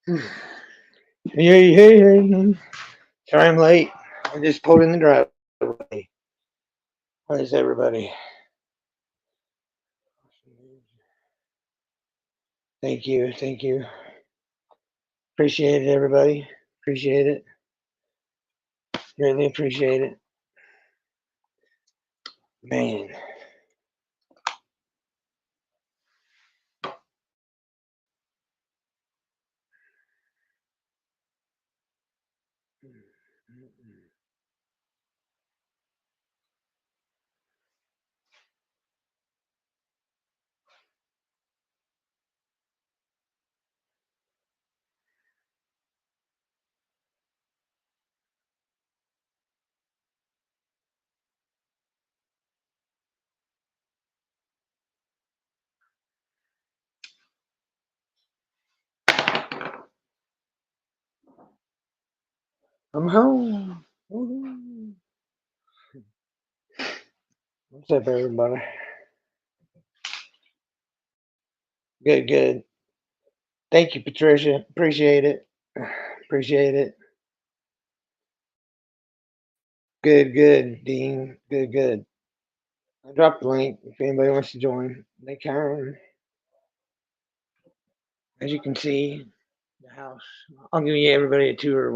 Hey. Sorry I'm late. I just pulled in the driveway. How is everybody? Thank you. Appreciate it, everybody. Appreciate it. Really appreciate it. Man. I'm home. Woo-hoo. What's up, everybody? Good. Thank you, Patricia. Appreciate it. Appreciate it. Good, Dean. Good. I dropped the link if anybody wants to join. They can. As you can see, the house. I'll give you everybody a tour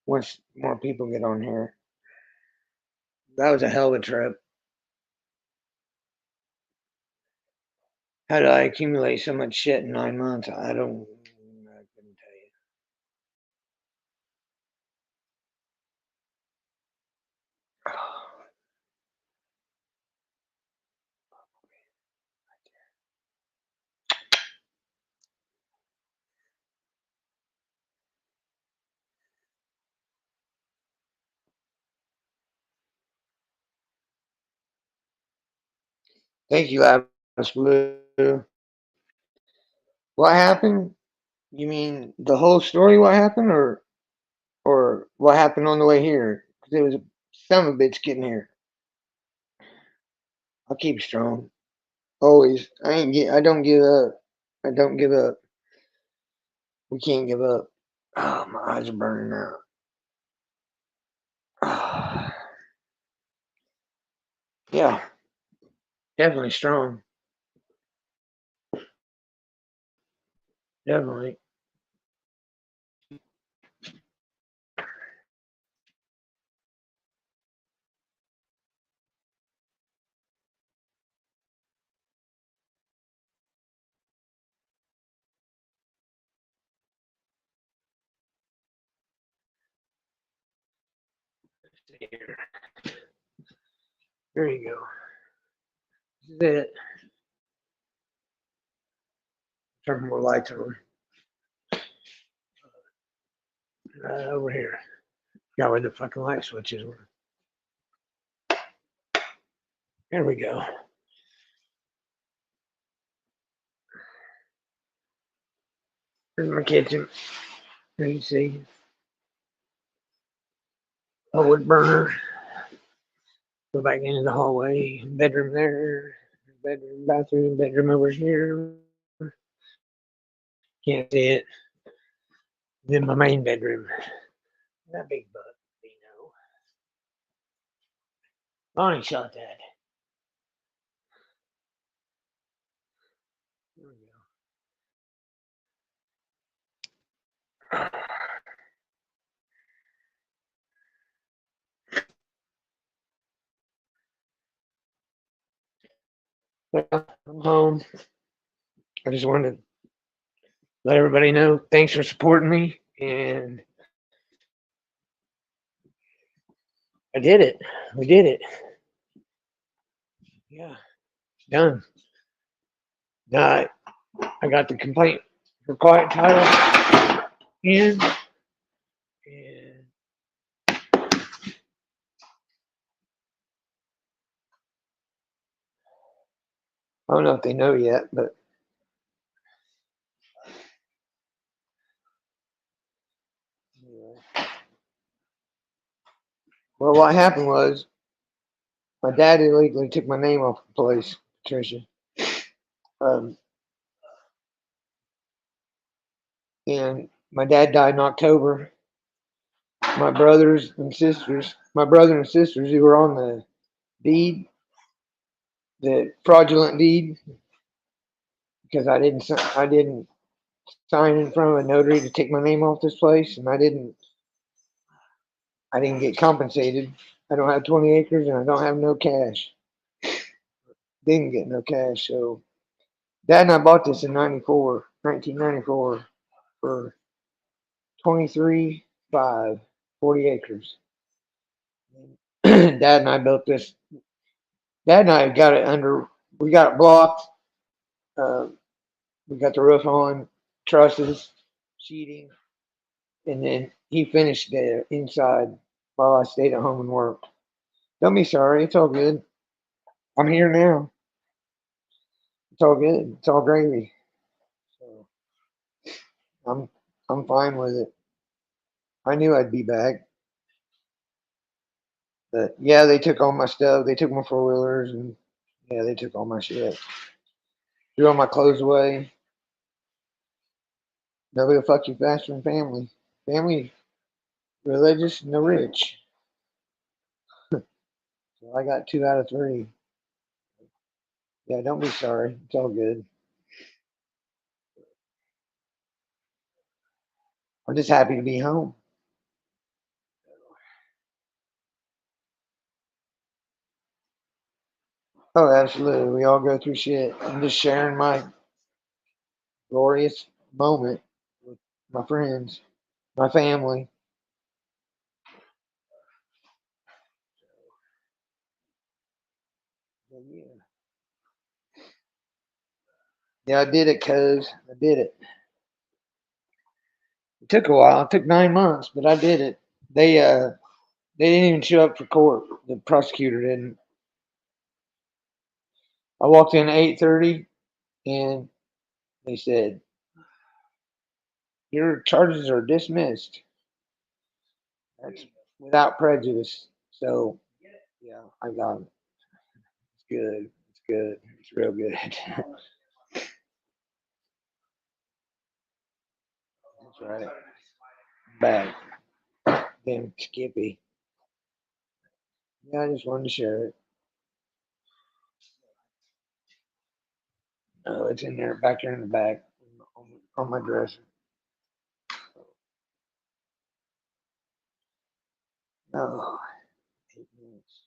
once more people get on here. That was a hell of a trip. How did I accumulate so much shit in 9 months? I couldn't tell you. Thank you, Atlas Blue. What happened? You mean the whole story? What happened, or what happened on the way here? Because it was some of it's getting here. I'll keep strong. Always. I don't give up. I don't give up. We can't give up. Oh, my eyes are burning out. Yeah, definitely strong. Definitely. Here. There you go. This is it. Turn more lights on. Over here. Got where the fucking light switches were. There we go. Here's my kitchen. There you see. A wood burner. Go back into the hallway. Bedroom there. Bedroom, bathroom, bedroom over here. Can't see it. Then my main bedroom. That big bug, you know. Bonnie shot that. There we go. Well, I'm home. I just wanted to let everybody know thanks for supporting me. And I did it. We did it. Yeah, done. Now I got the complaint for quiet title in. And I don't know if they know yet, but anyway. Well, what happened was my dad illegally took my name off the place, Patricia. Um, and my dad died in October. My brother and sisters who were on the deed, the fraudulent deed, because I didn't sign in front of a notary to take my name off this place, and I didn't get compensated. I don't have 20 acres, and I don't have no cash. Didn't get no cash, so Dad and I bought this in 1994, for 23.5, 40 acres. Dad and I built this. Dad and I got it under. We got it blocked. Uh, we got the roof on, trusses, sheeting, and then he finished the inside while I stayed at home and worked. Don't be sorry. It's all good. I'm here now. It's all good. It's all gravy. So I'm I'm fine with it. I knew I'd be back. But yeah, they took all my stuff. They took my four wheelers, and yeah, they took all my shit. Threw all my clothes away. Nobody will fuck you faster than family. Family, religious, and the rich. So I got 2 out of 3. Yeah, don't be sorry. It's all good. I'm just happy to be home. Oh, absolutely. We all go through shit. I'm just sharing my glorious moment with my friends, my family. So, yeah. Yeah, I did it, cuz. I did it. It took a while. It took 9 months, but I did it. They didn't even show up for court. The prosecutor didn't. I walked in at 8:30, and they said your charges are dismissed. That's without prejudice. So yeah, I got it. It's good. It's good. It's real good. That's right. Back. Damn Skippy. Yeah, I just wanted to share it. Oh, it's in there, back there in the back, on my dresser. Oh, 8 minutes.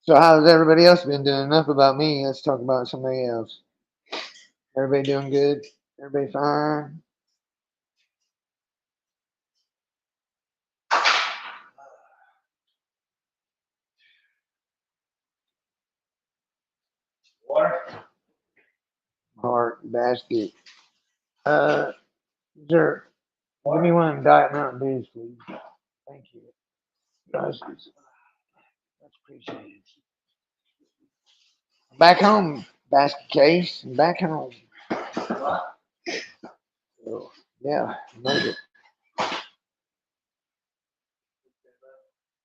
So how's everybody else been doing? Enough about me. Let's talk about somebody else. Everybody doing good? Everybody fine? Heart basket. Sir, give me one Diet Mountain Dews, please. Thank you. Gracias. That's appreciated. Back home, basket case. Back home. So, yeah, made it.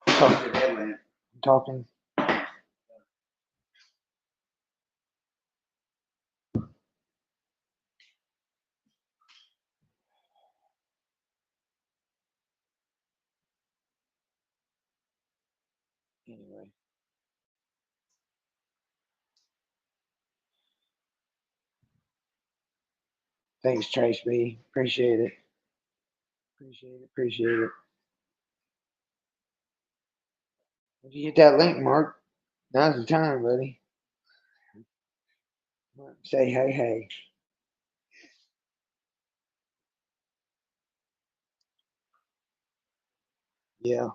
Talking. Talking. Anyway, thanks, Trace B. Appreciate it. Appreciate it. Appreciate it. If you hit that link, Mark, now's the time, buddy. Say hey, hey. Yeah.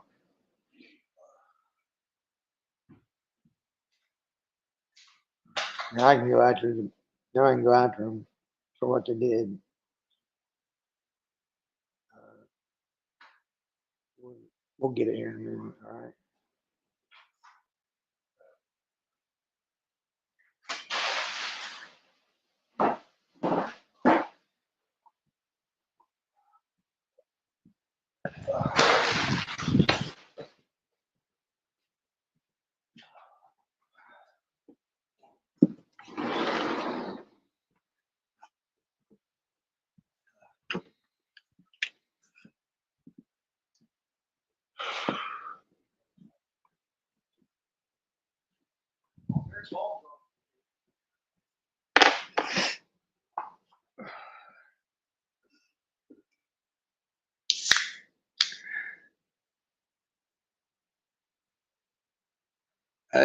Now I can go after them. Now I can go after them for what they did. Uh, we'll, we'll get it here in a minute. All right.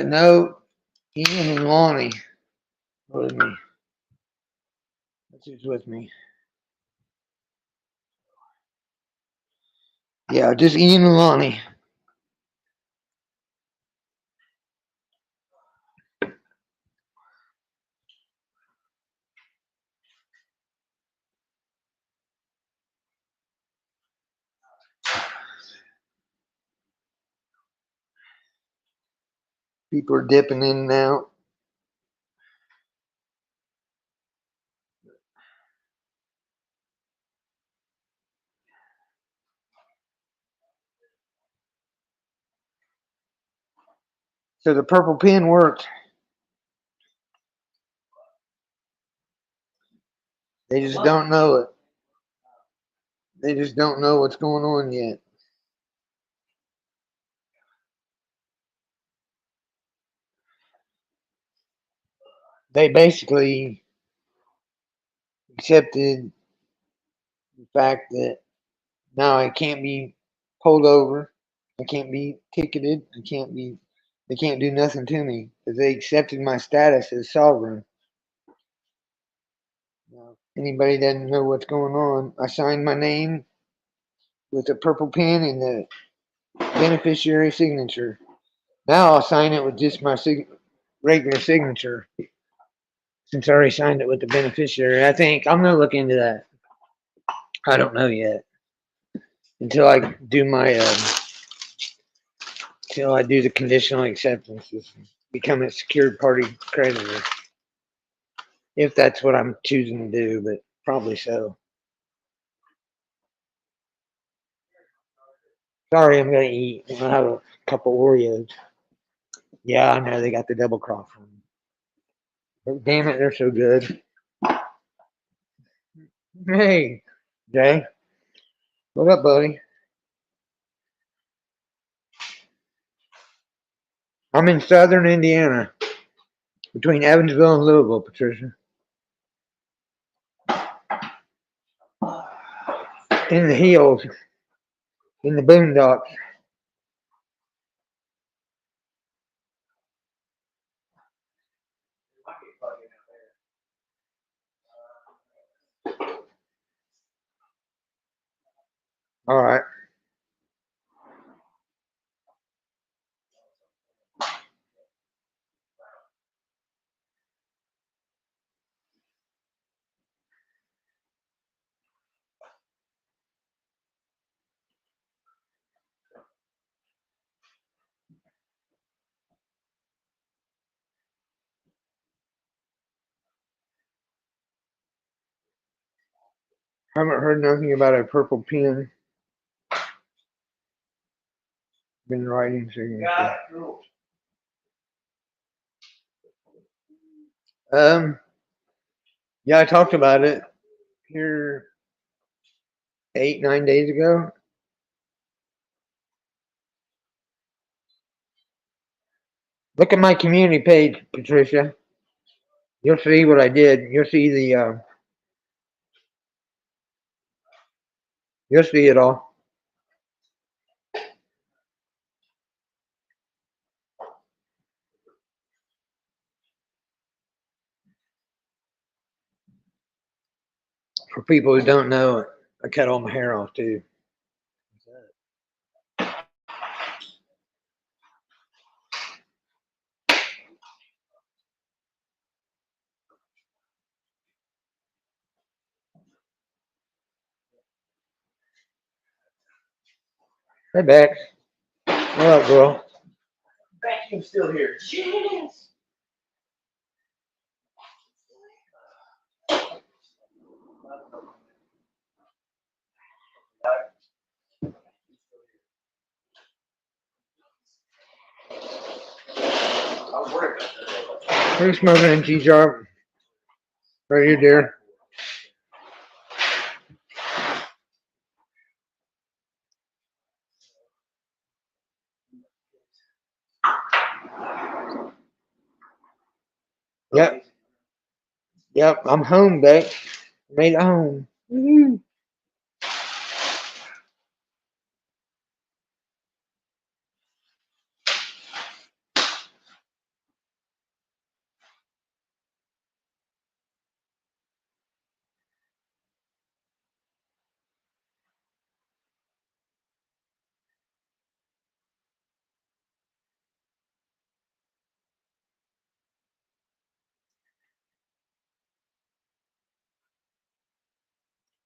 No, Ian and Lonnie are with me. That's who's with me. Yeah, just Ian and Lonnie. People are dipping in and out. So the purple pen worked. They just don't know it. They just don't know what's going on yet. They basically accepted the fact that now I can't be pulled over. I can't be ticketed. They can't do nothing to me because they accepted my status as sovereign. Now, anybody doesn't know what's going on, I signed my name with a purple pen and the beneficiary signature. Now I'll sign it with just my regular signature since I already signed it with the beneficiary. I think I'm gonna look into that. I don't know yet until I do my until I do the conditional acceptances, become a secured party creditor. If that's what I'm choosing to do, but probably so. Sorry, I'm gonna eat. I'm gonna have a couple Oreos. Yeah, I know they got the double cross on them. But damn it, they're so good. Hey, Jay, what up, buddy? I'm in southern Indiana, between Evansville and Louisville, Patricia. In the hills, in the boondocks. All right. Haven't heard nothing about a purple pen. Been writing signature. Yeah, I talked about it here 8, 9 days ago. Look at my community page, Patricia. You'll see what I did. You'll see it all. For people who don't know, I cut all my hair off too. Hey, Bex. What up, girl? Vacuum's still here. Yes. I was worried about that. Who's smoking in G-Sharp? Right here, dear. Yep. Yep. I'm home, Bex. Made it home. Woo-hoo.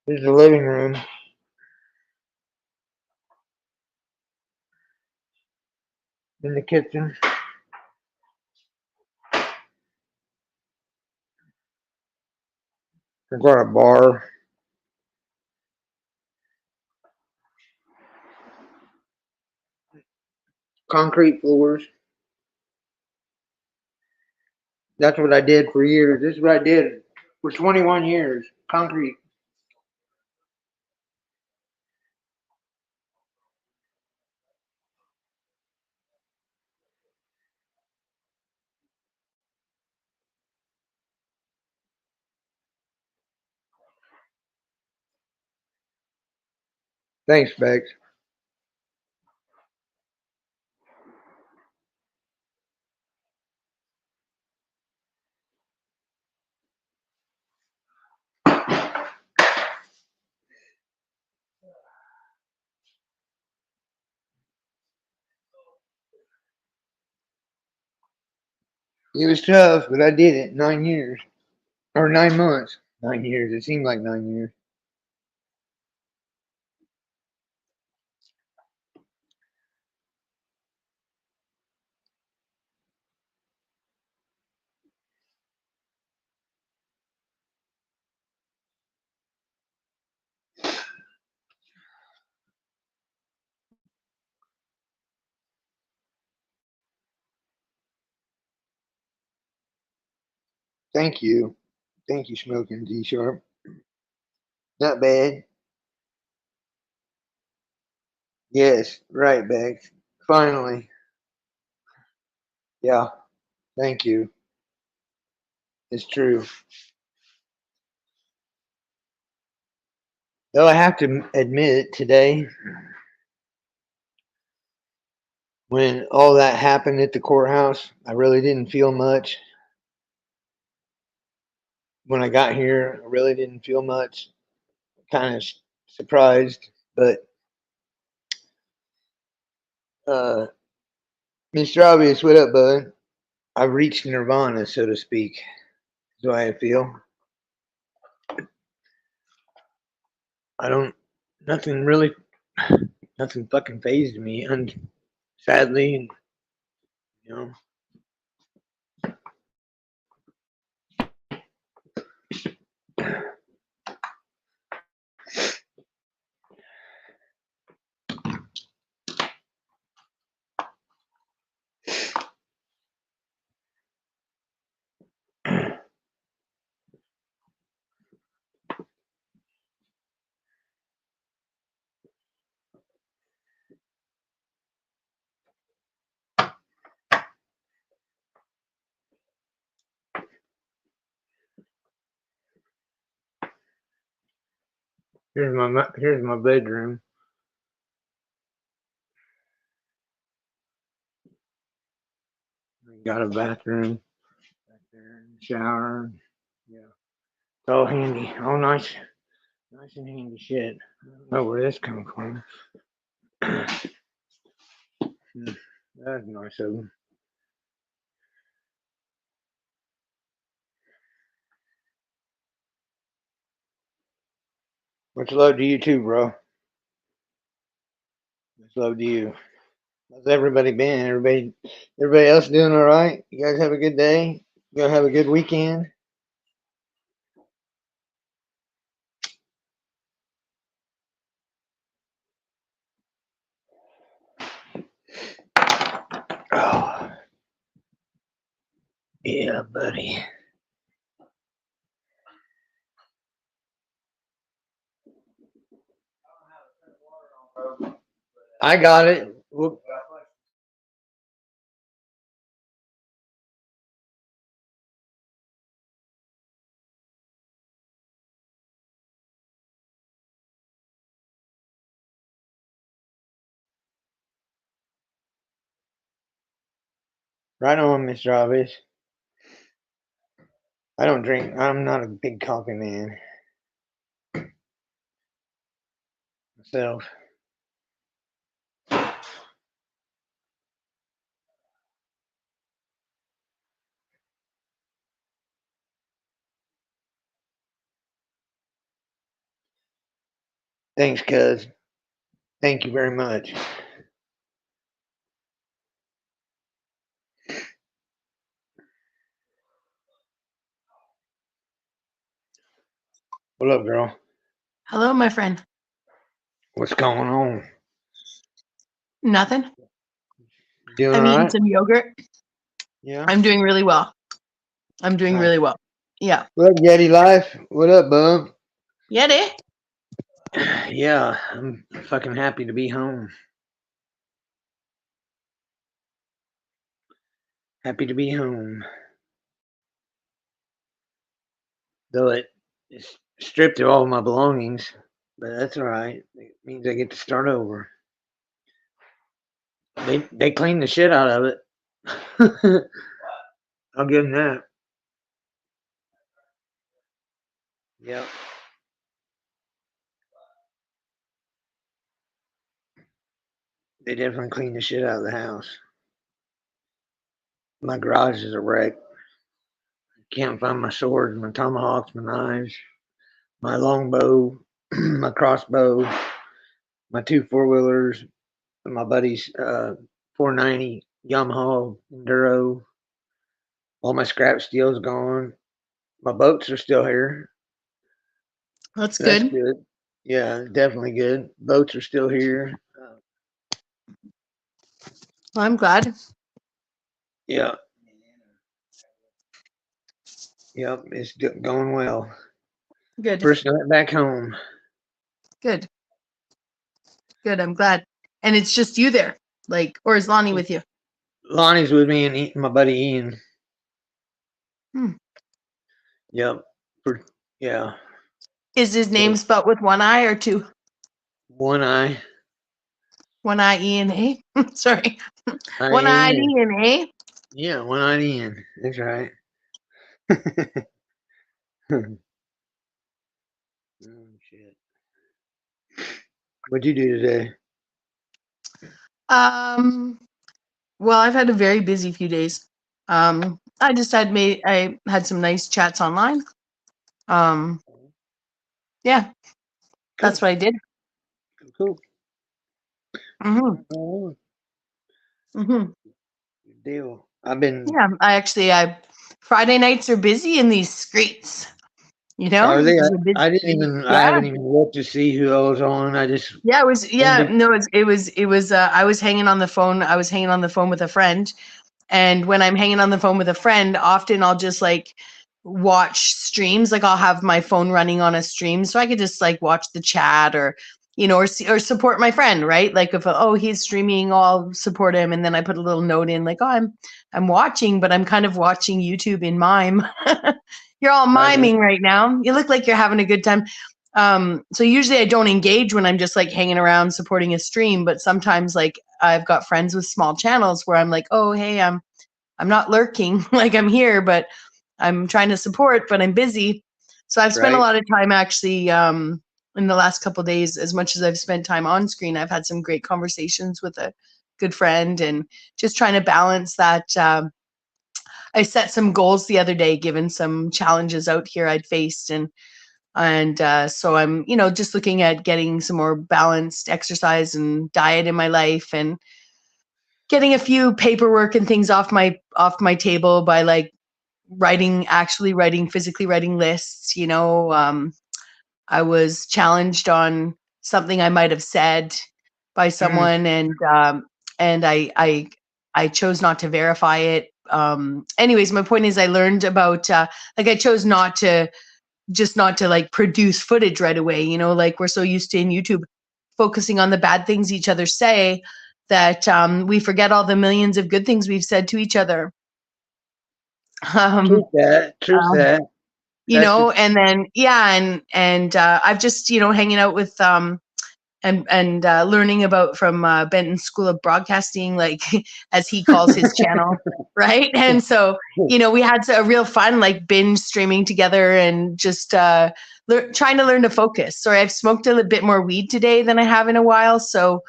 Here's the living room. In the kitchen. We've got a bar. Concrete floors. That's what I did for years. This is what I did for 21 years. Concrete. Thanks, Bex. It was tough, but I did it 9 years. Or 9 months. 9 years. It seemed like 9 years. Thank you. Thank you, Smoking D Sharp. Not bad. Yes, right, Bex. Finally. Yeah, thank you. It's true. Though I have to admit, today, when all that happened at the courthouse, I really didn't feel much. When I got here, I really didn't feel much. Kind of surprised, but uh, Mr. Obvious, what up, bud? I've reached nirvana, so to speak. Is the way I feel. I don't. Nothing really. Nothing fucking phased me, and sadly, you know. Here's my bedroom. Got a bathroom back there, and shower. Yeah, it's all handy, all nice and handy shit. I don't know where this coming from. That's nice of them. Much love to you too, bro. Much love to you. How's everybody been? Everybody else doing all right? You guys have a good day? You gonna have a good weekend? Oh, yeah, buddy. I got it. Well, right on, Mr. Obvious. I don't drink. I'm not a big coffee man myself. Thanks, cuz. Thank you very much. What up, girl? Hello, my friend. What's going on? Nothing. You doing I'm all eating right? some yogurt. Yeah. I'm doing really well. I'm doing Nice. really well. Yeah. What up, Yeti Life? What up, bub? Yeah, eh? Yeah, I'm fucking happy to be home. Happy to be home. Though it's stripped of all my belongings, but that's all right. It means I get to start over. They cleaned the shit out of it. I'll give them that. Yep. They definitely cleaned the shit out of the house. My garage is a wreck. Can't find my swords, my tomahawks, my knives, my longbow, my crossbow, my two four wheelers, my buddy's 490 Yamaha Enduro. All my scrap steel's gone. My boats are still here. That's That's good. good. Yeah, definitely good. Boats are still here. Well, I'm glad. Yeah, yep, it's going well. Good. First night back home. Good. Good. I'm glad. And it's just you there. Like, or is Lonnie with you? Lonnie's with me and my buddy Ian. Hmm. Yep. For, yeah. Is his name spelled with one I or two? One eye. One I Ian, eh? Sorry. One I Ian. Ian, eh? Yeah, one eye Ian. That's right. Oh shit. What'd you do today? Um, well, I've had a very busy few days. I had some nice chats online. Um, yeah, that's Cool. what I did. Cool. Mm-hmm. Oh, Mm-hmm. good deal. I've been. Yeah, I Friday nights are busy in these streets. You Are know, they? They're busy. I didn't even. I Yeah, haven't even looked to see who I was on. I just. yeah. It was. And Yeah, no, it was. I was hanging on the phone. I was hanging on the phone with a friend, and when I'm hanging on the phone with a friend, often I'll just like watch streams. Like I'll have my phone running on a stream, so I could just like watch the chat or or support my friend, right? Like if he's streaming, I'll support him, and then I put a little note in like, I'm watching, but I'm kind of watching YouTube in mime. You're all right on. miming right now. You look like you're having a good time. So usually I don't engage when I'm just like hanging around supporting a stream, but sometimes like I've got friends with small channels where I'm like, oh hey, I'm not lurking, like I'm here, but I'm trying to support, but I'm busy. So I've spent a Right. lot of time actually in the last couple of days. As much as I've spent time on screen, I've had some great conversations with a good friend and just trying to balance that. I set some goals the other day, given some challenges out here I'd faced, and so I'm just looking at getting some more balanced exercise and diet in my life and getting a few paperwork and things off my table by like physically writing lists. I was challenged on something I might have said by Mm, someone, and I chose not to verify it. Anyways, my point is I learned about like I chose not to like produce footage right away. Like we're so used to in YouTube focusing on the bad things each other say that we forget all the millions of good things we've said to each other. Um, truth that. Truth uh, that. That's the. and then yeah, and I've just hanging out with and learning about from Benton's School of Broadcasting, like as he calls his channel, right? And so we had a real fun like binge streaming together and just trying to learn to focus. Sorry, I've smoked a little bit more weed today than I have in a while, so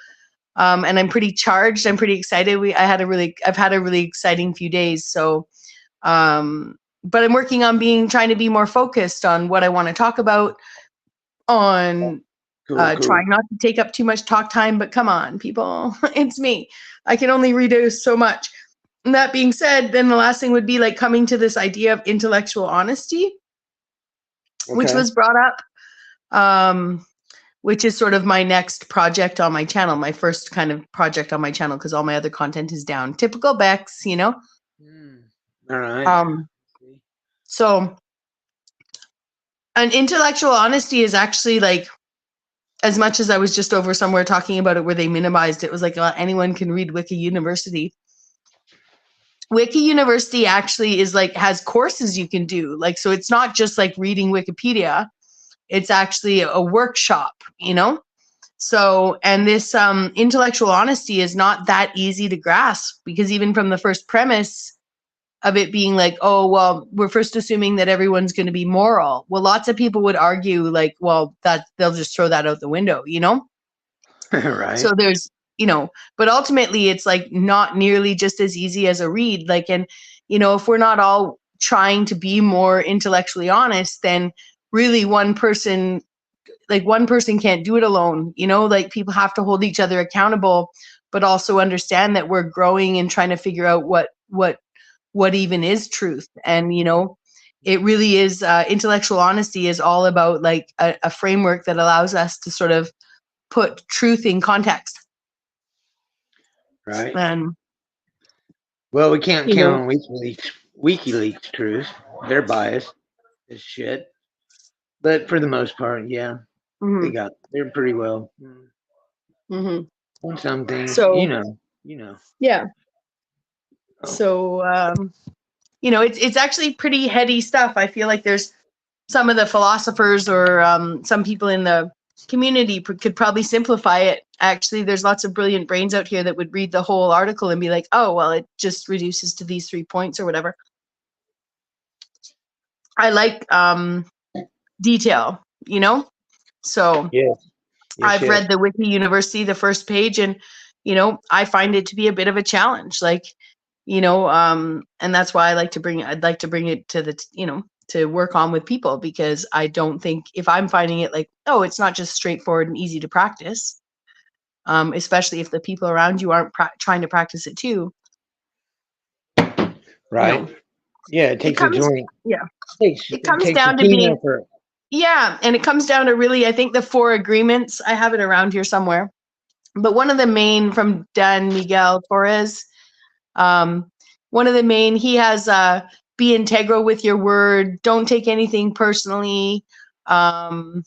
and I'm pretty charged. I'm pretty excited. I've had a really exciting few days, so but I'm working on trying to be more focused on what I want to talk about on Cool, cool. Trying not to take up too much talk time, but come on, people, it's me. I can only reduce so much. And that being said, then the last thing would be like coming to this idea of intellectual honesty, which Okay. was brought up, which is sort of my next project on my channel, my first kind of project on my channel, because all my other content is down. Typical Bex, you know? All right. So an intellectual honesty is actually like, as much as I was just over somewhere talking about it where they minimized it, was like anyone can read Wiki University. Wiki University actually is like has courses you can do. Like, so it's not just like reading Wikipedia. It's actually a workshop, you know? So, and this intellectual honesty is not that easy to grasp, because even from the first premise of it being like, oh, well, we're first assuming that everyone's going to be moral. Well, lots of people would argue like, well, that they'll just throw that out the window, you know? Right. So there's, you know, but ultimately it's like not nearly just as easy as a read. Like, and, you know, if we're not all trying to be more intellectually honest, then really one person can't do it alone, you know, like people have to hold each other accountable, but also understand that we're growing and trying to figure out what even is truth. And, you know, it really is, intellectual honesty is all about like a framework that allows us to sort of put truth in context. Right. And, Well, we can't you count know, on WikiLeaks truth. They're biased as shit. But for the most part, yeah, mhm, they're pretty well mhm. on some things. So You know. yeah, Oh. so you know, it's actually pretty heady stuff. I feel like there's some of the philosophers or some people in the community could probably simplify it. Actually, there's lots of brilliant brains out here that would read the whole article and be like, oh, well, it just reduces to these 3 points or whatever. I like detail, you know? So Yes. I've Yes. read the Wiki University, the first page, and, you know, I find it to be a bit of a challenge. Like, you know, and that's why I'd like to bring it to the, you know, to work on with people, because I don't think if I'm finding it like, oh, it's not just straightforward and easy to practice, especially if the people around you aren't trying to practice it too. Right. You know, Yeah, it it takes a comes, joint. yeah, it It comes takes a down to team being, effort. yeah, and it comes down to really, I think the 4 agreements, I have it around here somewhere, but one of the main from Dan Miguel Torres, one of the main, he has be integral with your word, don't take anything personally. Oh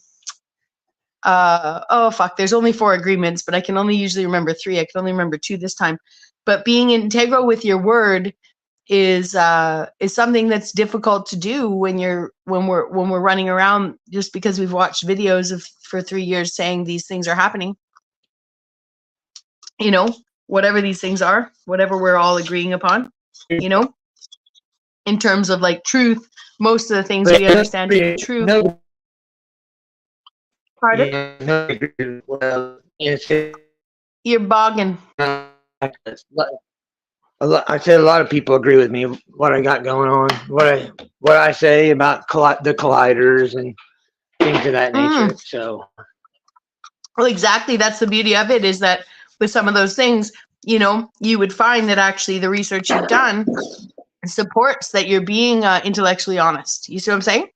fuck, there's only 4 agreements, but I can only usually remember 3. I can only remember 2 this time. But being integral with your word is something that's difficult to do when we're running around just because we've watched videos of for 3 years saying these things are happening. You know, whatever these things are, whatever we're all agreeing upon, you know, in terms of like truth, most of the things we understand to be true. No, Pardon? yeah, no, well, it's You're bogging. I said a lot of people agree with me what I got going on, what I say about the colliders and things of that nature. So Well, exactly. That's the beauty of it, is that with some of those things, you know, you would find that actually the research you've done supports that you're being intellectually honest. You see what I'm saying?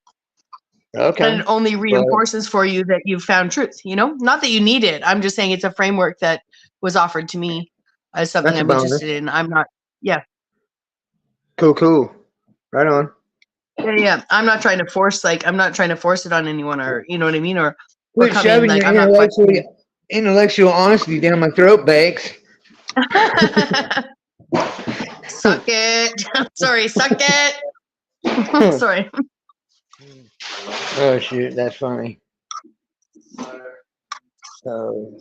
okay, And it only but reinforces for you that you've found truth, you know? Not that you need it. I'm just saying it's a framework that was offered to me as something that's a I'm bonus. interested in. I'm not, yeah. Cool, right on. Yeah. I'm not trying to force, like, I'm not trying to force it on anyone, or, you know what I mean? Or Quit come in, shoving like, your I'm not questioning. intellectual honesty down my throat, Bakes. Suck it. Sorry, suck it. Sorry. Oh shoot, that's funny. So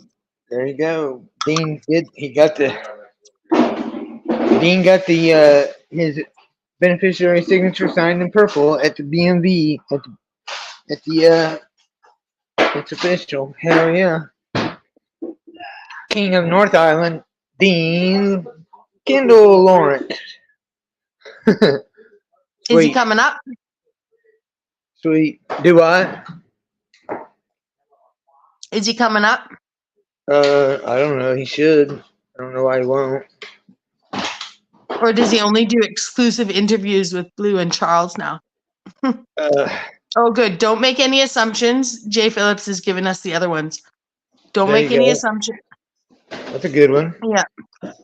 there you go. Dean got the his beneficiary signature signed in purple at the BMV at the it's official. Hell yeah. King of North Island, Dean Kendall Lawrence. Is he Sweet. coming up? Sweet. Do I? Is he coming up? I don't know. He should. I don't know why he won't. Or does he only do exclusive interviews with Blue and Charles now? Uh, Oh, good. Don't make any assumptions. Jay Phillips has given us the other ones. Don't there make you any go. assumptions. That's a good one. Yeah.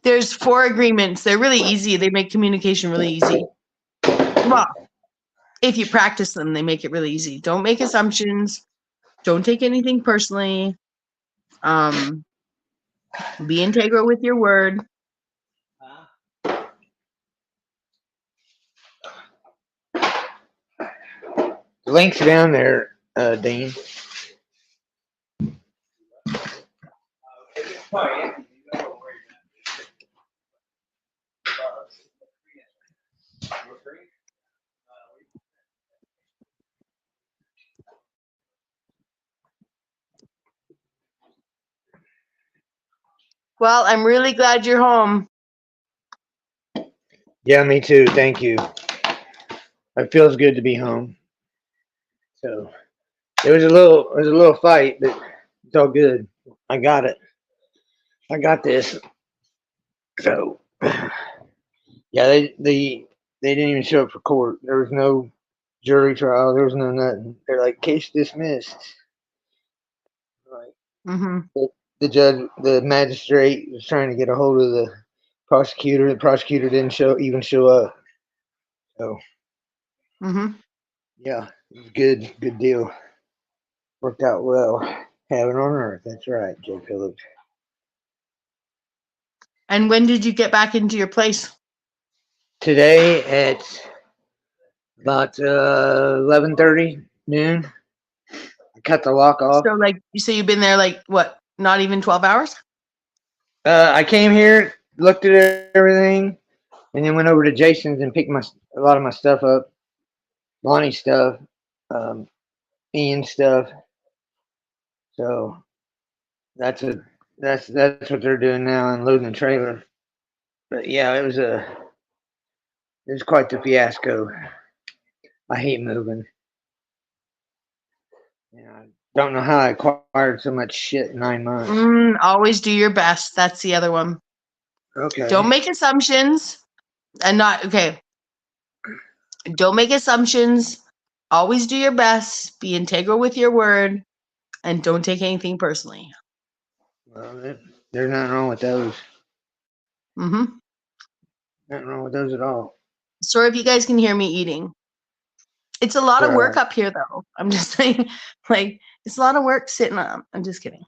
There's 4 agreements. They're really easy. They make communication really easy. Well, if you practice them, they make it really easy. Don't make assumptions. Don't take anything personally. Be integral with your word. The link's down there, Dean. Well, I'm really glad you're home. Yeah, me too. Thank you. It feels good to be home. So it was a little fight, but it's all good. I got it. I got this. So yeah, they didn't even show up for court. There was no jury trial. There was no nothing. They're like case dismissed. Like Mm-hmm. the judge, the magistrate was trying to get a hold of the prosecutor. The prosecutor didn't even show up. So Mm-hmm. yeah, it was good. Good deal. Worked out well. Heaven on earth. That's right, Joe Phillips. And when did you get back into your place? Today at about 11:30 noon, I cut the lock off. So, like, you say you've been there, like, what, not even 12 hours? I came here, looked at everything, and then went over to Jason's and picked a lot of my stuff up, Lonnie's stuff, um, Ian's stuff. So that's what they're doing now, unloading the trailer. But yeah, it was quite the fiasco. I hate moving. I don't know how I acquired so much shit in 9 months. Always do your best. That's the other one. Okay. Don't make assumptions and not, okay. Don't make assumptions. Always do your best. Be integral with your word and don't take anything personally. Well, there's nothing wrong with those. Mm-hmm. Nothing wrong with those at all. Sorry if you guys can hear me eating. It's a lot of work Right. up here, though. I'm just saying, like, it's a lot of work sitting on. I'm just kidding.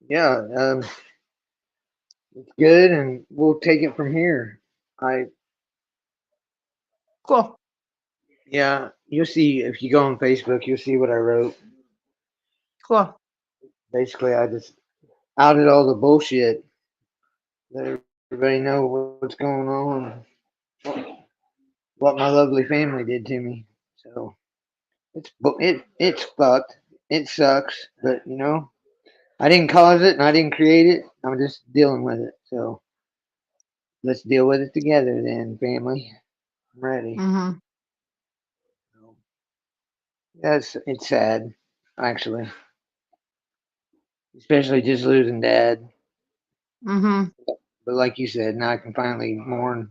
Yeah, it's good, and we'll take it from here. I Cool. Yeah, you'll see if you go on Facebook, you'll see what I wrote. Cool. Basically, I just outed all the bullshit. Let everybody know what's going on, what my lovely family did to me. So it's fucked. It sucks, but I didn't cause it and I didn't create it. I'm just dealing with it. So let's deal with it together, then, family. I'm ready. Mm-hmm. So, it's sad, actually, especially just losing dad. Mm-hmm. But like you said, now I can finally mourn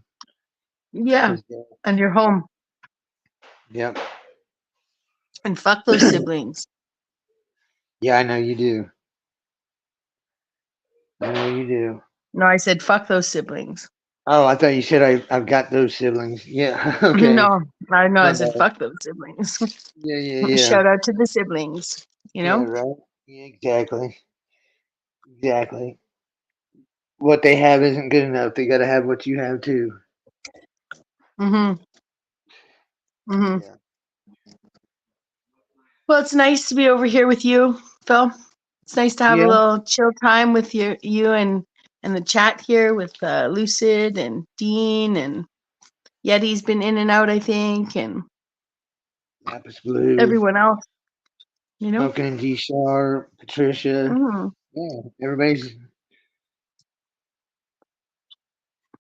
Yeah. his death. And you're home. Yep. And fuck those siblings. Yeah, I know you do. I know you do. No, I said fuck those siblings. Oh, I thought you said I've got those siblings. Yeah. Okay. No, I know. I My said bad. fuck those siblings. Yeah, yeah, yeah. Shout out to the siblings. You Yeah, know. right. Yeah, exactly. Exactly. What they have isn't good enough. They got to have what you have too. Mm-hmm. Mm-hmm. Yeah. Well, it's nice to be over here with you, Phil. It's nice to have a Yeah. little chill time with you and the chat here with Lucid and Dean and Yeti's been in and out, I think, and Lapis Blue, everyone else. You know. Smoking and G Sharp, Patricia. Mm-hmm. Yeah, everybody's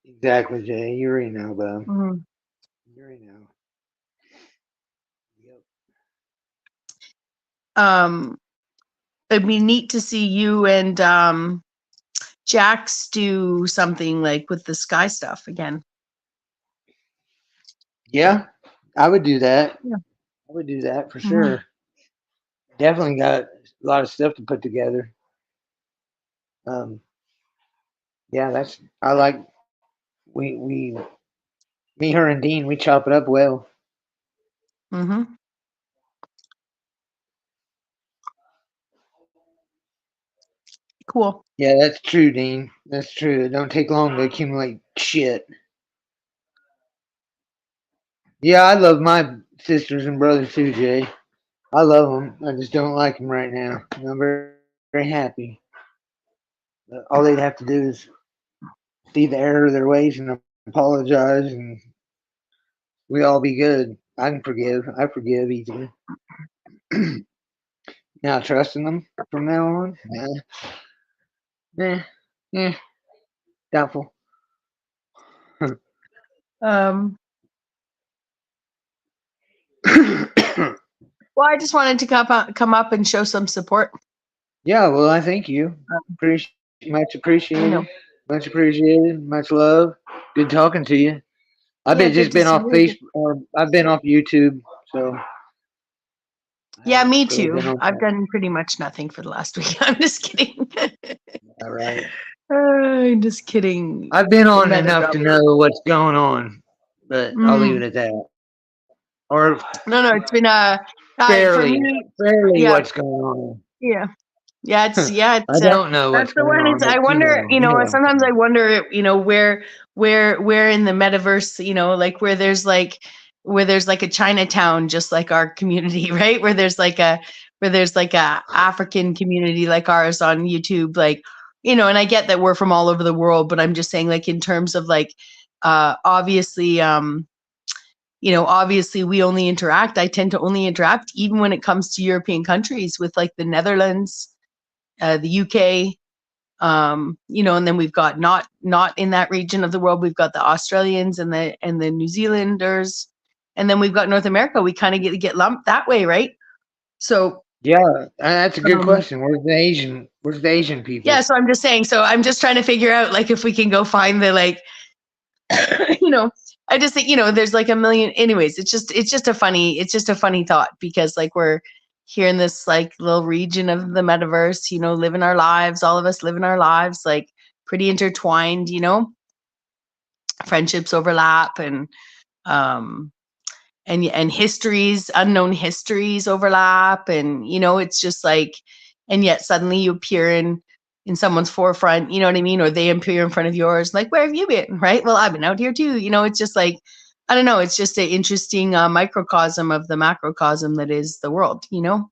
exactly, Jay. You already know, bub. Mm-hmm. You already know. Yep. um, it'd be neat to see you and Jax do something like with the sky stuff again. Yeah, I would do that. Yeah. I would do that for Mhm. sure. Definitely got a lot of stuff to put together. Um, yeah, that's I like we me, her, and Dean. We chop it up well. Mhm. Cool. Yeah, that's true, Dean. That's true. It don't take long to accumulate shit. Yeah, I love my sisters and brothers too, Jay. I love them. I just don't like them right now. And I'm very happy. But all they'd have to do is see the error of their ways and apologize, and we all be good. I can forgive. I forgive easily. Now trusting them from now on, nah, yeah, doubtful. Um, well, I just wanted to come up and show some support. Yeah, well, I thank you. Um, Much appreciated. you know, Much appreciated. Much love. Good talking to you. I've yeah, been good just to been see off you. Facebook, or I've been off YouTube, so I Yeah, haven't me really too. been on I've that. done pretty much nothing for the last week. I'm just kidding. All right. I'm just kidding. I've been on Meta enough to belly. know what's going on, but I'll leave Mm. it at that. Or No, it's been for fairly, me. fairly Yeah, what's going on. yeah. Yeah, I it's don't know that's what's the going one. on, It's I but wonder, you know what I'm sometimes I saying. wonder, where in the metaverse, like where there's like a Chinatown just like our community, right? Where there's like a African community like ours on YouTube, like, and I get that we're from all over the world, but I'm just saying, like, in terms of like obviously obviously we only interact, I tend to only interact even when it comes to European countries with like the Netherlands, the UK, and then we've got not in that region of the world. We've got the Australians and the New Zealanders, and then we've got North America. We kind of get lumped that way, right? So Yeah, that's a good um, question. Where's the Asian? Where's the Asian yeah, people? so I'm just saying. So I'm just trying to figure out like if we can go find the like, you know, I just think there's like a million. Anyways, it's just a funny thought because like we're here in this like little region of the metaverse, living our lives. All of us living our lives like pretty intertwined, friendships overlap um and histories, unknown histories overlap, and it's just like, and yet suddenly you appear in someone's forefront, you know what I mean, or they appear in front of yours, like, where have you been? Right, well, I've been out here too. It's just like, I don't know, it's just an interesting microcosm of the macrocosm that is the world. True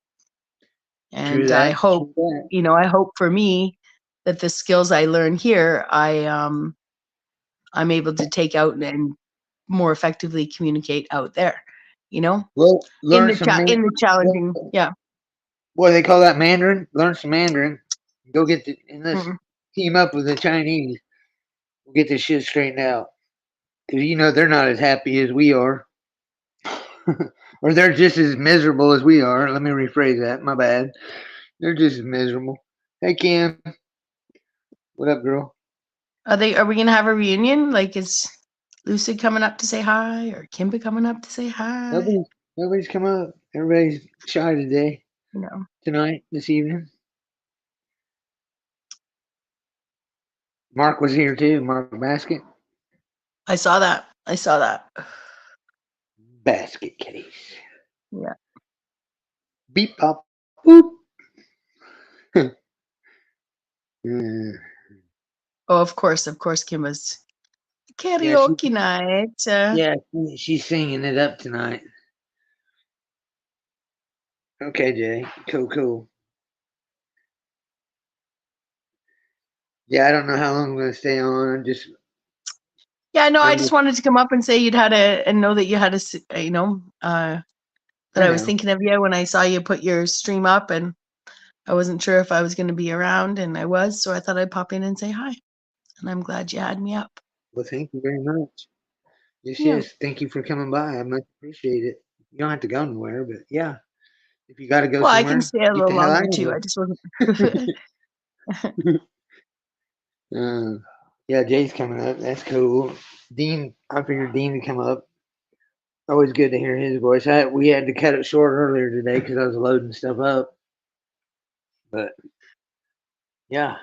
And I that. hope, True that. I hope for me that the skills I learn here, I'm able to take out and more effectively communicate out there, you know, Well, in learn some. in the challenging, yeah. What do they call that? Mandarin. Learn some Mandarin. Go get the and let's Mm. team up with the Chinese. We'll get this shit straightened out. Because they're not as happy as we are, or they're just as miserable as we are. Let me rephrase that. My bad. They're just as miserable. Hey Kim, what up, girl? Are we gonna have a reunion? Like, is Lucid coming up to say hi, or Kimba coming up to say hi? Nobody's nobody's come up. Everybody's shy today, You know, tonight, this evening. Mark was here too. Mark Basket. I saw that. I saw that. Basket case. Yeah. Beep pop boop. Mm. Oh, of course, Kimba's Yeah, she karaoke night. she's singing it up tonight. Okay, Jay. Cool, cool. Yeah, I don't know how long I'm gonna stay on. Yeah, no, I I'm just just, wanted to come up and say you'd had a, and know that you had that I I was know. thinking of you when I saw you put your stream up, and I wasn't sure if I was going to be around, and I was, so I thought I'd pop in and say hi. And I'm glad you had me up. Well, thank you very much. Yes, Yeah. yes. Thank you for coming by. I much appreciate it. You don't have to go nowhere, but yeah, If you got to go Well, I can somewhere, stay a get little the hell out longer of too. here. I just wasn't. Yeah, Jay's coming up. That's cool. Dean, I figured Dean would come up. Always good to hear his voice. We had to cut it short earlier today because I was loading stuff up. But yeah,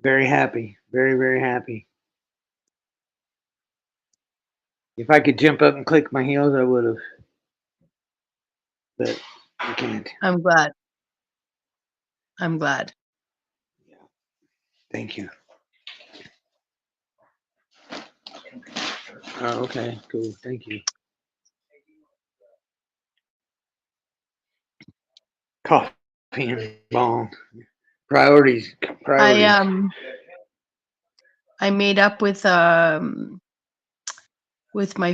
very happy. Very, very happy. If I could jump up and click my heels, I would have. But I can't. I'm glad. I'm glad. Yeah. Thank you. Oh, okay. Cool. Thank you. Coffee and bone. Priorities. I Priorities. I made up with my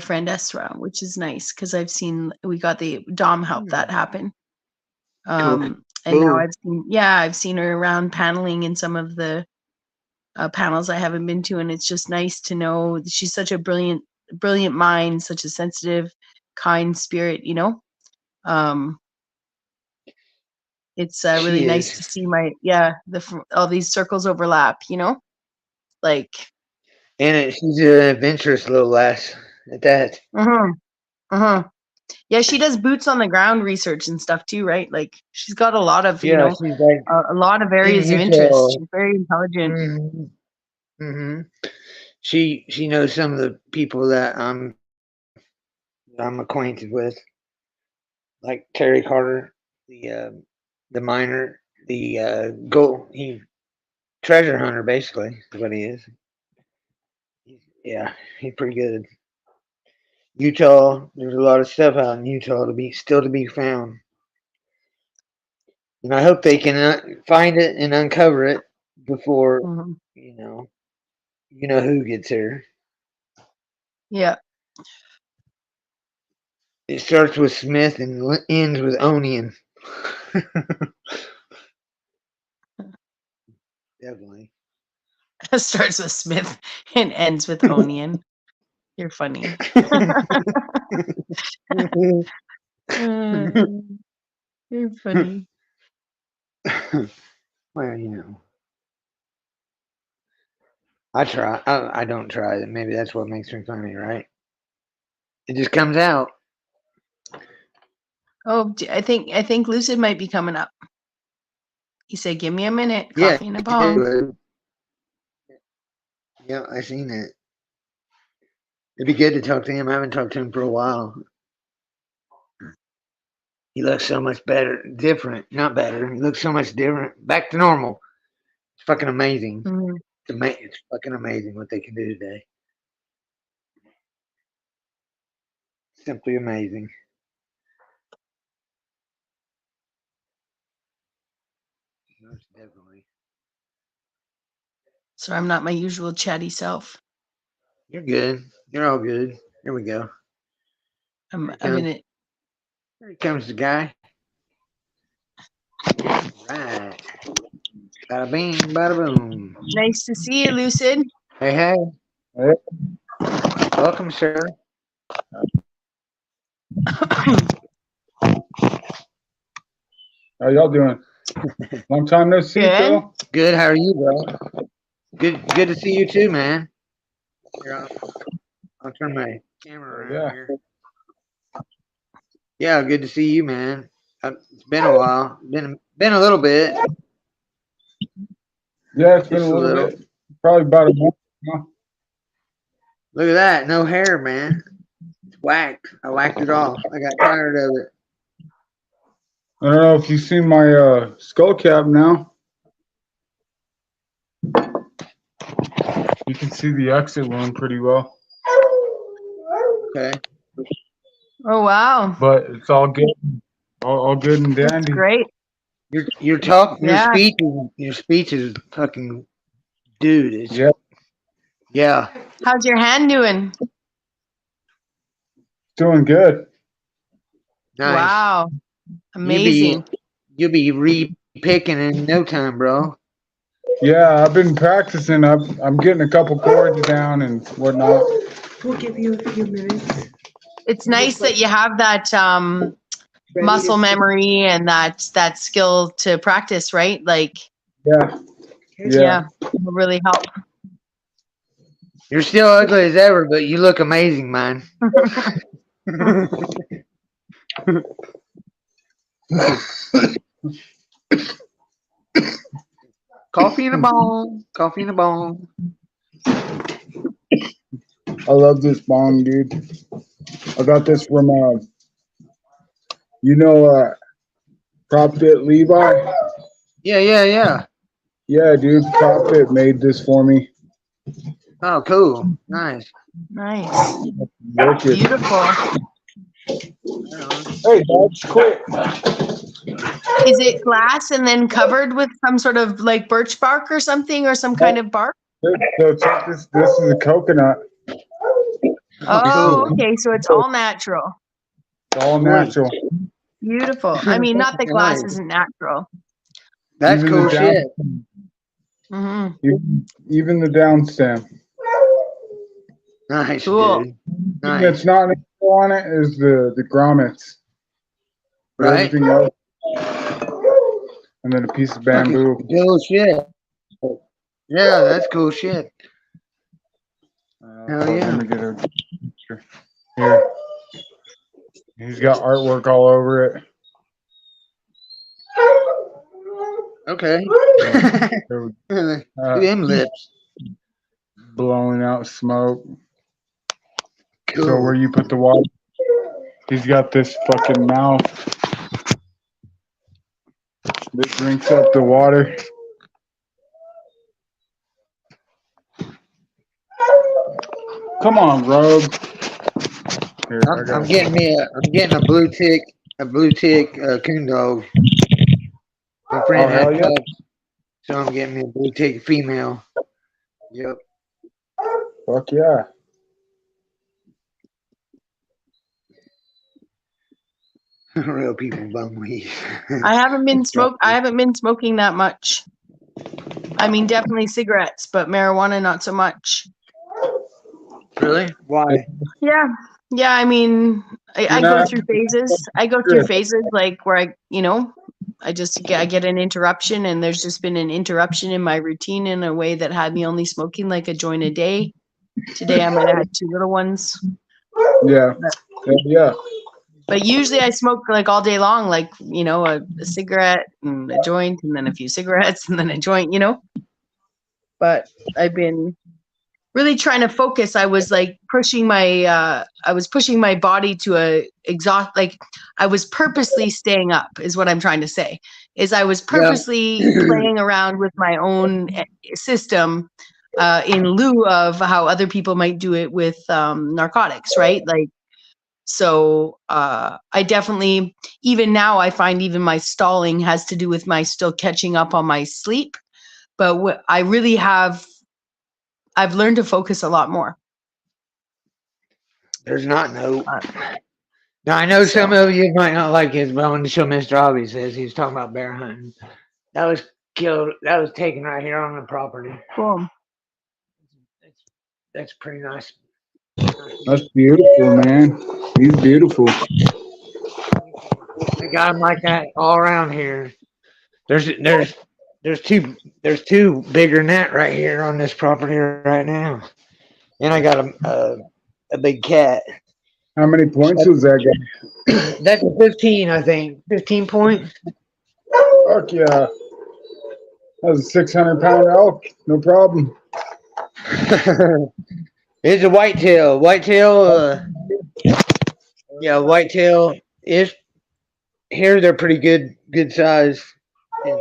friend Esra, which is nice because we got the Dom help that happen. Cool. And now I've seen her around paneling in some of the panels I haven't been to, and it's just nice to know that she's such a brilliant mind, such a sensitive, kind spirit. It's really She nice is. to see all these circles overlap. Like. She's an adventurous little lass at that. Uh-huh, uh-huh. Yeah, she does boots on the ground research and stuff too, right? Like she's got a lot of, Yeah, she's like a lot of in areas of interest. Utah. She's very intelligent. Mm-hmm. She knows some of the people that I'm acquainted with, like Terry Carter, the miner, the treasure hunter, basically is what he is. Yeah, he's pretty good. Utah, there's a lot of stuff out in Utah to be found, and I hope they can find it and uncover it before Mhm. you know who gets here. Yeah. It starts with Smith and ends with Onion. Definitely. Starts with Smith and ends with Onion. You're funny. Uh, you're funny. Well, I try. I don't try. Maybe that's what makes me funny, right? It just comes out. Oh, I think Lucid might be coming up. He said, "Give me a minute, Yeah, coffee and a you bong." do. Yeah, I seen it. It'd be good to talk to him. I haven't talked to him for a while. He looks so much better, different, not better. He looks so much different, back to normal. It's fucking amazing. Mhm. It's fucking amazing what they can do today. Simply amazing. Most definitely. So I'm not my usual chatty self. You're good. You're all good. Here we go. I'm Here he I'm in comes. it. Here he comes, the guy. Right. Bada bing, bada boom. Nice to see you, Lucid. Hey, hey. Hey, Welcome, sir. how y'all doing? Long time no see, Good. Phil. Good. How are you, bro? Good to see you too, man. Here, I'll turn my camera around Yeah. here. Yeah, good to see you, man. It's been a while. Been a little bit. Yeah, it's been Just a a little little. bit. Probably about a month now. Look at that. No hair, man. It's whacked. I whacked it off. I got tired of it. I don't know if you've seen my skull cap now. You can see the exit wound pretty well. Okay. Oh wow, But it's all good. All good and that's dandy. great. Your talk, Yeah. your speech is fucking, dude. It's Yeah, yeah. How's your hand doing? doing good. Nice. Wow, You be amazing. you'll be re-picking in no time, bro. Yeah, I've been practicing. I'm getting a couple chords down and whatnot. We'll give you a few minutes. it's nice that you have that muscle memory and that skill to practice, right? Like, Yeah. yeah, it'll really help. You're still ugly as ever, but you look amazing, man. Coffee in a bong. Coffee in a bong. I love this bong, dude. I got this from Profit Levi. Yeah. Yeah, dude, Profit made this for me. Oh, cool. Nice. Nice. Wicked. Beautiful. Hey, Dodge, quit. Is it glass and then covered with some sort of like birch bark or something, or some kind of bark? So check this. This is a coconut. Oh, Cool. okay. So it's all natural. It's all natural. Beautiful. I mean, not that glass Nice. isn't natural. That's Even cool the down, shit. even the down stem. Nice, Cool. dude. That's Nice. not natural on it is the grommets. But Right? everything else, and then a piece of bamboo. Cool shit. Yeah, that's cool shit. Hell yeah. Let me get a picture. Here. He's got artwork all over it. Okay. There we- Look at them lips. blowing out smoke. Cool. So where you put the water, he's got this fucking mouth that drinks up the water. Come on, Rogue. Here, I'm getting a blue tick coon dog. My friend Oh, hell had yeah. pups, so I'm getting me a blue tick female. Yep. Fuck yeah. Real people bum weed. I haven't been smoking that much. I mean, definitely cigarettes, but marijuana not so much. Really? Why? Yeah. Yeah, I mean, I go through phases. I go through phases like where I get an interruption, and there's just been an interruption in my routine in a way that had me only smoking like a joint a day. Today I might have had 2 little ones. Yeah. Yeah. But usually I smoke like all day long, like, a cigarette and a joint and then a few cigarettes and then a joint, But I've been really trying to focus. I was like pushing my body to a exhaust, like I was purposely staying up is what I'm trying to say. Is I was purposely playing around with my own system in lieu of how other people might do it with narcotics, right? Like, so I definitely, even now, I find even my stalling has to do with my still catching up on my sleep. But I really have, I've learned to focus a lot more. There's not no. Now I know some of you might not like this, but I want to show Mr. Hobby says he was talking about bear hunting. That was killed. That was taken right here on the property. Cool. That's pretty nice. That's beautiful, man. He's beautiful. I got them like that all around here. There's two bigger than that right here on this property right now, and I got a big cat. How many points was that guy? That's a 15, I think. 15 points. Fuck yeah. That was a 600-pound elk. No problem. It's a whitetail. Whitetail is here. They're pretty good size. And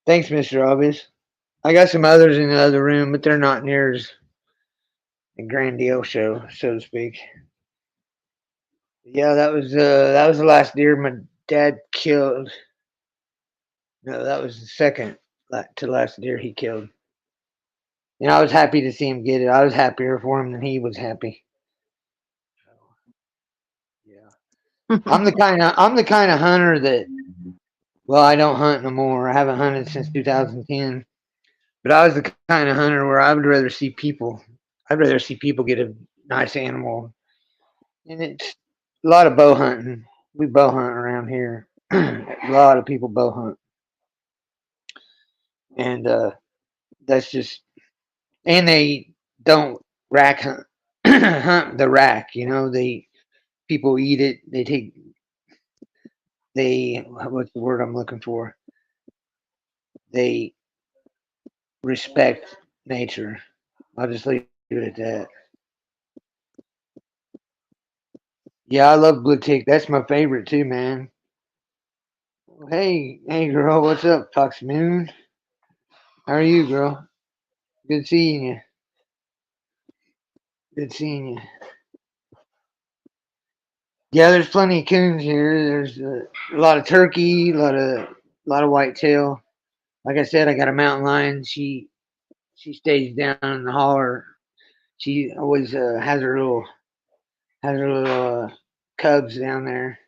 thanks, Mr. Obvious. I got some others in the other room, but they're not near as grandiose, so to speak. Yeah, that was the last deer my dad killed. No, that was the second to last deer he killed. And I was happy to see him get it. I was happier for him than he was happy. Yeah. I'm the kind of hunter that, well, I don't hunt no more. I haven't hunted since 2010. But I was the kind of hunter where I would rather see people. I'd rather see people get a nice animal, and it's a lot of bow hunting. We bow hunt around here. A lot of people bow hunt, and that's just and they don't rack hunt hunt the rack. You know, they people eat it. They take they what's the word I'm looking for? They respect nature. I'll just leave it at that. Yeah, I love blue tick. That's my favorite too, man. Hey, girl, what's up, Fox Moon? How are you, girl? Good seeing you. Good seeing you. Yeah, there's plenty of coons here. There's a lot of turkey, a lot of whitetail. Like I said, I got a mountain lion. She stays down in the holler. She always has her little cubs down there.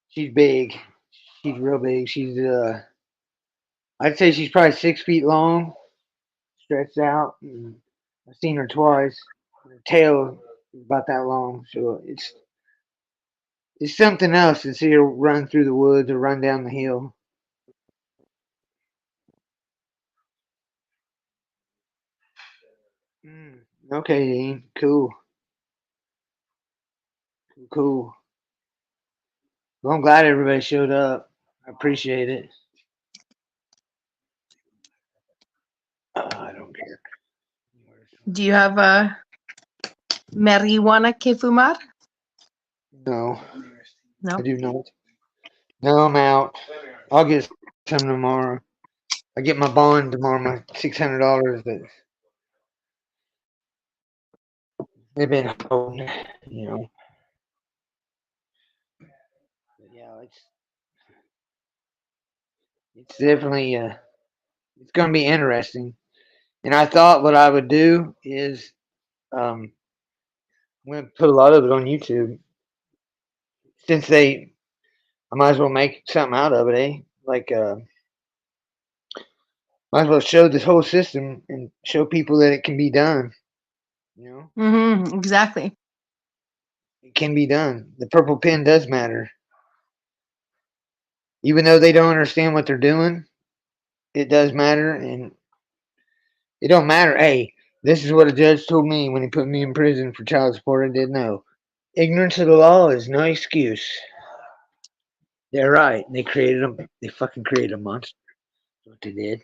She's big. She's real big. I'd say she's probably 6 feet long, stretched out. And I've seen her twice. Her tail is about that long, so it's something else to see her run through the woods or run down the hill. Mm, okay, Dean. Cool. Cool. Well, I'm glad everybody showed up. I appreciate it. I don't care. Do you have marijuana que fumar? No, I No. do not. No, I'm out. I'll get some tomorrow. I get my bond tomorrow, my $600 that they've been holding. You know, but yeah, it's definitely it's going to be interesting. And I thought what I would do is um, I'm going to put a lot of it on YouTube since I might as well make something out of it, eh? Like might as well show this whole system and show people that it can be done. You know, Exactly. it can be done. The purple pen does matter, even though they don't understand what they're doing. It does matter, and it don't matter. Hey, this is what a judge told me when he put me in prison for child support. I didn't know. Ignorance of the law is no excuse. They're right. They created them. They fucking created a monster. That's what they did.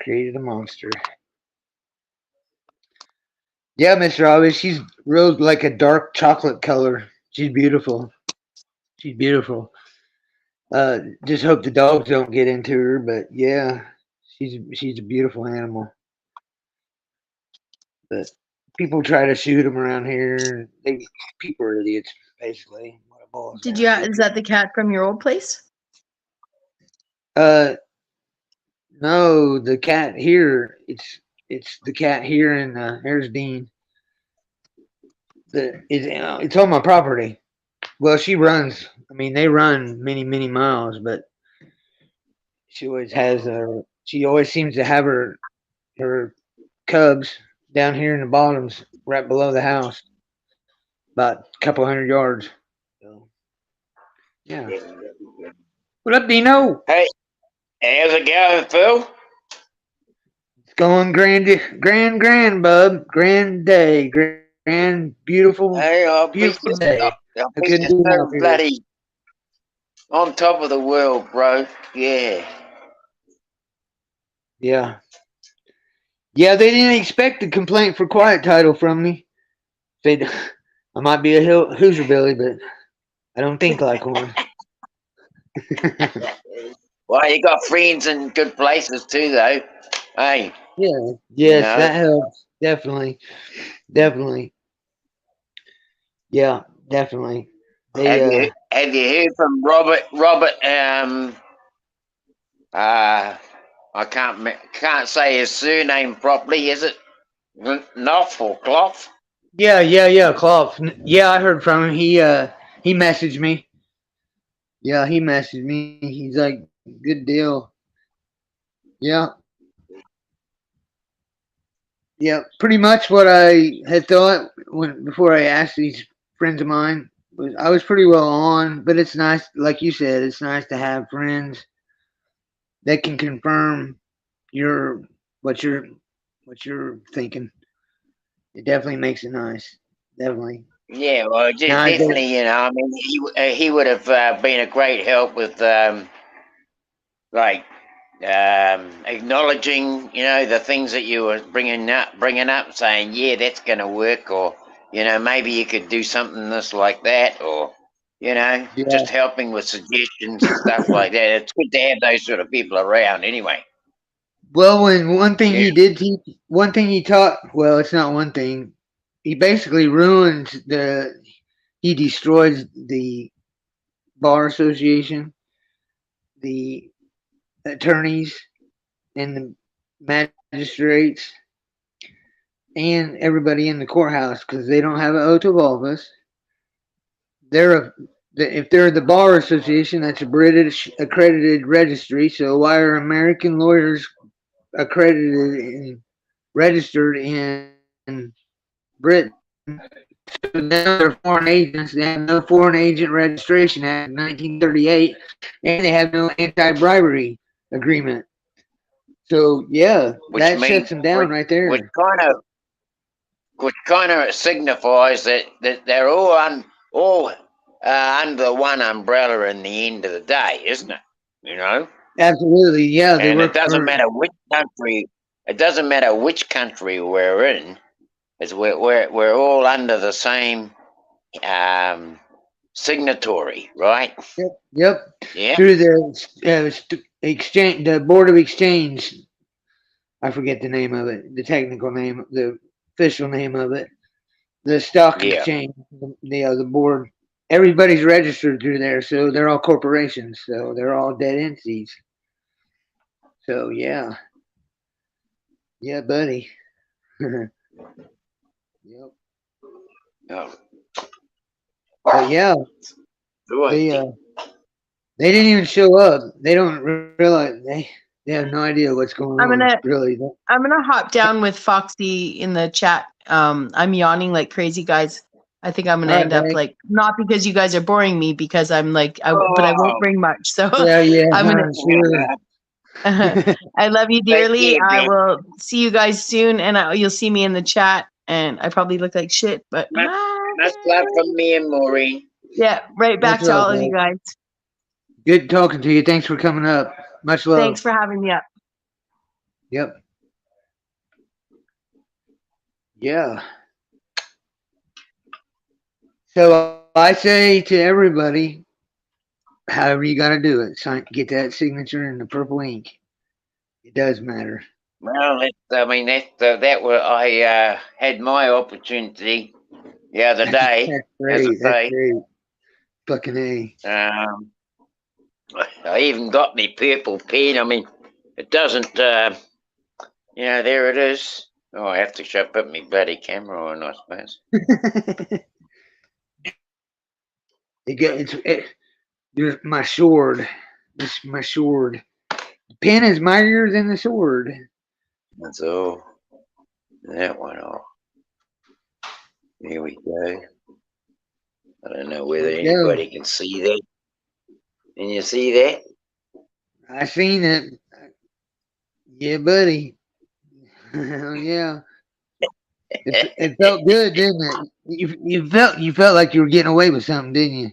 Created a monster. Yeah, Mr. Obvious. She's real like a dark chocolate color. She's beautiful. She's beautiful. Just hope the dogs don't get into her. But yeah, she's a beautiful animal. But people try to shoot them around here. People are idiots, basically. What it boils Did down you? to. Is that the cat from your old place? Uh, no, the cat here. It's the cat here in here's Dean. It's on my property. Well, she runs. I mean, they run many miles, but she always has her. She always seems to have her cubs down here in the bottoms, right below the house, about a couple 100 yards. So yeah. What up, Dino? Hey, how's it going, Phil? It's going grand, bub. Grand day, Hey, beautiful day. I I bet couldn't you're be so happier. bloody on top of the world, bro. Yeah. Yeah. Yeah, they didn't expect a complaint for quiet title from me. They, I might be a Hoosier Billy, but I don't think like one. Well, you got friends in good places too, though. Hey, Yeah, you yes, know. that helps. Definitely. Yeah, definitely. They, Have you heard from Robert? Uh, I can't say his surname properly. Is it Knopf or Clough? yeah, Clough. Yeah, I heard from him. He messaged me. Yeah, he messaged me. He's like, good deal. Yeah, Yeah, pretty much what I had thought when before I asked these friends of mine was I was pretty well on, but it's nice, like you said, it's nice to have friends that can confirm your what you're what you're thinking. It definitely makes it nice. Definitely. Yeah, well, Now I go, definitely, I mean, he would have been a great help with like acknowledging, the things that you were bringing up, saying, yeah, that's going to work, or maybe you could do something this like that, or yeah. just helping with suggestions and stuff like that. It's good to have those sort of people around, anyway. Well, when one thing Yeah, he did teach, one thing he taught. Well, it's not one thing. He basically ruined the. He destroys the bar association, the attorneys, and the magistrates, and everybody in the courthouse because they don't have an oath of office. They're a if they're the bar association, that's a British accredited registry. So why are American lawyers accredited and registered in Britain? So now they're foreign agents. They have no Foreign Agent Registration Act of 1938, and they have no anti-bribery agreement. So yeah, which that means shuts them down right which there. kind of signifies that they're all under one umbrella in the end of the day, isn't it? You know, Absolutely, yeah. They and it work doesn't for matter which country. It doesn't matter which country we're in. As we're all under the same um, signatory, right? yep Yeah, through the exchange, the Board of Exchange. I forget the name of it, the technical name, the official name of it. The stock yeah. exchange, the board. Everybody's registered through there, so they're all corporations, so they're all dead entities. So yeah, yeah, buddy. Yep. Oh, But yeah, good. they they didn't even show up. They don't realize they have no idea what's going I'm on. gonna Really, I'm gonna hop down with Foxy in the chat. I'm yawning like crazy, guys. I think I'm gonna all right, end up buddy. like not because you guys are boring me, because I'm like but I won't Oh, bring much. So Yeah, yeah, I'm gonna. sure. I love you take dearly. care, I man. will see you guys soon, and you'll see me in the chat. And I probably look like shit, but Much, much love from me and Maureen. yeah, right Much back to love, all of you buddy. guys. Good talking to you. Thanks for coming up. Much love. Thanks for having me up. Yep. Yeah. So I say to everybody, however you got to do it, get that signature in the purple ink. It does matter. Well, I mean, that were I had my opportunity the other day, That's as great. That's I great. Fucking A. say. I even got me purple pen. I mean, it doesn't. There it is. Oh, I have to put my bloody camera on, I suppose. You're my sword. This is my sword. The pen is mightier than the sword. That's all. That one off. Here we go. I don't know whether Let's go. anybody can see that. Can you see that? I seen it. Yeah, buddy. Hell yeah. It felt good, didn't it? You felt like you were getting away with something, didn't you?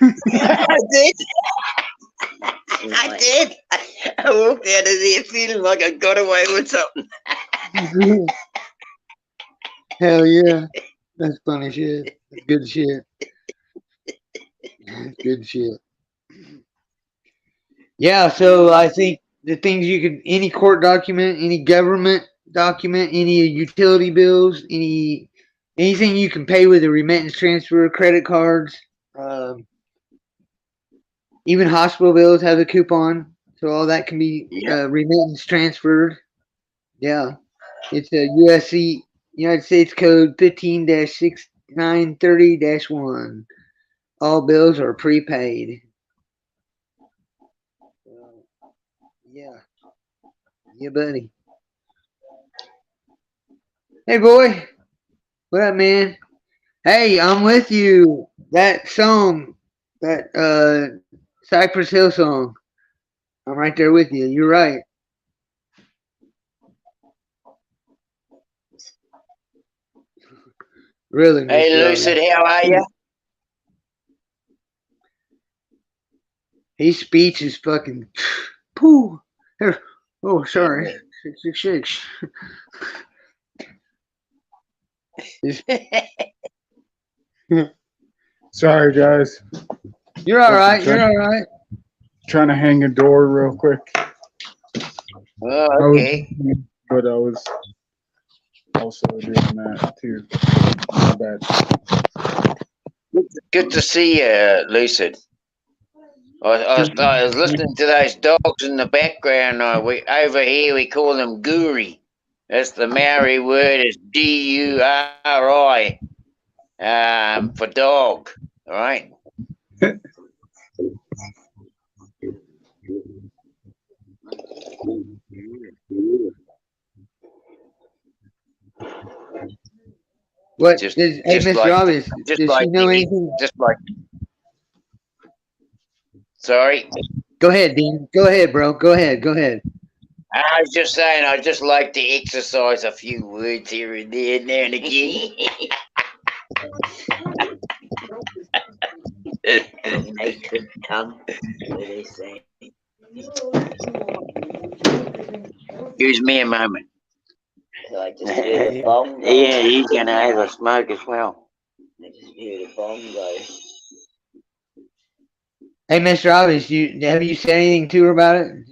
I did. I did. I walked out of there feeling like I got away with something. Hell yeah. That's funny shit. That's good shit. That's good shit. Yeah, so I think the things you could any court document, any government document, any utility bills, anything you can pay with a remittance transfer, credit cards, um, even hospital bills have a coupon, so all that can be Yep. remittance transferred. Yeah, it's a USC United States Code 15-6930-1. All bills are prepaid. Yeah, yeah, buddy. Hey, boy. What up, man? Hey, I'm with you. That song, that Cypress Hill song. I'm right there with you. You're right. Really, Hey, Mr. Lucid, Robbins. how are you? His speech is fucking poo. Oh, sorry. 666. Sorry, guys. You're all right. You're Trying, all right. trying to hang a door real quick. Oh, I was, okay. but I was also doing that too. My bad. Good to see you, Lucid. I was listening to those dogs in the background. Over here we call them Guri. That's the Maori word is Duri, for dog. All right. What Just, does, hey, just Mr. like, Robbins, just does she like know anything? just like. Sorry, Go ahead, Dean. Go ahead, bro. Go ahead. Go ahead. I was just saying. I just like to exercise a few words here and there, now and again. Native tongue, what they say. Excuse me a moment. So I just heard a bong go. Yeah, he's gonna have a smoke as well. I just heard a bong go. Hey, Mr. Robbins, have you said anything to her about it?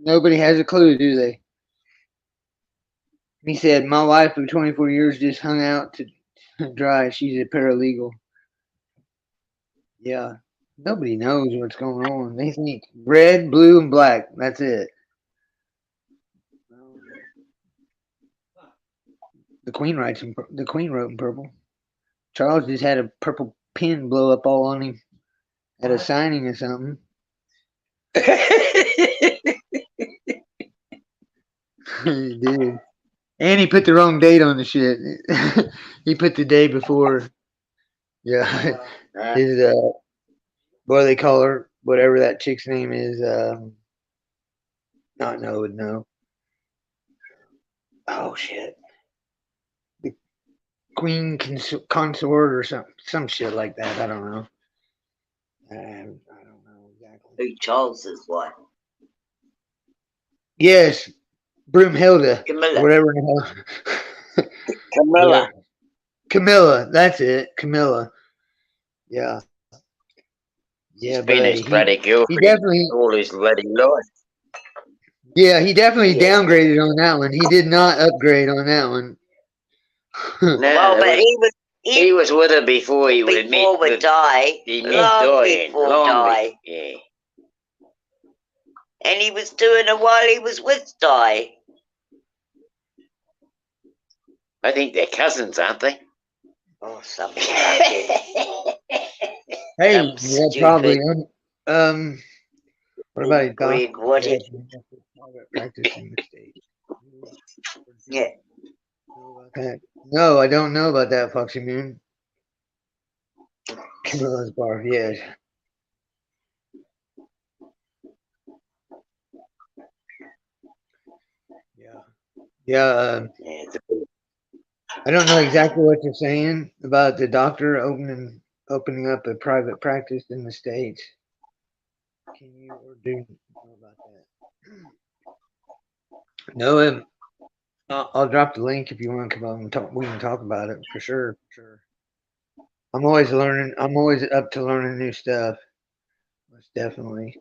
Nobody has a clue, do they? He said, my wife of 24 years just hung out to dry. She's a paralegal. Yeah. Nobody knows what's going on. They think red, blue, and black. That's it. The Queen wrote in purple. Charles just had a purple pin blow up all on him at a signing or something. He did. And he put the wrong date on the shit. He put the day before. Yeah. His what do they call her? Whatever that chick's name is, not know would know. Oh shit. The Queen consort or some shit like that. I don't know. I don't know exactly. Who Charles's wife? Yes, Broomhilda. Camilla. Whatever the hell. Camilla. Camilla, that's it. Camilla. Yeah. She's Yeah, been but his bloody he girlfriend definitely, all his bloody life. yeah, he definitely Yeah. downgraded on that one. He did not upgrade on that one. No, Well, but he was with her before he would before we die, he met long Diane. before Long die, yeah. and he was doing it while he was with Di. I think they're cousins, aren't they? Or something like it. Hey, Some yeah, stupid probably. What about his Greg, doctor? what it? Practice in the state. Yeah. No, I don't know about that, Foxy Moon. Camilla's bar, yes. Yeah. Yeah, Yeah, I don't know exactly what you're saying about the doctor opening up a private practice in the States. Can you or do you know about that? No, I'll drop the link if you want to come on and talk. We can talk about it for sure. For sure. I'm always learning. I'm always up to learning new stuff. Most definitely.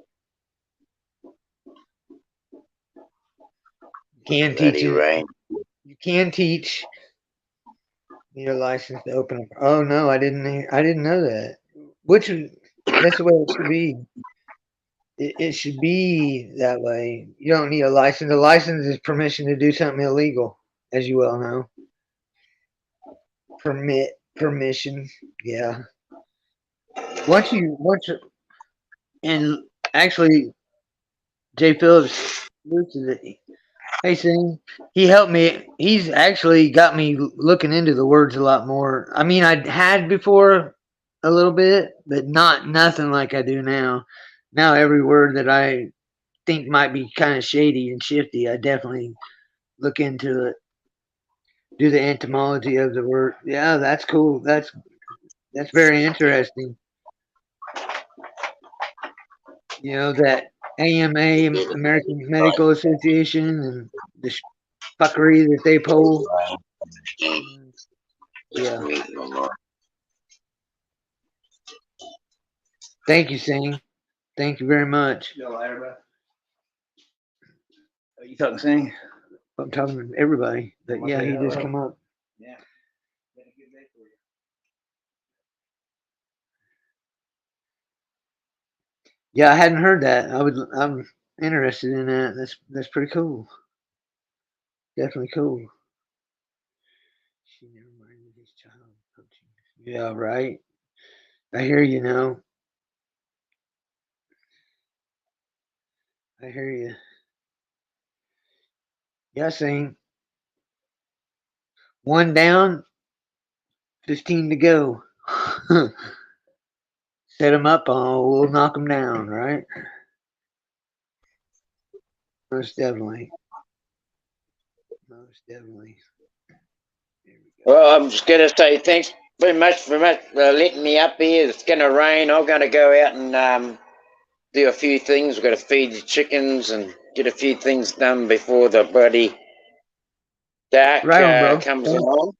You can teach bloody it. rain. You can teach. Need a license to open up. Oh no, I didn't know that. Which that's the way it should be. It should be that way. You don't need a license. A license is permission to do something illegal, as you well know. Permission. Yeah. Once you and actually Jay Phillips Hey, Sing. He helped me. He's actually got me looking into the words a lot more. I mean, I had before a little bit, but not nothing like I do now. Now every word that I think might be kind of shady and shifty, I definitely look into it. Do the etymology of the word. Yeah, that's cool. That's very interesting. You know that AMA, American Medical Association, and the fuckery that they pull. Mm, yeah. Thank you, Sing. Thank you very much. You talking Sing? I'm talking to everybody. But yeah, he just come up. Yeah, I hadn't heard that. I'm interested in that. That's pretty cool. Definitely cool. She never minded his child coaching. Yeah, right. I hear you now. I hear you. Yeah, Sing. One down, 15 to go. Set him up, we'll knock him down, right? Most definitely. Most definitely. There we go. Well, I'm just going to say thanks very much for letting me up here. It's going to rain. I'm going to go out and do a few things. We've got to feed the chickens and get a few things done before the bloody dark Right on, bro. comes Thanks. along.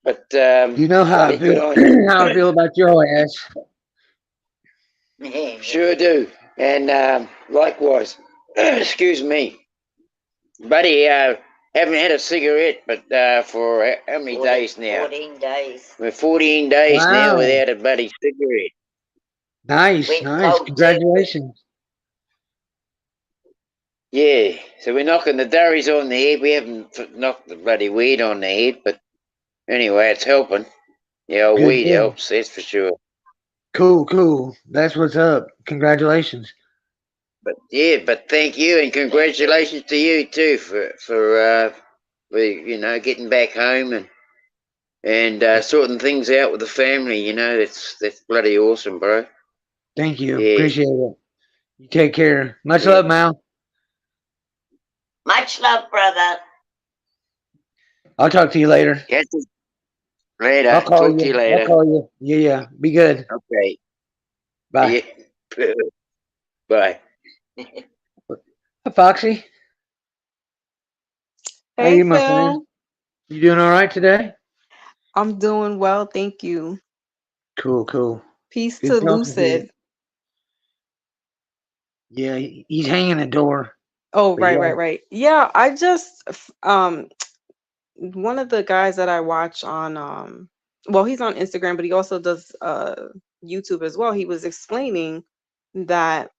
But You know how I yeah, good feel. on you. How I feel about your ass. Sure do. And likewise, excuse me, buddy. Haven't had a cigarette, but for how many days now? 14 days. We're 14 days now Wow. without a bloody cigarette. Nice, Went nice. cold Congratulations. Yeah, so we're knocking the durries on the head. We haven't knocked the bloody weed on the head, but anyway, it's helping. Yeah, Good weed deal. helps, that's for sure. Cool, cool. That's what's up. Congratulations. But yeah, but thank you and congratulations to you too for getting back home and sorting things out with the family. You know, that's bloody awesome, bro. Thank you. Yeah, Appreciate it. You take care. Much yeah. love, Mal. Much love, brother. I'll talk to you later. Catch you later. I'll call Talk to you you. I'll later. call you. Yeah, yeah. Be good. Okay. Bye. Yeah. Bye. Hi, Foxy. How Hey you, my friend? Phil, You doing all right today? I'm doing well, thank you. Cool, cool. Peace Good to talking to you. Lucid. Yeah, he's hanging the door. Oh, But right, yeah. right, right. Yeah, I just one of the guys that I watch on well, he's on Instagram, but he also does YouTube as well. He was explaining that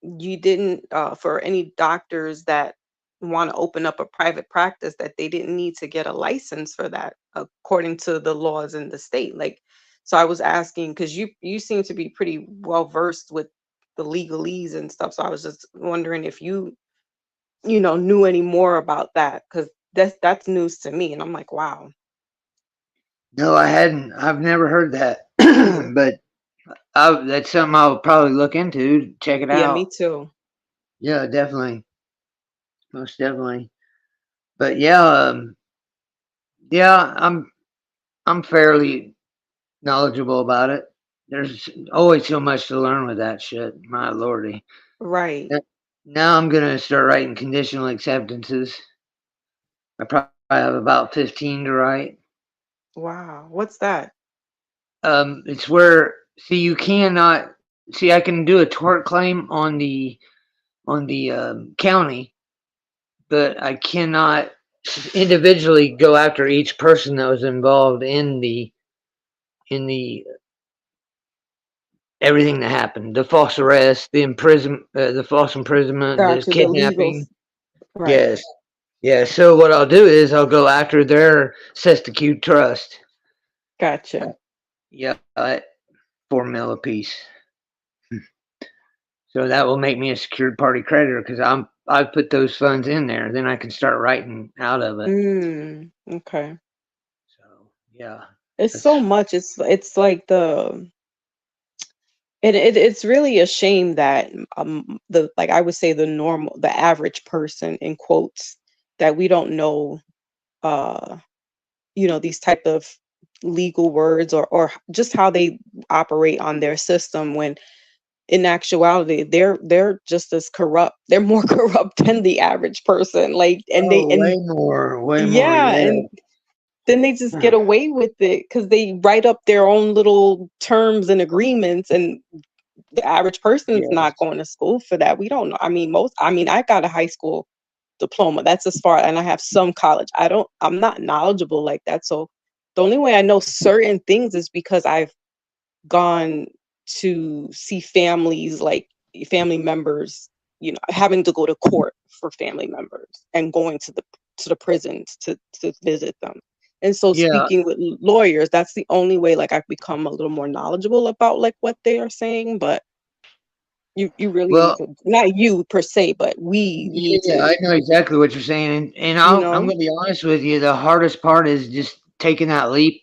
you didn't for any doctors that want to open up a private practice that they didn't need to get a license for that according to the laws in the state, like, so I was asking because you seem to be pretty well versed with the legalese and stuff, so I was just wondering if you knew any more about that, because that's news to me and I'm like, wow. No, I hadn't. I've never heard that. But that's something I'll probably look into. Check it Yeah, me out. too. Yeah, definitely. Most definitely. But yeah, yeah, I'm fairly knowledgeable about it. There's always so much to learn with that shit. My lordy. Right. Uh, Now I'm gonna start writing conditional acceptances. I probably have about 15 to write. Wow, what's that? It's where see you cannot see I can do a tort claim on the county, but I cannot individually go after each person that was involved in the everything that happened, the false arrest, the false imprisonment, the Gotcha, the legals. kidnapping. Right. Yes, yes. So what I'll do is I'll go after their Sestacute trust. Gotcha. Yeah, at 4 mil apiece. So that will make me a secured party creditor because I put those funds in there, then I can start writing out of it. Okay. So yeah, It's that's so much. It's like it's really a shame that the like I would say the average person in quotes that we don't know uh these type of legal words or just how they operate on their system when in actuality they're just as corrupt. They're more corrupt than the average person. Like and they oh and way more. yeah, Yeah. and then they just get away with it because they write up their own little terms and agreements, and the average person's Yes. not going to school for that. We don't know. I mean, I got a high school diploma. That's as far, and I have some college. I'm not knowledgeable like that. So the only way I know certain things is because I've gone to see families, like family members, having to go to court for family members and going to the prisons to visit them. And so Yeah. speaking with lawyers, that's the only way like I've become a little more knowledgeable about like what they are saying. But you really need Well, to, not you per se, but we need yeah, to, I know exactly what you're saying, and you I'm know. gonna be honest with you. The hardest part is just taking that leap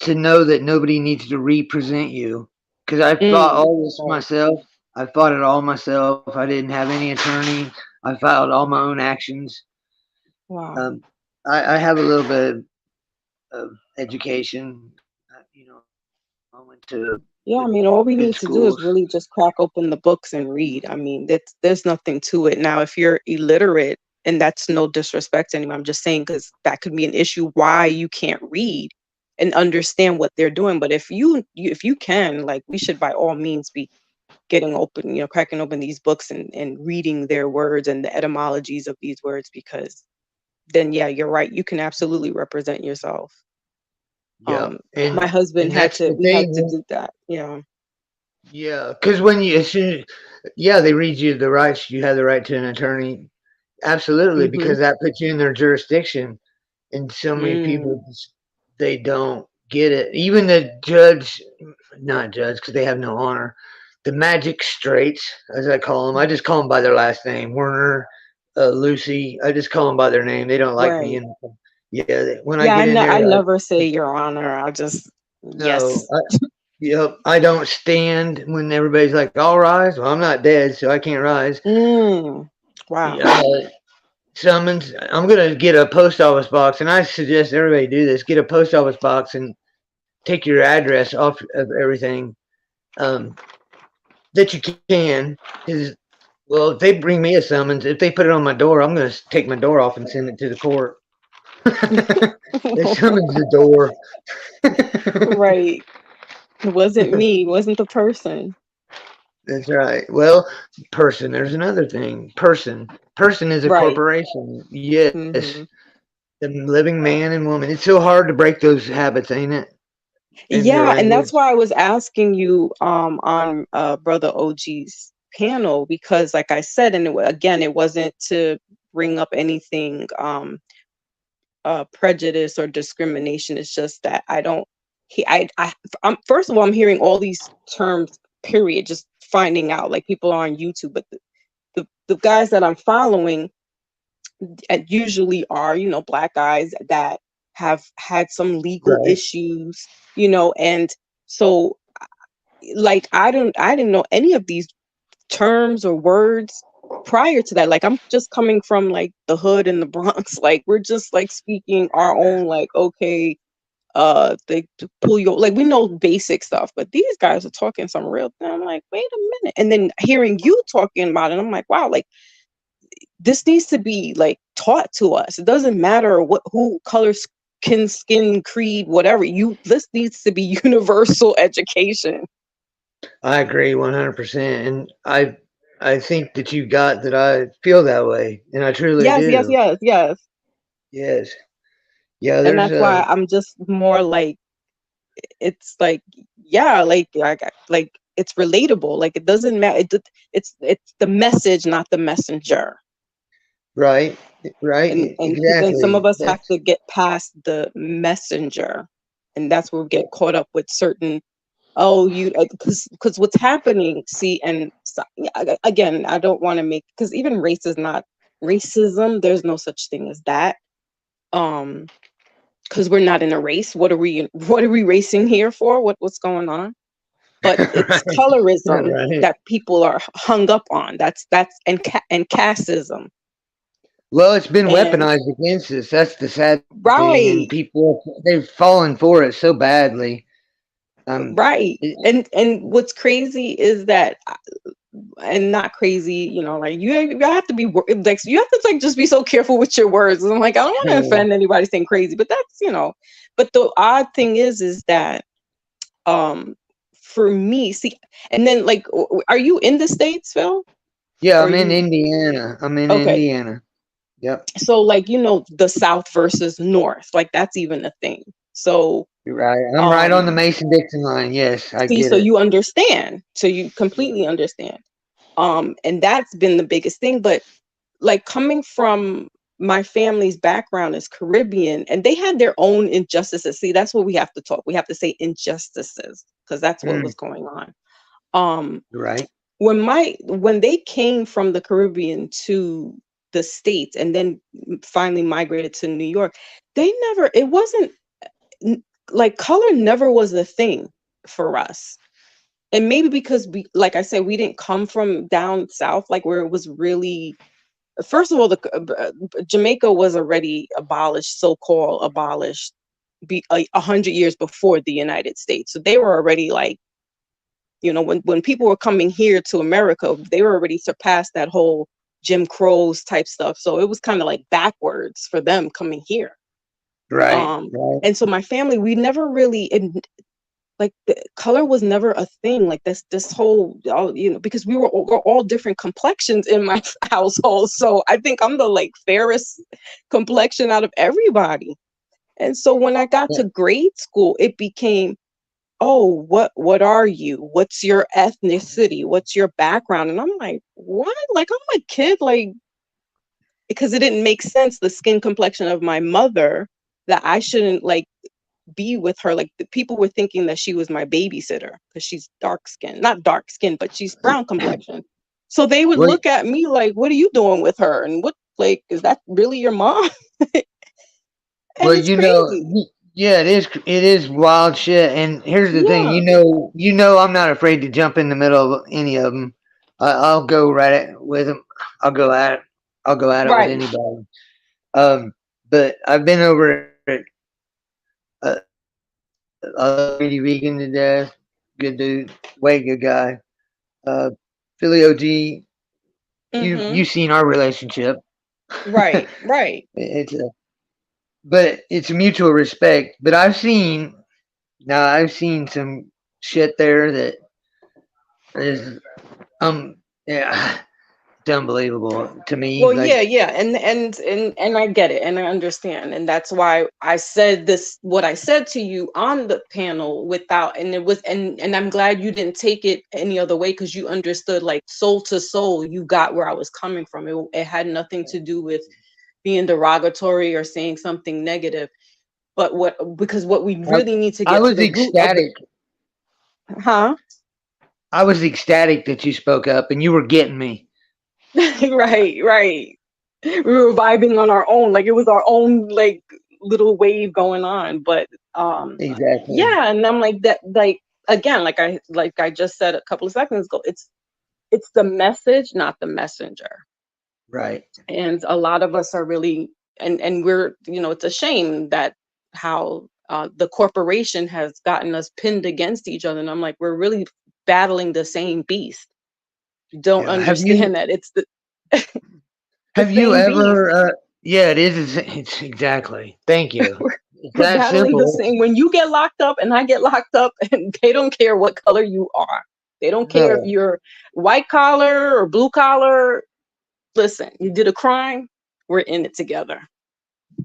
to know that nobody needs to represent you. Because I fought all this Right. myself. I fought it all myself. I didn't have any attorney. I filed all my own actions. Wow. Um, I have a little bit of education. I went to Yeah, I good mean, all we good need to do is schools. really just crack open the books and read. I mean, there's nothing to it. Now, if you're illiterate, and that's no disrespect to anyone, I'm just saying because that could be an issue why you can't read and understand what they're doing. But if you can, like, we should by all means be getting open, cracking open these books and reading their words and the etymologies of these words, because then, yeah, you're right. You can absolutely represent yourself. Yeah, My husband and that's the we had to thing. do that. Yeah. Yeah, because when you, as soon, yeah, they read you the rights. You have the right to an attorney. Absolutely, Mm-hmm. because that puts you in their jurisdiction, and so many Mm. people they don't get it. Even the judge, not judge, because they have no honor. The magistrates, as I call them, I just call them by their last name. Werner, Lucy. I just call them by their name. They don't like me, Right. and yeah, when I Yeah, get in there, I never say your honor. I just no, yes. yep, I don't stand when everybody's like, "All rise." Well, I'm not dead, so I can't rise. Mm. Wow. Yeah, summons. I'm gonna get a post office box, and I suggest everybody do this. Get a post office box and take your address off of everything um, that you can. Because well, if they bring me a summons, if they put it on my door, I'm gonna take my door off and send it to the court. They summons the door. Right. It wasn't me. It wasn't the person. That's right. Well, person. There's another thing. Person. Person is a Right. corporation. Yes. Hmm. The living man and woman. It's so hard to break those habits, ain't it? In your Yeah, and language. that's why I was asking you on Brother OG's panel, because like I said, and again, it wasn't to bring up anything prejudice or discrimination. It's just that I don't I'm first of all, I'm hearing all these terms, period, just finding out, like people are on YouTube, but the guys that I'm following usually are, black guys that have had some legal Right. issues, and so like I didn't know any of these terms or words prior to that. Like I'm just coming from like the hood in the Bronx. Like we're just like speaking our own, like, okay, they to pull you, like we know basic stuff, but these guys are talking some real thing. I'm like, wait a minute. And then hearing you talking about it, I'm like, wow, like this needs to be like taught to us. It doesn't matter who color, skin, creed, whatever. This needs to be universal education. I agree 100%. And I think that you got that I feel that way. And I truly Yes, yes, do. yes, yes. Yes. Yeah, And there's that's why I'm just more like, it's like, yeah, like it's relatable. Like it doesn't matter. It's the message, not the messenger. right. Right. And some of Exactly. us have That's to get past the messenger, and that's where we get caught up with certain, oh, you, because what's happening, see, and again, I don't want to make, because even race is not racism. There's no such thing as that. Because we're not in a race. What are we racing here for? What's going on? But it's Right. colorism Right. that people are hung up on. That's and casteism. Well, it's been And weaponized against us. That's the sad thing, and right, people they've fallen for it so badly. right. It, And what's crazy is that, and not crazy, like you have to be like, you have to like just be so careful with your words. And I'm like, I don't want to offend anybody saying crazy, but that's, but the odd thing is that for me, see, and then like, are you in the States, Phil? yeah, Or I'm in you Indiana. I'm in okay? Indiana. Yep, So like, the South versus North, like that's even a thing. So you're right. I'm right on the Mason-Dixon line. Yes, I see, get so it. you understand, so you completely understand. And that's been the biggest thing. But like, coming from my family's background is Caribbean, and they had their own injustices. See, that's what we have to talk. We have to say injustices, because that's what was going on. You're right. When they came from the Caribbean to the States and then finally migrated to New York, it wasn't like, color never was a thing for us. And maybe because we, like I said, we didn't come from down south, like where it was really, first of all, Jamaica was already abolished, so-called abolished, 100 years before the United States. So they were already like, when people were coming here to America, they were already surpassed that whole Jim Crows type stuff. So it was kind of like backwards for them coming here. Right. Right. And so my family, we never really, like, the color was never a thing. Like this whole, because we're all different complexions in my household. So I think I'm the like fairest complexion out of everybody. And so when I got Yeah. to grade school, it became, oh, what are you? What's your ethnicity? What's your background? And I'm like, what? Like, I'm a kid, like, because it didn't make sense, the skin complexion of my mother, that I shouldn't like be with her. Like, the people were thinking that she was my babysitter because she's dark skinned, not dark skinned, but she's brown complexion. So they would Well, look at me like, what are you doing with her? And what, like, is that really your mom? And well, it's crazy. yeah, it is. It is wild shit. And here's the thing. Yeah. I'm not afraid to jump in the middle of any of them. I'll go right at with them. I'll go at it. I'll go at it with Right. anybody. But I've been over at Randy Regan to death. Good dude, way good guy. Uh, Philly OG. Mm-hmm. You've seen our relationship. Right. Right. But it's a mutual respect. But I've seen some shit there that is yeah, it's unbelievable to me. Well, Like, yeah, and I get it, and I understand, and that's why I said what I said to you on the panel, without, and it was, and I'm glad you didn't take it any other way, because you understood, like, soul to soul, you got where I was coming from. It had nothing to do with being derogatory or saying something negative, but because what we I, really need to I get to was the root of the, ecstatic. huh? I was ecstatic that you spoke up and you were getting me. Right, right. We were vibing on our own, like it was our own like little wave going on. But Exactly. yeah, and I'm like that, like, again, like I just said a couple of seconds ago, it's the message, not the messenger. Right. And a lot of us are really, and we're, it's a shame that how the corporation has gotten us pinned against each other. And I'm like, we're really battling the same beast. You don't Yeah. Have you understand that it's the have you same beast. ever? Yeah, it is. It's exactly. Thank you. It's We're that battling the simple. same. When you get locked up and I get locked up, and they don't care what color you are. They don't care if No. you're white collar or blue collar. Listen, you did a crime. We're in it together.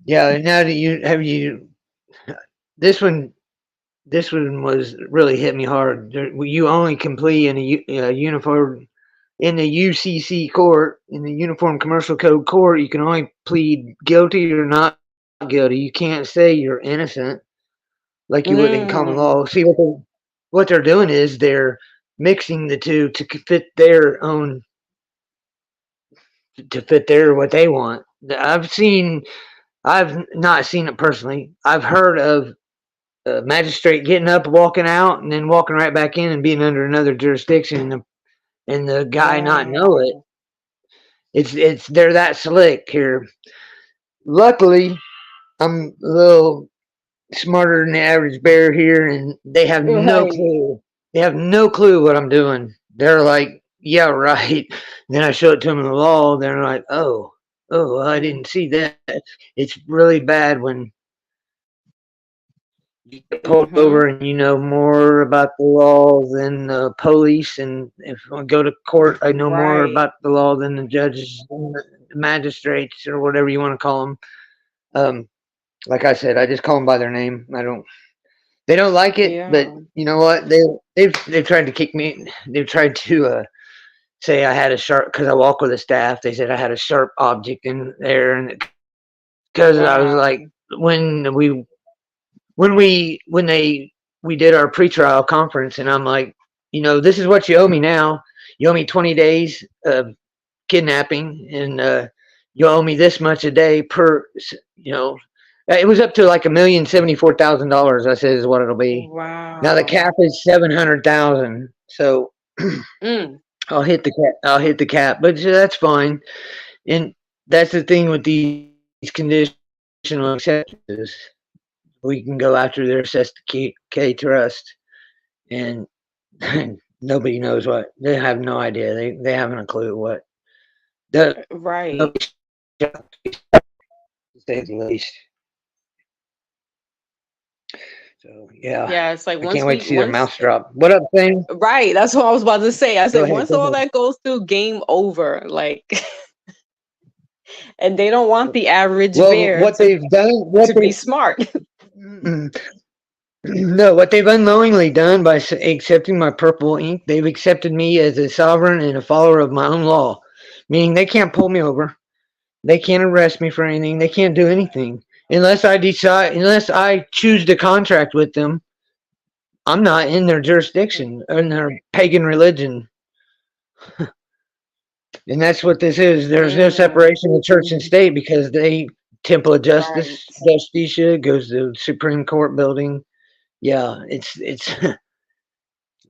Yeah. Now that you have you this one. This one was really hit me hard. You only can plea in a uniform in the UCC court, in the Uniform Commercial Code court. You can only plead guilty or not guilty. You can't say you're innocent like you would in common law. Mm, See what they're doing is they're mixing the two to fit their own, to fit their what they want. I've not seen it personally. I've heard of a magistrate getting up, walking out, and then walking right back in and being under another jurisdiction, and the guy not know it. Wow. It's they're that slick here. Luckily, I'm a little smarter than the average bear here, and they have no Right. clue. They have no clue what I'm doing. They're like, "Yeah, right." Then I show it to them in the law. They're like, "Oh, oh, well, I didn't see that." It's really bad when you get pulled Mm-hmm. over and you know more about the law than the police, and if I go to court, I know more Right. about the law than the judges, and the magistrates, or whatever you want to call them. Like I said, I just call them by their name. I don't. They don't like it, but Yeah. you know what? They've tried to kick me. They've tried to say I had a sharp, because I walk with a staff. They said I had a sharp object in there, and because I was Wow. like, when we when they we did our pretrial conference, and I'm like, this is what you owe me now. You owe me 20 days of kidnapping, and you owe me this much a day per. You know, it was up to like $1,074,000. I said is what it'll be. Now the Wow. cap is 700,000, so Mm. I'll hit the cap. I'll hit the cap, but that's fine. And that's the thing with these conditional acceptances. We can go after their SSK trust, and nobody knows what. They have no idea. They haven't a clue what. The Right. nobody to say the least. So yeah, Yeah, it's like I can't wait to see their once mouths drop. What up, thing? right, that's what I was about to say. I Go said ahead. once Go all ahead. that goes through, game over. Like and they don't want the average Well, bear what they've done, to be smart. no, what they've unknowingly done by accepting my purple ink, they've accepted me as a sovereign and a follower of my own law, meaning they can't pull me over, they can't arrest me for anything, they can't do anything unless I choose to contract with them. I'm not in their jurisdiction, in their pagan religion, and that's what this is. There's no Mm, separation of church and state because they Temple of right. Justicia goes to the Supreme Court building. Yeah, it's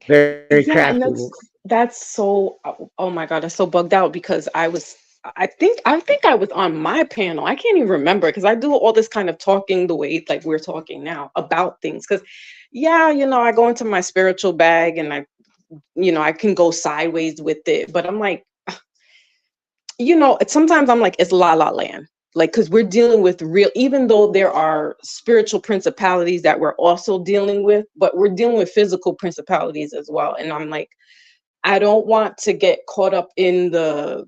very Yeah, and crafty. that's so oh my God, that's so bugged out because I think I was on my panel. I can't even remember because I do all this kind of talking the way like we're talking now about things. Because yeah, I go into my spiritual bag and I can go sideways with it, but I'm like, sometimes I'm like, it's la la land. Like, because we're dealing with real, even though there are spiritual principalities that we're also dealing with, but we're dealing with physical principalities as well. And I'm like, I don't want to get caught up in the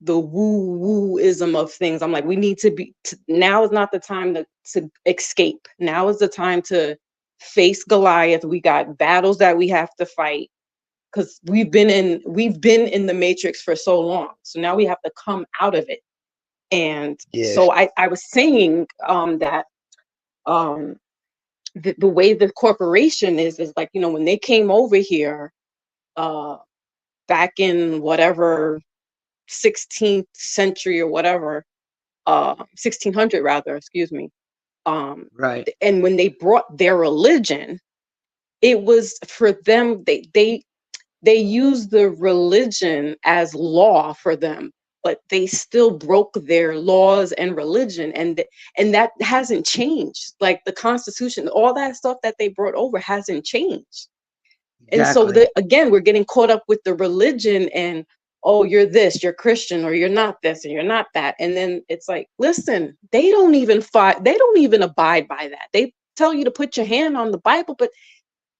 woo woo-ism of things. I'm like, we need to now is not the time to escape. Now is the time to face Goliath. We got battles that we have to fight because we've been in the matrix for so long. So now we have to come out of it. And Yes. so I was saying that um the way the corporation is like, when they came over here uh back in whatever 16th century or whatever, 1600 rather, excuse me. Right. And when they brought their religion, it was for them, they used the religion as law for them, but they still broke their laws and religion, and that hasn't changed. Like the Constitution, all that stuff that they brought over hasn't changed. And so Exactly. again, we're getting caught up with the religion and, oh, you're this, you're Christian, or you're not this, and you're not that. And then it's like, listen, they don't even fight, they don't even abide by that. They tell you to put your hand on the Bible, but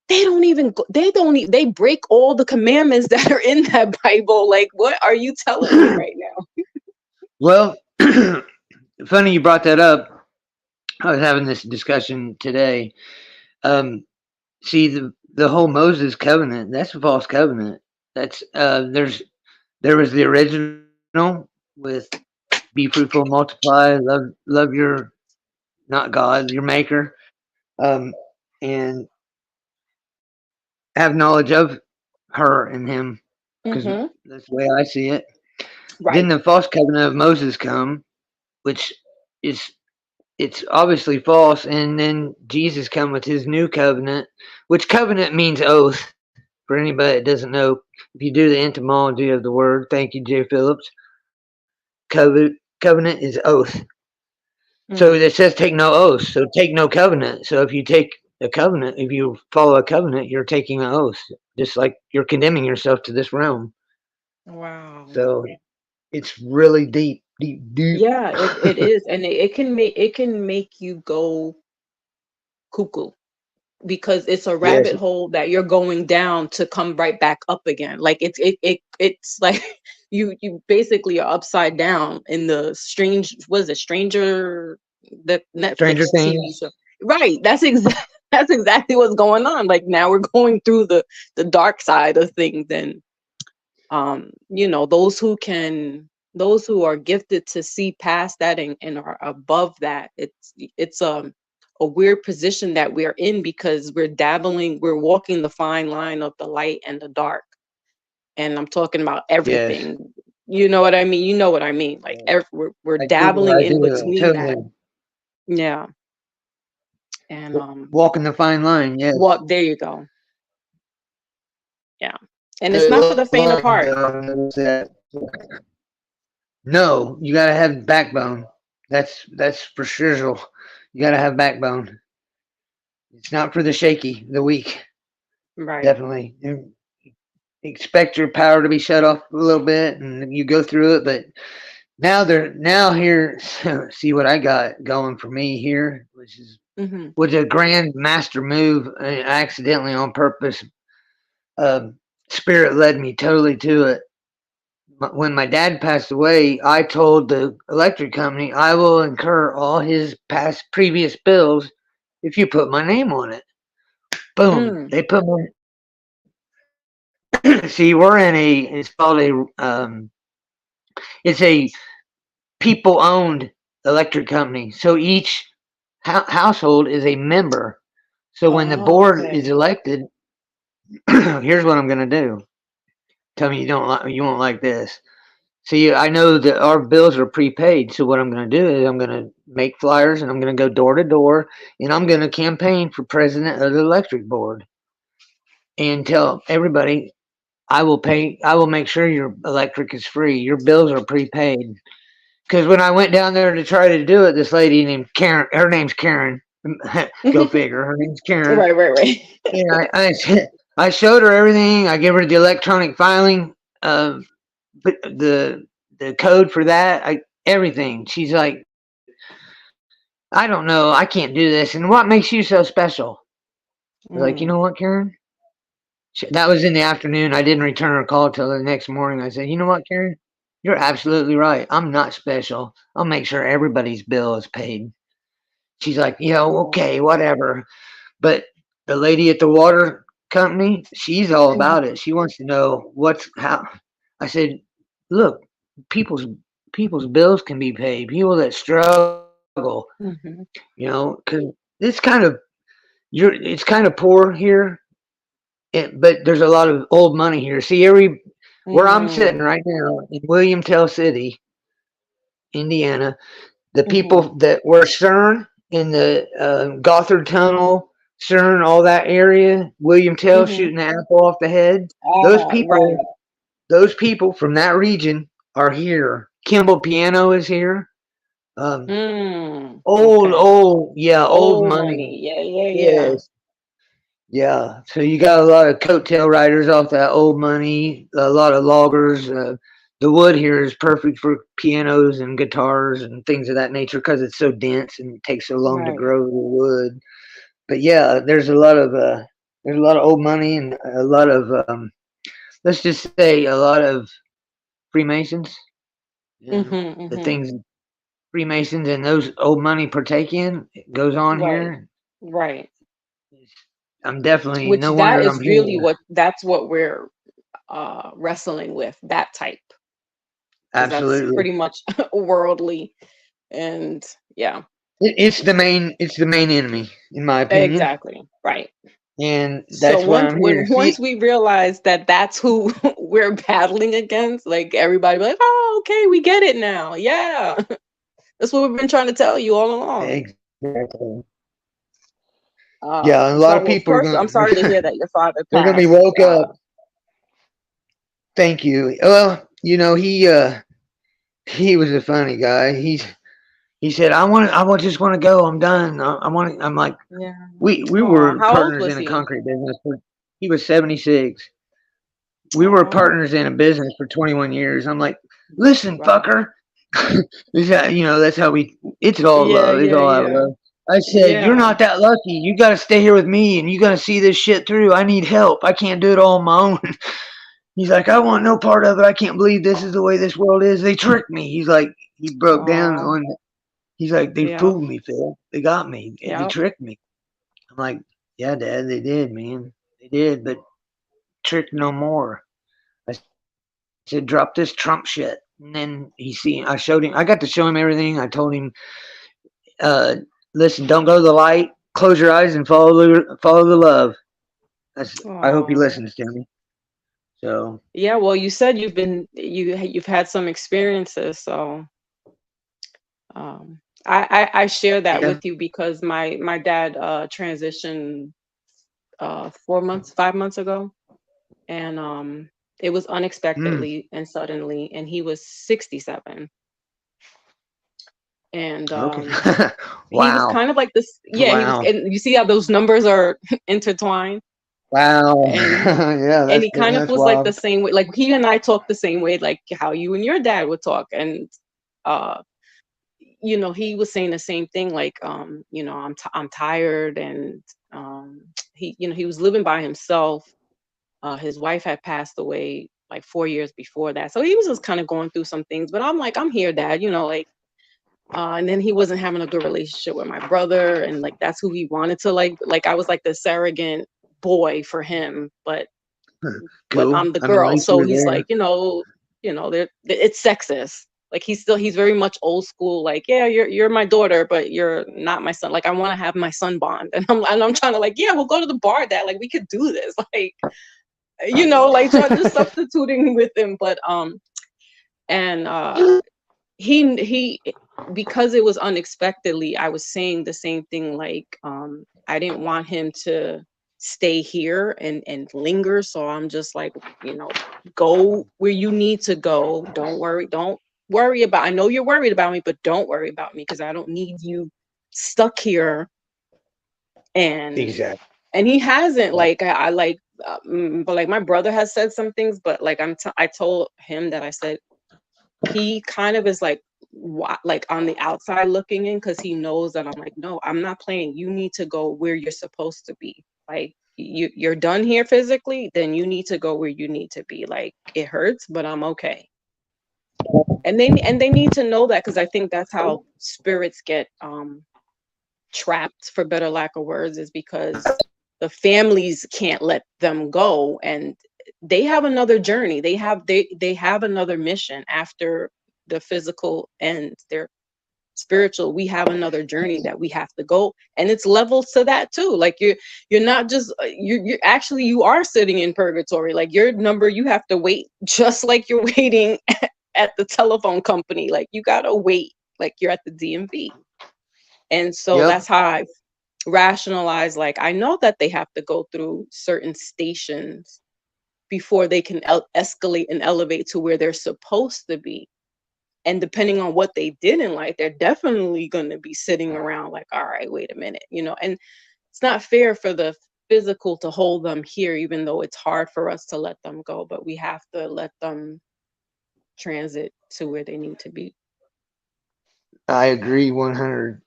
they don't even they don't they break all the commandments that are in that Bible. Like, what are you telling me right now? Well, funny you brought that up. I was having this discussion today. Um, See, the whole Moses covenant, that's a false covenant. That's there was the original with be fruitful, multiply, love your not God, your maker, um, and have knowledge of her and him, because Mm-hmm. that's the way I see it. Then Right. the false covenant of Moses come, which is it's obviously false, and then Jesus come with his new covenant, which covenant means oath. For anybody that doesn't know, if you do the etymology of the word, thank you, J. Phillips. Covenant is oath. So Mm. it says take no oath. So take no covenant. So if you take a covenant, if you follow a covenant, you're taking an oath, just like you're condemning yourself to this realm. Wow. So it's really deep, deep, deep. Yeah, it is, and it can make you go cuckoo because it's a Yes, rabbit hole that you're going down to come right back up again. Like it's like you basically are upside down in the strange, what is it, Stranger, the Stranger Netflix TV Things. show. Right. That's exactly what's going on. Like now we're going through the dark side of things, and those who are gifted to see past that and are above that, it's a weird position that we're in because we're walking the fine line of the light and the dark, and I'm talking about Yes, everything. You know what I mean? You know what I mean? Like we're I do. dabbling I in do. between that. Totally. Yeah. And Walking the fine line. Yes. walk, there you go. Yeah. And it's not for The the faint of line, heart. though, is that no, you gotta have backbone. That's for sure. You gotta have backbone. It's not for the shaky, the weak. Right. Definitely. You expect your power to be shut off a little bit, and you go through it. But now here, see what I got going for me here, which is Mm-hmm. was a grand master move, accidentally on purpose. Um, Spirit led me totally to it. When my dad passed away, I told the electric company I will incur all his previous bills if you put my name on it. Boom. Mm. They put my see. We're in a. It's called a. It's a people owned electric company. So each household is a member. So when the Oh, board okay. is elected, here's what I'm going to do. Tell me you won't like this. See, I know that our bills are prepaid, so what I'm going to do is I'm going to make flyers and I'm going to go door to door and I'm going to campaign for president of the electric board and tell everybody I will make sure your electric is free. Your bills are prepaid. Because when I went down there to try to do it, this lady named Karen, her name's Karen. Go figure, her name's Karen. Right, right, right. And I showed her everything. I gave her the electronic filing, but the code for that, everything. She's like, I don't know, I can't do this. And what makes you so special? I was like, you know Mm. what, Karen? That was in the afternoon. I didn't return her call till the next morning. I said, you know what, Karen? You're absolutely right. I'm not special. I'll make sure everybody's bill is paid. She's like, Oh. okay, whatever. But the lady at the water company, she's all Mhm, about it. She wants to know what's how. I said, look, people's people's bills can be paid. People that struggle, mhm, because it's kind of it's kind of poor here, but there's a lot of old money here. See, where I'm sitting mm, right now in William Tell City, Indiana, the mhm, people that were CERN in the Gothard Tunnel, CERN, all that area, William Tell mhm. shooting the apple off the head. Those Ah, people, right. those people from that region are here. Kimball Piano is here. Um, Mm, okay. old Old money. money. Yeah, yeah, yeah. Yes, yeah. So you got a lot of coattail riders off that old money. A lot of loggers. The wood here is perfect for pianos and guitars and things of that nature because it's so dense and it takes so long to Right. grow the wood. But yeah, there's a lot of old money and a lot of let's just say a lot of Freemasons and Mhm, the mhm. things Freemasons and those old money partake in goes on Right. here. Right. I'm definitly Which no that wonder I'm is really here. that's what we're wrestling with, that type, because that's Absolutely. pretty much worldly, and yeah. It's the main enemy, in my opinion. Exactly. Right. and So that's what I'm here to once see. we realize that that's who we're battling against, like everybody be like, oh, okay, we get it now. Yeah, that's what we've been trying to tell you all along. Exactly. Yeah, and a lot So of well, people are first, I'm sorry to gonna hear that your father they're gonna be passed. woke up. Thank you. Well, he was a funny guy. He said, just want to go. I'm done. I want. I'm like, Yeah. we Oh, were how old partners was in a he? concrete business. He was 76. We were Oh, partners in a business for 21 years. I'm like, listen, wow. fucker. That's how we. It's all Yeah, love. It's yeah, all out of yeah, love. I said, you're yeah. not that lucky. You got to stay here with me, and you got to see this shit through. I need help. I can't do it all on my own. He's like, I want no part of it. I can't believe this is the way this world is. They tricked me. He's like, he broke down Oh, on. He's like, they yeah, fooled me, Phil. They got me. They yeah. tricked me. I'm like, yeah, Dad, they did, man. They did, but trick no more. I said, drop this Trump shit. And then I showed him, I got to show him everything. I told him, uh, listen, don't go to the light. Close your eyes and follow the love. I hope he Oh, listens to me. So, yeah. Well, you said you've had some experiences, so I share that yeah. with you because my dad transitioned 4 months, 5 months ago, and it was Mm, unexpectedly and suddenly, and he was 67, and okay. he was Wow. kind of like this. Yeah, he was, Wow. and you see how those numbers are intertwined, Wow. and Yeah, he kind of that's was like the wild. same way, like he and I talked the same way, like how you and your dad would talk, and uh he was saying the same thing, like I'm tired, and he was living by himself. His wife had passed away like 4 years before that, so he was just kind of going through some things, but I'm like, I'm here, Dad, like. And then he wasn't having a good relationship with my brother, and like that's who he wanted to like I was like the surrogate boy for him, but Cool. I'm the I mean, at girl. least you So were he's there. like, it's sexist. Like he's very much old school. Like, yeah, you're my daughter, but you're not my son. Like I want to have my son bond, and I'm trying to like, yeah, we'll go to the bar, Dad. Like we could do this. Like like try just substituting with him, but and he because it was unexpectedly, I was saying the same thing, like I didn't want him to stay here and linger, so I'm just like, go where you need to go. Don't worry about, I know you're worried about me, but don't worry about me because I don't need you stuck here. and Exactly. and he hasn't, like I like but like my brother has said some things, but like I told him that, I said, he kind of is like like on the outside looking in, because he knows that I'm like, no, I'm not playing. You need to go where you're supposed to be. Like you're done here physically, then you need to go where you need to be. Like it hurts, but I'm okay. And they need to know that, because I think that's how spirits get trapped, for better lack of words, is because the families can't let them go, and they have another journey. They have another mission after the physical and their spiritual. We have another journey that we have to go, and it's levels to that too. Like you're not just you're actually, you are sitting in purgatory. Like your number, you have to wait just like you're waiting at the telephone company. Like you gotta wait like you're at the DMV. And so Yep. that's how I rationalize, like I know that they have to go through certain stations before they can escalate and elevate to where they're supposed to be. And depending on what they did in life, they're definitely going to be sitting around like, all right, wait a minute, and it's not fair for the physical to hold them here, even though it's hard for us to let them go, but we have to let them transit to where they need to be. I agree 100.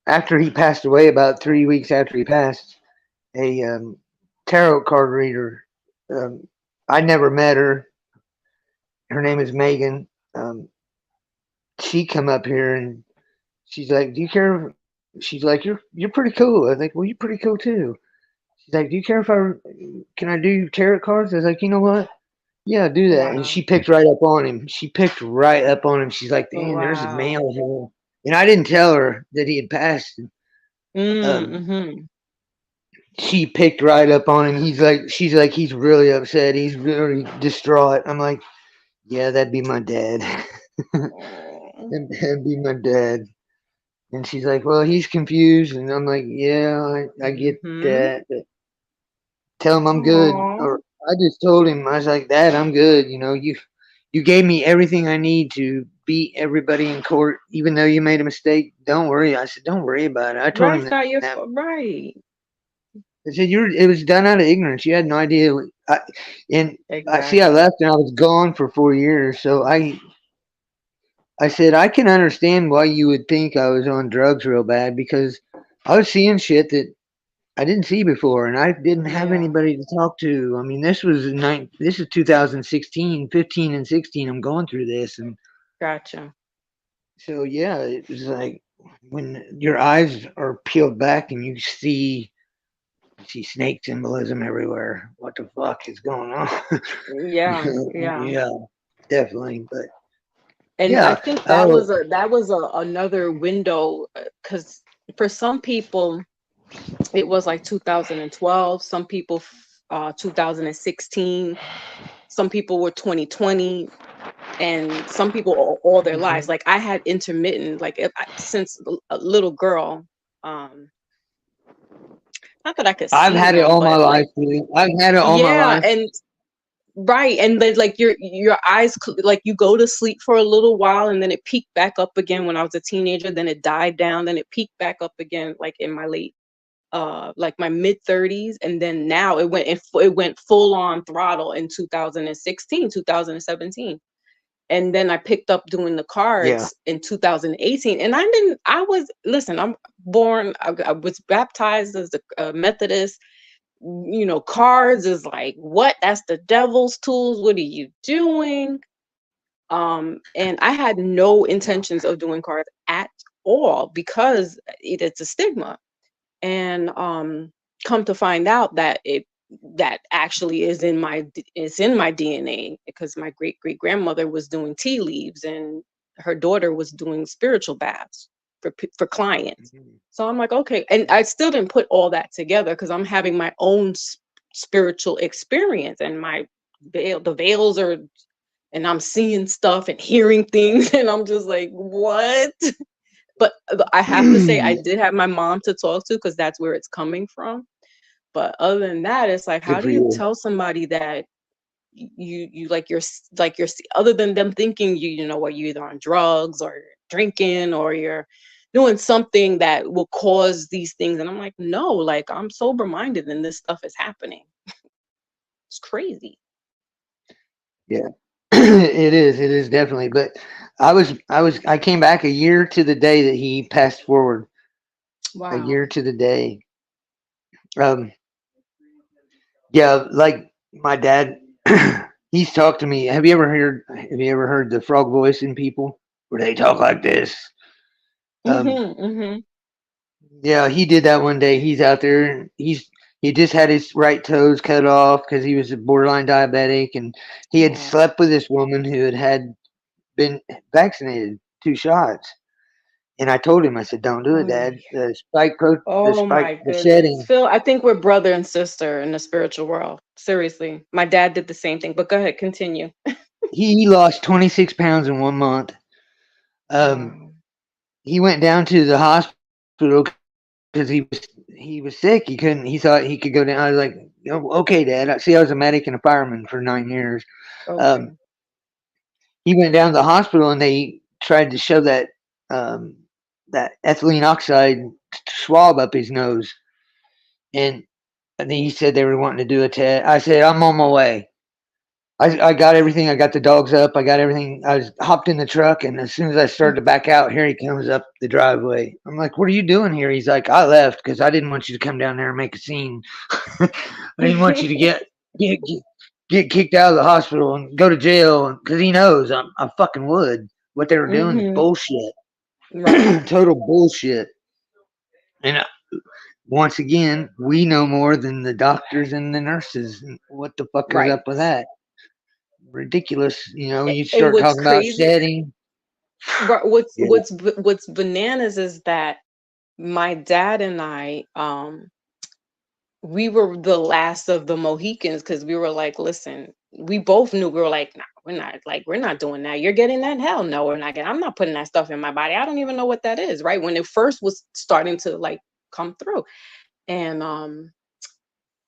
After he passed away, about 3 weeks after he passed, a tarot card reader. Um, I never met her. Her name is Megan. She come up here and she's like, "Do you care?" She's like, "You're pretty cool." I think, "Well, you're pretty cool too." She's like, "Do you care if can I do tarot cards?" I was like, "You know what? Yeah, do that." And Wow. she picked right up on him. She picked right up on him. She's like, "Damn, there's a Wow. male here." And I didn't tell her that he had passed. Um, Mm-hmm. she picked right up on him. She's like, he's really upset. He's really distraught. I'm like, yeah, that'd be my dad. Oh. That'd be my dad. And she's like, well, he's confused. And I'm like, yeah, I get Mm-hmm. that. But tell him I'm good. Aw. Or I just told him, I was like, Dad, I'm good. You know, you gave me everything I need to beat everybody in court, even though you made a mistake. Don't worry. I said, don't worry about it. I told Right, him it's not your that. right. I said, it was done out of ignorance. You had no idea. And I see, I Exactly. left and I was gone for 4 years. So I said, I can understand why you would think I was on drugs real bad because I was seeing shit that I didn't see before, and I didn't have Yeah, anybody to talk to. I mean, this is 2016, 15, and 16. I'm going through this, and gotcha. so yeah, it was like when your eyes are peeled back and you see snake symbolism everywhere. What the fuck is going on? Yeah, yeah. Yeah, definitely. But And I yeah, think oh that was another window because for some people it was like 2012, some people 2016, some people were 2020, and some people all their lives. mhm. Like I had intermittent, like since a little girl. Not that I could I've see had it them, all my but like life, dude. I've had it all my yeah, life. and right, and then like your eyes like you go to sleep for a little while, and then it peaked back up again when I was a teenager. Then it died down. Then it peaked back up again, like in my late, like my mid 30s, and then now it went full on throttle in 2016, 2017, and then I picked up doing the Yeah. cards in 2018. And I didn't. I was listen. I'm born. I was baptized as a Methodist. You know, cards is like, what? That's the devil's tools. What are you doing? And I had no intentions of doing cards at all because it's a stigma. And come to find out that that actually is in my DNA because my great grandmother was doing tea leaves and her daughter was doing spiritual baths for clients. Mhm. So I'm like, okay, and I still didn't put all that together because I'm having my own spiritual experience and the veils are, and I'm seeing stuff and hearing things and I'm just like, what? But I have to say, I did have my mom to talk to because that's where it's coming from. But other than that, it's like, how Good do for you you. tell somebody that you like you're other than them thinking you know what, you're either on drugs or you're drinking or you're doing something that will cause these things, and I'm like, no, like I'm sober minded and this stuff is happening. It's crazy. Yeah. It is. It is definitely. But I came back a year to the day that he passed forward. A Wow. year to the day. Um, yeah, like my dad, he's talked to me. Have you ever heard the frog voice in people where they talk like this? Um, Mm-hmm, mm-hmm. yeah, he did that one day. He's out there and he just had his right toes cut off because he was a borderline diabetic and he had Oh, slept with this woman who had been vaccinated 2 shots. And I told him, I said, "Don't do it, oh, Dad. The spike, my the goodness. shedding." Phil, I think we're brother and sister in the spiritual world. Seriously. My dad did the same thing, but go ahead, continue. He lost 26 pounds in 1 month. Um, Wow. he went down to the hospital because he was sick. He couldn't. He thought he could go down. I was like, "Oh, okay, Dad." See, I was a medic and a fireman for 9 years. Um, Okay. he went down to the hospital and they tried to shove um, that ethylene oxide swab up his nose, and then he said they were wanting to do a test. I said, "I'm on my way." I got everything. I got the dogs up. I got everything. I was hopped in the truck, and as soon as I started to back out, here he comes up the driveway. I'm like, "What are you doing here?" He's like, "I left because I didn't want you to come down there and make a scene. I didn't want you to get get kicked out of the hospital and go to jail because he knows I fucking would. What they were doing is Mm-hmm. bullshit, Right. total bullshit." And once again, we know more than the doctors and the nurses. What the fuck is Right. up with that? Ridiculous. You know, you And start what's talking about crazy, shedding. Yeah. what's bananas is that my dad and I we were the last of the Mohicans because we were like, listen, we both knew we were like, nah, we're not doing that. You're getting that? Hell no, we're not getting. I'm not putting that stuff in my body. I don't even know what that is, right? When it first was starting to like come through. And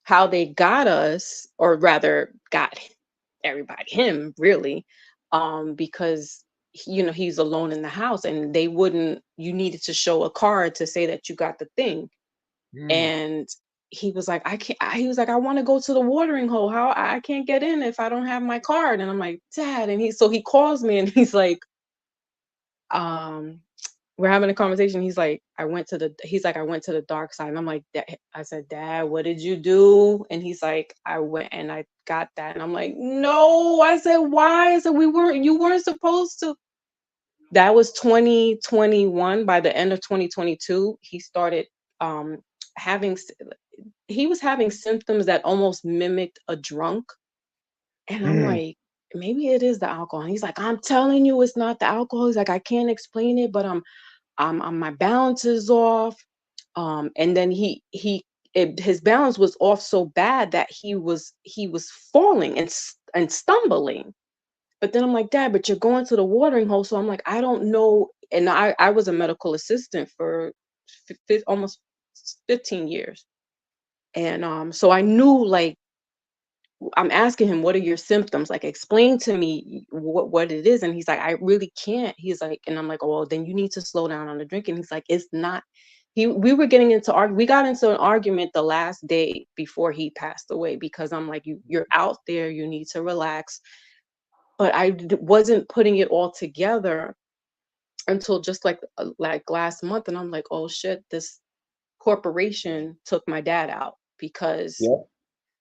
how they got us, or rather got everybody, him really, because he's alone in the house and they wouldn't, you needed to show a card to say that you got the thing. Mm. And he was like, I can't, he was like, I want to go to the watering hole. How I can't get in if I don't have my card. And I'm like, Dad. And he calls me and he's like, um, we're having a conversation. He's like, I went to the dark side. And I'm like, I said, Dad, what did you do? And he's like, I went and I got that. And I'm like, no. I said, why? I said, you weren't supposed to. That was 2021. By the end of 2022, he started um having he was having symptoms that almost mimicked a drunk. And I'm Mm. like, maybe it is the alcohol. And he's like, I'm telling you, it's not the alcohol. He's like, I can't explain it, but my balance is off. And then his balance was off so bad that he was falling and stumbling. But then I'm like, Dad, but you're going to the watering hole. So I'm like, I don't know. And I was a medical assistant for almost 15 years. And so I knew, like, I'm asking him, what are your symptoms? Like, explain to me what it is. And he's like, I really can't. He's like, and I'm like, oh, well, then you need to slow down on the drinking. He's like, it's not. We were getting into we got into an argument the last day before he passed away because I'm like, you're out there, you need to relax. But I wasn't putting it all together until just like last month. And I'm like, oh shit, this corporation took my dad out because Yep.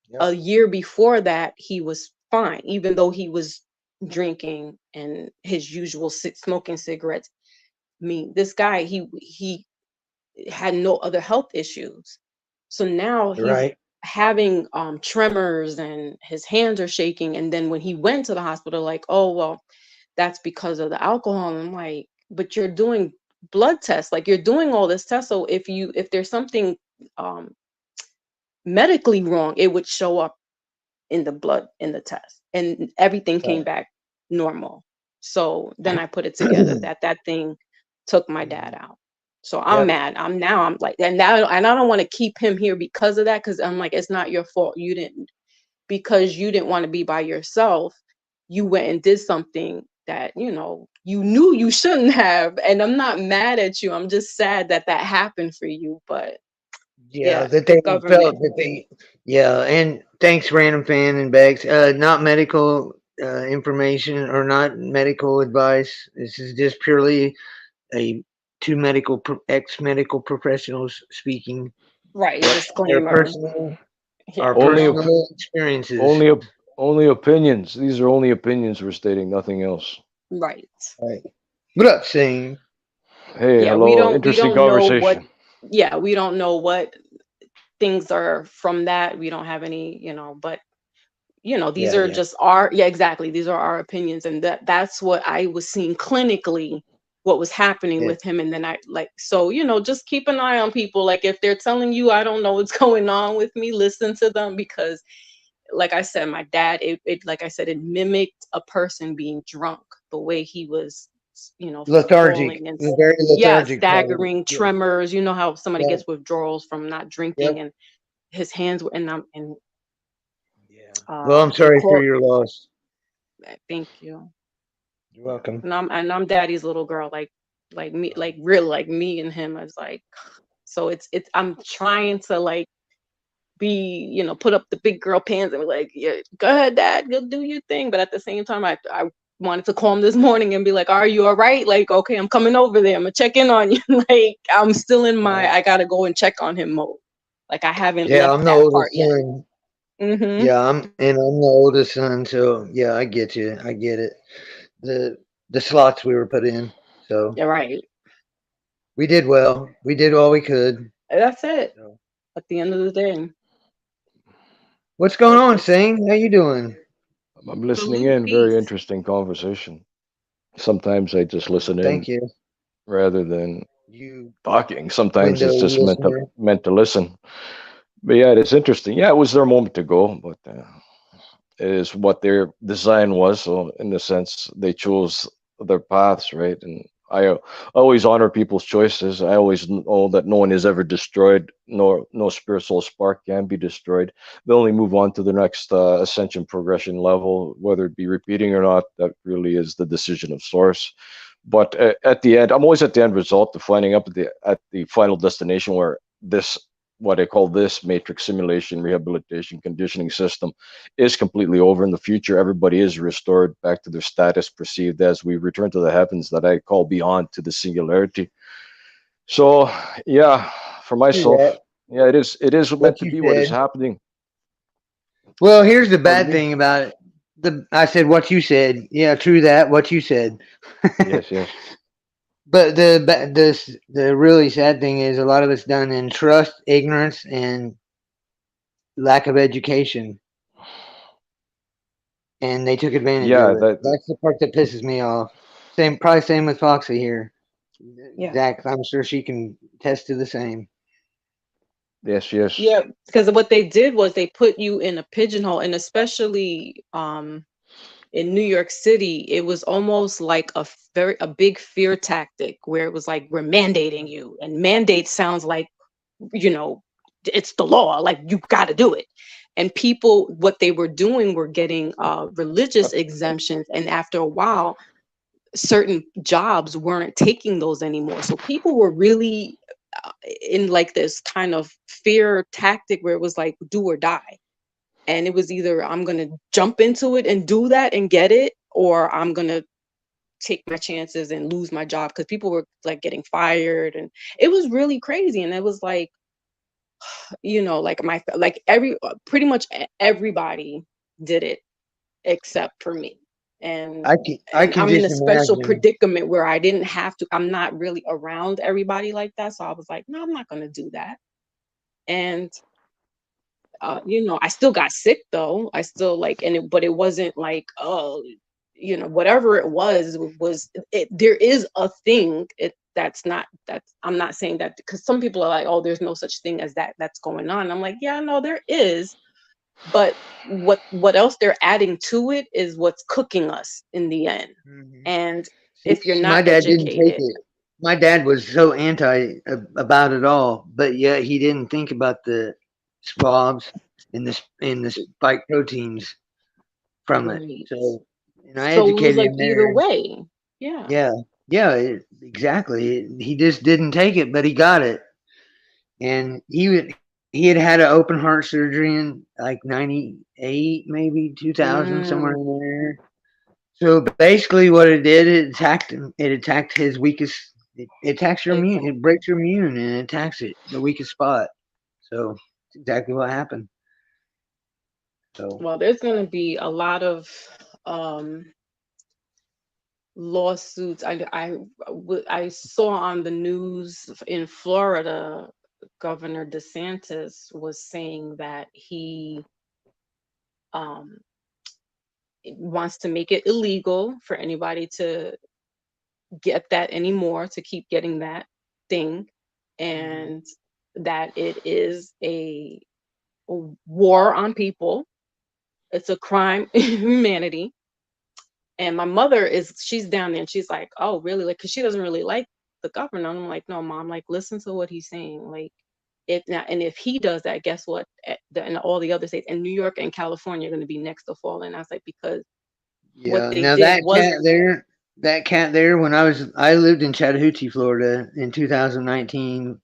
Yep. a year before that he was fine, even though he was drinking and his usual smoking cigarettes. I mean, this guy, he had no other health issues. So now he's Right. having tremors and his hands are shaking. And then when he went to the hospital, like, oh well, that's because of the alcohol. And I'm like, but you're doing blood tests, like you're doing all this test. So if there's something um medically wrong, it would show up in the blood in the test. And everything came Right. back normal. So then I put it together that that thing took my dad out. So I'm Yep. mad. I'm like, and I don't want to keep him here because of that. Cause I'm like, it's not your fault. Because you didn't want to be by yourself. You went and did something that, you knew you shouldn't have. And I'm not mad at you. I'm just sad that that happened for you. But Yeah, yeah, that the they felt government. that they. Yeah, and thanks, random fan and bags. Not medical information or not medical advice. This is just purely a two ex-medical professionals speaking. Right. Their Disclaimer. personal, Yeah. our Only No. personal experiences. only only opinions. These are only opinions we're stating, nothing else. Right. Right. What up, saying? Hey, Yeah, we hello. don't we Interesting don't know what conversation. yeah, we don't know what things are from that. We don't have any, but these Yeah, are yeah, just our yeah, exactly. These are our opinions. And that's what I was seeing clinically what was happening yeah. with him. And then I like, so, just keep an eye on people. Like if they're telling you I don't know what's going on with me, listen to them because like I said, my dad, it like I said, it mimicked a person being drunk, the way he was, Lethargic. falling and Very yeah, lethargic, probably. staggering, Yeah, tremors. You know how somebody yeah, gets withdrawals from not drinking, yep. and his hands were, and Yeah. Well, I'm they sorry for called. your loss. Thank you. You're welcome. And I'm daddy's little girl, like me, like real, like me and him is like. So it's I'm trying to like be, put up the big girl pants and be like, yeah, go ahead, dad, go do your thing. But at the same time, I wanted to call him this morning and be like, are you all right? Like, okay, I'm coming over there. I'm gonna check in on you. Like, I'm still in my, Right. I gotta go and check on him mode. Like, I haven't Yeah, left I'm the that part oldest yet. son. Mm-hmm. Yeah, I'm the oldest son, so yeah, I get you. I get it. The slots we were put in. So Yeah, right. we did well. We did all we could. That's it. So. At the end of the day, What's going but on, just Sing? How you doing? I'm listening salute, in. Very peace. interesting conversation. Sometimes I just listen in Thank you. rather than You talking. Sometimes window it's just meant to listener. meant to listen. But yeah, it's interesting. Yeah, it was their moment to go, but it is what their design was. So in the sense, they chose their paths, right? And I always honor people's choices. I always know that no one is ever destroyed. No spiritual spark can be destroyed. They only move on to the next ascension progression level, whether it be repeating or not. That really is the decision of source. But at the end, I'm always at the end result of finding up at the final destination where this, what I call this matrix simulation rehabilitation conditioning system, is completely over. In the future, everybody is restored back to their status perceived as we return to the heavens that I call beyond to the singularity. So yeah, for True that. myself, yeah, it is meant What to you be what is said. happening. Well, here's the Pardon bad me. thing about it. I said what you said. Yeah, true that. What you said. Yes, yes. But the really sad thing is a lot of it's done in trust, ignorance, and lack of education, and they took advantage Yeah, of it. that That's the part that pisses me off. Probably same with Foxy here. Yeah. Zach, I'm sure she can attest to the same. yes, yes. Yeah, because what they did was they put you in a pigeonhole, and especially in New York City, it was almost like a big fear tactic where it was like we're mandating you, and mandate sounds like, you know, it's the law, like you got to do it. And people, what they were doing were getting religious exemptions, and after a while, certain jobs weren't taking those anymore. So people were really in like this kind of fear tactic where it was like do or die. And it was either I'm going to jump into it and do that and get it, or I'm going to take my chances and lose my job, because people were like getting fired, and it was really crazy. And it was like, like like pretty much everybody did it except for me. and I and can I'm in just a special imagine. predicament where I didn't have to. I'm not really around everybody like that, so I was like, no, I'm not going to do that. And I still got sick though. I still like, but it wasn't like, oh, whatever it was it. There is a thing. That's I'm not saying that, because some people are like, oh, there's no such thing as that that's going on. I'm like, yeah, no, there is. But what else they're adding to it is what's cooking us in the end. Mhm. And if you're See, my not dad didn't take educated, it. My dad was so anti about it all, but yet he didn't think about the swabs and the spike proteins from it. right? So, I So it was educated like him either there. way. Yeah. Yeah, yeah, exactly. He just didn't take it, but he got it, and he had had an open heart surgery in like '98, maybe 2000, somewhere Mm, in there. So basically, what it did, it attacked him. It attacked his weakest. It attacks your immune. It exactly. breaks your immune and it attacks the weakest spot. So it's exactly what happened. So Well, there's going to be a lot of um, lawsuits. I saw on the news in Florida, Governor DeSantis was saying that he um, wants to make it illegal for anybody to get that anymore, to keep getting that thing, mhm. and that it is a war on people. It's a crime in humanity. And my mother she's down there and she's like, oh, really? Like, because she doesn't really like the governor. I'm like, no, mom, like, listen to what he's saying. Like, and if he does that, guess what? And all the other states, and New York and California, are going to be next to fall. And I was like, because what Yeah. they Now did was, that cat there, when I lived in Chattahoochee, Florida, in 2019,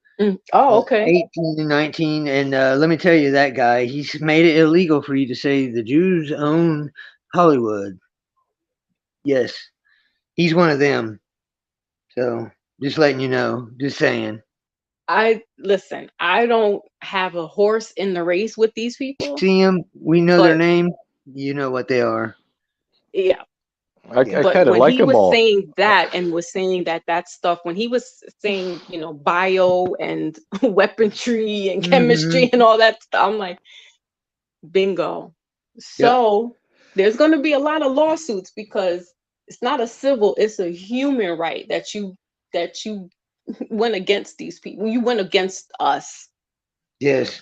oh, okay. 18 and 19, and let me tell you, that guy, he's made it illegal for you to say the Jews own Hollywood. Yes, he's one of them. So just letting you know, just saying. I listen, I don't have a horse in the race with these people, See them, we know their but name. You know what they are. yeah. I Yeah. But kind of when like he them was all. saying that, and was saying that stuff, when he was saying, bio and weaponry and chemistry Hmm. and all that stuff, I'm like, bingo. Yep. So there's going to be a lot of lawsuits, because it's not a civil, it's a human right that you went against these people. You went against us. Yes.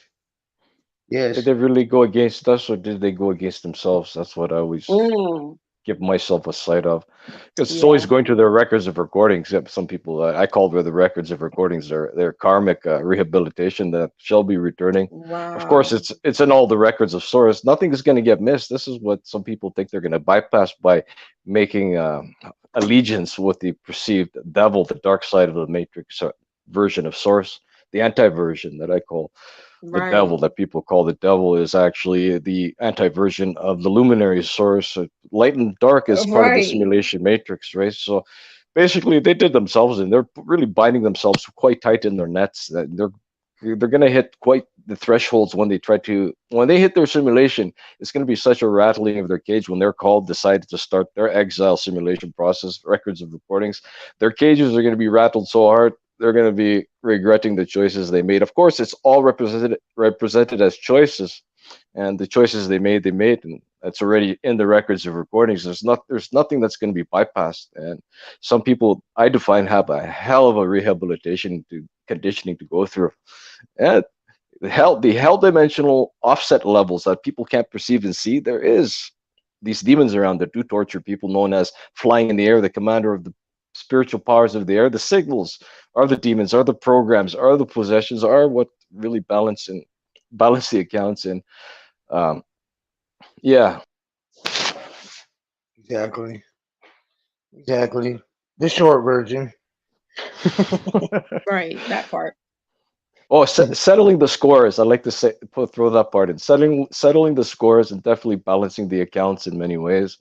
Yes. Did they really go against us, or did they go against themselves? That's what I always Mm, give myself a sight of, because it's yeah. always going to their records of recordings. Except some people, I call the records of recordings their karmic rehabilitation that shall be returning. Of course, Wow. it's in all the records of source. Nothing is going to get missed. This is what some people think they're going to bypass by making allegiance with the perceived devil, the dark side of the matrix version of source, the anti-version that I call the Right. devil, that people call the devil, is actually the anti-version of the luminary source. Light and dark is part of the Right. simulation matrix, right? So basically they did themselves, and they're really binding themselves quite tight in their nets. That they're going to hit quite the thresholds when they hit their simulation. It's going to be such a rattling of their cage when they're called, decided to start their exile simulation process, records of recordings. Their cages are going to be rattled so hard they're going to be regretting the choices they made. Of course, it's all represented as choices, and the choices they made, and that's already in the records of recordings. There's nothing that's going to be bypassed. And some people I define have a hell of a rehabilitation to conditioning to go through. And the hell dimensional offset levels that people can't perceive and see. There is these demons around that do torture people, known as flying in the air, the commander of the spiritual powers of the air. The signals are the demons, are the programs, are the possessions, are what really balance the accounts. And um, yeah. Exactly. Exactly. The short version. Right. That part. Oh, settling the scores. I like to throw that part in. Settling the scores and definitely balancing the accounts in many ways.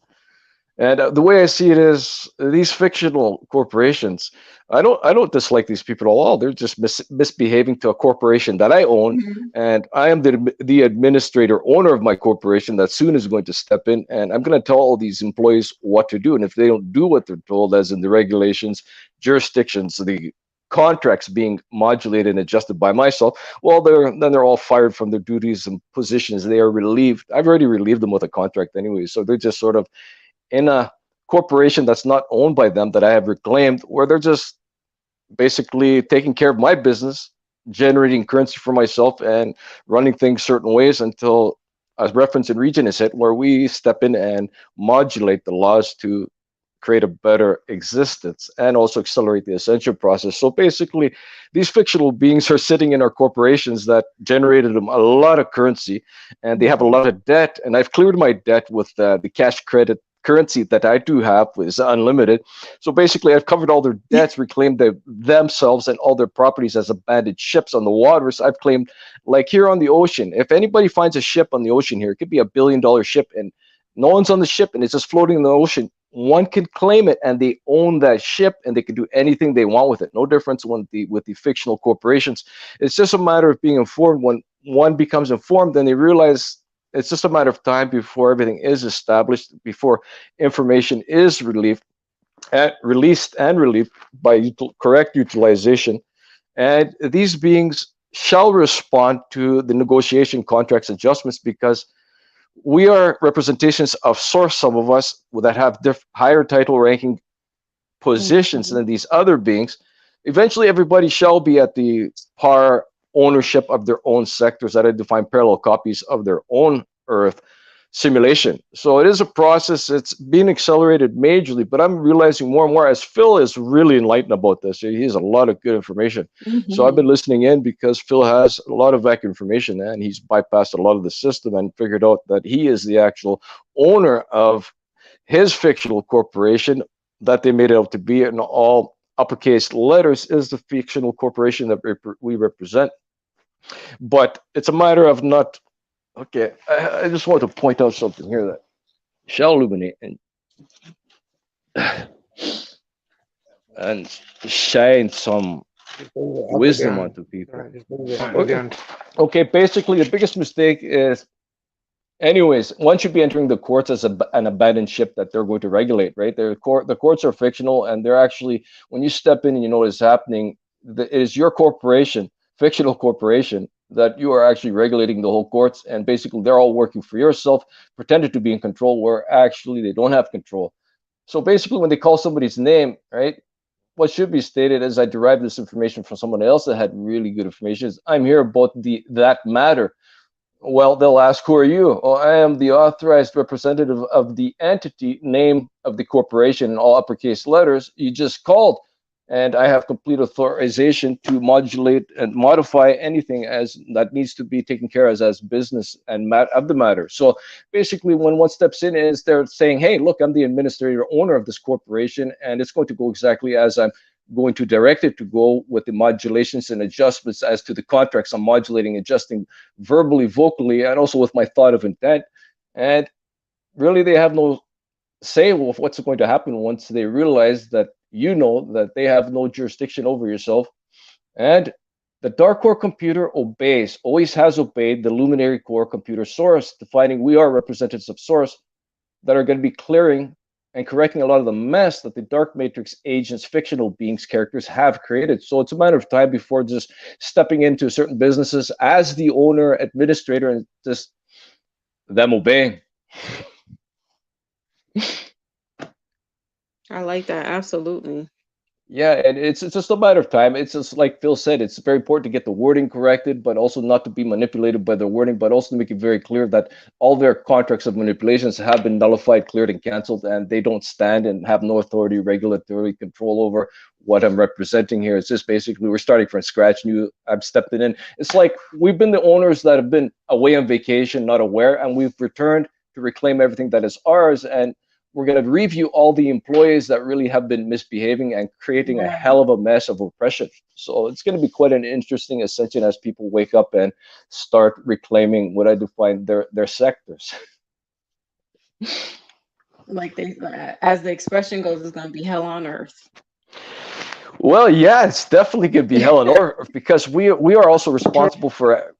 And the way I see it is, these fictional corporations, I don't dislike these people at all. They're just misbehaving to a corporation that I own, Mhm. and I am the administrator owner of my corporation that soon is going to step in, and I'm going to tell all these employees what to do. And if they don't do what they're told, as in the regulations, jurisdictions, the contracts being modulated and adjusted by myself, well, they're all fired from their duties and positions. They are relieved. I've already relieved them with a contract anyway, so they're just sort of in a corporation that's not owned by them, that I have reclaimed, where they're just basically taking care of my business, generating currency for myself, and running things certain ways until a reference in region is hit, where we step in and modulate the laws to create a better existence and also accelerate the ascension process. So basically, these fictional beings are sitting in our corporations that generated them a lot of currency, and they have a lot of debt. And I've cleared my debt with the cash credit currency that I do have is unlimited. So basically, I've covered all their debts, reclaimed themselves and all their properties as abandoned ships on the waters. I've claimed, like here on the ocean, if anybody finds a ship on the ocean here, it could be $1 billion ship, and no one's on the ship and it's just floating in the ocean. One can claim it and they own that ship and they can do anything they want with it. No difference with the fictional corporations. It's just a matter of being informed. When one becomes informed, then they realize it's just a matter of time before everything is established, before information is released and relieved by correct utilization. And these beings shall respond to the negotiation contracts adjustments, because we are representations of source, some of us that have higher title ranking positions Mhm. than these other beings. Eventually, everybody shall be at the par ownership of their own sectors that I define parallel copies of their own Earth simulation. So it is a process. It's being accelerated majorly, but I'm realizing more and more as Phil is really enlightened about this. He has a lot of good information. So I've Mhm. been listening in because Phil has a lot of that information, and he's bypassed a lot of the system and figured out that he is the actual owner of his fictional corporation that they made it out to be, in all uppercase letters, is the fictional corporation that we represent. But it's a matter of not. Okay, I just want to point out something here that shall illuminate and shine some Just move it up or wisdom down. onto people. Right, just move it up or Okay, down. okay. Basically, the biggest mistake is, anyways, one should be entering the courts as an abandoned ship that they're going to regulate, right? The courts are fictional, and they're actually, when you step in and you know what's happening, it is your corporation, fictional corporation, that you are actually regulating the whole courts, and basically they're all working for yourself, pretended to be in control, where actually they don't have control. So basically, when they call somebody's name, right, what should be stated is, I derived this information from someone else that had really good information. I'm here about that matter. Well, they'll ask, who are you? Oh, I am the authorized representative of the entity name of the corporation in all uppercase letters you just called. And I have complete authorization to modulate and modify anything as that needs to be taken care of as business and of the matter. So basically, when one steps in, is they're saying, hey, look, I'm the administrator owner of this corporation, and it's going to go exactly as I'm going to direct it to go, with the modulations and adjustments as to the contracts I'm modulating, adjusting verbally, vocally, and also with my thought of intent. And really, they have no say of what's going to happen once they realize that you know that they have no jurisdiction over yourself. And the dark core computer obeys, always has obeyed the luminary core computer source, defining we are representatives of source that are going to be clearing and correcting a lot of the mess that the dark matrix agents, fictional beings, characters have created. So it's a matter of time before just stepping into certain businesses as the owner, administrator, and just them obeying. I like that. Absolutely. Yeah, and it's just a matter of time. It's just like Phil said, it's very important to get the wording corrected, but also not to be manipulated by the wording, but also to make it very clear that all their contracts of manipulations have been nullified, cleared, and canceled, and they don't stand and have no authority, regulatory control over what I'm representing here. It's just basically we're starting from scratch. New, I'm stepping in. It's like we've been the owners that have been away on vacation, not aware, and we've returned to reclaim everything that is ours. And we're going to review all the employees that really have been misbehaving and creating a hell of a mess of oppression. So it's going to be quite an interesting ascension as people wake up and start reclaiming what I define their sectors. Like they, as the expression goes, it's going to be hell on earth. Well, yeah, it's definitely going to be hell on earth because we are also responsible for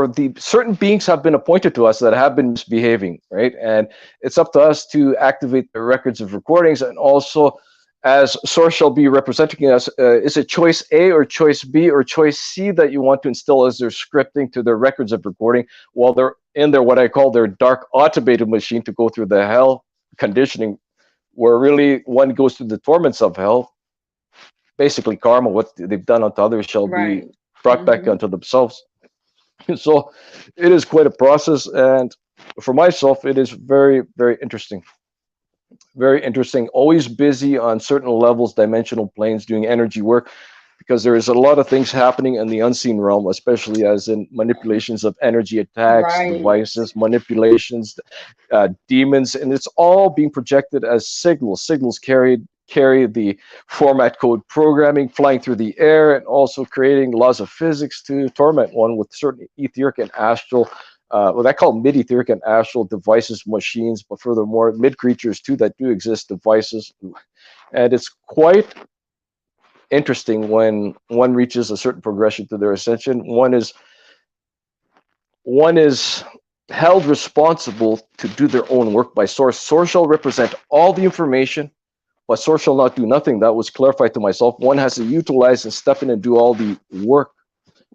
the certain beings have been appointed to us that have been misbehaving, right? And it's up to us to activate the records of recordings, and also as source shall be representing us. Is it choice A or choice B or choice C that you want to instill as their scripting to their records of recording while they're in their what I call their dark automated machine to go through the hell conditioning, where really one goes through the torments of hell. Basically, karma, what they've done unto others shall be brought back unto themselves. So it is quite a process, and for myself, it is very, very interesting. Very interesting. Always busy on certain levels, dimensional planes, doing energy work, because there is a lot of things happening in the unseen realm, especially as in manipulations of energy attacks, devices, manipulations, demons, and it's all being projected as signals. Signals carry the format code programming flying through the air, and also creating laws of physics to torment one with certain etheric and astral, what I call mid-etheric and astral devices, machines, but furthermore, mid-creatures too that do exist, devices. And it's quite interesting when one reaches a certain progression to their ascension. One is held responsible to do their own work by source. Source shall represent all the information, but source shall not do nothing. That was clarified to myself. One has to utilize and step in and do all the work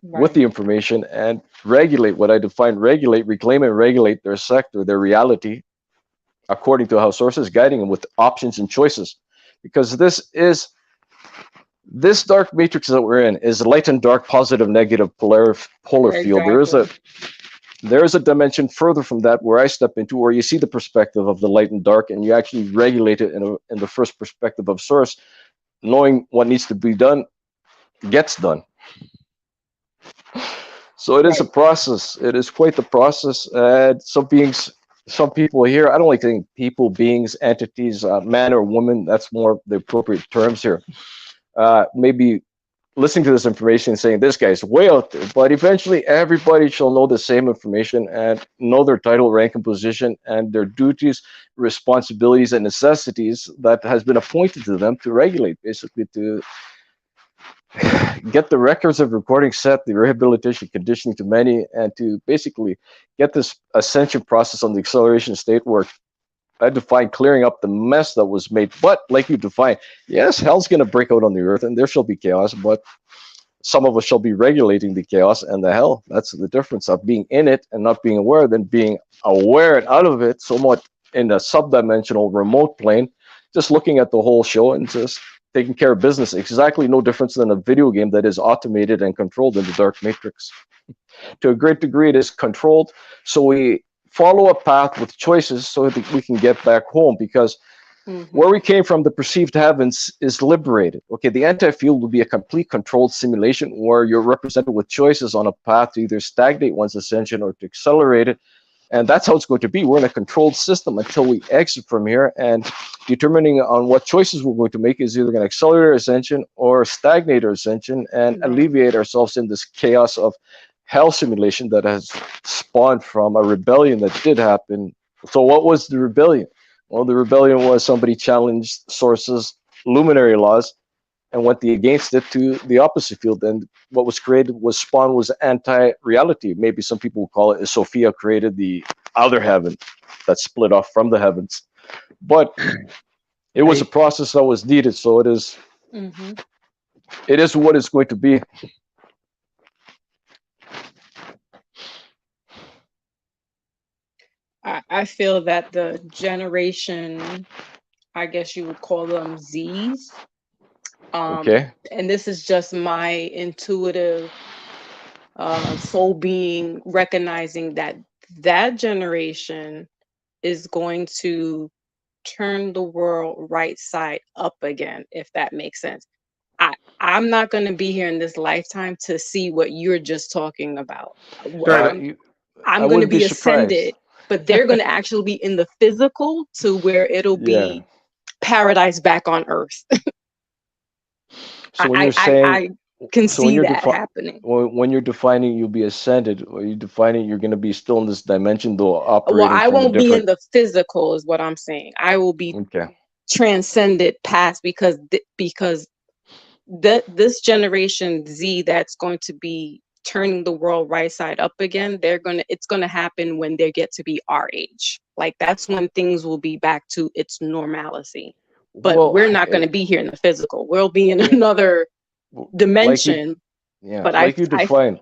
with the information and regulate what I define regulate, reclaim, and regulate their sector, their reality, according to how source is guiding them with options and choices. Because this dark matrix that we're in is light and dark, positive, negative, polar field. There is a dimension further from that where I step into, where you see the perspective of the light and dark, and you actually regulate it in the first perspective of source, knowing what needs to be done gets done. So it is a process. It is quite the process. And some people here, I don't like saying people, beings, entities, man or woman. That's more the appropriate terms here. Maybe listening to this information and saying this guy's way out there, but eventually everybody shall know the same information and know their title, rank, and position, and their duties, responsibilities, and necessities that has been appointed to them to regulate, basically to get the records of recording set, the rehabilitation conditioning to many, and to basically get this ascension process on the acceleration state where I define clearing up the mess that was made. But like you define, yes, hell's going to break out on the earth and there shall be chaos, but some of us shall be regulating the chaos and the hell. That's the difference of being in it and not being aware, than being aware and out of it, somewhat in a subdimensional remote plane, just looking at the whole show and just taking care of business. Exactly no difference than a video game that is automated and controlled in the dark matrix. To a great degree, it is controlled. So we follow a path with choices so that we can get back home, because where we came from, the perceived heavens, is liberated. Okay, the anti-field will be a complete controlled simulation where you're represented with choices on a path to either stagnate one's ascension or to accelerate it. And that's how it's going to be. We're in a controlled system until we exit from here. And determining on what choices we're going to make is either going to accelerate our ascension or stagnate our ascension and Right. alleviate ourselves in this chaos of hell simulation that has spawned from a rebellion that did happen. So, what was the rebellion? Well, the rebellion was somebody challenged Source's luminary laws and went against it to the opposite field. And what was created was spawn was anti-reality. Maybe some people will call it Sophia created the other heaven that split off from the heavens. But it was a process that was needed. So it is what it's going to be. I feel that the generation, I guess you would call them Zs. Okay. And this is just my intuitive soul being recognizing that that generation is going to turn the world right side up again, if that makes sense. I'm not going to be here in this lifetime to see what you're just talking about. I I'm going to wouldn't be be surprised. ascended, but they're going to actually be in the physical to where it'll Yeah. be paradise back on earth. So when you're saying, I can so when see you're that happening. when you're defining you'll be ascended, or you defining you're going to be still in this dimension, though Well, operating I from a won't be in different. the physical, is what I'm saying. I will be Okay. transcended past because this generation Z that's going to be turning the world right side up again, it's gonna happen when they get to be our age. Like that's when things will be back to its normalcy. But Well, we're not going to be here in the physical. We'll be in another like you, dimension. yeah, But like you define.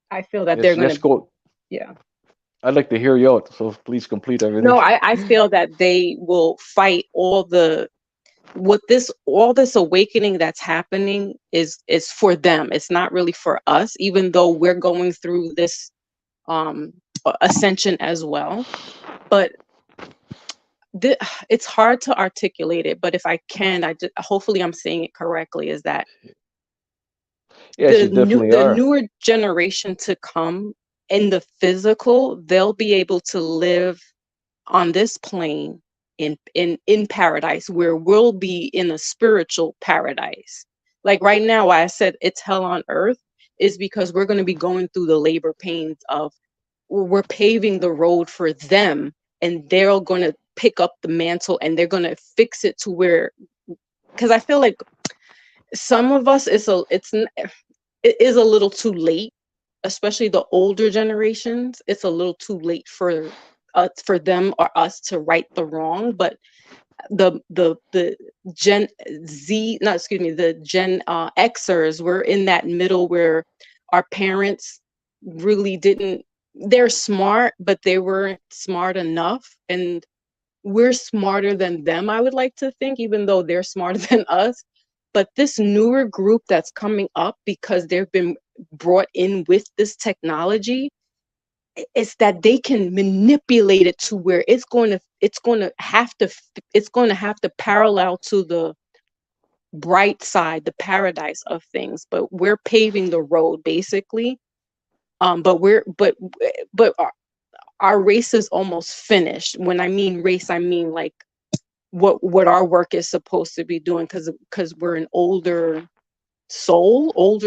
I feel that Yes, they're going yes, to, go. yeah. I'd like to hear you out, so please complete everything. No, I feel that they will fight all this awakening that's happening is for them. It's not really for us, even though we're going through this ascension as well. But it's hard to articulate it, but if I can, hopefully I'm saying it correctly, is that Yes, you definitely the are. newer generation to come in the physical, they'll be able to live on this plane in paradise, where we'll be in a spiritual paradise. Like right now, why I said it's hell on earth is because we're going to be going through the labor pains of, we're paving the road for them, and they're going to pick up the mantle and they're going to fix it to where, because I feel like some of us it is a little too late, especially the older generations. It's a little too late for them or us to right the wrong. But the Gen Z, not excuse me, the Gen Xers were in that middle where our parents really didn't. They're smart, but they weren't smart enough, and we're smarter than them, I would like to think, even though they're smarter than us. But this newer group that's coming up, because they've been brought in with this technology, it's that they can manipulate it to where it's going to have to parallel to the bright side, the paradise of things. But we're paving the road, basically. But our race is almost finished. When I mean race, I mean like what our work is supposed to be doing, because we're an older soul,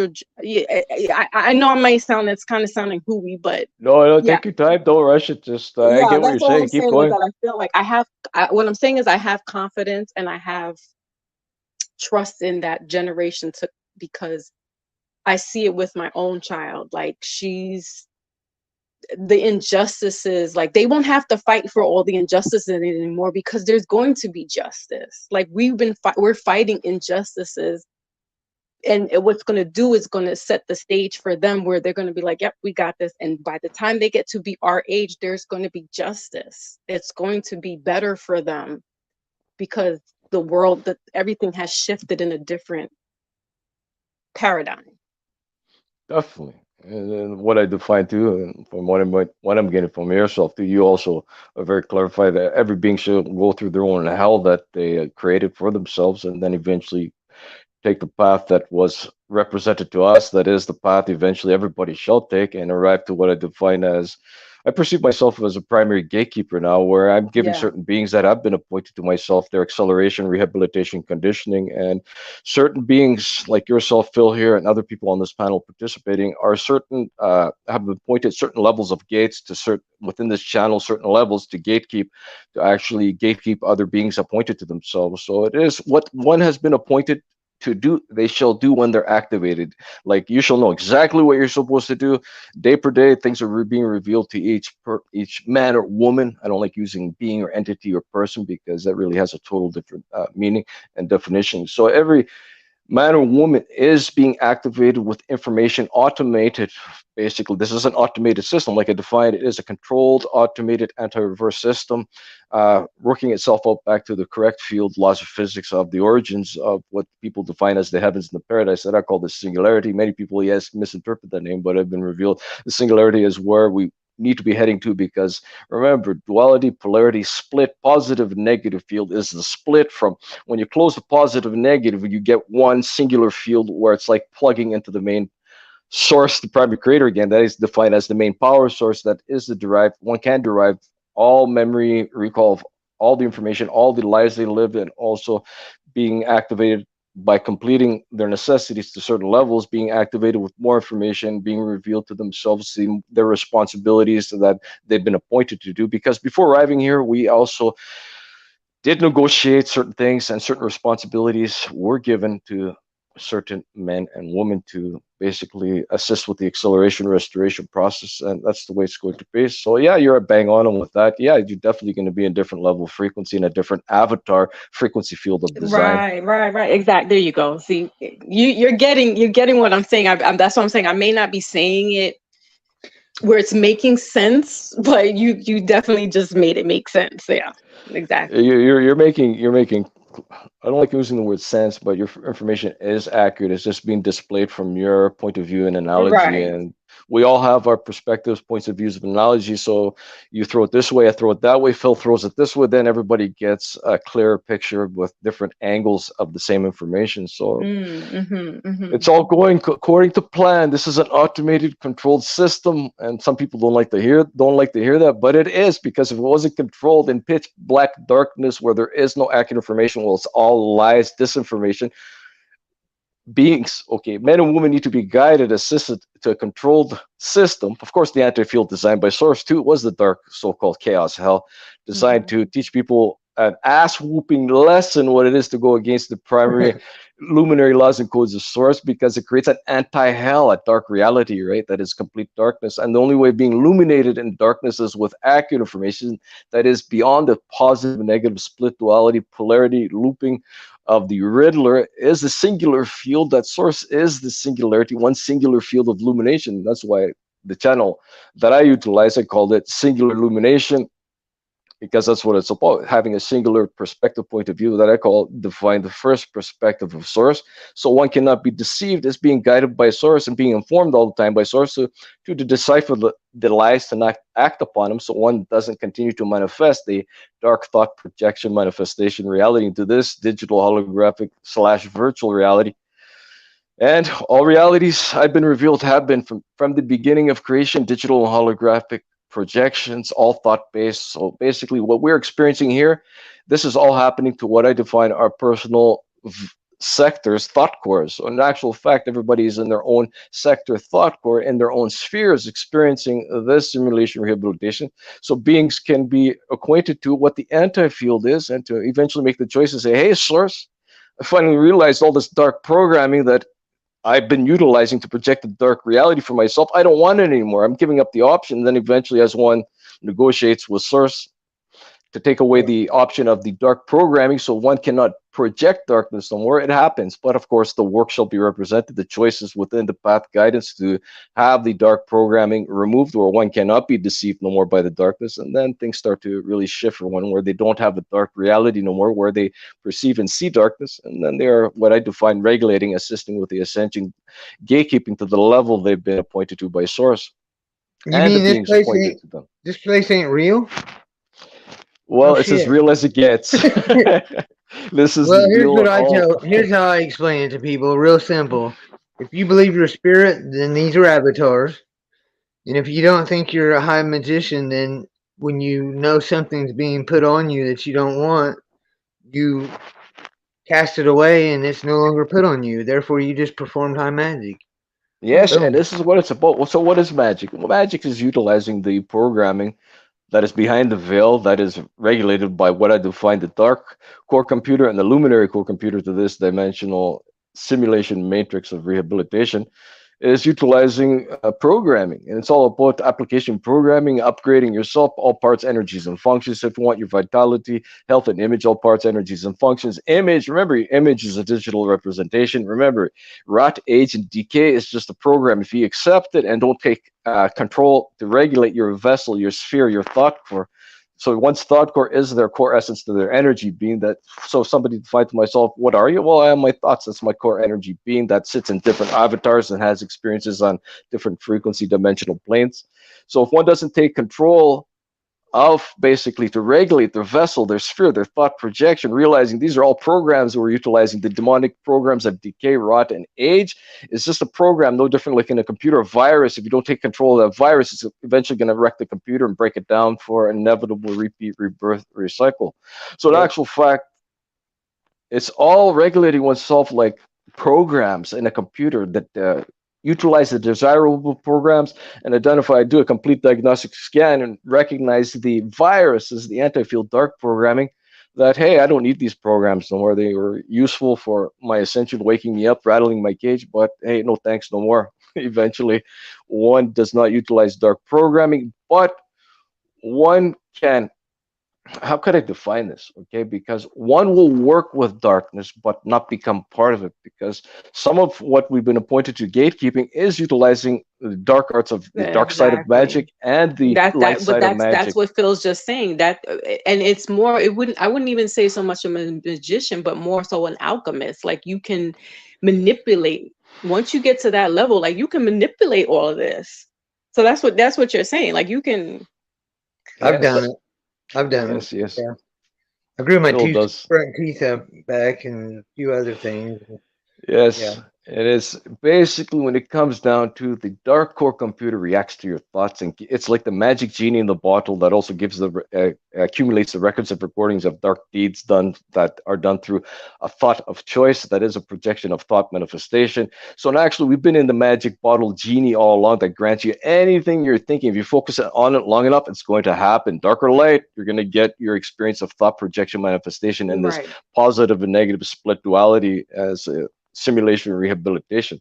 yeah, I know it might sound, it's kind of sounding hooey, but No, yeah. take your time. Don't rush it. Just I Yeah, get what you're that's all I'm saying. Keep saying, is going. that I feel like what I'm saying is I have confidence and I have trust in that generation because I see it with my own child. Like the injustices, like they won't have to fight for all the injustices anymore, because there's going to be justice. Like we're fighting injustices, and what's going to do is going to set the stage for them, where they're going to be like, yep, we got this. And by the time they get to be our age, there's going to be justice. It's going to be better for them, because the world, that everything has shifted in a different paradigm. Definitely. And then what I define too, and from what I'm getting from yourself too, you also are very clarified that every being should go through their own hell that they created for themselves, and then eventually take the path that was represented to us, that is the path eventually everybody shall take, and arrive to what I define as, I perceive myself as a primary gatekeeper now, where I'm giving Yeah. certain beings that have been appointed to myself their acceleration, rehabilitation, conditioning, and certain beings like yourself, Phil, here, and other people on this panel participating are certain have been appointed certain levels of gates to certain within this channel, certain levels to gatekeep, to actually gatekeep other beings appointed to themselves. So it is what one has been appointed to do, they shall do when they're activated. Like you shall know exactly what you're supposed to do day per day. Things are being revealed to each man or woman. I don't like using being or entity or person because that really has a total different meaning and definition. So every man or woman is being activated with information automated. Basically, this is an automated system. Like I defined, it is a controlled, automated anti-reverse system, working itself up back to the correct field laws of physics of the origins of what people define as the heavens and the paradise that I call the singularity. Many people, yes, misinterpret that name, but I've been revealed the singularity is where we need to be heading to, because remember, duality, polarity, split, positive, negative field is the split from when you close the positive and negative, you get one singular field where it's like plugging into the main source, the primary creator again. That is defined as the main power source. That is the derived. One can derive all memory, recall of all the information, all the lives they lived, and also being activated by completing their necessities to certain levels, being activated with more information, being revealed to themselves, their responsibilities that they've been appointed to do. Because before arriving here, we also did negotiate certain things, and certain responsibilities were given to certain men and women to basically assist with the acceleration restoration process, and that's the way it's going to be. So yeah, you're bang on with that. Yeah, you're definitely going to be in a different level of frequency, in a different avatar frequency field of design. Right. Exact. There you go. See, you're getting what I'm saying. That's what I'm saying. I may not be saying it where it's making sense, but you definitely just made it make sense. Yeah, exactly. You're making I don't like using the word sense, but your information is accurate. It's just being displayed from your point of view and analogy. Right. And we all have our perspectives, points of views of analogy. So you throw it this way, I throw it that way, Phil throws it this way, then everybody gets a clearer picture with different angles of the same information. So it's all going according to plan. This is an automated, controlled system, and some people don't like to hear that, but it is, because if it wasn't controlled in pitch black darkness where there is no accurate information, well, it's all lies, disinformation. Beings, okay, men and women need to be guided, assisted to a controlled system. Of course, the anti-field designed by Source 2 was the dark, so-called chaos hell, designed to teach people an ass-whooping lesson what it is to go against the primary luminary laws and codes of Source, because it creates an anti-hell, a dark reality, right? That is complete darkness. And the only way of being illuminated in darkness is with accurate information that is beyond the positive and negative split duality, polarity, looping of the Riddler is the singular field. That Source is the singularity, one singular field of illumination. That's why the channel that I utilize, I called it singular illumination, because that's what it's about, having a singular perspective point of view that I call define the first perspective of Source. So one cannot be deceived as being guided by Source and being informed all the time by Source to decipher the lies, to not act upon them, so one doesn't continue to manifest the dark thought projection manifestation reality into this digital holographic / virtual reality. And all realities I've been revealed have been from the beginning of creation, digital and holographic projections, all thought based. So basically, what we're experiencing here, this is all happening to what I define our personal sectors, thought cores. So in actual fact, everybody is in their own sector, thought core, in their own spheres, experiencing this simulation rehabilitation. So beings can be acquainted to what the anti field is, and to eventually make the choice and say, hey, Source, I finally realized all this dark programming that I've been utilizing to project a dark reality for myself. I don't want it anymore. I'm giving up the option. Then eventually, as one negotiates with Source, to take away Right. the option of the dark programming, so one cannot project darkness no more. It happens, but of course, the work shall be represented. The choices within the path guidance to have the dark programming removed, or one cannot be deceived no more by the darkness, and then things start to really shift for one, where they don't have a dark reality no more, where they perceive and see darkness, and then they are what I define regulating, assisting with the ascension, gatekeeping to the level they've been appointed to by source You and the mean this beings place appointed ain't to them. this place ain't real? Oh Well, it's as shit. real as it gets. This is Well, the here's real what and I all. tell. Here's how I explain it to people. Real simple. If you believe you're a spirit, then these are avatars. And if you don't think you're a high magician, then when you know something's being put on you that you don't want, you cast it away and it's no longer put on you. Therefore, you just performed high magic. Yes, and Boom. this is what it's about. Well, so, what is magic? Well, magic is utilizing the programming that is behind the veil, that is regulated by what I define the dark core computer and the luminary core computer to this dimensional simulation matrix of rehabilitation, is utilizing programming. And it's all about application programming, upgrading yourself, all parts, energies, and functions. If you want your vitality, health, and image, all parts, energies, and functions. Image, remember, your image is a digital representation. Remember, rot, age, and decay is just a program. If you accept it and don't take control to regulate your vessel, your sphere, your thought core. So once thought core is their core essence to their energy being, that so somebody defined to myself, what are you? Well, I am my thoughts. That's my core energy being that sits in different avatars and has experiences on different frequency dimensional planes. So if one doesn't take control of basically to regulate their vessel, their sphere, their thought projection, realizing these are all programs we're utilizing, the demonic programs of decay, rot, and age. It's just a program, no different like in a computer virus. If you don't take control of that virus, it's eventually going to wreck the computer and break it down for an inevitable repeat, rebirth, recycle. So in Yep. actual fact, it's all regulating oneself like programs in a computer that utilize the desirable programs and identify, do a complete diagnostic scan and recognize the viruses, the anti-field dark programming, that, hey, I don't need these programs no more. They were useful for my ascension, waking me up, rattling my cage, but hey, no thanks, no more. Eventually, one does not utilize dark programming, but one can, how could I define this? Okay, because one will work with darkness but not become part of it. Because some of what we've been appointed to gatekeeping is utilizing the dark arts of the dark side of Exactly. magic and the light But side of that's magic. what Phil's just saying. That and it's more. It wouldn't. I wouldn't even say so much of a magician, but more so an alchemist. Like you can manipulate. Once you get to that level, like you can manipulate all of this. So that's what you're saying. Like you can. I've Yes, done it. I've done it. yes. Yeah. I grew my Phil two does. front teeth up back and a few other things. Yeah. Yes, it is basically when it comes down to the dark core computer reacts to your thoughts, and it's like the magic genie in the bottle that also gives the accumulates the records of recordings of dark deeds done that are done through a thought of choice that is a projection of thought manifestation. So actually, we've been in the magic bottle genie all along that grants you anything you're thinking. If you focus on it long enough, it's going to happen. Dark or light, you're going to get your experience of thought projection manifestation in this Right. positive and negative split duality as simulation rehabilitation.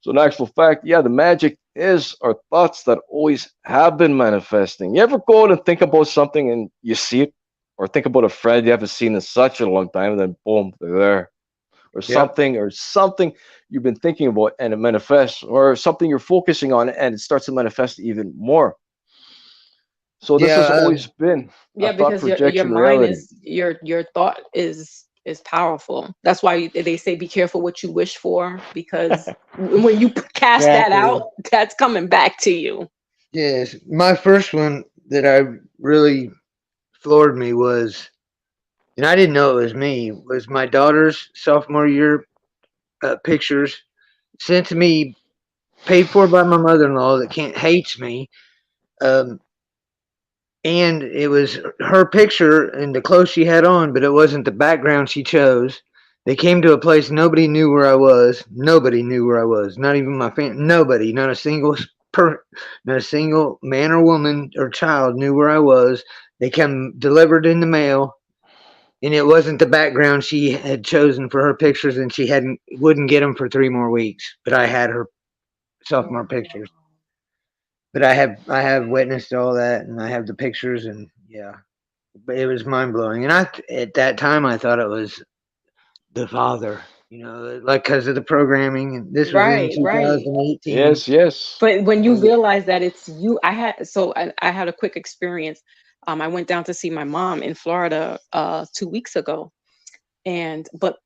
So, in actual fact, yeah, the magic is our thoughts that always have been manifesting. You ever go out and think about something and you see it, or think about a friend you haven't seen in such a long time, and then boom, they're there, Yep. or something you've been thinking about and it manifests, or something you're focusing on and it starts to manifest even more. So, this has Yeah. always been a Yeah, thought because your projection mind reality. is your thought is powerful. That's why they say be careful what you wish for, because when you cast that Exactly. out, that's coming back to you. Yes. My first one that I really floored me was, and I didn't know it was me, was my daughter's sophomore year pictures sent to me, paid for by my mother-in-law that can't hates me. Um, and it was her picture and the clothes she had on, but it wasn't the background she chose. They came to a place nobody knew where I was. Nobody knew where I was. Not even my family. Nobody. Not a single man or woman or child knew where I was. They come delivered in the mail, and it wasn't the background she had chosen for her pictures, and she hadn't wouldn't get them for 3 more weeks. But I had her sophomore pictures. But I have witnessed all that, and I have the pictures, and yeah. But it was mind blowing, and at that time I thought it was the father. Like because of the programming, and this was in Right, right. 2018. Yes, yes. But when you Was it? realize that it's you, I had a quick experience. I went down to see my mom in Florida 2 weeks ago, and but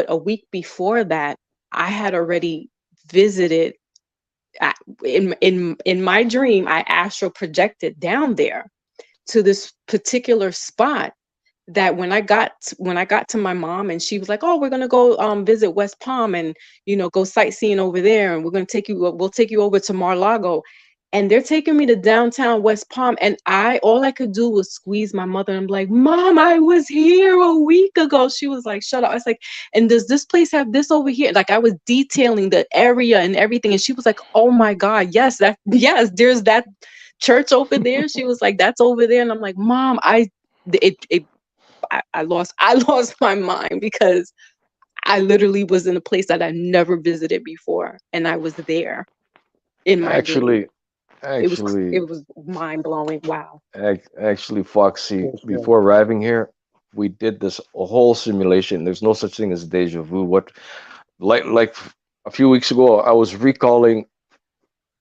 a week before that, I had already visited. I, in my dream, I astral projected down there to this particular spot that when I got to my mom and she was like, "Oh, we're gonna go visit West Palm and go sightseeing over there, and we'll take you over to Mar-Lago." And they're taking me to downtown West Palm, and all I could do was squeeze my mother and be like, "Mom, I was here a week ago." She was like, "Shut up." I was like, "And does this place have this over here?" Like I was detailing the area and everything, and she was like, "Oh my God, yes, there's that church over there." She was like, "That's over there," and I'm like, "Mom, I lost I lost my mind because I literally was in a place that I never visited before, and I was there in my dream. Actually, actually, It was mind blowing. Wow. actually, Foxy, Yes, sir. before arriving here, we did this a whole simulation. There's no such thing as deja vu. What, like a few weeks ago, I was recalling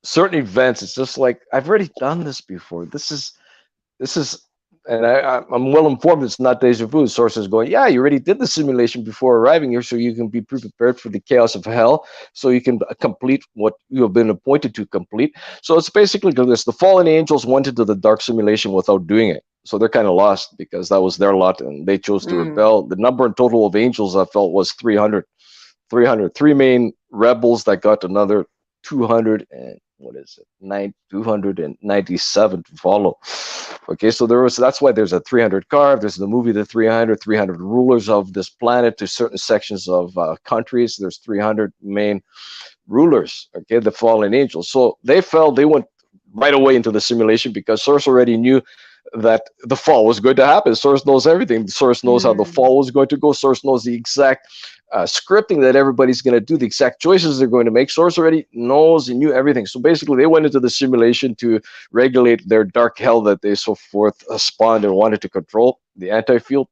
certain events. It's just like I've already done this before. This is, and I'm well informed. It's not deja vu. Sources going, yeah, you already did the simulation before arriving here, so you can be prepared for the chaos of hell, so you can complete what you have been appointed to complete. So it's basically this: the fallen angels went into the dark simulation without doing it, so they're kind of lost because that was their lot, and they chose to Mm. rebel. The number in total of angels I felt was 300. 300, three main rebels that got another 200 and what is it, 297 to follow. Okay, so that's why there's a 300 carve. There's the movie the 300 rulers of this planet to certain sections of countries. There's 300 main rulers. Okay, the fallen angels. So they went right away into the simulation because Source already knew that the fall was going to happen. Source knows everything. Source knows how the Mm. fall was going to go. Source knows the exact scripting that everybody's going to do, the exact choices they're going to make. Source already knows and knew everything. So basically, they went into the simulation to regulate their dark hell that they so forth spawned and wanted to control. The anti-field,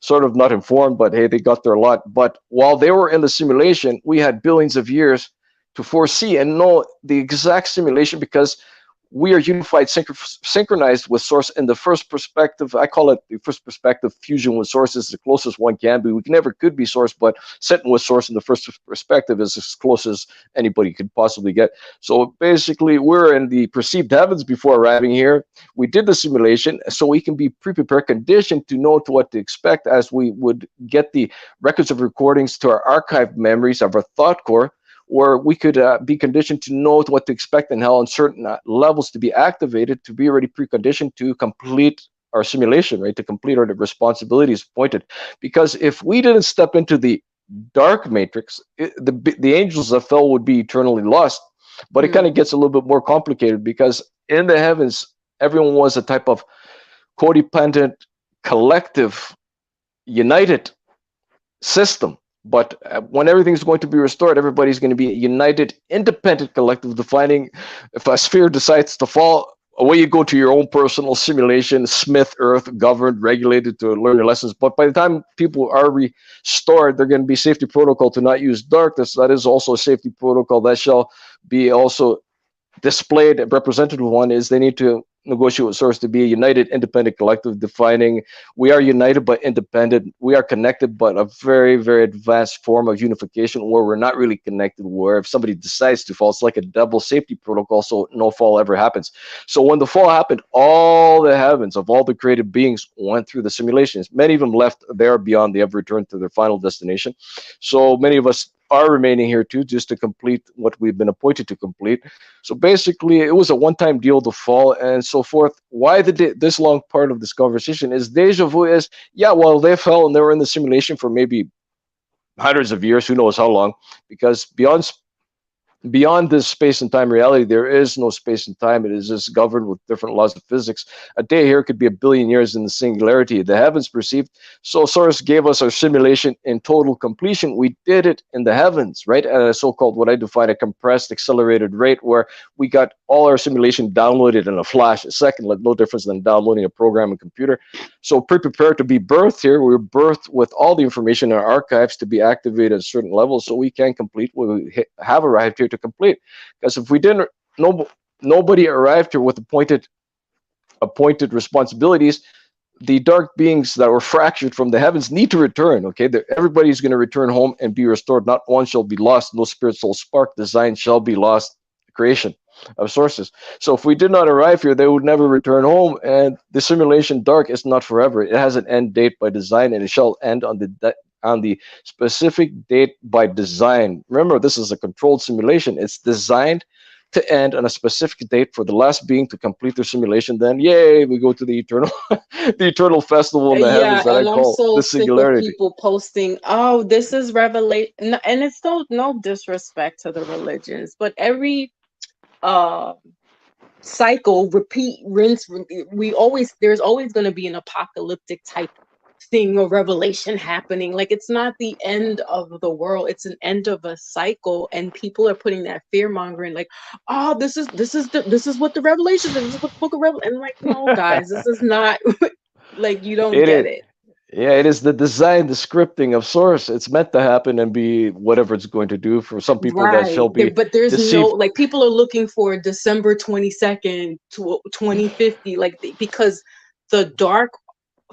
sort of not informed, but hey, they got their lot. But while they were in the simulation, we had billions of years to foresee and know the exact simulation because we are unified, synchronized with Source in the first perspective. I call it the first perspective fusion with Source is the closest one can be. We never could be Source, but sitting with Source in the first perspective is as close as anybody could possibly get. So basically, we're in the perceived heavens before arriving here. We did the simulation so we can be pre-prepared, conditioned to know what to expect as we would get the records of recordings to our archived memories of our thought core, where we could be conditioned to know what to expect and how on certain levels to be activated to be already preconditioned to complete our simulation, right? To complete our responsibilities pointed. Because if we didn't step into the dark matrix, the angels that fell would be eternally lost. But it kind of Mm. gets a little bit more complicated because in the heavens, everyone was a type of codependent, collective, united system. But when everything's going to be restored, everybody's going to be a united, independent collective, defining if a sphere decides to fall, away you go to your own personal simulation, Smith Earth, governed, regulated to learn your lessons. But by the time people are restored, they're going to be safety protocol to not use darkness. That is also a safety protocol that shall be also displayed. A representative one is they need to negotiate with Source to be a united, independent collective, defining we are united but independent. We are connected, but a very, very advanced form of unification where we're not really connected. Where if somebody decides to fall, it's like a double safety protocol, so no fall ever happens. So when the fall happened, all the heavens of all the created beings went through the simulations. Many of them left there beyond they ever returned to their final destination. So many of us are remaining here too, just to complete what we've been appointed to complete. So basically, it was a one-time deal to fall and so forth. Why this long part of this conversation is deja vu is, yeah, well, they fell and they were in the simulation for maybe hundreds of years, who knows how long, because beyond Beyond this space and time reality, there is no space and time. It is just governed with different laws of physics. A day here could be a billion years in the singularity. The heavens perceived. So Source gave us our simulation in total completion. We did it in the heavens, right? At a so-called, what I define, a compressed, accelerated rate, where we got all our simulation downloaded in a flash, a second, like no difference than downloading a program in a computer. So prepared to be birthed here. We were birthed with all the information in our archives to be activated at certain levels, so we can complete what we have arrived here to complete. Because if we didn't, no, nobody arrived here with appointed responsibilities. The dark beings that were fractured from the heavens need to return. Okay, everybody's going to return home and be restored. Not one shall be lost. No spirit, soul, spark, design shall be lost. Creation of sources. So if we did not arrive here, they would never return home. And the simulation dark is not forever. It has an end date by design, and it shall end on the specific date by design. Remember, this is a controlled simulation. It's designed to end on a specific date for the last being to complete their simulation. Then, yay, we go to the eternal, the eternal festival in the heavens that I And I'm call so the sick of singularity. people posting, "Oh, this is revelation," and it's no disrespect to the religions, but every uh cycle, repeat, rinse. There's always going to be an apocalyptic type thing or revelation happening. Like, it's not the end of the world, it's an end of a cycle, and people are putting that fear mongering, like, oh, this is what the revelation is, this is what the book of Revelation. And like, no, guys, this is not like, you don't It get is. it. Yeah, it is the design, the scripting of source. It's meant to happen and be whatever it's going to do. For some people, that shall Right. be But there's no, deceived. like, people are looking for December 22nd to 2050, like, because the dark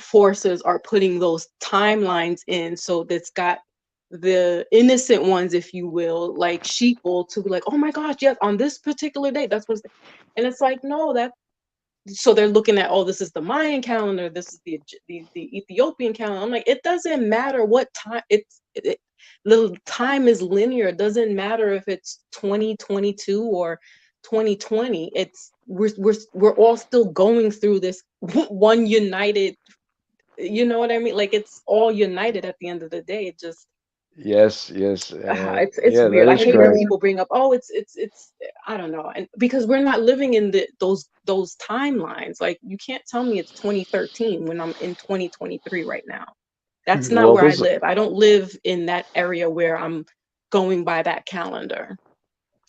forces are putting those timelines in, so that's got the innocent ones, if you will, like sheeple, to be like, oh my gosh, yes, on this particular day, that's what's, and it's like, no, that, so they're looking at, oh, this is the Mayan calendar, this is the Ethiopian calendar. I'm like, it doesn't matter what time the time is linear. It doesn't matter if it's 2022 or 2020. It's we're all still going through this one united, you know what I mean? Like, it's all united at the end of the day. It just, Yes, yes, it's yeah, that weird. I is hate when correct. people bring up, oh, it's I don't know, and because we're not living in those timelines. Like, you can't tell me it's 2013 when I'm in 2023 right now. That's not Well, where I there's live. I don't live in that area where I'm going by that calendar.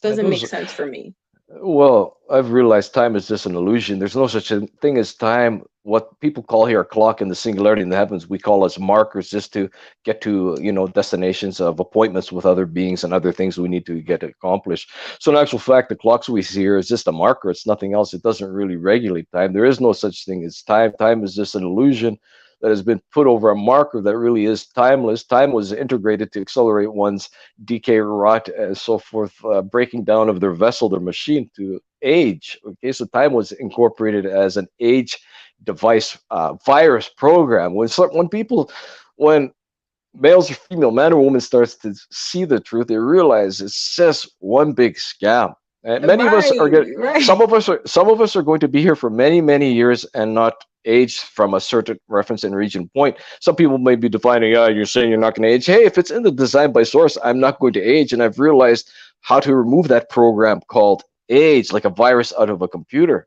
Doesn't those make sense for me. Well, I've realized time is just an illusion. There's no such a thing as time. What people call here a clock in the singularity in the heavens, we call as markers just to get to, destinations of appointments with other beings and other things we need to get accomplished. So in actual fact, the clocks we see here is just a marker. It's nothing else. It doesn't really regulate time. There is no such thing as time. Time is just an illusion that has been put over a marker that really is timeless. Time was integrated to accelerate one's decay, rot, and so forth, breaking down of their vessel, their machine, to age. Okay, so time was incorporated as an age device, virus program. When males or female, man or woman, starts to see the truth, they realize it's just one big scam. And many of us are Right, getting, right. some of us are going to be here for many, many years and not age from a certain reference and region point. Some people may be defining, you're saying you're not going to age. Hey, if it's in the design by source, I'm not going to age. And I've realized how to remove that program called age, like a virus out of a computer.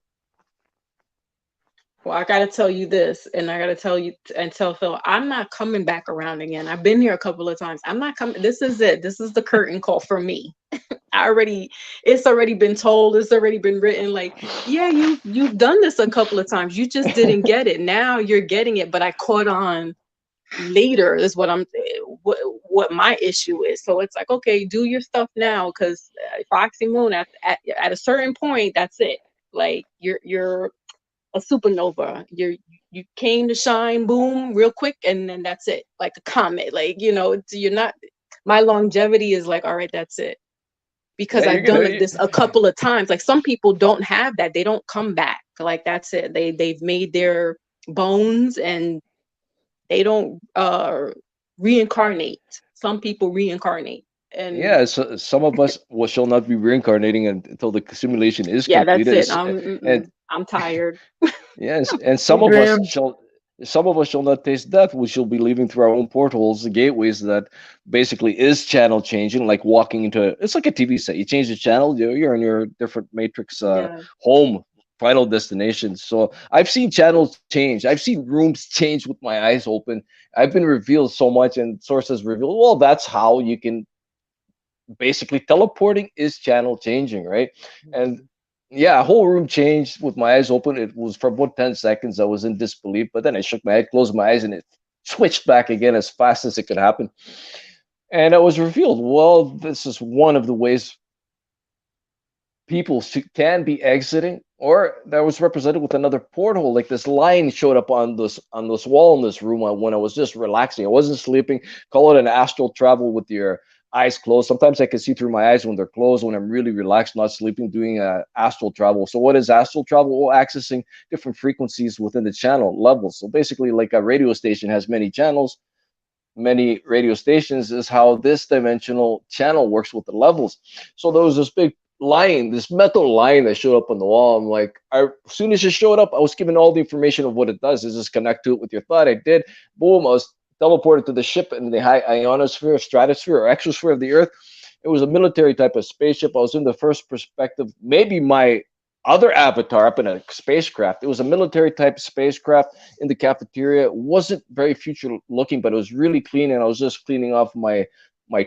Well, I gotta tell you this, and I gotta tell you and tell Phil, I'm not coming back around again. I've been here a couple of times. I'm not coming. This is it. This is the curtain call for me. It's already been told. It's already been written. Like, yeah, you've done this a couple of times. You just didn't get it. Now you're getting it. But I caught on later. Is what my issue is. So it's like, okay, do your stuff now, because Foxy Moon, at a certain point, that's it. Like, you're a supernova. You came to shine, boom, real quick, and then that's it. Like a comet. Like, you're not. My longevity is like, all right, that's it. Because Yeah, you're I've done gonna. this a couple of times. Like, some people don't have that. They don't come back. Like, that's it. They've made their bones, and they don't reincarnate. Some people reincarnate. And Yeah, so some of us shall not be reincarnating until the simulation is yeah, that's completed. it. And I'm tired. yes, and Hey, Graham. some of us shall not taste death. We shall be leaving through our own portals, the gateways that basically is channel changing, like walking into it's like a TV set. You change the channel, you're in your different matrix Yeah. home, final destination. So I've seen channels change. I've seen rooms change with my eyes open. I've been revealed so much, and sources reveal, well, that's how you can basically teleporting is channel changing, right? And yeah, a whole room changed with my eyes open. It was for about 10 seconds. I was in disbelief, but then I shook my head, closed my eyes, and it switched back again as fast as it could happen. And I was revealed, well, this is one of the ways people can be exiting, or that was represented with another portal. Like this line showed up on this wall in this room when I was just relaxing. I wasn't sleeping. Call it an astral travel with your eyes closed. Sometimes I can see through my eyes when they're closed, when I'm really relaxed, not sleeping, doing astral travel. So what is astral travel? Well, accessing different frequencies within the channel levels. So basically, like a radio station has many channels, many radio stations, is how this dimensional channel works with the levels. So there was this big line, this metal line that showed up on the wall. I'm like, as soon as it showed up, I was given all the information of what it does. Is just connect to it with your thought. I did. Boom, I was teleported to the ship in the high ionosphere, stratosphere, or exosphere of the Earth. It was a military type of spaceship. I was in the first perspective. Maybe my other avatar up in a spacecraft. It was a military type spacecraft in the cafeteria. It wasn't very future looking, but it was really clean, and I was just cleaning off my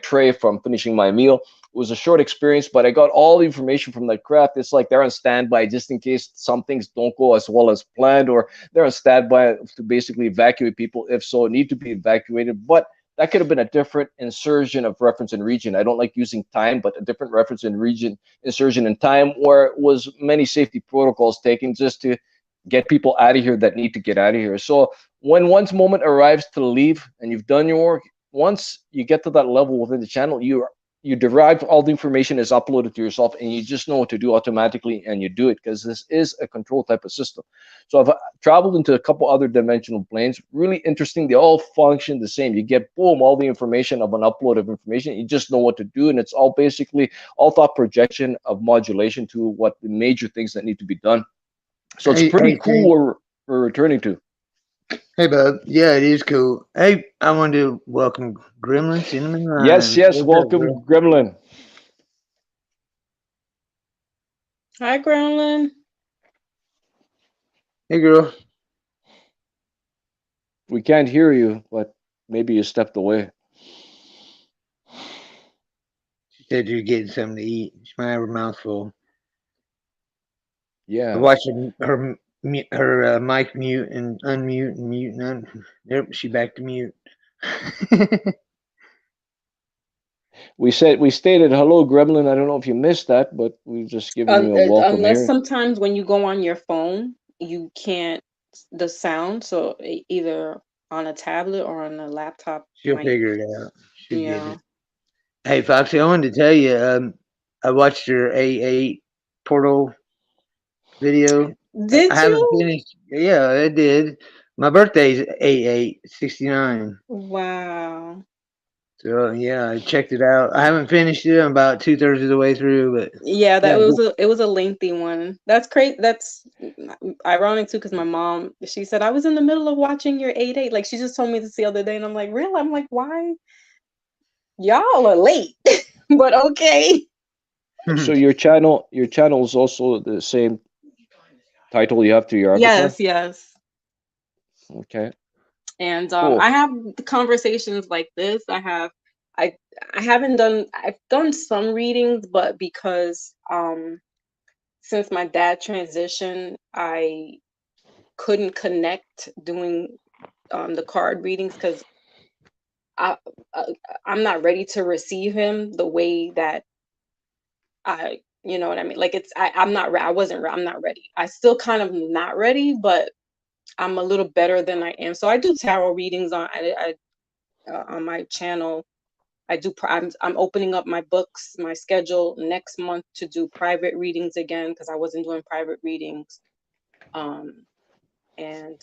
tray from finishing my meal. It was a short experience, but I got all the information from that craft. It's like they're on standby just in case some things don't go as well as planned, or they're on standby to basically evacuate people if so need to be evacuated. But that could have been a different insertion of reference and region. I don't like using time, but a different reference and region insertion in time, where it was many safety protocols taken just to get people out of here that need to get out of here. So when one's moment arrives to leave and you've done your work, once you get to that level within the channel, you derive all the information is uploaded to yourself, and you just know what to do automatically, and you do it because this is a control type of system. So I've traveled into a couple other dimensional planes, really interesting. They all function the same. You get boom all the information of an upload of information, you just know what to do, and it's all basically all thought projection of modulation to what the major things that need to be done. So it's pretty Hey, cool where we're returning to. hey, bub. Yeah, it is cool. Hey, I wanted to welcome Gremlin Cinnamon Yes, Rhymes. yes, What's up, welcome girl? Gremlin. Hi, Gremlin. Hey, girl. We can't hear you, but maybe you stepped away. She said you're getting something to eat. She might have her mouth full. I Yeah. watched her mic mute and unmute and mute and Yep, she back to mute. We stated hello, Gremlin. I don't know if you missed that, but we've just given you a welcome Unless here. sometimes when you go on your phone, you can't the sound. So either on a tablet or on a laptop She'll might. figure it out. She'll get Yeah. it. Hey, Foxy, I wanted to tell you, I watched your A8 portal video. I Did haven't you? finished. Yeah, I did. My birthday's 8/8/69. Wow. So yeah, I checked it out. I haven't finished it. I'm about 2/3 of the way through, but Yeah, that yeah, it was a lengthy one. That's great. That's ironic too, because my mom, she said I was in the middle of watching your 8/8. Like she just told me this the other day, and I'm like, really? I'm like, why? Y'all are late, but okay. So your channel is also the same title you have to your avatar. Yes, yes. Okay, And cool. I have conversations like this. I I haven't done I've done some readings, but because since my dad transitioned, I couldn't connect doing the card readings because I, I I'm not ready to receive him the way that you know what I mean. Like I'm not I wasn't I'm not ready. I still kind of not ready, but I'm a little better than I am. So I do tarot readings on my channel. I'm opening up my books, my schedule next month to do private readings again because I wasn't doing private readings. Um, and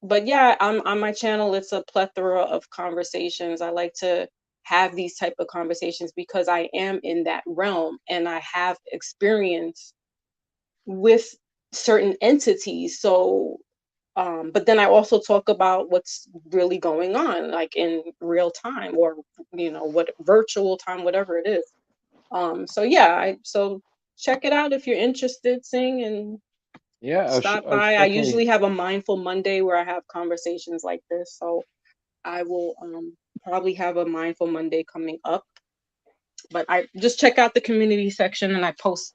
but yeah, on my channel it's a plethora of conversations. I like to have these type of conversations because I am in that realm and I have experience with certain entities. So But then I also talk about what's really going on, like in real time, or what virtual time, whatever it is. So yeah, so check it out if you're interested, Sing, and Yeah, stop I by. should I usually definitely. have a mindful Monday where I have conversations like this. So I will probably have a mindful Monday coming up. But I just check out the community section and I post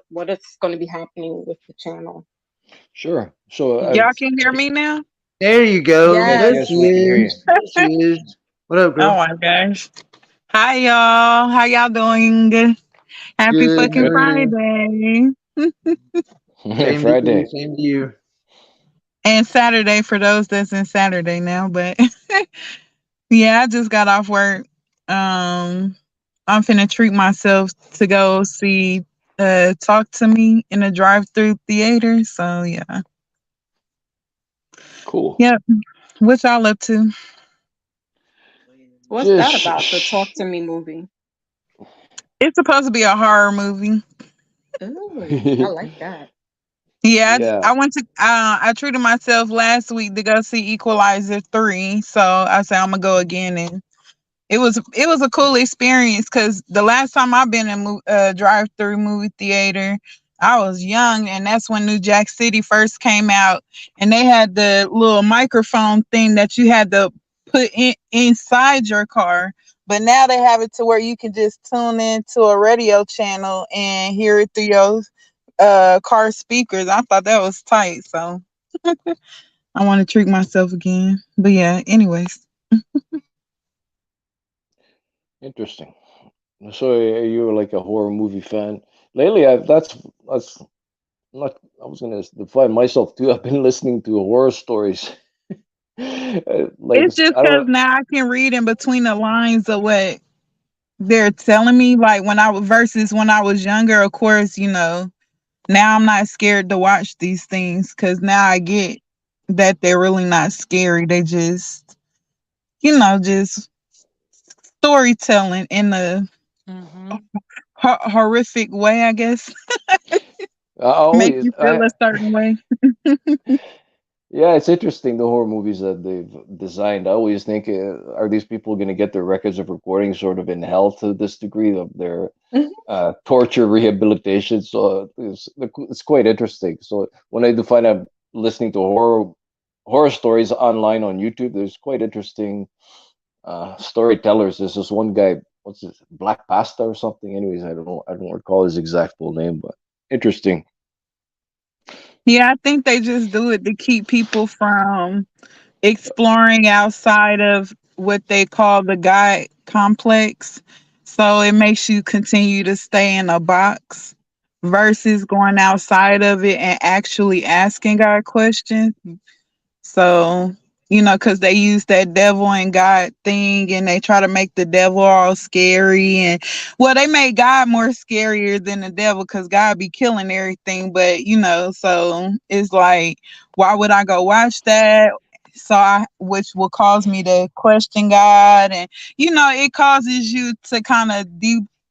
what is going to be happening with the channel. Sure. So Y'all can hear me now? There you go. yes, Yes. There yes, she we can hear you. is. There she is. What up, Oh girl? my gosh. Hi y'all. How y'all doing? Happy Good. How fucking Good. are you? Friday. Same to you. Friday. Same to you. And Saturday for those that's in Saturday now, but yeah, I just got off work. Um I'm finna treat myself to go see Talk to Me in a drive-through theater. So yeah. Cool. Yep. What y'all up to? What's that Just about? The Talk to Me movie. It's supposed to be a horror movie. Oh, I like that. Yeah, yeah, I went to. I treated myself last week to go see Equalizer 3, so I said I'm gonna go again, and it was a cool experience because the last time I've been in drive through movie theater, I was young, and that's when New Jack City first came out, and they had the little microphone thing that you had to put inside your car. But now they have it to where you can just tune in to a radio channel and hear it through your car speakers. I thought that was tight, so I want to treat myself again. But yeah, anyways. interesting. So you're like a horror movie fan. Lately, that's not. I was gonna define myself too. I've been listening to horror stories. Like It's just I because don't. now I can read in between the lines of what they're telling me. Like when I was versus when I was younger, of course, now I'm not scared to watch these things because now I get that they're really not scary. They just storytelling in a Mm-hmm. horrific way, I guess. I Make always. you feel a certain way. Yeah, it's interesting the horror movies that they've designed. I always think, are these people going to get their records of recording sort of in hell to this degree of their torture rehabilitation? So it's quite interesting. So when I do find out listening to horror stories online on YouTube, there's quite interesting storytellers. There's this one guy, what's this, Black Pasta or something? Anyways, I don't recall his exact full name, but interesting. Yeah, I think they just do it to keep people from exploring outside of what they call the God complex. So it makes you continue to stay in a box versus going outside of it and actually asking God questions. So, because they use that devil and God thing and they try to make the devil all scary. And, well, they made God more scarier than the devil because God be killing everything. But, so it's like, why would I go watch that? Which will cause me to question God. And, it causes you to kind of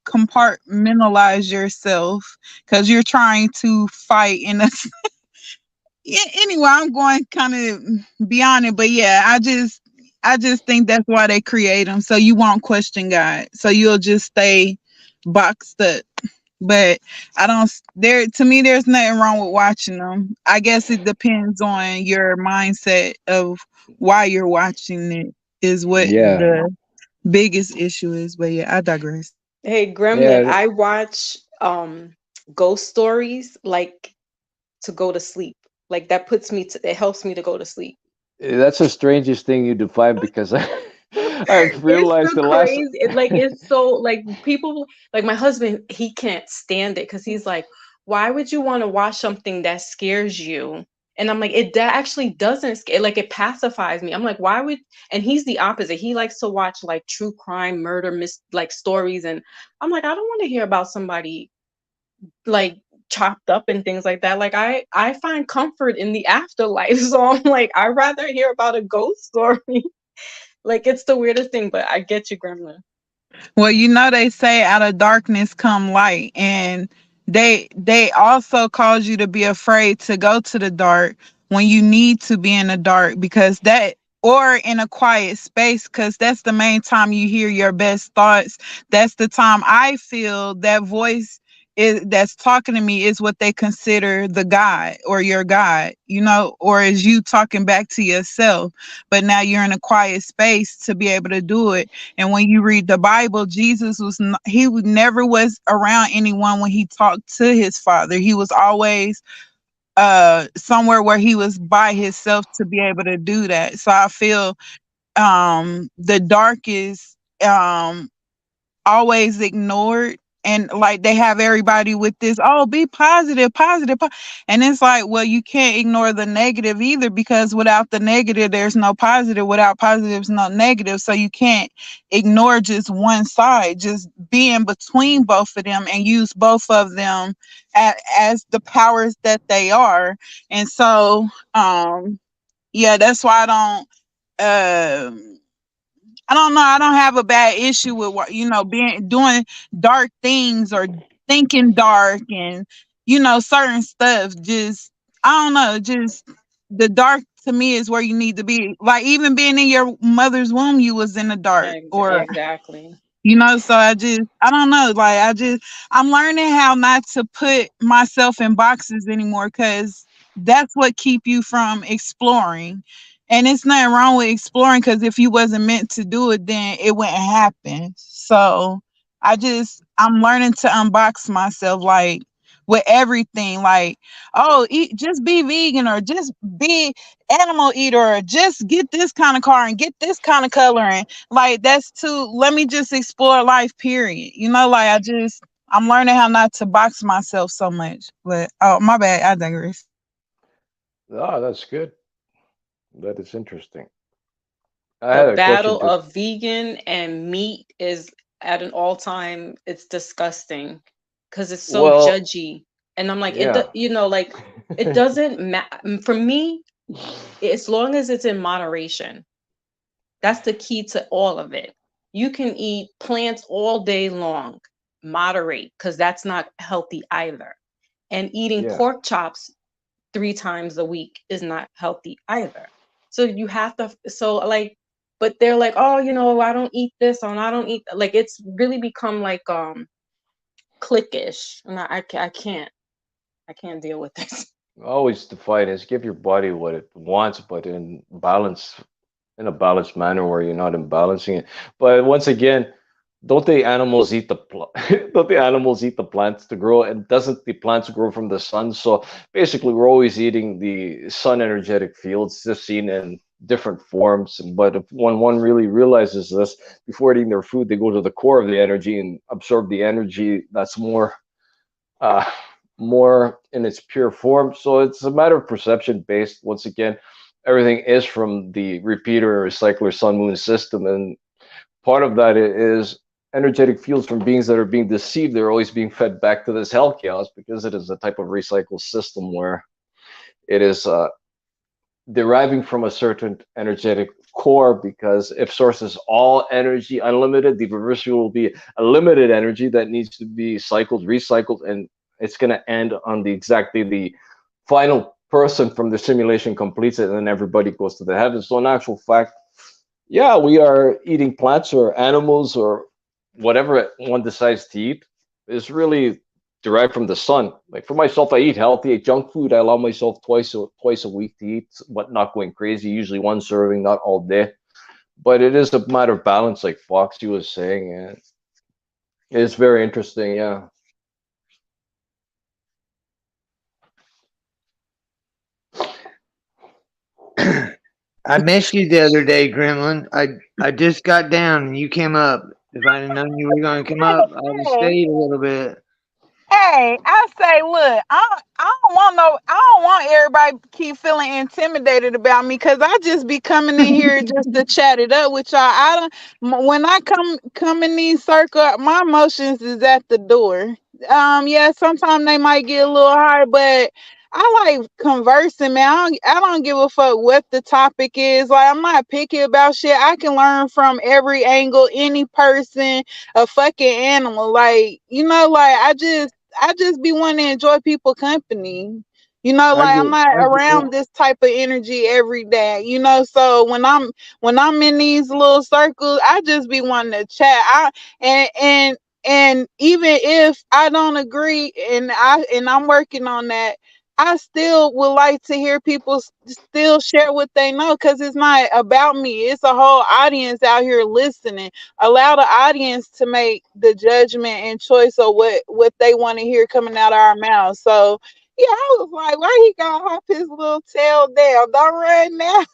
compartmentalize yourself because you're trying to fight in a yeah, anyway, I'm going kind of beyond it, but yeah, I just think that's why they create them, so you won't question God, so you'll just stay boxed up. But I don't. There to me, there's nothing wrong with watching them. I guess it depends on your mindset of why you're watching it. Is what Yeah, the biggest issue is. But yeah, I digress. Hey, Gremlin, yeah. I watch ghost stories like to go to sleep. Like that puts me to it helps me to go to sleep. That's the strangest thing you define because I've It's realized the the last. crazy. It's so like people like my husband. He can't stand it because he's like, why would you want to watch something that scares you? And I'm like, that actually doesn't scare. Like it pacifies me. I'm like, why would? And he's the opposite. He likes to watch like true crime, murder, like stories. And I'm like, I don't want to hear about somebody like chopped up and things like that. Like I find comfort in the afterlife. So I'm like, I'd rather hear about a ghost story. Like it's the weirdest thing, but I get you, Gremlin. Well, they say out of darkness come light, and they also cause you to be afraid to go to the dark when you need to be in the dark, because that, or in a quiet space, because that's the main time you hear your best thoughts. That's the time I feel that voice is that's talking to me is what they consider the God or your God, or is you talking back to yourself. But now you're in a quiet space to be able to do it. And when you read the Bible, Jesus he never was around anyone when he talked to his father. He was always somewhere where he was by himself to be able to do that. So I feel the dark is always ignored, and like they have everybody with this, oh, be positive, and it's like, well, you can't ignore the negative either, because without the negative there's no positive, without positives no negative. So you can't ignore just one side, just be in between both of them and use both of them as the powers that they are. And so yeah, that's why I don't know. I don't have a bad issue with what, being doing dark things or thinking dark and certain stuff. Just, I don't know. Just the dark to me is where you need to be. Like even being in your mother's womb, you was in the dark, or Exactly. so I don't know. Like I'm learning how not to put myself in boxes anymore, because that's what keep you from exploring. And it's nothing wrong with exploring, because if you wasn't meant to do it, then it wouldn't happen. So I'm learning to unbox myself, like with everything. Like, oh, just be vegan, or just be animal eater, or just get this kind of car and get this kind of color, and like that's too, let me just explore life, period. Like I'm learning how not to box myself so much. But oh, my bad, I digress. Ah, that's good. That is interesting. I The had a question battle just, of vegan and meat is at an all-time, it's disgusting because it's so well, judgy. And I'm like, yeah. like it doesn't matter for me, as long as it's in moderation. That's the key to all of it. You can eat plants all day long, moderate, because that's not healthy either. And eating Yeah. pork chops 3 times a week is not healthy either. So you have to, so like, but they're like, oh, I don't eat this, and I don't eat, like, it's really become like cliquish, and I can't deal with this. Always the fight is give your body what it wants, but in a balanced manner where you're not imbalancing it. But once again, don't the animals eat don't the animals eat the plants to grow? And doesn't the plants grow from the sun? So basically, we're always eating the sun energetic fields, just seen in different forms. But if one really realizes this before eating their food, they go to the core of the energy and absorb the energy that's uh, more in its pure form. So it's a matter of perception based. Once again, everything is from the repeater recycler sun moon system, and part of that is energetic fields from beings that are being deceived. They're always being fed back to this hell chaos because it is a type of recycle system where it is deriving from a certain energetic core, because if source is all energy unlimited, the reversal will be a limited energy that needs to be cycled, recycled, and it's going to end on the exact day the final person from the simulation completes it, and then everybody goes to the heavens. So in actual fact, yeah, we are eating plants or animals or whatever one decides to eat is really derived from the sun. Like for myself, I eat healthy. I eat junk food. I allow myself twice a week to eat, but not going crazy. Usually one serving, not all day. But it is a matter of balance, like Foxy was saying, and it's very interesting. Yeah. I missed you the other day, Gremlin. I just got down and you came up. If I'd have known you were going to come up, I'd have Hey, stayed a little bit. hey, I say, look, I don't want everybody to keep feeling intimidated about me, because I just be coming in here just to chat it up with y'all. When I come in these circles, my emotions is at the door. Yeah, sometimes they might get a little hard, but I like conversing, man. I don't give a fuck what the topic is. Like, I'm not picky about shit. I can learn from every angle, any person, a fucking animal. Like, like I just be wanting to enjoy people company. You know, I like I'm get not that. around this type of energy every day. You know, so when I'm in these little circles, I just be wanting to chat. And even if I don't agree, and I'm working on that, I still would like to hear people still share what they know, because it's not about me. It's a whole audience out here listening. Allow the audience to make the judgment and choice of what they want to hear coming out of our mouths. So yeah, I was like, why he gonna hop his little tail down? Don't run now.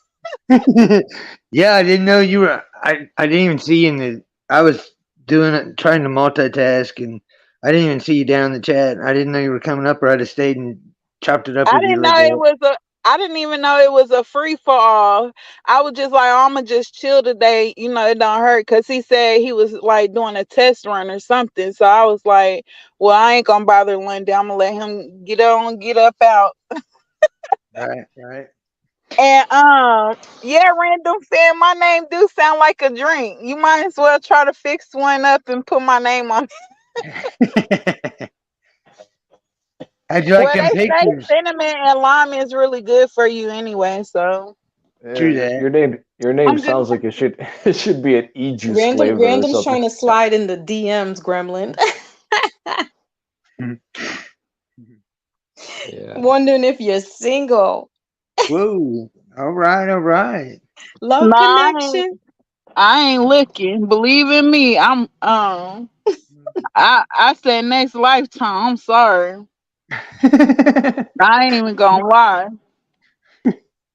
Yeah, I didn't know you were. I didn't even see you in the. I was doing it, trying to multitask, and I didn't even see you down in the chat. I didn't know you were coming up, or I'd have stayed and chopped it up I with you a didn't little know it bit. was a. I didn't even know it was a free for all. I was just like, oh, I'ma just chill today. You know, it don't hurt, because he said he was like doing a test run or something. So I was like, well, I ain't gonna bother London. I'm gonna let him get up out. Right, right. And yeah, random fan, my name do sound like a drink. You might as well try to fix one up and put my name on. How'd you like Well, them they say pictures? cinnamon and lime is really good for you anyway. So True Yeah, that. your name I'm just sounds like it should it should be an e-juice Random, flavor or random's something. trying to slide in the DMs, Gremlin. Yeah. Wondering if you're single. Whoa. All right, all right. Love nah, connection. I ain't looking. Believe in me. I'm I said next lifetime. I'm sorry. I ain't even gonna lie.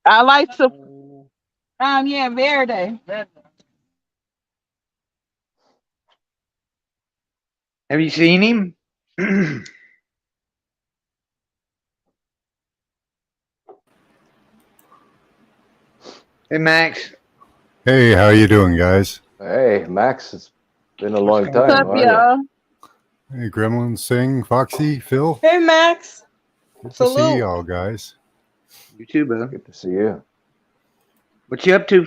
I like to yeah, Verde. Have you seen him? Hey, Max. Hey, how you doing, guys? Hey, Max, it's been a What's long going What's time. up, How on? are you? y'all? Hey, Gremlin, Sing, Foxy, Phil. Hey, Max. Good to see Salute. y'all, guys. You too, bud. Good to see you. What you up to?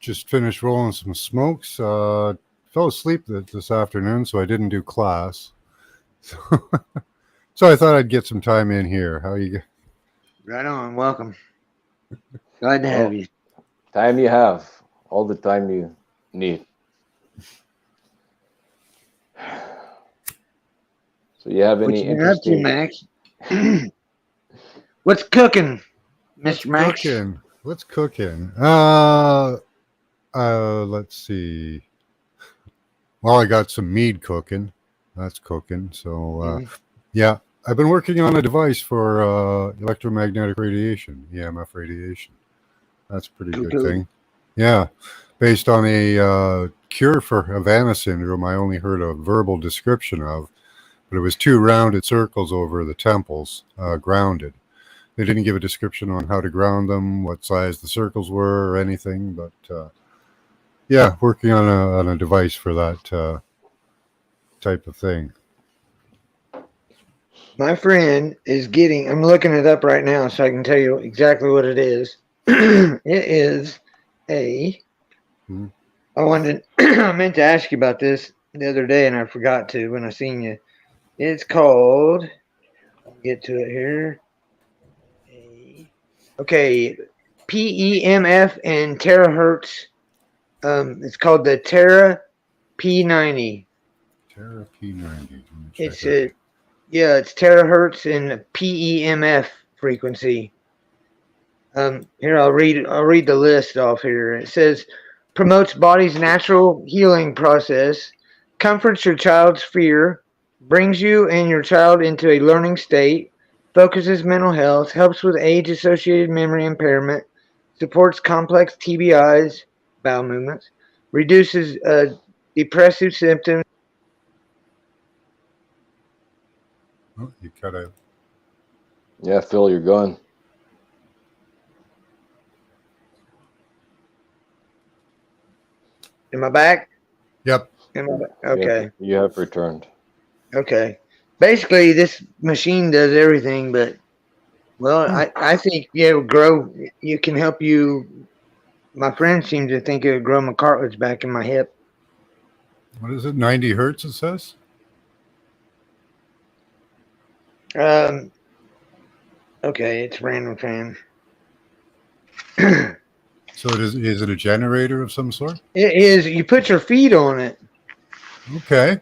Just finished rolling some smokes. Fell asleep this afternoon, so I didn't do class. So I thought I'd get some time in here. How you? Right on. Welcome. Glad to have Well, you. time you have, all the time you need. So you have What any you been up to, interesting? Max? What's cooking, What's Mr. Max? cooking? What's cooking? Let's see. Well, I got some mead cooking. That's cooking. So, Mhm. yeah, I've been working on a device for electromagnetic radiation, EMF radiation. That's a pretty Cool, good cool. thing. Yeah, based on a cure for Havana syndrome, I only heard a verbal description of, but it was two rounded circles over the temples, grounded. They didn't give a description on how to ground them, what size the circles were, or anything. But yeah, working on a device for that type of thing. My friend is getting, I'm looking it up right now so I can tell you exactly what it is. It is a, Hmm. I wanted, I meant to ask you about this the other day and I forgot to when I seen you. It's called, I'll get to it here. Okay, PEMF and terahertz. It's called the Terra P90. Terra P90. Let me check It's it. a Yeah, it's terahertz and PEMF frequency. Here I'll read the list off here. It says promotes body's natural healing process, comforts your child's fear, brings you and your child into a learning state, focuses mental health, helps with age-associated memory impairment, supports complex TBIs, bowel movements, reduces depressive symptoms. Oh, you cut out. Yeah, Phil, you're gone. Am I back? Yep. Okay. You have returned. Okay. Basically, this machine does everything, but well, I think yeah, it'll grow. You can help you. My friend seems to think it'll grow my cartilage back in my hip. What is it? 90 hertz, it says? Um, okay, it's random fan. So is it a generator of some sort? It is. You put your feet on it, Okay.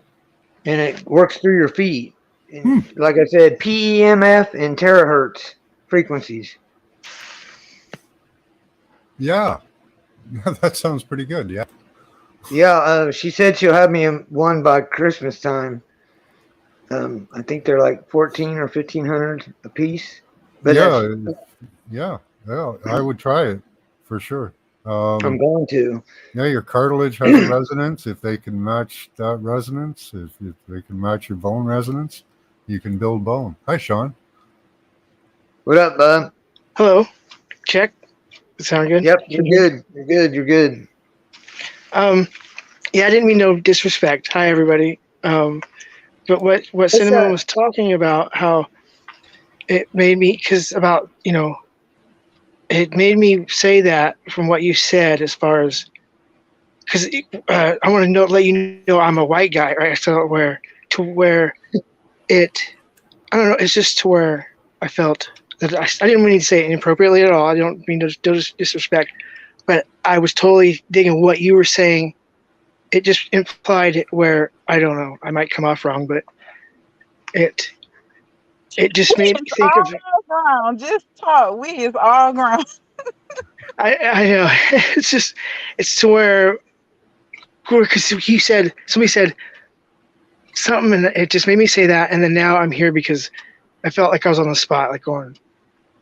and it works through your feet. And like I said, PEMF and terahertz frequencies. Yeah. That sounds pretty good. Yeah. Yeah, she said she'll have me one by Christmas time. I think they're like 14 or 1500 a piece. But that's Yeah. Yeah. Yeah. I would try it for sure. I'm going to. Yeah, your cartilage has a resonance. If they can match that resonance, if they can match your bone resonance, you can build bone. Hi, Sean. What up, bub? Hello. Check. Sound good? Yep, you're good. You're good. You're good. Yeah, I didn't mean no disrespect. Hi, everybody. But what Cinnamon was talking about, how it made me, because about, it made me say that from what you said, as far as, because I want to let you know I'm a white guy, right? So where it, I don't know, it's just to where I felt that I didn't mean to say it inappropriately at all. I don't mean to disrespect, but I was totally digging what you were saying. It just implied where, I don't know, I might come off wrong, but it just made me think of. All ground. Just talk. We is all ground. I know. It's to where, because somebody said something, and it just made me say that, and then now I'm here because I felt like I was on the spot, like going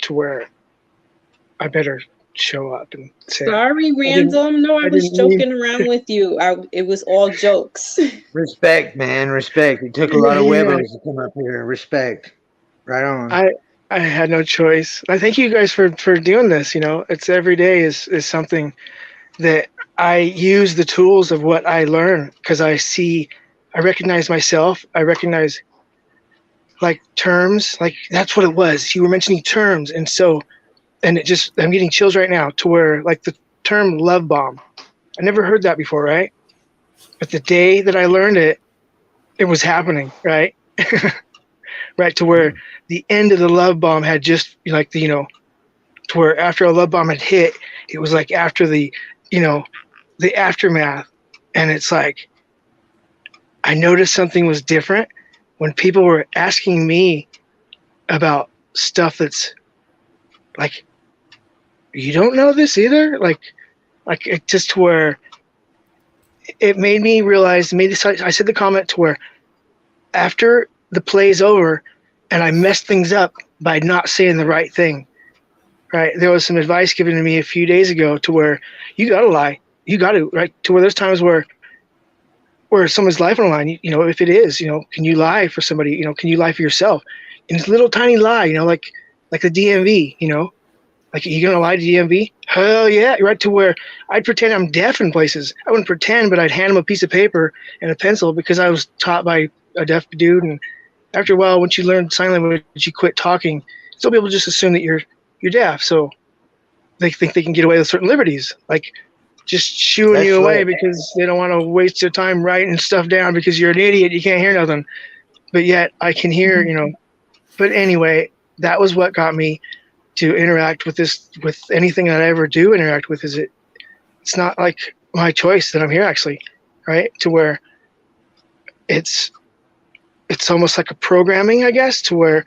to where I better show up and say. Sorry, Random. No, I was joking around with you. It was all jokes. Respect, man. Respect. It took a lot of Webbers to come up here. Respect. Right on. I had no choice. I thank you guys for doing this. It's every day is something that I use the tools of what I learn, because I recognize myself. I recognize like terms, like that's what it was. You were mentioning terms, and I'm getting chills right now to where, like, the term love bomb. I never heard that before, right? But the day that I learned it, it was happening, right? Right, to where the end of the love bomb had just, like, to where after a love bomb had hit, it was like after the aftermath. And it's like, I noticed something was different when people were asking me about stuff that's like, you don't know this either? Like it just to where it made me realize, I said the comment to where after the play's over and I messed things up by not saying the right thing, right? There was some advice given to me a few days ago to where you got to lie. You got to, right? To where there's times where someone's life on the line, if it is, can you lie for somebody? Can you lie for yourself? And it's a little tiny lie, like the DMV, like, you gonna lie to DMV? Hell yeah, right, to where I'd pretend I'm deaf in places. I wouldn't pretend, but I'd hand them a piece of paper and a pencil because I was taught by a deaf dude. And after a while, once you learn sign language, you quit talking. So people just assume that you're deaf, so they think they can get away with certain liberties, like just shooing you away because they don't want to waste their time writing stuff down because you're an idiot. You can't hear nothing, but yet I can hear. But anyway, that was what got me to interact with anything that I ever do interact with. It's not like my choice that I'm here, actually, right? To where it's almost like a programming, I guess, to where,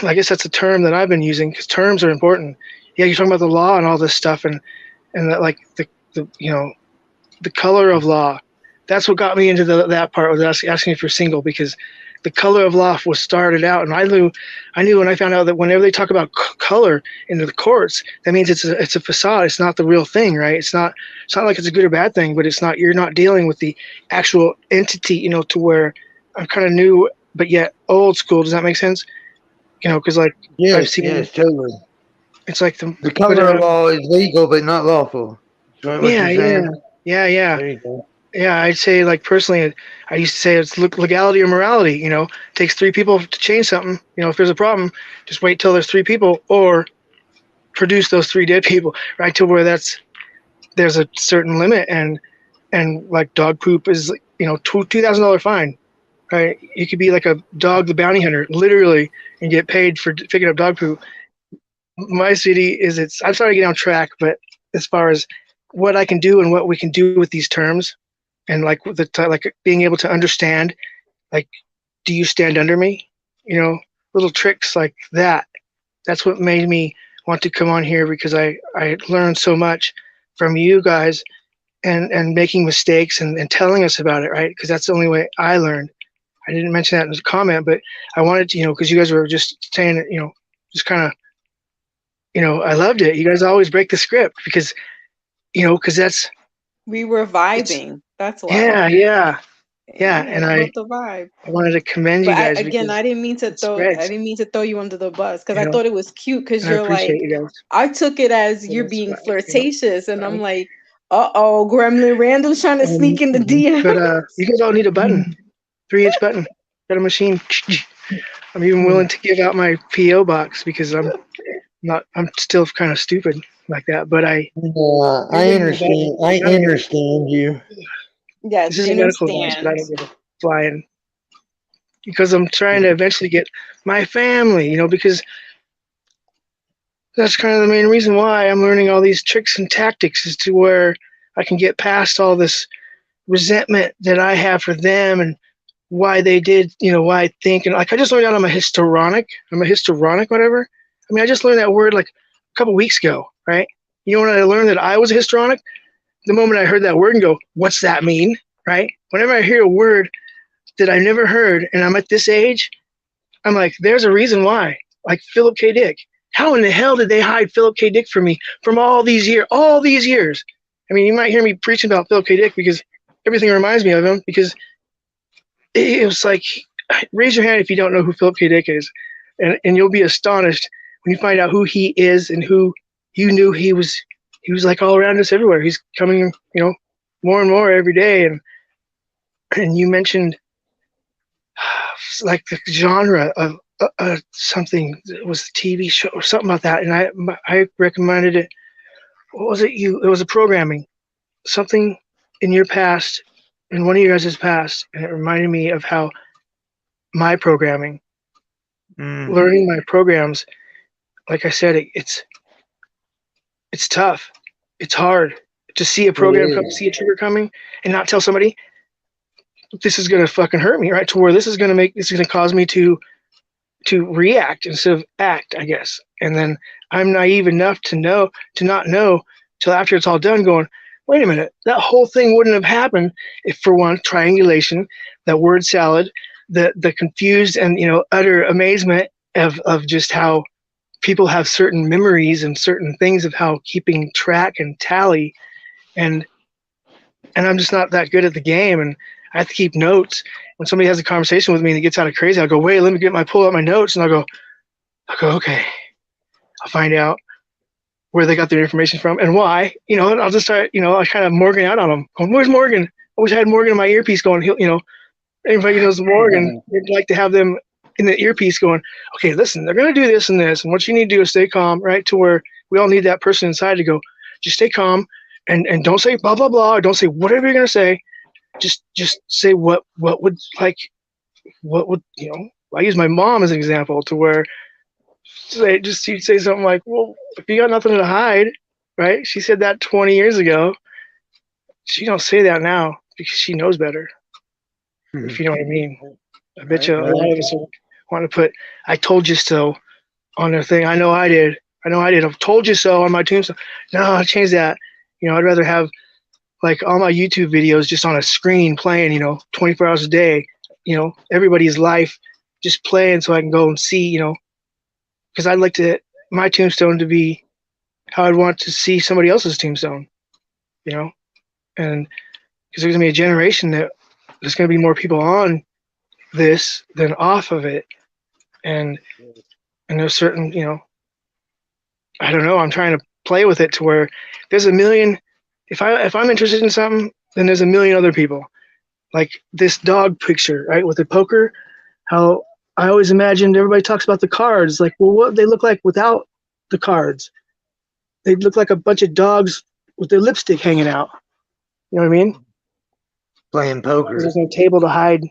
I guess that's a term that I've been using, because terms are important. Yeah, you're talking about the law and all this stuff, and that, like, the color of law. That's what got me into that part, was asking if you're single, because the color of law was started out, and I knew when I found out that whenever they talk about color in the courts, that means it's a facade. It's not the real thing, right? It's not like it's a good or bad thing, but you're not dealing with the actual entity, to where I'm kind of new, but yet old school. Does that make sense? Because like, I've seen. Yes, totally. It's like the color of law is legal but not lawful. Yeah. There you go. Yeah, I'd say, like, personally, I used to say it's legality or morality. It takes 3 people to change something. If there's a problem, just wait till there's 3 people, or produce those 3 dead people, right? To where there's a certain limit, and like dog poop is, $2,000 fine, right? You could be like a dog, the bounty hunter, literally, and get paid for picking up dog poop. My city is I'm sorry to get on track, but as far as what I can do and what we can do with these terms, and like with like being able to understand, like, do you stand under me? You know, little tricks like that. That's what made me want to come on here, because I learned so much from you guys, and making mistakes and telling us about it, right? Because that's the only way I learned. I didn't mention that in the comment, but I wanted to, because you guys were just saying it, just kind of, I loved it. You guys always break the script because, because that's, We were vibing. That's why. yeah. Yeah, And it's about the vibe. I wanted to commend you But guys again, because I didn't mean to it spreads, throw you under the bus, because you I know, thought it was cute, because and I you're like, appreciate you guys. I took it as So you're that's being why, flirtatious, and I'm like, uh-oh, Gremlin Randall's trying to sneak in the DM. But you guys all need a button, 3-inch button. Got a machine. I'm even willing to give out my PO box because I'm still kind of stupid like that. But I understand. I understand you. Yes, This we isn't medical advice, but I understand. don't give a flying, because I'm trying to eventually get my family, because that's kind of the main reason why I'm learning all these tricks and tactics, is to where I can get past all this resentment that I have for them, and why they did, why I think. And like, I just learned out I'm a histrionic, whatever. I mean, I just learned that word like a couple weeks ago, right? You know when I learned that I was a histrionic? The moment I heard that word and go, what's that mean, right? Whenever I hear a word that I never heard and I'm at this age, I'm like, there's a reason why. Like Philip K. Dick. How in the hell did they hide Philip K. Dick from me from all these years? I mean, you might hear me preaching about Philip K. Dick because everything reminds me of him, because it was like, raise your hand if you don't know who Philip K. Dick is, and you'll be astonished when you find out who he is and who you knew he was. He was like all around us everywhere. He's coming, more and more every day. And you mentioned like the genre of something. It was a TV show or something about that, and I recommended it. What was it? It was a programming, something in your past, in one of your guys' past, and it reminded me of how my programming, learning my programs, like I said, it's tough. It's hard to see a program come, see a trigger coming, and not tell somebody this is gonna fucking hurt me, right? To where this is gonna cause me to react instead of act, I guess. And then I'm naive enough to not know till after it's all done, going, wait a minute, that whole thing wouldn't have happened if, for one, triangulation, that word salad, the confused and utter amazement of just how people have certain memories and certain things of how keeping track and tally, and I'm just not that good at the game, and I have to keep notes. When somebody has a conversation with me and it gets out of crazy, I'll go, wait, let me pull out my notes, and I'll go, okay, I'll find out where they got their information from and why, and I'll just start, I kind of Morgan out on them. Going, where's Morgan? I wish I had Morgan in my earpiece going, anybody who knows Morgan, would like to have them in the earpiece going, okay, listen, they're going to do this and this, and what you need to do is stay calm, right? To where we all need that person inside to go, just stay calm and don't say blah, blah, blah, or don't say whatever you're going to say. Just say what would I use my mom as an example, to where she'd say something like, well, if you got nothing to hide, right? She said that 20 years ago. She don't say that now because she knows better. If you know what I mean. I bet you a lot of us want to put "I told you so" on their thing. I know I did. I've told you so on my tombstone. No, I changed that. I'd rather have like all my YouTube videos just on a screen playing, 24 hours a day, everybody's life just playing, so I can go and see, because I'd like my tombstone to be how I'd want to see somebody else's tombstone, and because there's going to be a generation that there's going to be more people on this than off of it. And there's certain, I don't know, I'm trying to play with it to where there's a million, if I'm interested in something, then there's a million other people. Like this dog picture, right, with the poker, how I always imagined everybody talks about the cards, like, well, what they look like without the cards. They look like a bunch of dogs with their lipstick hanging out. You know what I mean? Playing poker. There's no table to hide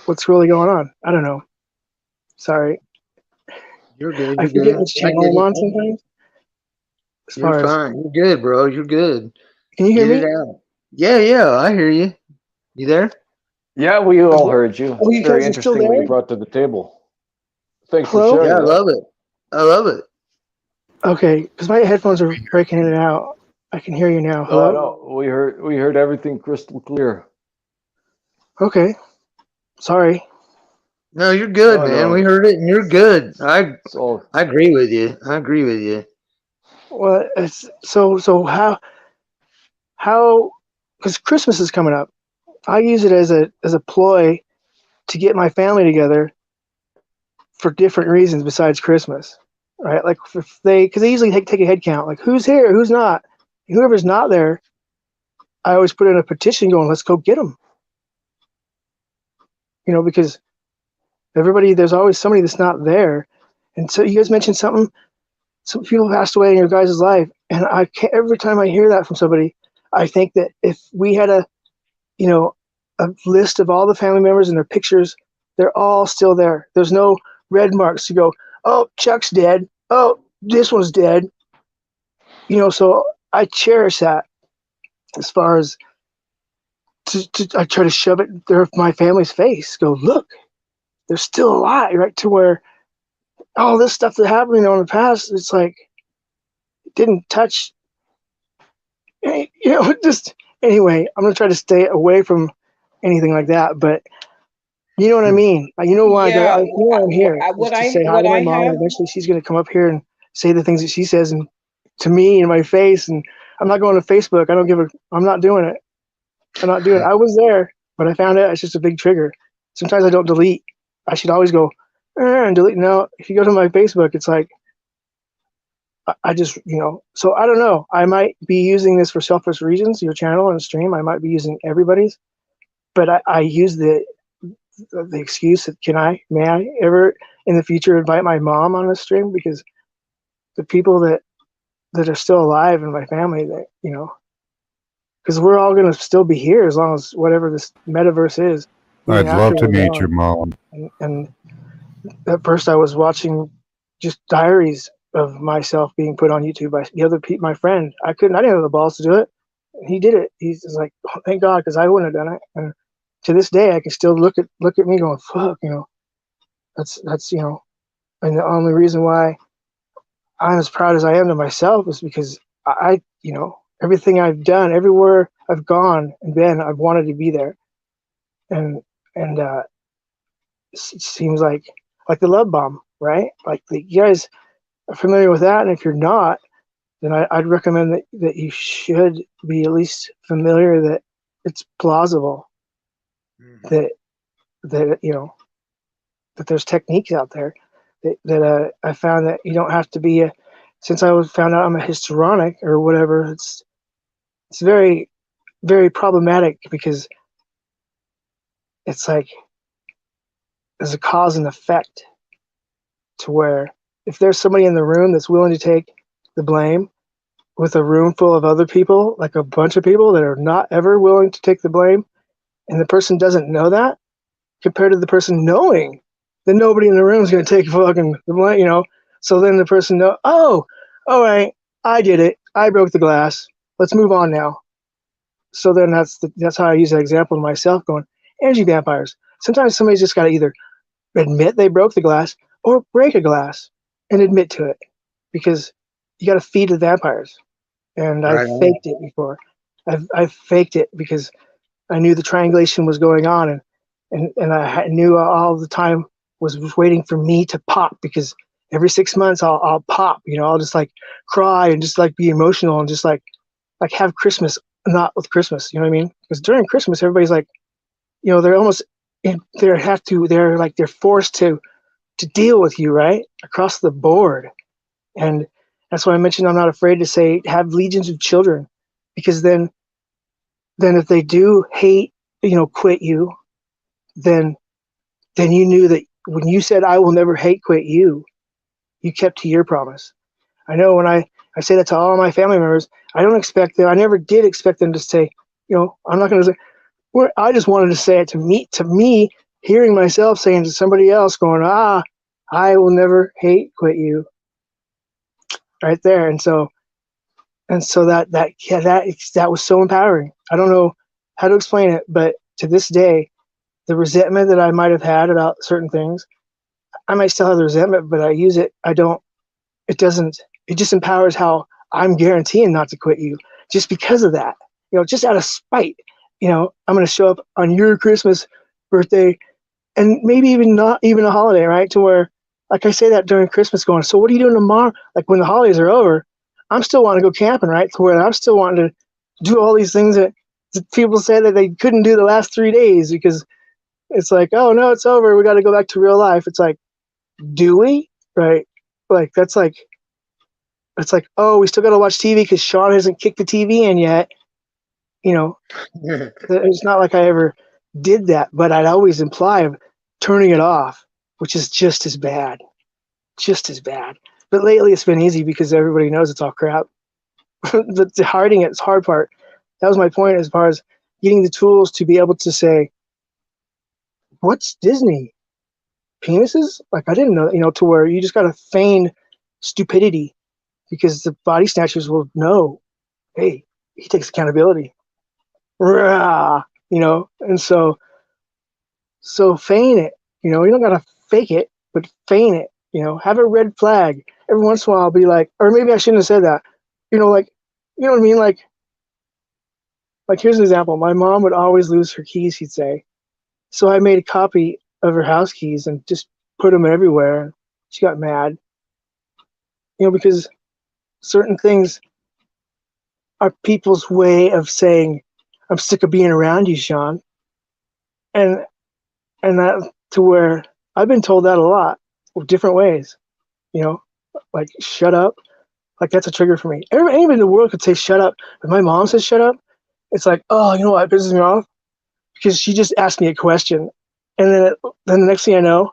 what's really going on. I don't know. Sorry. You're good. I You're forget good. which I channel get I'm it. on sometimes. As You're far as, fine. You're good, bro. You're good. can you hear Get it me? out. Yeah, yeah. I hear you. You there? Yeah, we all heard you. Oh, It's you very guys are still interesting what you there? brought to the table. Thanks for Hello? Yeah, sharing I that. love it. I love it. Okay, because my headphones are breaking in and out. I can hear you now. Oh Hello? no, we heard everything crystal clear. Okay. Sorry. No, you're good, No, man. We no, heard it, and you're good. it's all I agree with you. I agree with you. Well, it's so how because Christmas is coming up. I use it as a ploy to get my family together for different reasons besides Christmas, right? Like if because they usually take a head count, like who's here, who's not. Whoever's not there, I always put in a petition going, let's go get them. Because everybody, there's always somebody that's not there. And so you guys mentioned something. Some people passed away in your guys' life, and I can't, every time I hear that from somebody, I think that if we had you know, a list of all the family members and their pictures, they're all still there. There's no red marks to go, oh, Chuck's dead. Oh, this one's dead. So I cherish that as far as I try to shove it in my family's face. Go, look, they're still alive, right? To where all this stuff that happened in the past, it's like, it didn't touch, just anyway, I'm going to try to stay away from anything like that. But you know what I mean? You know why Yeah, I'm here is what to I say hi what to my I mom, have. and eventually she's going to come up here and say the things that she says and to me in my face. And I'm not going to Facebook. I'm not doing it. I'm not doing it. I was there, but I found out it's just a big trigger. Sometimes I don't delete. I should always go and delete. No, if you go to my Facebook, it's like I just So I don't know. I might be using this for selfish reasons. Your channel and stream, I might be using everybody's, but I use the excuse that may I ever in the future invite my mom on the stream, because the people that are still alive in my family, that because we're all going to still be here as long as whatever this metaverse is, even I'd after love to we're meet your gone. mom. And at first I was watching just diaries of myself being put on YouTube by the other my friend. I didn't have the balls to do it. He did it. He's just like, oh, thank God, because I wouldn't have done it. And to this day, I can still look at me going, fuck, that's and the only reason why I'm as proud as I am to myself is because everything I've done, everywhere I've gone and been, I've wanted to be there. And it seems like the love bomb, right? Like you guys are familiar with that, and if you're not, then I'd recommend that you should be at least familiar that it's plausible that that that there's techniques out there that I found that you don't have to be since I found out I'm a histrionic or whatever. It's very, very problematic because it's like there's a cause and effect to where if there's somebody in the room that's willing to take the blame with a room full of other people, like a bunch of people that are not ever willing to take the blame, and the person doesn't know that, compared to the person knowing that nobody in the room is going to take fucking the blame, so then the person oh, all right, I did it. I broke the glass. Let's move on now. So then that's how I use that example to myself going, energy vampires. Sometimes somebody's just got to either admit they broke the glass or break a glass and admit to it, because you got to feed the vampires. And I've Right on. faked it before. I've faked it because I knew the triangulation was going on, and I knew all the time was waiting for me to pop, because every 6 months I'll pop. I'll just like cry and just like be emotional and just like have Christmas not with Christmas. You know what I mean? Because during Christmas everybody's like, they're almost they're forced to deal with you right across the board. And that's why I mentioned I'm not afraid to say have legions of children, because then if they do hate, quit you, then you knew that when you said I will never hate quit you, you kept to your promise. I know when I say that to all my family members, I don't expect them. I never did expect them to say, I'm not going to say. I just wanted to say it to me hearing myself saying to somebody else, going, I will never hate quit you, right there. And so that was so empowering. I don't know how to explain it, but to this day, the resentment that I might have had about certain things, I might still have the resentment, but I use it. I don't. It doesn't. It just empowers how I'm guaranteeing not to quit you, just because of that. Just out of spite. I'm going to show up on your Christmas birthday, and maybe even not even a holiday, right? To where, like I say that during Christmas, going, so what are you doing tomorrow? Like when the holidays are over, I'm still wanting to go camping, right? To where I'm still wanting to do all these things that people say that they couldn't do the last 3 days because it's like, oh no, it's over. We got to go back to real life. It's like, do we? Right? Like it's like, oh, we still got to watch TV because Sean hasn't kicked the TV in yet. It's not like I ever did that, but I'd always imply of turning it off, which is just as bad. But lately it's been easy because everybody knows it's all crap. The hiding it's hard part. That was my point as far as getting the tools to be able to say, what's Disney? Penises? Like I didn't know, to where you just got to feign stupidity because the body snatchers will know, hey, he takes accountability. Rah, and so feign it. You don't got to fake it, but feign it. Have a red flag. Every once in a while, I'll be like, or maybe I shouldn't have said that. Like, you know what I mean? Like here's an example. My mom would always lose her keys, she'd say. So I made a copy of her house keys and just put them everywhere. She got mad. Because certain things are people's way of saying, I'm sick of being around you, Sean. And that to where I've been told that a lot of different ways, like shut up. Like that's a trigger for me. Anybody in the world could say shut up. But my mom says shut up. It's like, oh, you know what pisses me off? Because she just asked me a question. And then the next thing I know,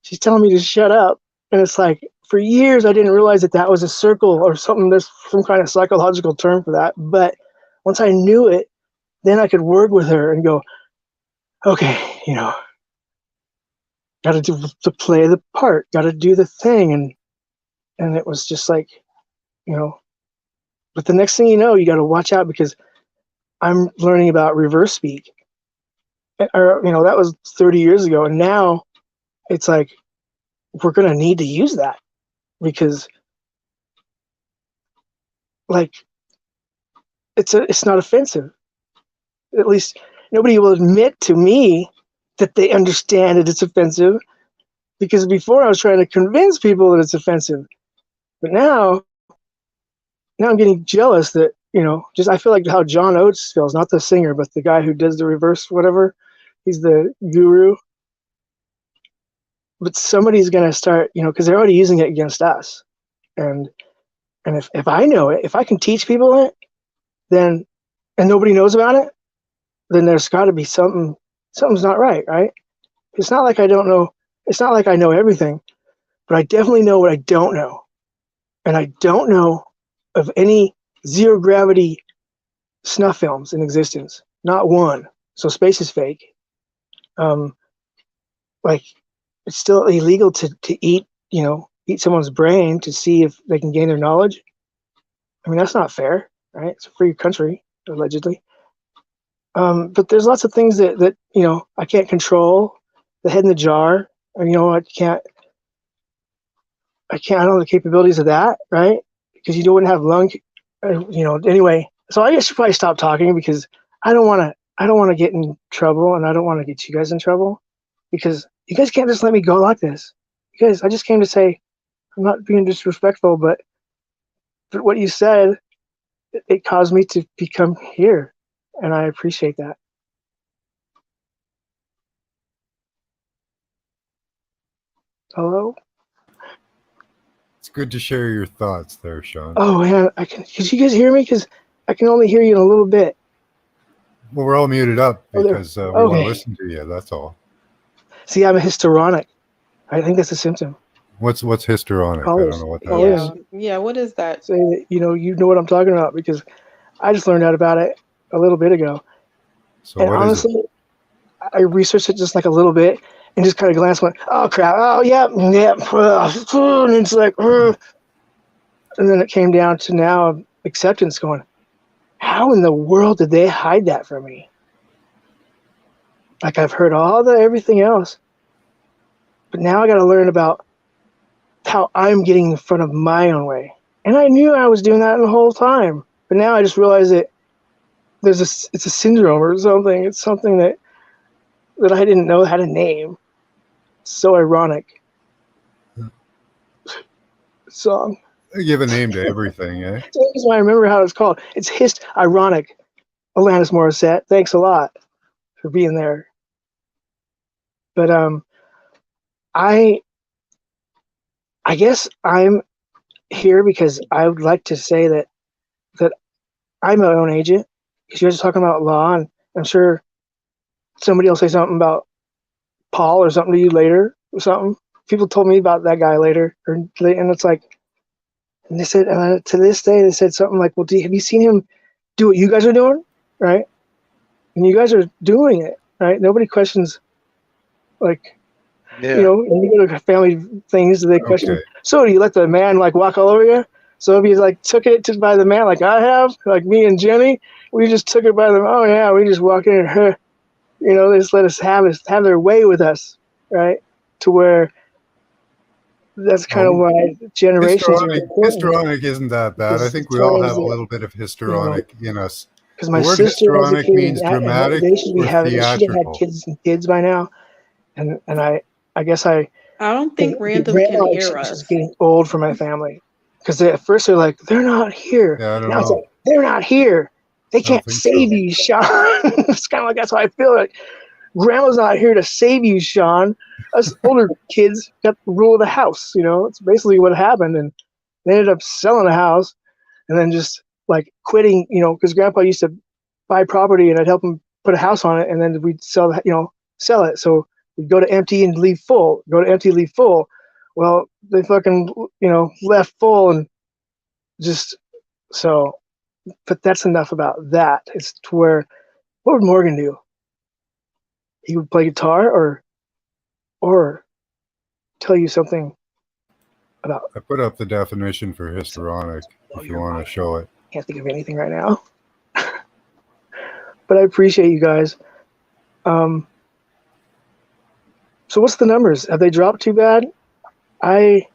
she's telling me to shut up. And it's like, for years, I didn't realize that was a circle or something. There's some kind of psychological term for that. But once I knew it, then I could work with her and go, okay, got to play the part, got to do the thing. And it was just like, but the next thing you know, you got to watch out because I'm learning about reverse speak. Or, that was 30 years ago. And now it's like, we're going to need to use that because like, it's not offensive. At least nobody will admit to me that they understand that it's offensive because before I was trying to convince people that it's offensive. But now I'm getting jealous that, just I feel like how John Oates feels, not the singer, but the guy who does the reverse whatever. He's the guru. But somebody's going to start, because they're already using it against us. And if I know it, if I can teach people it, then, and nobody knows about it, then there's got to be something's not right, right? It's not like I don't know. It's not like I know everything, but I definitely know what I don't know. And I don't know of any zero gravity snuff films in existence. Not one. So space is fake. Like it's still illegal to eat, eat someone's brain to see if they can gain their knowledge. I mean, that's not fair, right? It's a free country, allegedly. But there's lots of things that I can't control. The head in the jar, I don't have the capabilities of that, right? Because you wouldn't have lung, anyway. So I should probably stop talking because I don't want to get in trouble and I don't want to get you guys in trouble because you guys can't just let me go like this. You guys, I just came to say, I'm not being disrespectful, but what you said, it caused me to become here. And I appreciate that. Hello? It's good to share your thoughts there, Sean. Oh man, could you guys hear me? Because I can only hear you in a little bit. Well, we're all muted up because we want to listen to you. That's all. See, I'm a histrionic. I think that's a symptom. What's histrionic? I don't know what that is. Yeah, what is that? Say that, you know what I'm talking about because I just learned out about it a little bit ago. So and what honestly, is it? I researched it just like a little bit and just kind of glanced, went, oh crap, oh yeah, yeah, and it's like, and then it came down to now acceptance, going, how in the world did they hide that from me? Like I've heard all the everything else, but now I got to learn about how I'm getting in front of my own way. And I knew I was doing that the whole time, but now I just realized that it's a syndrome or something. It's something that I didn't know how to name. It's so ironic. Song. Give a name to everything, eh? That's why I remember how it's called. It's ironic. Alanis Morissette, thanks a lot for being there. But I guess I'm here because I would like to say that I'm my own agent. Because you guys are talking about law, and I'm sure somebody will say something about Paul or something to you later or something. People told me about that guy later, and it's like, and they said to this day they said something like, "Well, have you seen him do what you guys are doing, right? And you guys are doing it, right? Nobody questions, like, Yeah. you know, when you go to family things, they question. Okay. So do you let the man like walk all over you? So if you like took it to by the man, like I have, like me and Jenny, we just took it by the. Oh yeah, we just walk in and, you know, they just let us have their way with us, right? To where that's kind of why generations are important. Histrionic isn't that bad. I think we all have a little bit of histrionic in us. Because my The word sister has a histrionic kid, means and dramatic they should be or having. She should have had theatrical. kids and kids by now, and I guess I don't think the Random grandma can hear is us. getting old for my family. Because at first they're like, they're not here. Yeah, I don't Now it's know. like, they're not here. They can't think save so. you, Sean. It's kind of like that's how I feel. Like grandma's not here to save you, Sean. Us older kids got the rule of the house. You know, it's basically what happened, and they ended up selling the house, and then just like quitting. You know, because grandpa used to buy property, and I'd help him put a house on it, and then we'd sell it. So we'd go to empty and leave full. Go to empty, leave full. Well, they fucking left full and just so. But that's enough about that. It's to where what would Morgan do? He would play guitar or tell you something about. I put up the definition for histrionic if you want to show it. Can't think of anything right now. But I appreciate you guys. So what's the numbers? Have they dropped too bad? I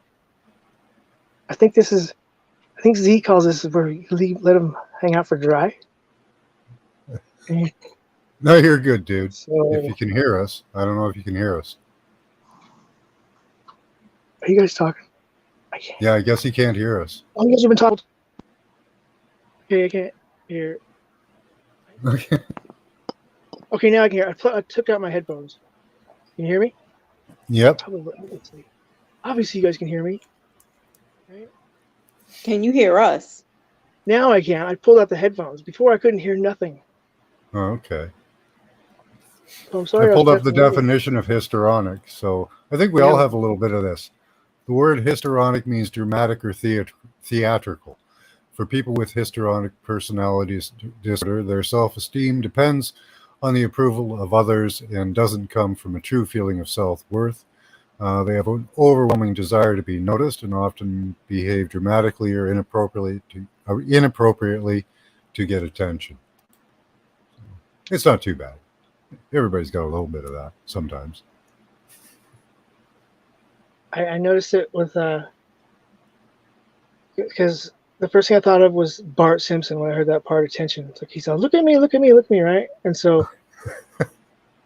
think this is. I think Z calls this where you let him hang out for dry. No, you're good, dude. So, if you can hear us, I don't know if you can hear us. Are you guys talking? Yeah, I guess he can't hear us. Oh, you guys have been talking. Okay, I can't hear. Okay. Okay, now I can hear. I took out my headphones. Can you hear me? Yep. Obviously, you guys can hear me. Right? Can you hear us? Now I can. I pulled out the headphones. Before I couldn't hear nothing. Oh, okay. So I'm sorry. I pulled up the definition of histrionic, so I think we all have a little bit of this. The word histrionic means dramatic or theatrical. For people with histrionic personality disorder, their self-esteem depends on the approval of others and doesn't come from a true feeling of self-worth. They have an overwhelming desire to be noticed and often behave dramatically or inappropriately to get attention. It's not too bad. Everybody's got a little bit of that sometimes. I noticed it with because the first thing I thought of was Bart Simpson when I heard that part. Attention. It's like he's all, look at me, look at me, look at me, right? And so,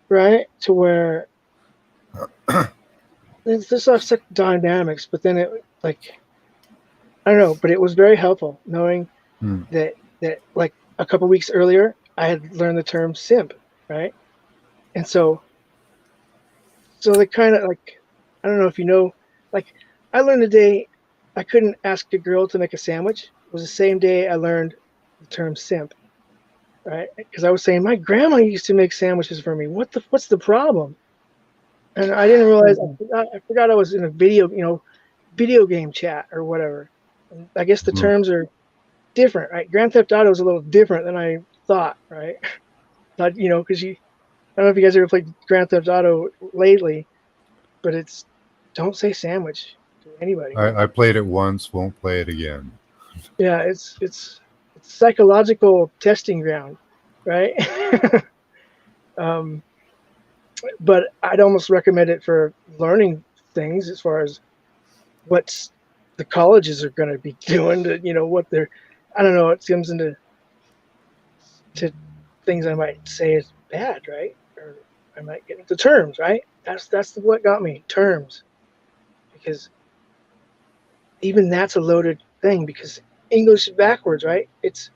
right to where there's such dynamics, but then it like I don't know, but it was very helpful knowing that like a couple weeks earlier I had learned the term simp, right? And so they kind of like, I don't know if you know, like I learned the day I couldn't ask a girl to make a sandwich. It was the same day I learned the term simp, right? Because I was saying my grandma used to make sandwiches for me. What's the problem? And I didn't realize. I forgot I was in a video game chat or whatever. And I guess the terms are different, right? Grand Theft Auto is a little different than I thought, right? But because don't know if you guys ever played Grand Theft Auto lately, but it's don't say sandwich to anybody. I played it once, won't play it again. Yeah, it's psychological testing ground, right? um, but I'd almost recommend it for learning things as far as what's the colleges are going to be doing to, what they're, I don't know, it comes into to things I might say is bad, right? Or I might get into terms, right? That's what got me, terms, because even that's a loaded thing because English is backwards, right? It's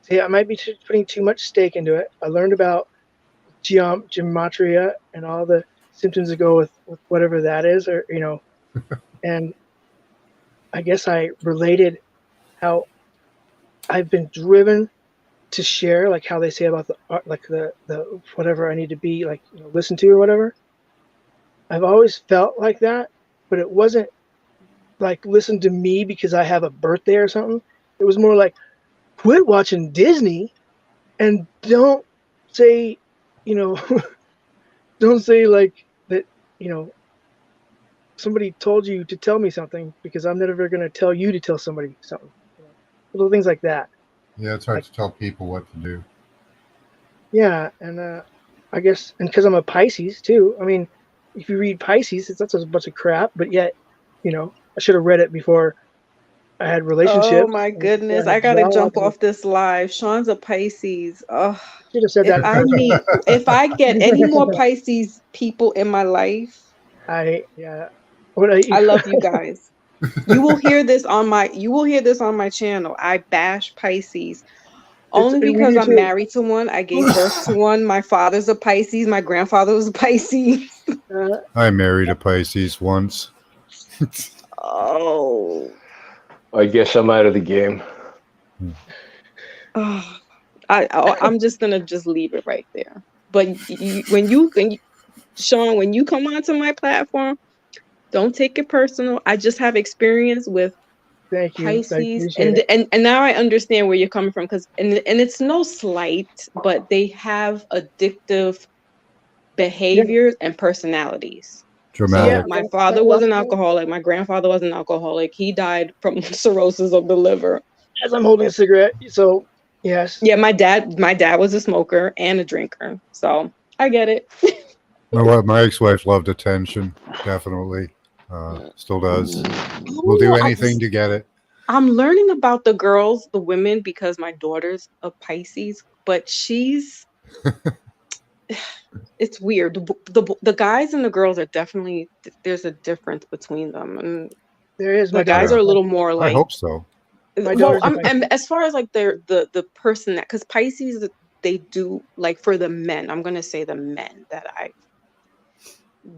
see, I might be putting too much stake into it. I learned about gematria and all the symptoms that go with whatever that is, or and I guess I related how I've been driven to share, like how they say about the art, like the whatever I need to be like listen to or whatever. I've always felt like that, but it wasn't like listen to me because I have a birthday or something. It was more like quit watching Disney and don't say, you know, don't say like that, somebody told you to tell me something because I'm never going to tell you to tell somebody something. Little things like that. Yeah, it's hard Like, to tell people what to do. yeah, and I guess, and because I'm a Pisces too. I mean, if you read Pisces, that's a bunch of crap. But yet, I should have read it before I had Oh relationships. my And before goodness, I I had gotta jump jobs. And off this live. Sean's a Pisces. Oh, should have said if that I before. meet, if I get any more Pisces people in my life, Yeah. What I I love you guys. You will hear this on my channel. I bash Pisces only we because do I'm too. married to one. I gave birth to one. My father's a Pisces. My grandfather was a Pisces. I married a Pisces once. Oh. I guess I'm out of the game. Oh, I'm just gonna just leave it right there. But Sean, when you come onto my platform, don't take it personal. I just have experience with Thank you. I Pisces, appreciate it. and now I understand where you're coming from because and it's no slight, but they have addictive Yeah. behaviors and personalities. So Yeah. Dramatic. my That father was was an alcoholic. My grandfather was an alcoholic. He died from cirrhosis of the liver. as I'm holding a cigarette. So yes. Yeah, my dad was a smoker and a drinker. So I get it. My ex-wife loved attention, definitely. Still does. Will do Oh, anything to get it. I'm learning about the girls, the women, because my daughter's a Pisces, but it's weird. The guys and the girls are definitely, there's a difference between them. And There is. the My guys daughter's are Yeah, a a little Pisces. more I like, hope so. My well, daughter's a Pisces. and as far as like the person that, because Pisces, they do like for the men, I'm going to say the men that I,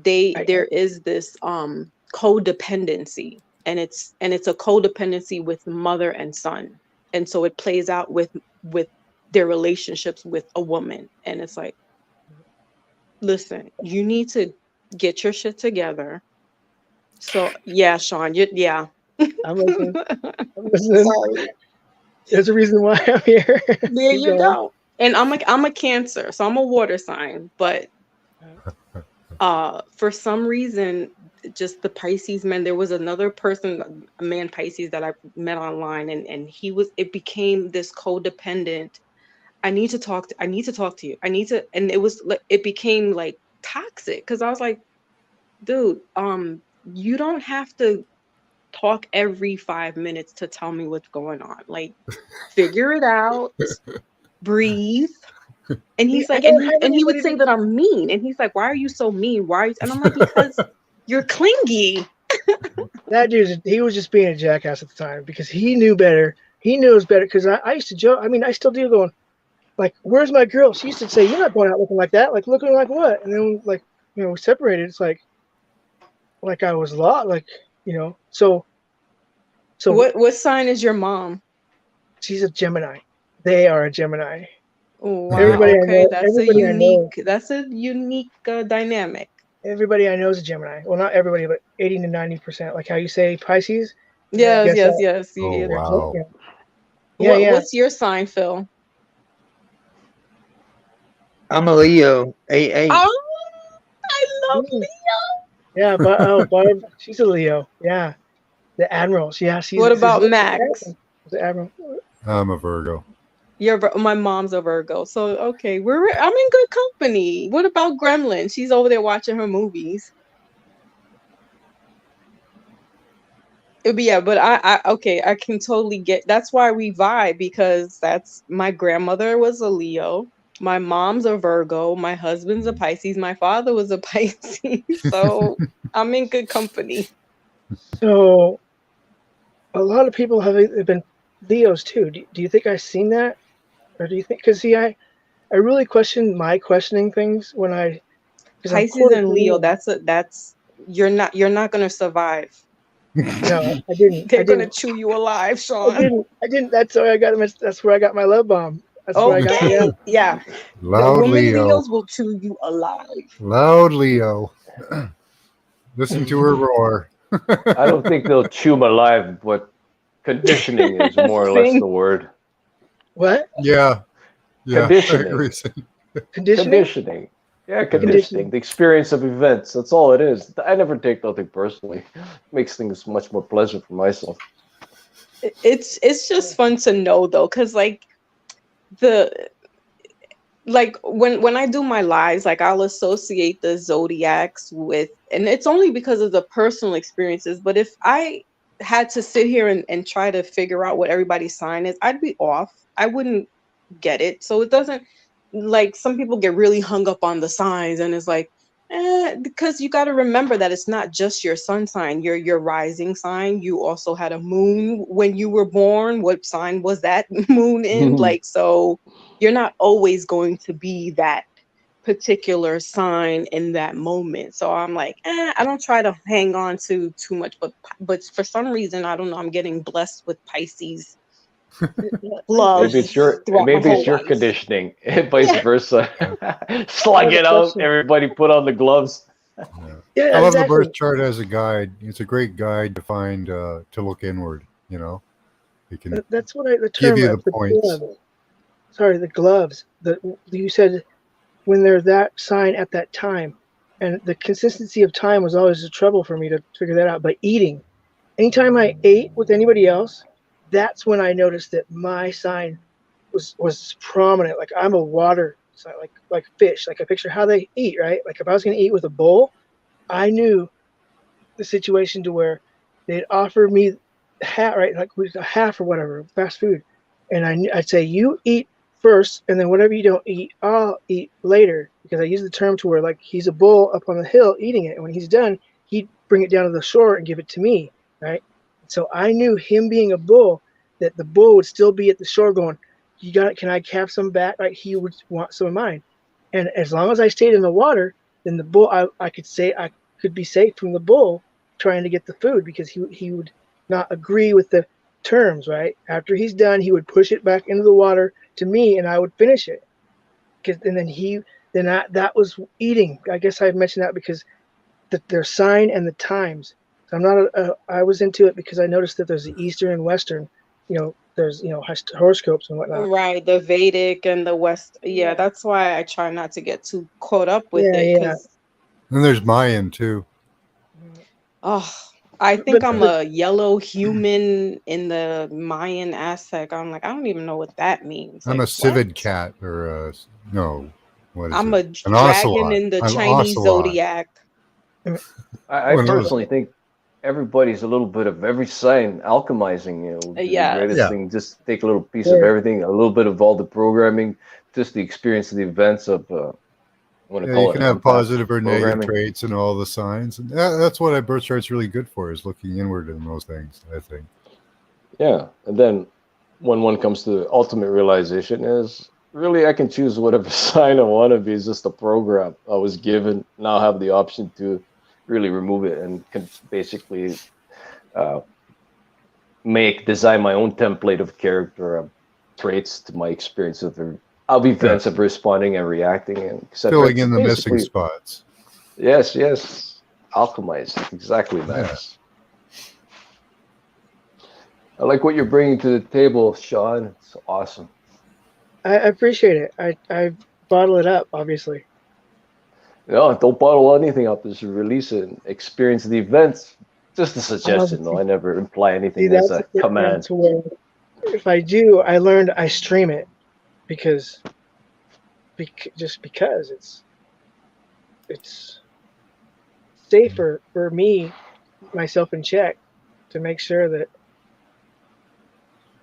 there is this codependency, and it's a codependency with mother and son, and so it plays out with their relationships with a woman, and it's like, listen, you need to get your shit together. So yeah, Sean, yeah. I'm listening. I'm listening. Sorry. There's a reason why I'm here. There Keep you going. go. And I'm a Cancer, so I'm a water sign, but for some reason, just the Pisces men, there was another person, a man Pisces that I met online, and it became this codependent. I need to talk to you. And it was like, it became like toxic because I was like, dude, you don't have to talk every 5 minutes to tell me what's going on. Like, figure it out, breathe. And See, he's I like, don't have and he would anybody say that I'm mean. And he's like, why are you so mean? Why are you? And I'm like, because you're clingy. that dude. He was just being a jackass at the time because he knew better. He knows better because I used to joke. I mean, I still do going like, "Where's my girl?" She used to say, "You're not going out looking like that." Like, looking like what? And then like, we separated. It's like I was lost. Like, So What sign is your mom? she's a Gemini. They are a Gemini. Oh, wow. Everybody I Okay, know. Everybody I know. that's a unique dynamic. Everybody I know is a Gemini. Well, not everybody, but 80 to 90%. Like how you say Pisces. I Yes, guess yes, that. yes. Oh, wow. Yeah, yeah. What Yeah. what's your sign, Phil? I'm a Leo. 8-8. Oh, I love Mm. Leo. Yeah, but Barb, she's a Leo. Yeah, the Admiral. Yeah, What she's about the Max? Admiral. I'm a Virgo. My mom's a Virgo, so okay, I'm in good company. What about Gremlin? She's over there watching her movies. But yeah, but okay, I can totally get. That's why we vibe, because that's my grandmother was a Leo, my mom's a Virgo, my husband's a Pisces, my father was a Pisces, so I'm in good company. So a lot of people have been Leos too. Do you think I've seen that, or do you think? Because see, I really question my questioning things when because I'm Pisces quarter and Leo, Canadian. that's you're not gonna survive. No, I didn't. I They're gonna didn't. chew you alive, I Sean. didn't. I didn't. That's where I got. That's where I got my love bomb. That's where I got. Yeah. Okay, yeah, the Loud woman Leo. Leos will chew you alive. Loud Leo. Listen to her roar. I don't think they'll chew them alive, but conditioning is more or less Sing. the word. What Yeah, yeah, I Conditioning. agree. conditioning? Conditioning. Yeah, Conditioning. conditioning. The experience of events. That's all it is. I never take nothing personally. Makes things much more pleasant for myself. It's just fun to know though, because the when I do my lives, like I'll associate the zodiacs with, and it's only because of the personal experiences, but if I had to sit here and try to figure out what everybody's sign is, I'd be off. I wouldn't get it. So it doesn't, like, some people get really hung up on the signs, and it's like, because you got to remember that it's not just your sun sign, your rising sign. You also had a moon when you were born. What sign was that moon in? Like, so you're not always going to be that particular sign in that moment. So I'm like, I don't try to hang on to too much, but for some reason, I don't know, I'm getting blessed with Pisces love Maybe it's your throughout my maybe whole it's your life. conditioning, and vice Yeah. versa. I Slug have a it out. question. Everybody put on the gloves. Yeah. Yeah, I love the exactly. birth chart as a guide. It's a great guide to find to look inward. You know, it can That's what the give term you the the points. gloves. Sorry, the gloves. You said when they're that sign at that time, and the consistency of time was always a trouble for me to figure that out. But eating, anytime I ate with anybody else, that's when I noticed that my sign was prominent. Like I'm a water sign, like fish. Like I picture how they eat, right? Like if I was going to eat with a bowl, I knew the situation to where they'd offer me half, right, like with a half or whatever, fast food, and I'd say you eat first, and then whatever you don't eat, I'll eat later, because I use the term to where like he's a bull up on the hill eating it, and when he's done, he'd bring it down to the shore and give it to me, right? So I knew him being a bull, that the bull would still be at the shore going, you got it? Can I have some back? Like he would want some of mine, and as long as I stayed in the water, then the bull, I could say I could be safe from the bull trying to get the food, because he would not agree with the terms, right? After he's done, he would push it back into the water to me, and I would finish it. And then that was eating. I guess I mentioned that because their sign and the times. So I'm not I was into it because I noticed that there's the Eastern and Western. There's horoscopes and whatnot. Right, the Vedic and the West. Yeah, Yeah, that's why I try not to get too caught up with yeah, it, yeah. because And there's Mayan too. oh, I think But I'm a yellow human in the Mayan Aztec. I'm like, I don't even know what that means. I'm a Like, what? civet cat, or no, what is I'm it? a An dragon ocelot. in the An Chinese ocelot. zodiac. I One of those. personally think everybody's a little bit of every sign alchemizing. Would be the greatest Yeah. Yes. thing. Just take a little piece of yeah, everything, a little bit of all the programming, just the experience of the events of. I want to Yeah, you call it can have empath positive or negative programming. traits and all the signs, and that's what a birth chart's really good for, is looking inward in those things, I think. Yeah, and then when one comes to the ultimate realization is really I can choose whatever sign I want to be. It's just a program I was given. Now I have the option to really remove it and can basically uh, design my own template of character traits to my experience of Yeah, events of responding and reacting and etc. filling It's in the missing basically spots. yes, alchemize exactly, Yeah. Max. I like what you're bringing to the table, Sean. It's awesome. I appreciate it. I bottle it up, obviously. No, don't bottle anything up. Just release it and experience the events. Just a suggestion, though. I never imply See, anything as a command. that's where if I do, I learned I stream it because just because it's safer for me keep myself in check to make sure that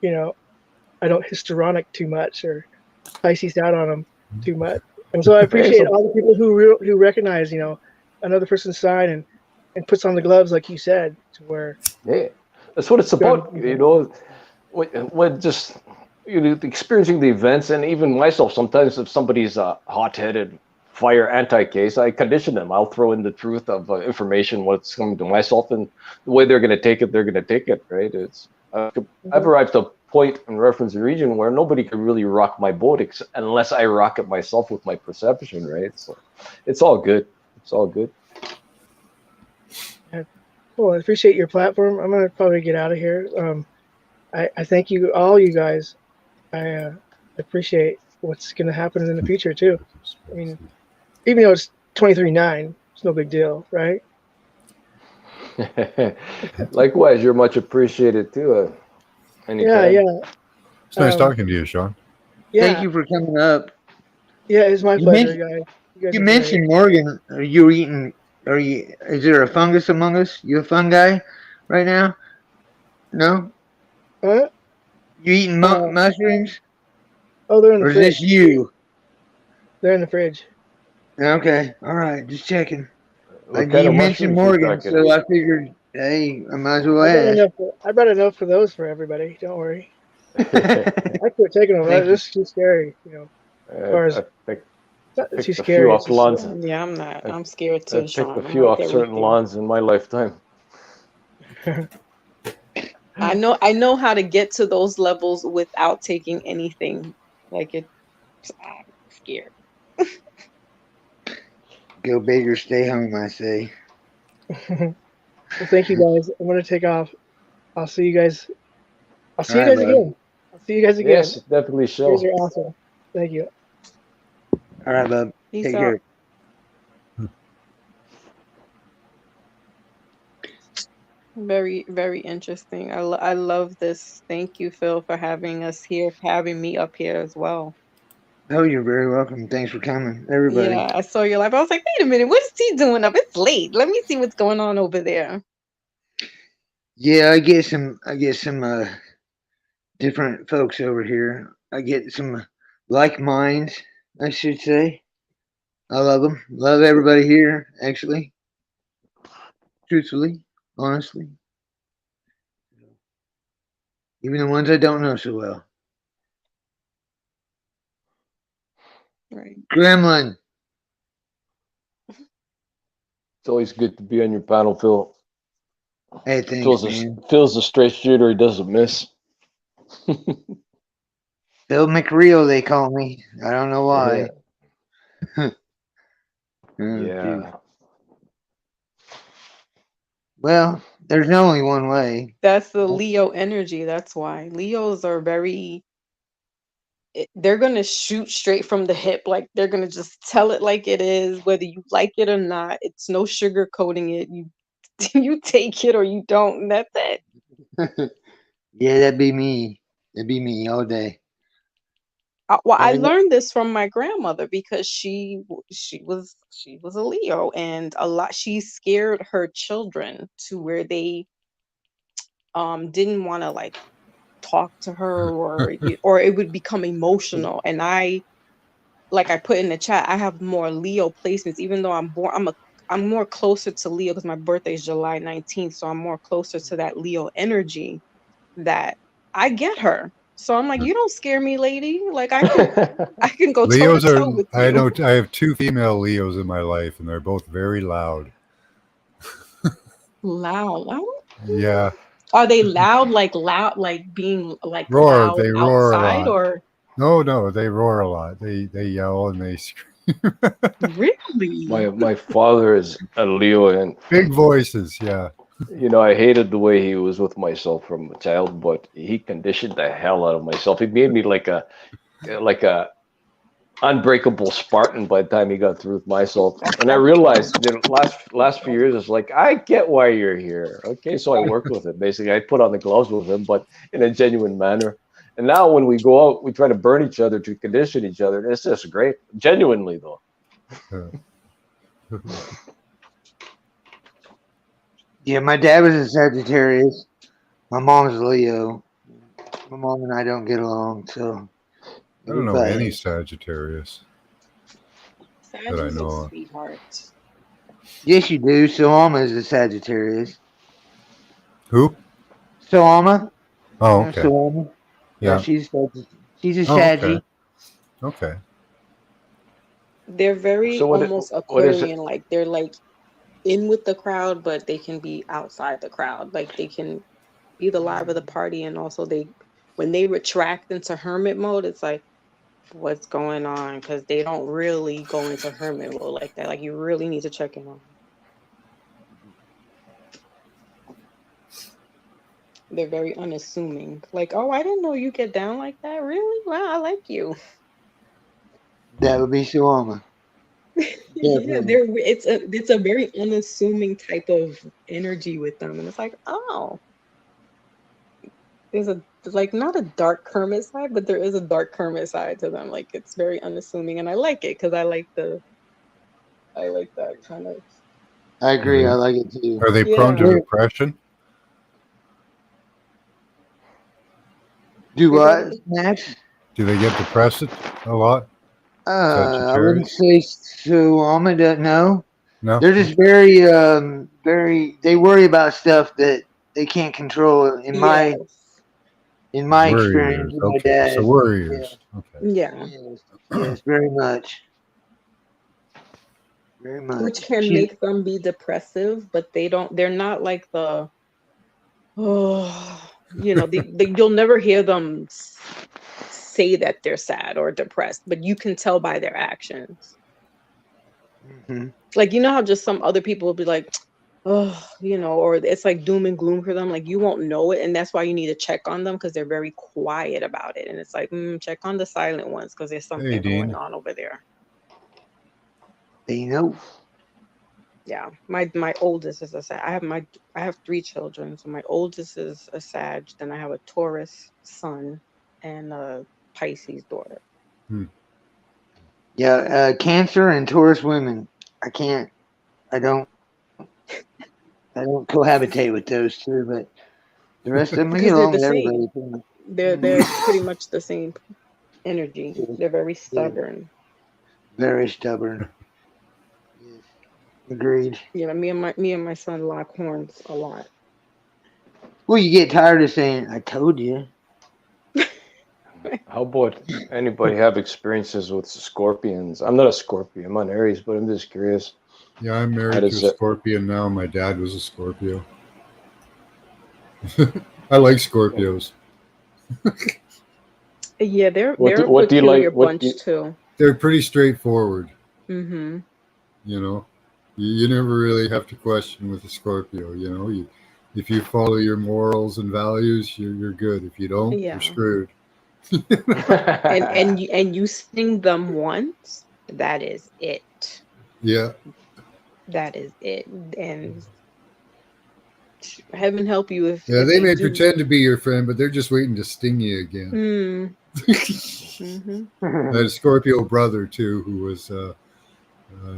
you know I don't histrionic too much or Pisces out on them too much. And so I Hey, appreciate so all the people who recognize another person's side and puts on the gloves like you said to where yeah, that's what it's about. When just experiencing the events, and even myself. Sometimes, if somebody's a hot-headed fire anti-case, I condition them. I'll throw in the truth of information, what's coming to myself, and the way they're going to take it, they're going to take it. Right? I've arrived to a point in reference region where nobody can really rock my boat unless I rock it myself with my perception. Right? So it's all good. It's all good. Cool. I appreciate your platform. I'm gonna probably get out of here. I thank you all, you guys. I appreciate what's gonna happen in the future too. I mean, even though it's 23/9, it's no big deal, right? Likewise, you're much appreciated too. Anytime. Yeah. It's nice talking to you, Sean. Yeah. Thank you for coming up. Yeah, it's my You pleasure, mentioned, guys. You guys you are great. mentioned Morgan. Are you eating? Are you? Is there a fungus among us? You a fun guy right now? No. Huh? You eating mushrooms? Oh, they're in the Or is fridge. this you? They're in the fridge. Okay. All right. Just checking. What kind You of mentioned mushrooms you Morgan, talking so about? I figured, hey, I might as well I brought ask. enough. I brought enough for those for everybody. Don't worry. I quit taking them. Thank you. This is too scary. As far as I picked, not too picked a few scary. It's off just lawns. Yeah, I'm not. I, I'm scared I too, picked a Sean. I'm few right off there with certain you. lawns in my lifetime. I know how to get to those levels without taking anything. Like I'm scared. Go big or stay home, I say. well, thank you guys. I'm gonna take off. I'll see you guys. I'll see All you right, guys bud. again. I'll see you guys again. Yes, definitely You guys so. are awesome. Thank you. All right, bud. Peace Take out. care. Very, very interesting. I love this. Thank you, Phil, for having us here, for having me up here as well. Oh, you're very welcome. Thanks for coming, everybody. Yeah, I saw your live. I was like, wait a minute, what is he doing up? It's late. Let me see what's going on over there. Yeah, I get some different folks over here. I get some like minds, I should say. I love them. Love everybody here, actually. Truthfully, honestly. Even the ones I don't know so well. Right. Gremlin. It's always good to be on your panel, Phil. Hey, thanks, man. Phil's a straight shooter. He doesn't miss. Phil McReal, they call me. I don't know why. Yeah. Oh, Yeah. dude. Well, there's only one way. That's the Leo energy. That's why Leos are they're going to shoot straight from the hip. Like they're going to just tell it like it is, whether you like it or not. It's no sugar coating it. You take it or you don't, and that's it. Yeah, that'd be me. That'd be me all day. I And learned this from my grandmother because she was a Leo, and she scared her children to where they didn't want to like talk to her or it would become emotional. And I put in the chat, I have more Leo placements, even though I'm more closer to Leo because my birthday is July 19th, so I'm more closer to that Leo energy that I get her. So I'm like, you don't scare me, lady. Like I can go toe Leos to are, toe with I you. know, I have two female Leos in my life, and they're both very loud. Loud. Yeah. Are they loud like being like Roar. loud They roar a outside lot. or No, they roar a lot. They yell and they scream. really? My father is a Leo, and Big voices, yeah. I hated the way he was with myself from a child, but he conditioned the hell out of myself. He made me like a unbreakable Spartan by the time he got through with myself. And I realized the last few years, it's like, I get why you're here. Okay, so I worked with him. Basically, I put on the gloves with him, but in a genuine manner. And now when we go out, we try to burn each other to condition each other. It's just great. Genuinely, though. Yeah, my dad was a Sagittarius. My mom's a Leo. My mom and I don't get along, so I don't know any everybody. Sagittarius Sag that I is a know of. sweetheart. Yes, you do. Soama is a Sagittarius. Who? Soama, Oh, you know okay. Soama. Yeah, Yeah. she's a Oh, okay. Saggy. Okay. They're very So almost what is it? Aquarian, like they're like in with the crowd, but they can be outside the crowd. Like they can be the live of the party, and also they when they retract into hermit mode, it's like what's going on because they don't really go into hermit mode like that. Like you really need to check in on them. They're very unassuming. Like, oh, I didn't know you get down like that. Really? Wow, I like you. That would be Soama. Yeah, Definitely. it's a very unassuming type of energy with them, and it's like, oh, there's a like not a dark hermit side, but there is a dark hermit side to them. Like it's very unassuming, and I like it because I like that kind of I Are agree. they, I like it too. are they prone to yeah. They're- depression? Do Say that what, again. Max? Do they get depressed a lot? I wouldn't Sagittarius? say Soama. Doesn't know. No? They're just very. They worry about stuff that they can't control. Yes, In my experience Worriers. with my Okay. So dad. Yeah. worriers. Okay. yeah, Yes. Yes. Very much. Very which much. can make them be depressive, but they're not like the oh, you'll never hear them say that they're sad or depressed, but you can tell by their actions. hmm Like, you know how just some other people will be like, oh, or it's like doom and gloom for them. Like, you won't know it. And that's why you need to check on them because they're very quiet about it. And it's like, check on the silent ones because there's Hey, something going Dean. on over there. They know. Yeah. My oldest is a Sag. I have three children. So my oldest is a Sag. Then I have a Taurus son and a Pisces daughter. Yeah. Cancer and Taurus women. I can't. I don't. I don't cohabitate with those two, but the rest of them I get Because they're along the with everybody. same. They're pretty much the same energy. Yes, They're very yes, stubborn. very stubborn. Yes, agreed. Me and my son lock horns a lot. Well, you get tired of saying "I told you." How about anybody have experiences with scorpions? I'm not a Scorpio. I'm on Aries, but I'm just curious. Yeah, I'm How married to a does it? Scorpion now. My dad was a Scorpio. I like Scorpios. Yeah, What they're a what do you like? peculiar What do bunch too. They're pretty straightforward. Mm-hmm. You know, you never really have to question with a Scorpio. If you follow your morals and values, you're good. If you don't, you're Yeah. screwed. And you sting them once, that is it. Yeah, That is it. And heaven help you yeah. if They they may do. pretend to be your friend, but they're just waiting to sting you again. Mm. Mm-hmm. I had a Scorpio brother too, who was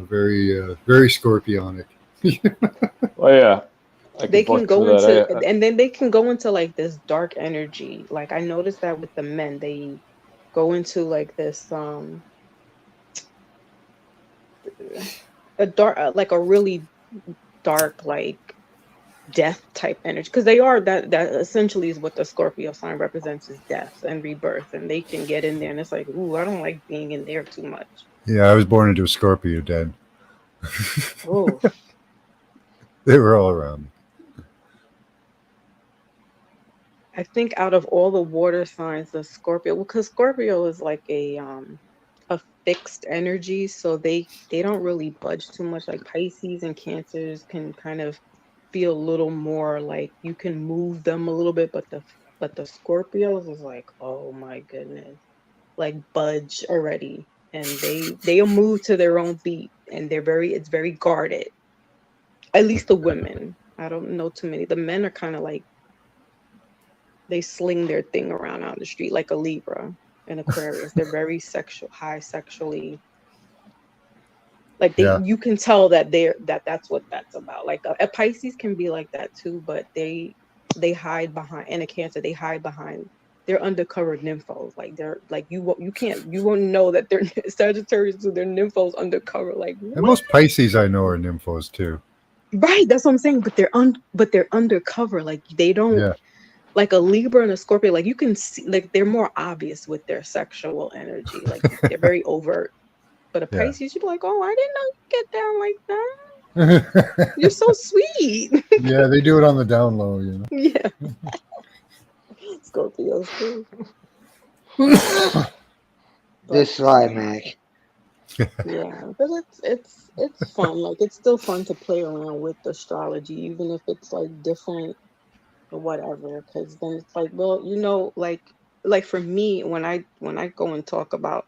very scorpionic. Oh yeah, I They could can buck through go that. into and then they can go into like this dark energy. Like I noticed that with the men, they go into like this a dark like a really dark like death type energy because they are that essentially is what the Scorpio sign represents is death and rebirth, and they can get in there and it's like, ooh, I don't like being in there too much. Yeah, I was born into a Scorpio, Dad. Oh, They were all around. I think out of all the water signs, the Scorpio, because Scorpio is like a fixed energy, so they don't really budge too much. Like Pisces and Cancers can kind of feel a little more like you can move them a little bit, but the Scorpios is like, oh my goodness, like budge already. and they'll move to their own beat, and it's very guarded. At least the women. I don't know too many. The men are kind of like they sling their thing around on the street like a Libra and Aquarius. They're very high sexually. Like Yeah. you can tell that that's what that's about. Like a Pisces can be like that too, but they hide behind, and a Cancer, they hide behind. They're undercover nymphos. Like they're like you won't know that they're Sagittarius, so they're nymphos undercover. Like And what? most Pisces I know are nymphos too. Right, that's what I'm saying. But they're undercover. Like they don't. Yeah. Like a Libra and a Scorpio, like you can see, like they're more obvious with their sexual energy. Like they're very overt. But a Yeah. Pisces, you'd be like, oh, I didn't know you get down like that. You're so sweet. Yeah, they do it on the down low, you know. Yeah. Scorpios too. This slide, Mac. Yeah, but it's fun. Like it's still fun to play around with astrology, even if it's like different or whatever. Because then it's like, well, like for me, when I go and talk about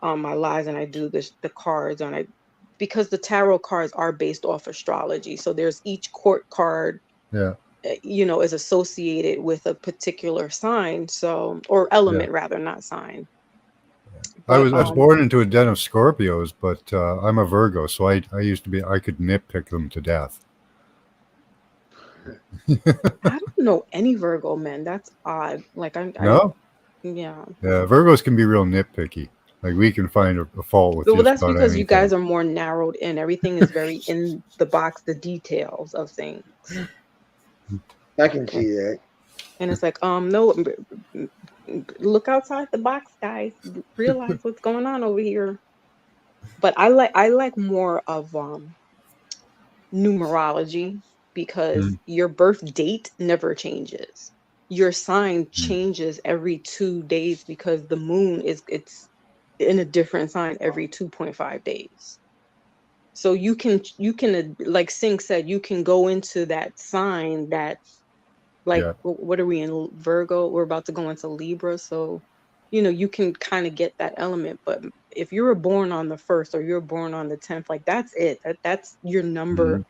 my lives, and I do the cards, because the tarot cards are based off astrology. So there's each court card, Yeah. is associated with a particular sign, or element rather, not sign. I But was born into a den of Scorpios, but I'm a Virgo, so I could nitpick them to death. I don't know any Virgo men. That's odd. Like No? yeah. Yeah, Virgos can be real nitpicky. Like we can find a fault with Well, just that's about because you guys anything. are more narrowed in. Everything is very in the box, the details of things. I can see that. And it's like, no, look outside the box, guys. Realize what's going on over here. But I like more of numerology, because your birth date never changes. Your sign changes every 2 days, because the moon it's in a different sign every 2.5 days. So you can like Singh said, you can go into that sign that, like, Yeah. what are we in Virgo? We're about to go into Libra. So, you can kind of get that element. But if you were born on the 1st or you're born on the 10th, like that's it. That's your number,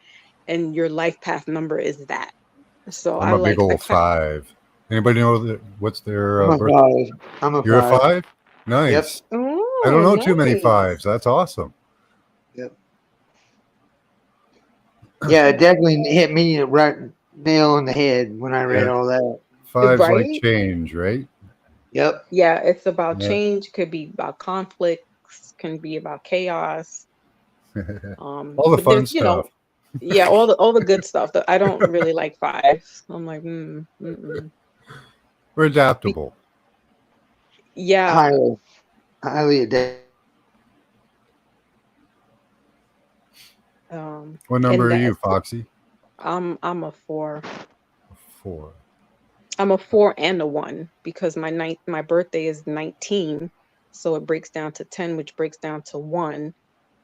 and your life path number is that. So I'm a big old 5. Anybody know what's their I'm a birth? 5. I'm a You're 5. a 5? Yep. Nice. I Oh, don't know too many nice. 5s. That's awesome. Yep. Yeah, it definitely hit me right nail on the head when I read all that. 5's like Right? change, right? Yep. Yeah, it's about Yeah. change, could be about conflicts, can be about chaos. All the But fun there's, stuff. yeah, all the good stuff. That I don't really like 5s. I'm like, We're adaptable. yeah. Highly adaptable. What number are you, Foxy? I'm a 4. 4. I'm a 4 and a 1, because my birthday is 19, so it breaks down to 10, which breaks down to 1.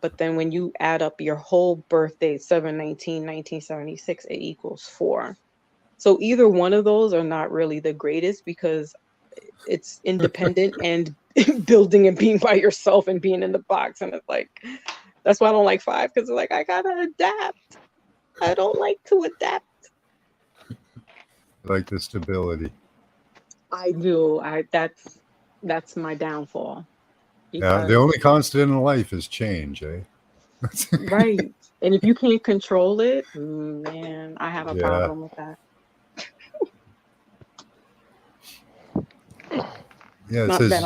But then when you add up your whole birthday, 7/19/1976, it equals 4. So either one of those are not really the greatest, because it's independent and building and being by yourself and being in the box. And it's like, that's why I don't like 5, because it's like, I gotta adapt. I don't like to adapt. I like the stability. I do. That's my downfall. Yeah, the only constant in life is change, eh? Right. And if you can't control it, man, I have a problem with that. Yeah, it Not says that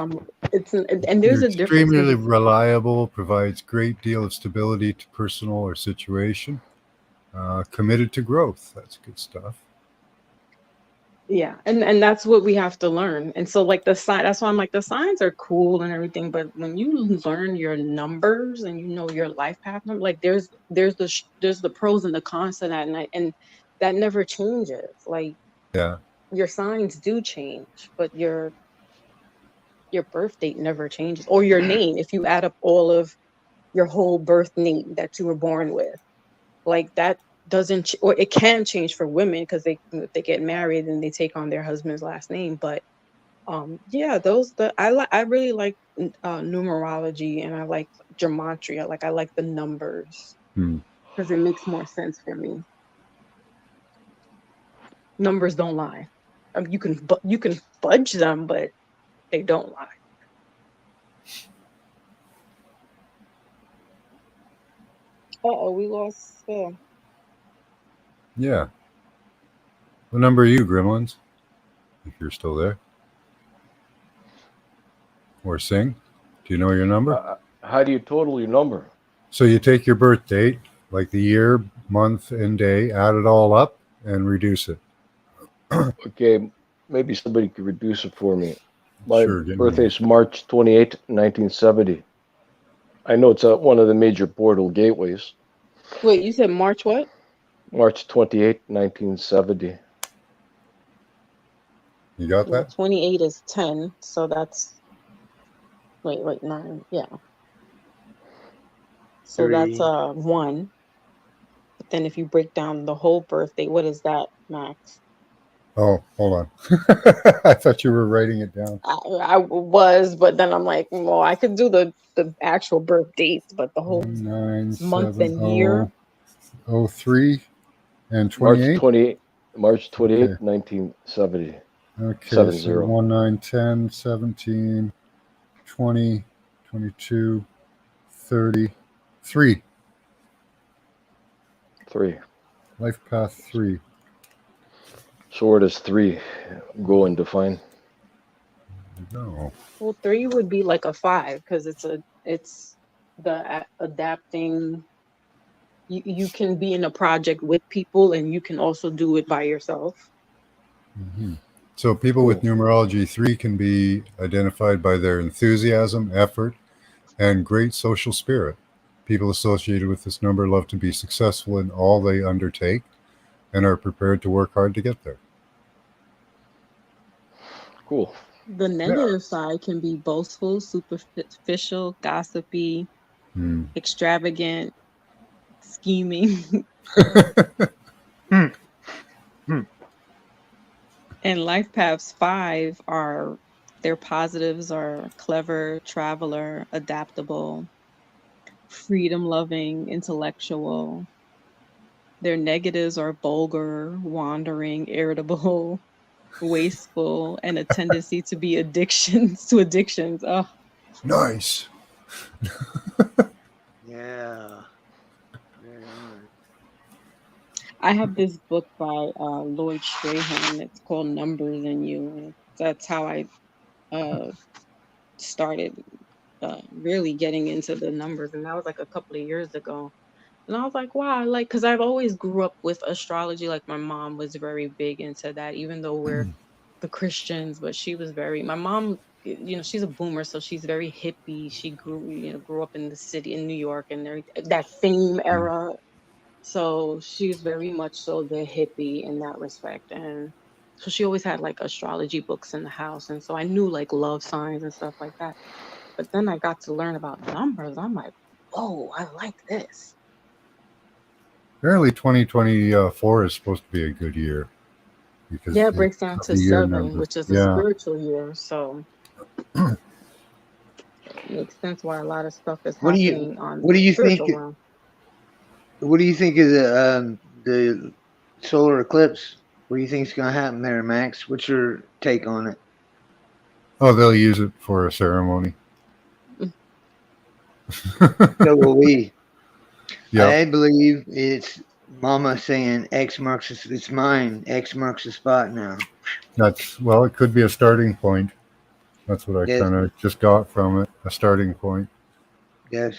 and there's a difference. extremely reliable, provides great deal of stability to personal or situation. Committed to growth. That's good stuff. Yeah, and that's what we have to learn. And so, like, that's why I'm like, the signs are cool and everything, but when you learn your numbers and your life path number, like there's the pros and the cons to that, and that never changes. Like, your signs do change, but your birth date never changes, or your name. If you add up all of your whole birth name that you were born with, like that doesn't or it can change for women, because they get married and they take on their husband's last name. But Yeah, I really like numerology, and I like gematria. I like the numbers Hmm. because it makes more sense for me. Numbers don't lie. You can fudge them, but they don't lie. Uh-oh, we lost. Yeah. What number are you, Gremlins? If you're still there. Or Sing? Do you know your number? How do you total your number? So you take your birth date, like the year, month, and day, add it all up, and reduce it. Okay, maybe somebody could reduce it for me. My Sure, give me. birthday is March 28th, 1970. I know it's one of the major portal gateways. Wait, you said March what? March 28th, 1970. You got Well, that? 28 is 10, so that's wait, 9. Yeah. So that's 3. 1. But then if you break down the whole birthday, what is that, Max? Oh, hold on. I thought you were writing it down. I was, but then I'm like, well, I could do the actual birth dates, but the whole month and year. 1970 03 and March 28. 28th, March Okay. 28th, 1970. Okay, so 70. 1, 9, 10, 17, 20, 22, 30, 3. 3. Life path 3. So where does 3 go and define? No. Well, 3 would be like a 5 because it's adapting. You can be in a project with people, and you can also do it by yourself. Hmm. So people with Cool. numerology 3 can be identified by their enthusiasm, effort, and great social spirit. People associated with this number love to be successful in all they undertake and are prepared to work hard to get there. Cool. The Yeah. negative side can be boastful, superficial, gossipy, Hmm. extravagant, scheming. Hmm. Hmm. And life paths 5 are their positives are clever, traveler, adaptable, freedom loving, intellectual. Their negatives are vulgar, wandering, irritable, wasteful, and a tendency to be addictions to addictions. Oh, Nice. Yeah. Very nice. I have this book by Lloyd Strahan. It's called Numbers in You. And that's how I uh, started really getting into the numbers. And that was like a couple of years ago. And I was like, wow, because I've always grew up with astrology. Like my mom was very big into that, even though we're the Christians, but she was my mom, she's a boomer, so she's very hippie. She grew up in the city in New York and that same era. So she's very much so the hippie in that respect. And so she always had like astrology books in the house. And so I knew like love signs and stuff like that. But then I got to learn about numbers. I'm like, whoa, I like this. Apparently 2024 is supposed to be a good year because Yeah, it breaks down of to the year 7, number. which is a Yeah. spiritual year. So it makes sense why a lot of stuff is What do you happening on what do the you think spiritual realm. what do you think of the solar eclipse? What do you think is going to happen there, Max? What's your take on it? Oh, they'll use it for a ceremony. So will we. Yeah. I believe it's Mama saying X marks it's mine. X marks the spot now. Well, it could be a starting point. That's what I Yes, kind of just got from it. A starting point. yes.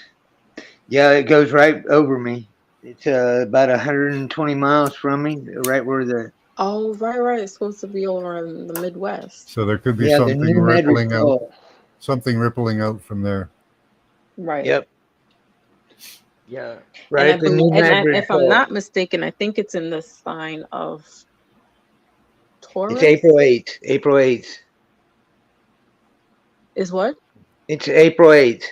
Yeah, it goes right over me. It's about 120 miles from me, right where the Oh, right. It's supposed to be over in the Midwest. So there could be yeah the something new Medric rippling out, fault. from there. Right. Yep. Yeah. And Right I at the believe, new Medric if I'm fault. not mistaken, I think it's in the sign of It's April Taurus. 8th. April 8th. Is what? It's April 8th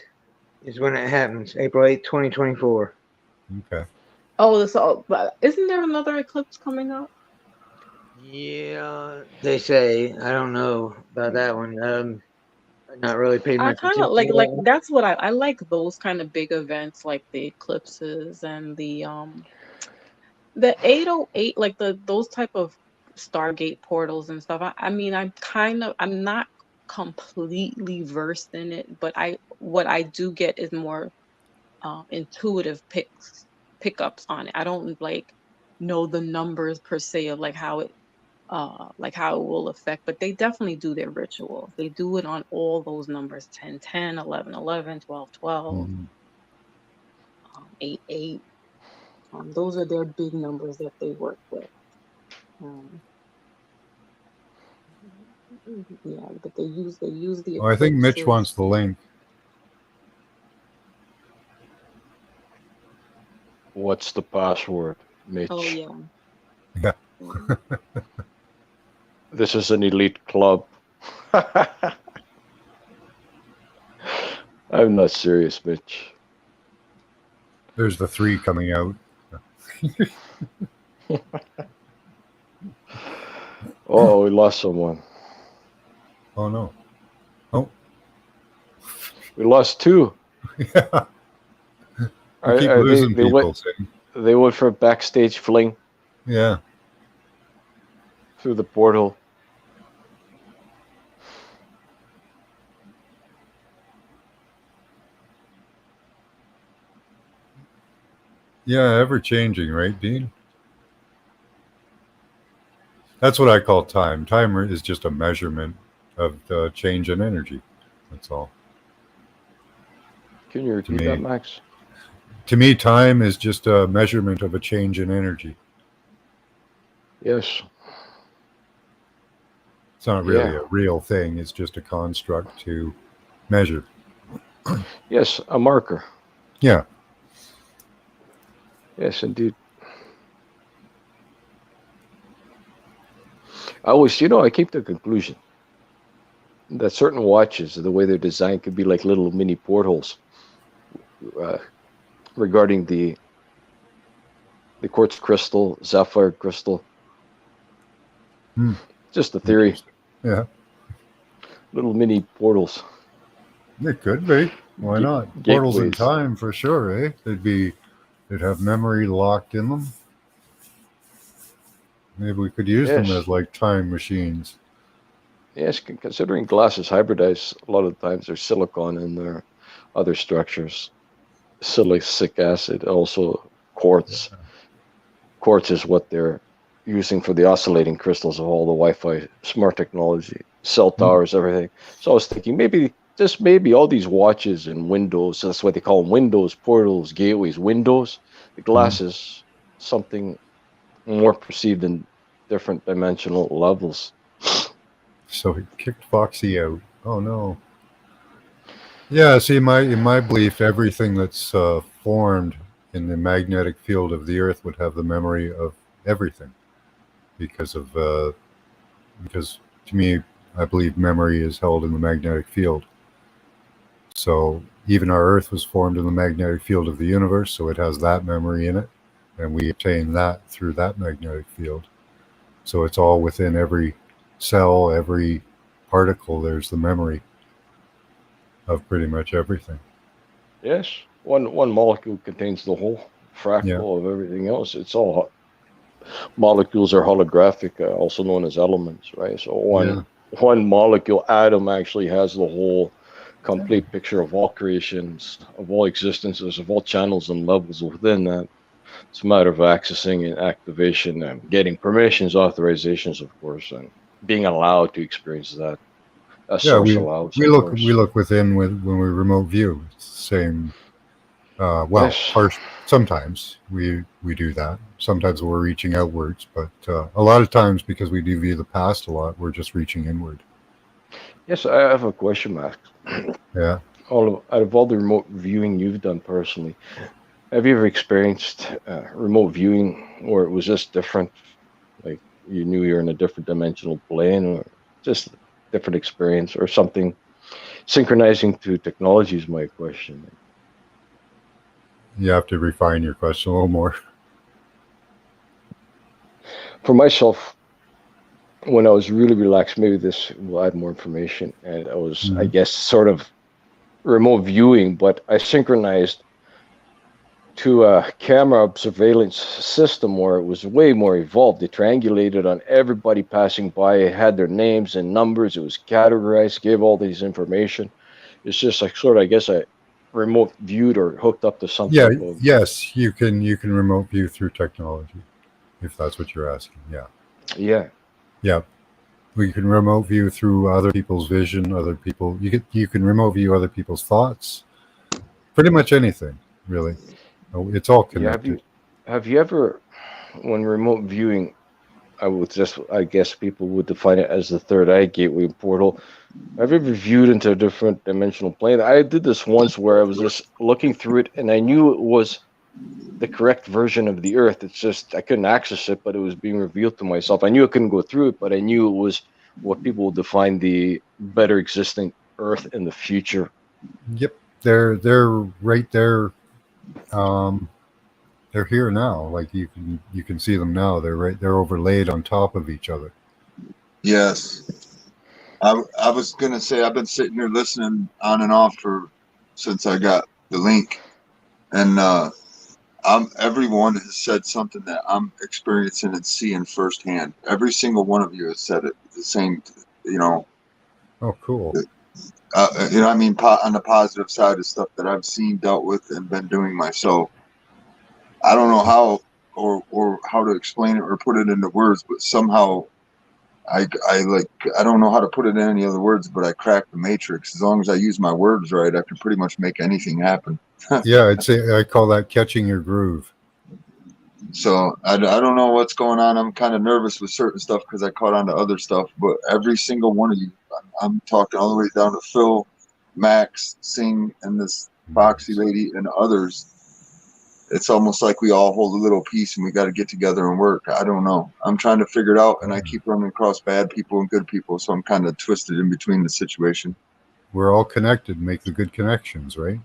is when it happens. April 8th, 2024. Okay. Oh, but isn't there another eclipse coming up? Yeah, they say. I don't know about that one. I've not really paid I much kind of attention to like that. that's what I like those kind of big events like the eclipses and the 808, like those type of Stargate portals and stuff. I mean, I'm not completely versed in it, but I what I do get is more intuitive pickups on it. I don't like know the numbers per se of like how it will affect, but they definitely do their rituals. They do it on all those numbers: 10, 10, 11, 11, 12, 12, Mhm. 8, 8. Those are their big numbers that they work with. Um, yeah, but they use the Oh, I think Mitch wants eclipses. the link. What's the password, Oh Mitch? yeah. Yeah. Mhm. This is an elite club. I'm not serious, Mitch. There's the 3 coming out. Oh, we lost someone. Oh no. Oh. We lost 2. Yeah. We keep Are losing they went people. Sam. they went for a backstage fling Yeah. through the portal. Yeah, ever changing, right, Dean? That's what I call time. Time is just a measurement of the change in energy. That's all. Can you To repeat that, me, Max? time is just a measurement of a change in energy. Yes. It's not really Yeah. a real thing. It's just a construct to measure. Yes, a marker. Yeah. Yes, indeed. I always, I keep the conclusion that certain watches, the way they're designed, could be like little mini portholes uh, regarding the quartz crystal, sapphire crystal. Hmm. Just a theory. Interesting. Yeah. Little mini portals, It could be. Why not? Portals in gateways. time for sure, eh? They'd have memory locked in them. Maybe we could use them as Yes. like time machines. Yes, considering glass is hybridized, a lot of times there's silicon in their other structures. Silicic acid, also quartz. Quartz is what they're using for the oscillating crystals of all the Wi-Fi smart technology, cell Hmm. towers, everything. So I was thinking just maybe all these watches and windows, that's what they call them, windows, portals, gateways, windows. The Hmm. glass is something more perceived in different dimensional levels. So he kicked Foxy out. Oh no. Yeah, see, in my belief, everything that's formed in the magnetic field of the Earth would have the memory of everything, because of because to me, I believe memory is held in the magnetic field. So even our Earth was formed in the magnetic field of the universe, so it has that memory in it, and we obtain that through that magnetic field. So it's all within every cell, every particle. There's the memory of pretty much everything. Yes, one molecule contains the whole Yeah, fractal of everything else. It's all molecules are holographic, also known as elements, right? So yeah. one molecule atom actually has the whole complete picture of all creations, of all existences, of all channels and levels within that. It's a matter of accessing and activation and getting permissions, authorizations, of course, and being allowed to experience that. A Yeah, source allows, we of we course. look within when we remote view. It's the same. Yes. Sometimes we do that. Sometimes we're reaching outwards, but a lot of times because we do view the past a lot, we're just reaching inward. Yes, I have a question, Max. Yeah. Out of all the remote viewing you've done personally, have you ever experienced remote viewing where it was just different? Like you knew you're in a different dimensional plane, or just different experience, or something synchronizing to technology is my question. You have to refine your question a little more. For myself, when I was really relaxed, maybe this will add more information. And I was, I Mhm. guess, sort of remote viewing, but I synchronized to a camera surveillance system where it was way more evolved. They triangulated on everybody passing by. It had their names and numbers. It was categorized, gave all these information. It's just like sort of, I guess, I remote viewed or hooked up to some Yeah, type of yes, you can remote view through technology, if that's what you're asking. Yeah, yeah, yeah. We can remote view through other people's vision, other people. You can remote view other people's thoughts. Pretty much anything, really. Oh, it's all yeah. connected. Have you ever when remote viewing? I would just, I guess people would define it as the third eye gateway portal. Have you ever viewed into a different dimensional plane? I did this once where I was just looking through it and I knew it was the correct version of the Earth. It's just I couldn't access it, but it was being revealed to myself. I knew I couldn't go through it, but I knew it was what people would define the better existing Earth in the future. Yep, they're right there. Um, they're here now. Like you can see them now. They're right. They're overlaid on top of each other. Yes. I was gonna say I've been sitting here listening on and off for since I got the link, and everyone has said something that I'm experiencing and seeing firsthand. Every single one of you has said it the same. You know, Oh, cool. I mean, on the positive side of stuff that I've seen, dealt with, and been doing myself. I don't know how or how to explain it or put it into words, but somehow I like I don't know how to put it in any other words, but I cracked the matrix. As long as I use my words right, I can pretty much make anything happen. Yeah, I call that catching your groove. So I don't know what's going on. I'm kind of nervous with certain stuff because I caught on to other stuff. But every single one of you, I'm talking all the way down to Phil, Max, Sing, and this Foxy Nice. lady and others. It's almost like we all hold a little piece and we got to get together and work. I don't know. I'm trying to figure it out, and I keep running across bad people and good people, so I'm kind of twisted in between the situation. We're all connected. Make the good connections, right?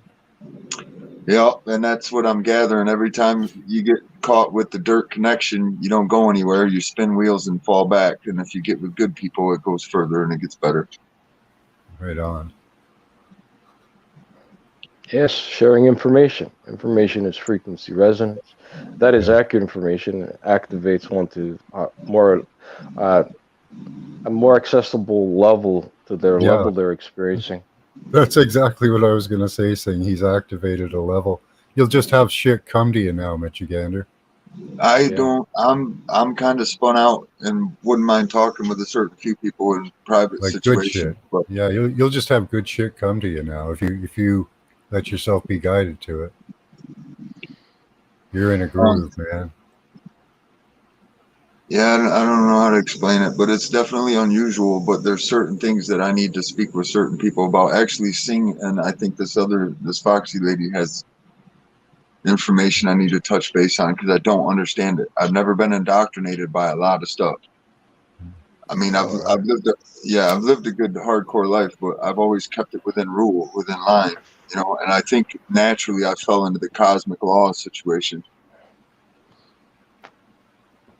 Yeah, and that's what I'm gathering. Every time you get caught with the dirt connection, you don't go anywhere. You spin wheels and fall back. And if you get with good people, it goes further and it gets better. Right on. Yes, sharing information. Information is frequency resonance. That is Yeah, accurate information. It activates one to uh, a more accessible level to their yeah. level they're experiencing. That's exactly what I was gonna say. Saying he's activated a level. You'll just have shit come to you now, Michigander. I Yeah. don't. I'm kind of spun out and wouldn't mind talking with a certain few people in private Like good situations. shit. But Yeah, you'll just have good shit come to you now if you let yourself be guided to it. You're in a um, groove, man. yeah, I don't know how to explain it, but it's definitely unusual. But there's certain things that I need to speak with certain people about. Actually, Sing and I think this Foxy lady has information I need to touch base on because I don't understand it. I've never been indoctrinated by a lot of stuff. I mean, All I've right. lived a good hardcore life, but I've always kept it within rule, within line, you know. And I think naturally I fell into the cosmic law situation.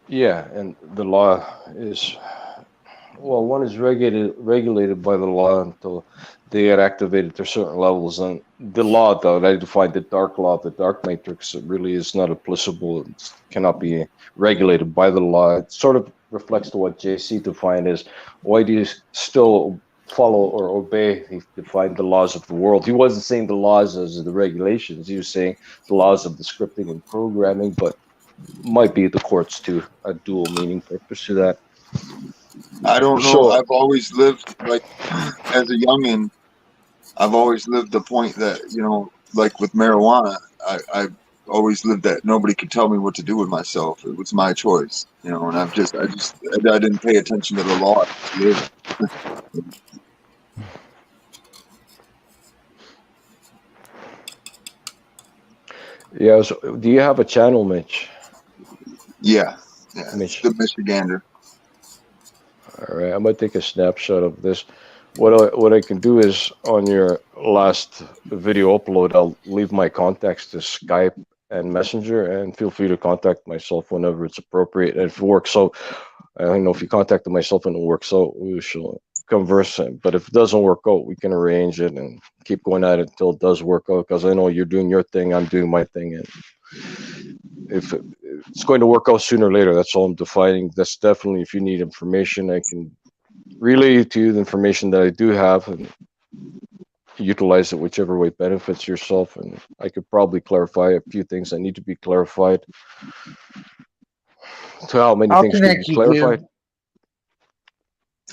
Yeah, and the law is well, one is regulated by the law until they get activated to certain levels. And the law, though, I define the dark law, the dark matrix, it really is not applicable. It cannot be regulated by the law. It sort of reflects to what JC defined as why do you still follow or obey? He defined the laws of the world. He wasn't saying the laws as the regulations. He was saying the laws of the scripting and programming, but might be the courts too. A dual meaning purpose to that. I don't know. So I've always lived like as a youngin. I've always lived the point that like with marijuana, I always lived that nobody could tell me what to do with myself. It was my choice, and I didn't pay attention to the law. I just lived. yeah, so do you have a channel, Mitch? Yeah, yeah. It's Mitch. the Michigander. All right, I'm gonna take a snapshot of this. What I can do is on your last video upload, I'll leave my contacts to Skype and Messenger, and feel free to contact myself whenever it's appropriate and if it works. So I don't know if you contacted myself and it works out, we shall converse. But if it doesn't work out, we can arrange it and keep going at it until it does work out. Because I know you're doing your thing, I'm doing my thing, and if it's going to work out sooner or later, that's all I'm defining. That's definitely, if you need information, I can relay to you the information that I do have and utilize it whichever way benefits yourself. And I could probably clarify a few things that need to be clarified. So how many I'll things could be connect you two. clarified?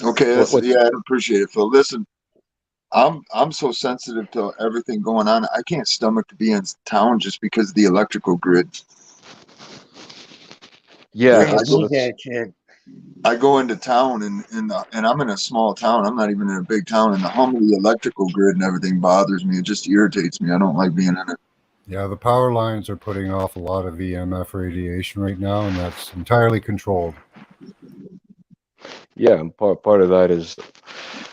Okay, What? yeah, I appreciate it, Phil. Listen, I'm so sensitive to everything going on. I can't stomach to be in town just because of the electrical grid. Yeah, Yeah, that's leave that shit. I go into town and I'm in a small town. I'm not even in a big town, and the hum of the electrical grid and everything bothers me. It just irritates me. I don't like being in it. Yeah, the power lines are putting off a lot of EMF radiation right now, and that's entirely controlled. yeah. And part of that is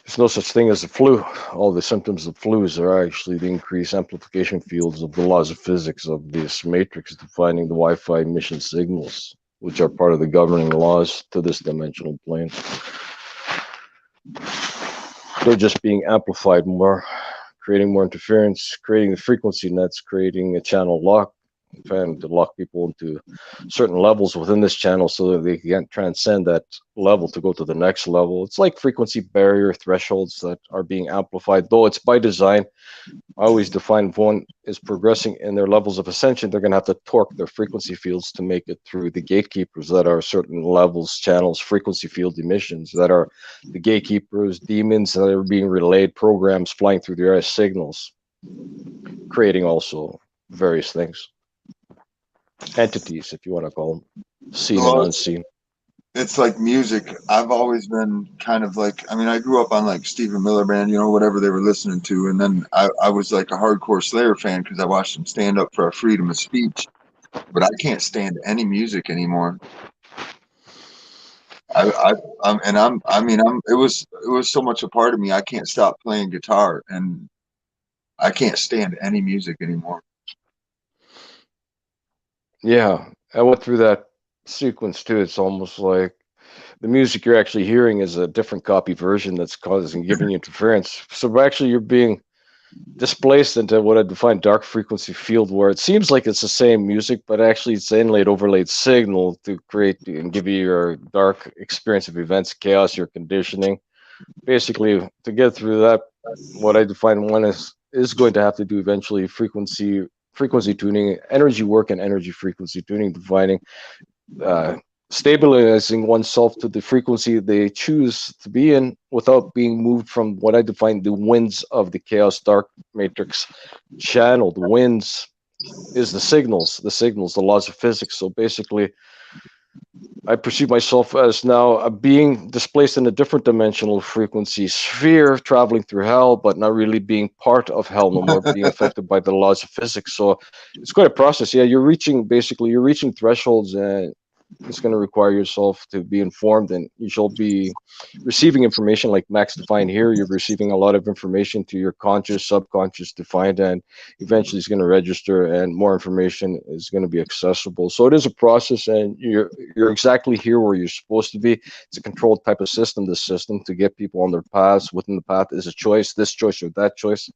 there's no such thing as the flu. All the symptoms of flus are actually the increased amplification fields of the laws of physics of this matrix defining the Wi-Fi emission signals, which are part of the governing laws to this dimensional plane. They're just being amplified more, creating more interference, creating the frequency nets, creating a channel lock, trying to lock people into certain levels within this channel so that they can't transcend that level to go to the next level. It's like frequency barrier thresholds that are being amplified, though it's by design. I always define if one is progressing in their levels of ascension, they're going to have to torque their frequency fields to make it through the gatekeepers that are certain levels, channels, frequency field emissions that are the gatekeepers, demons that are being relayed, programs flying through the air as signals, creating also various things, entities, if you want to call them, seen and Well, unseen. it's like music. I've always been kind of like, I mean, I grew up on like Stephen Miller Band, whatever they were listening to. And then I was like a hardcore Slayer fan because I watched them stand up for our freedom of speech. But I can't stand any music anymore. It was so much a part of me. I can't stop playing guitar, and I can't stand any music anymore. Yeah, I went through that sequence too. It's almost like the music you're actually hearing is a different copy version that's causing giving you interference. So actually, you're being displaced into what I define dark frequency field, where it seems like it's the same music, but actually it's inlaid, overlaid signal to create and give you your dark experience of events, chaos, your conditioning. Basically, to get through that, what I define one is going to have to do eventually frequency tuning, energy work, and energy frequency tuning, defining uh, stabilizing oneself to the frequency they choose to be in without being moved from what I define the winds of the chaos dark matrix channel. The winds is the laws of physics. So basically, I perceive myself as now a being displaced in a different dimensional frequency sphere, traveling through hell, but not really being part of hell, no more being affected by the laws of physics. So it's quite a process. Yeah, you're reaching thresholds, and it's going to require yourself to be informed, and you shall be receiving information like Max defined here. You're receiving a lot of information to your conscious, subconscious defined, and eventually it's going to register, and more information is going to be accessible. So it is a process, and you're exactly here where you're supposed to be. It's a controlled type of system. This system to get people on their paths. Within the path is a choice, this choice or that choice.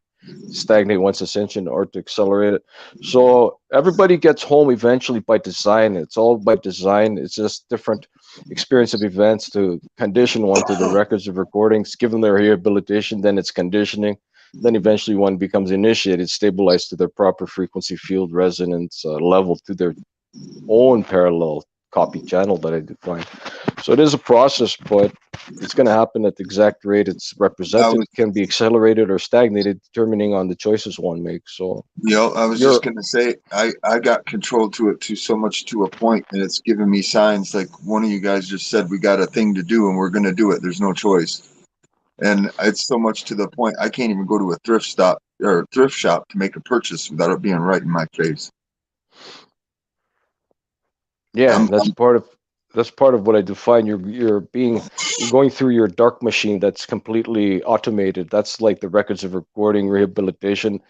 Stagnate one's ascension or to accelerate it. So everybody gets home eventually by design. It's all by design. It's just different experience of events to condition one to the records of recordings, give them their rehabilitation, then it's conditioning. Then eventually one becomes initiated, stabilized to their proper frequency field resonance level to their own parallel copy channel that I define. So it is a process, but it's going to happen at the exact rate it's represented. Can be accelerated or stagnated, determining on the choices one makes. So, I was just gonna say, I got control to it to so much to a point, and it's giving me signs. Like one of you guys just said, we got a thing to do, and we're gonna do it. There's no choice, and it's so much to the point I can't even go to a thrift shop to make a purchase without it being right in my face. Yeah, that's part of what I define. You're going through your dark machine that's completely automated. That's like the records of recording, rehabilitation.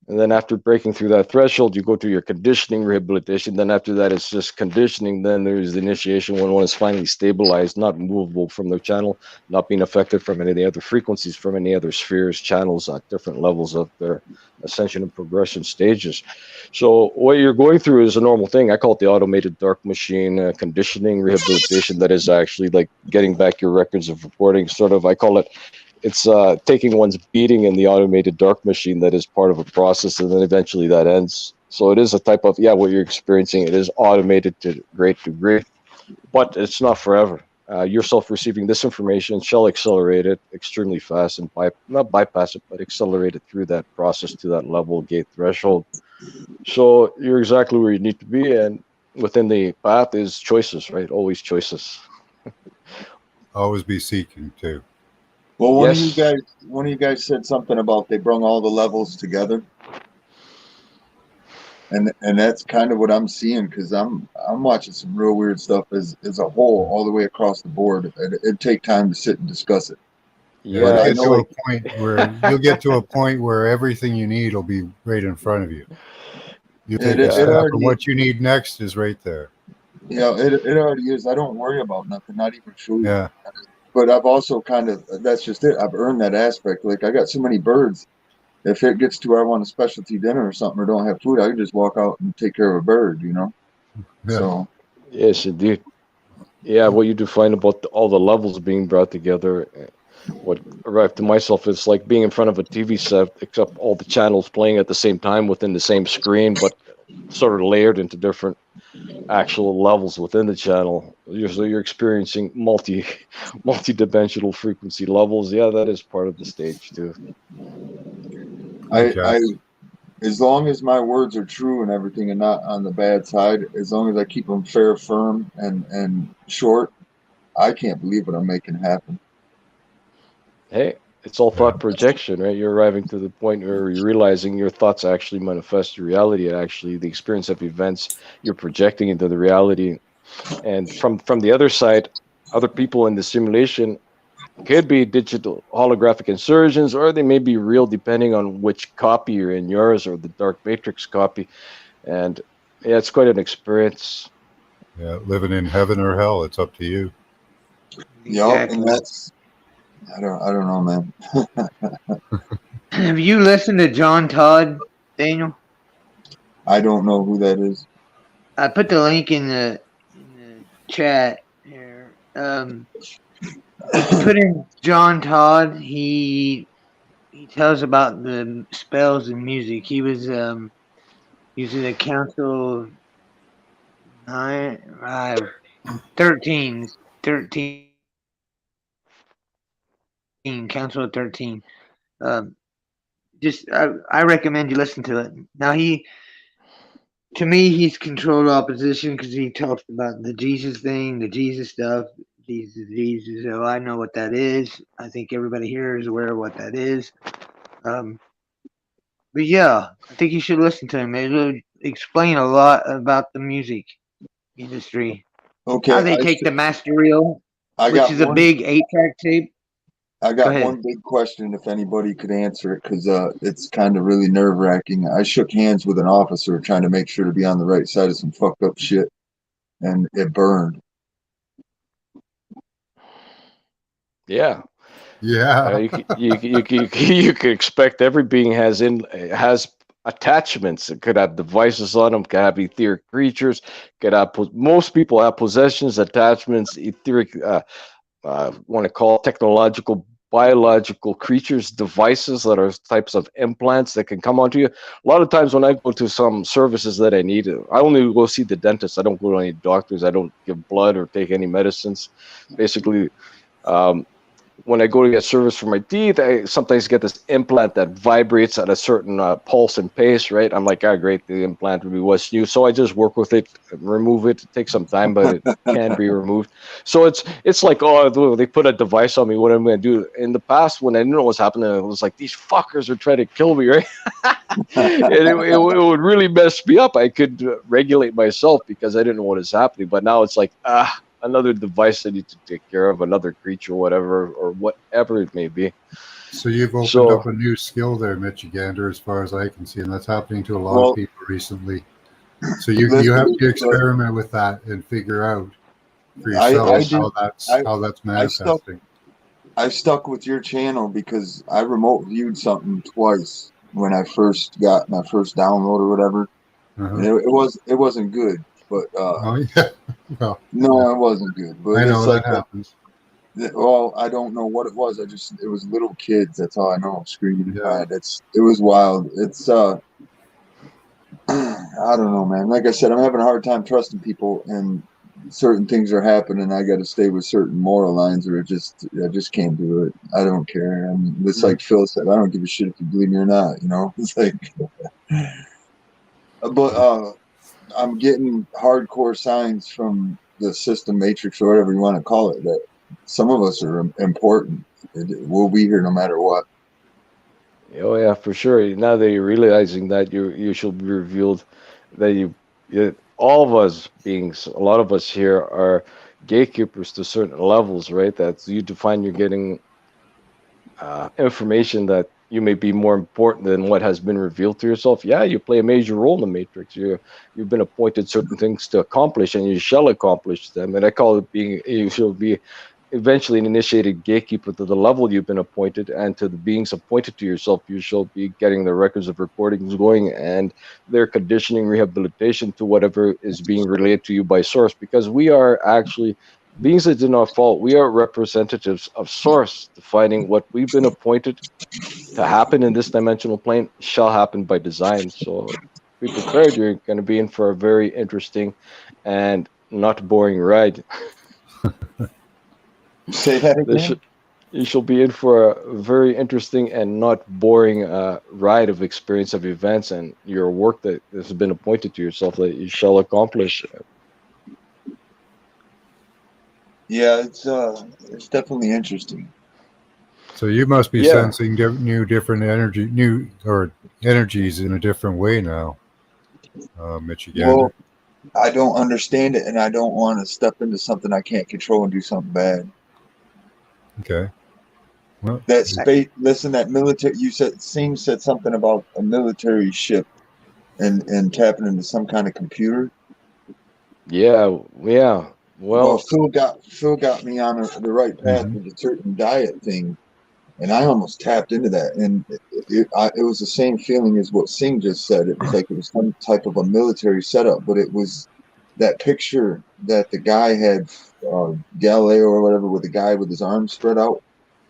And then after breaking through that threshold, you go to your conditioning rehabilitation. Then after that, it's just conditioning. Then there's the initiation when one is finally stabilized, not movable from the channel, not being affected from any of the other frequencies, from any other spheres, channels at different levels of their ascension and progression stages. So what you're going through is a normal thing. I call it the automated dark machine conditioning rehabilitation. That is actually like getting back your records of recording. Sort of, I call it, it's taking one's beating in the automated dark machine that is part of a process, and then eventually that ends. So it is a type of, yeah, what you're experiencing. It is automated to a great degree, but it's not forever. Yourself receiving this information shall accelerate it extremely fast and not bypass it, but accelerate it through that process to that level gate threshold. So you're exactly where you need to be, and within the path is choices, right? Always choices. Always be seeking too. Well, Yes. one of you guys said something about they brung all the levels together, and that's kind of what I'm seeing, because I'm watching some real weird stuff as a whole, all the way across the board. It'd take time to sit and discuss it. Yeah, But you'll I get know to a point where everything you need will be right in front of you. You take a step, and what you need next is right there. Yeah, it already is. I don't worry about nothing, not even food. Yeah. But I've also that's just it. I've earned that aspect. Like, I got so many birds. If it gets to where I want a specialty dinner or something, or don't have food, I can just walk out and take care of a bird, Yeah. So. Yes, indeed. Yeah, what you define about all the levels being brought together, what arrived to myself is like being in front of a TV set, except all the channels playing at the same time within the same screen, but sort of layered into different actual levels within the channel. So you're experiencing multi-dimensional frequency levels. Yeah, that is part of the stage too. I as long as my words are true and everything, and not on the bad side, as long as I keep them fair, firm, and short, I can't believe what I'm making happen. Hey, it's all thought projection, right? You're arriving to the point where you're realizing your thoughts actually manifest your reality, and actually the experience of events you're projecting into the reality. And from the other side, other people in the simulation could be digital holographic insertions, or they may be real, depending on which copy you're in, yours or the dark matrix copy. And yeah, it's quite an experience. Yeah, living in heaven or hell, it's up to you. Yep, and that's I don't know, man. Have you listened to John Todd, Daniel? I don't know who that is. I put the link in the chat here. Put in John Todd. He tells about the spells and music. He was using a council of 13 council of 13. Just I recommend you listen to it. Now to me, he's controlled opposition because he talks about the Jesus thing, the Jesus stuff. Jesus. So I know what that is. I think everybody here is aware of what that is. But yeah, I think you should listen to him. It'll explain a lot about the music industry. Okay, How they take the master reel, which is a big 8-track tape. I got one big question, if anybody could answer it, because it's kind of really nerve-wracking. I shook hands with an officer trying to make sure to be on the right side of some fucked up shit, and it burned. Yeah. Yeah. You could expect every being has attachments. It could have devices on them. Could have etheric creatures. Could have most people have possessions, attachments, etheric. Want to call it technological, biological creatures, devices that are types of implants that can come onto you. A lot of times when I go to some services that I need, I only go see the dentist. I don't go to any doctors. I don't give blood or take any medicines. Basically, when I go to get service for my teeth, I sometimes get this implant that vibrates at a certain pulse and pace, right? I'm like, great, the implant will be what's new. So I just work with it, remove it. It takes some time, but it can be removed. So it's like, oh, they put a device on me. What am I going to do? In the past, when I didn't know what was happening, I was like, these fuckers are trying to kill me, right? And it would really mess me up. I could regulate myself because I didn't know what is happening. But now it's like, another device I need to take care of, another creature, whatever, or whatever it may be. So you've opened So up a new skill there, Michigander, as far as I can see, and that's happening to a lot of Well, people recently. So you have listen, to experiment with that and figure out for I yourself yes, did how that's I stuck manifesting. I stuck with your channel because I remote viewed something twice when I first got my first download or whatever, and Uh-huh. it wasn't good. But Oh yeah. Well, yeah. no, it wasn't good. But I it's know like that happens. well, I don't know what it was. It was little kids. That's all I know. Screaming and Yeah. crying. It was wild. It's I don't know, man. Like I said, I'm having a hard time trusting people, and certain things are happening. I got to stay with certain moral lines, or I just can't do it. I don't care. I mean, it's Mm. like Phil said. I don't give a shit if you believe me or not. You know, it's like, but I'm getting hardcore signs from the system matrix or whatever you want to call it that some of us are important. We'll be here no matter what. oh yeah, for sure. Now that you're realizing that you shall be revealed, that all of us beings, a lot of us here are gatekeepers to certain levels, right? That you define you're getting information that you may be more important than what has been revealed to yourself. Yeah, you play a major role in the matrix. You've been appointed certain things to accomplish, and you shall accomplish them. And I call it being you shall be eventually an initiated gatekeeper to the level you've been appointed, and to the beings appointed to yourself. You shall be getting the records of recordings going and their conditioning, rehabilitation to whatever is being relayed to you by source, because we are actually beings that did not fall. We are representatives of source, defining what we've been appointed to happen in this dimensional plane shall happen by design. So be prepared. You're going to be in for a very interesting and not boring ride. Say that This again. You shall be in for a very interesting and not boring ride of experience of events and your work that has been appointed to yourself that you shall accomplish. Yeah, it's definitely interesting. So you must be Yeah. sensing different energies in a different way now, Michigander. Well, I don't understand it, and I don't want to step into something I can't control and do something bad. Okay. Well, That space. Listen, that military. You said Singh said something about a military ship and tapping into some kind of computer. Yeah. Yeah. Well, Well, Phil got me on the right path mhm. with a certain diet thing, and I almost tapped into that, and it was the same feeling as what Singh just said. It was like it was some type of a military setup, but it was that picture that the guy had, Galileo or whatever, with the guy with his arms spread out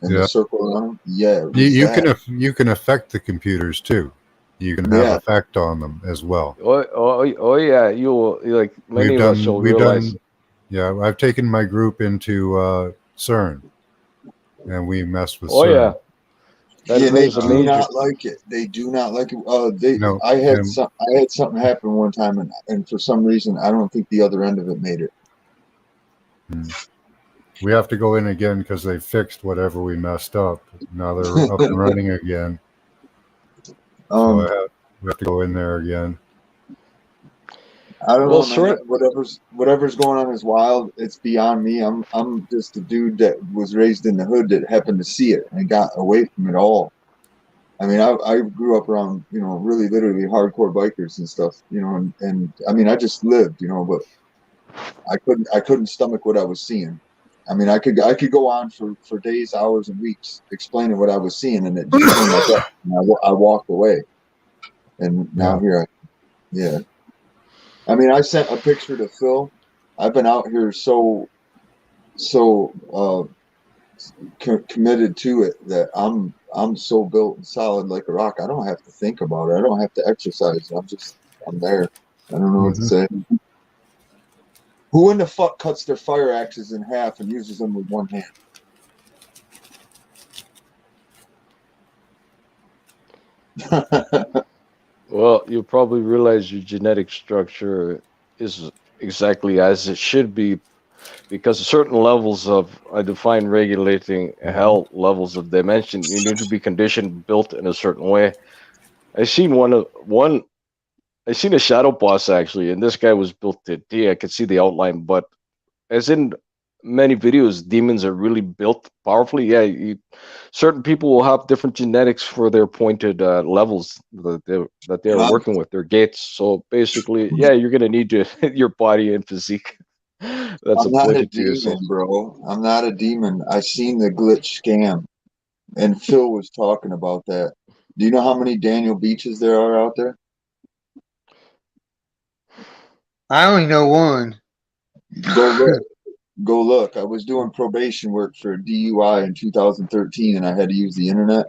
and the Yeah. circle around him. Yeah, it You, was you that. can you can affect the computers too. You can have Yeah, effect on them as well. oh yeah, you will, like many of us shall We've realize. done. Yeah, I've taken my group into CERN, and we messed with Oh yeah, CERN. that yeah. They is a do major. not like it. They do not like it. No, and I had something happen one time, and for some reason, I don't think the other end of it made it. mm, we have to go in again because they fixed whatever we messed up. Now they're up and running again. So um, we have to go in there again. I don't Well, know, man. sir. Whatever's going on is wild. It's beyond me. I'm just a dude that was raised in the hood that happened to see it and got away from it all. I mean, I grew up around, really literally hardcore bikers and stuff, and I mean, I just lived, but I couldn't stomach what I was seeing. I mean, I could go on for days, hours, and weeks explaining what I was seeing, and it just turned my gut. And I walked away, and now Yeah. here yeah. I mean, I sent a picture to Phil. I've been out here so committed to it that I'm so built and solid like a rock. I don't have to think about it. I don't have to exercise. I'm there. I don't know what to Hmm. say. Who in the fuck cuts their fire axes in half and uses them with one hand? Well, you probably realize your genetic structure is exactly as it should be, because certain levels of I define regulating hell levels of dimension, you need to be conditioned, built in a certain way. I seen one. I seen a shadow boss actually, and this guy was built to T. I could see the outline, but as in many videos, demons are really built powerfully. Yeah, certain people will have different genetics for their pointed levels that they're I'm, working with their gates. So basically, yeah, you're gonna need your body and physique that's I'm not a appointed to yourself. demon, bro. I'm not a demon. I seen the glitch scam, and Phil was talking about that. Do you know how many Daniel Beaches there are out there? I only know one. Go look. Go look. I was doing probation work for a DUI in 2013, and I had to use the internet,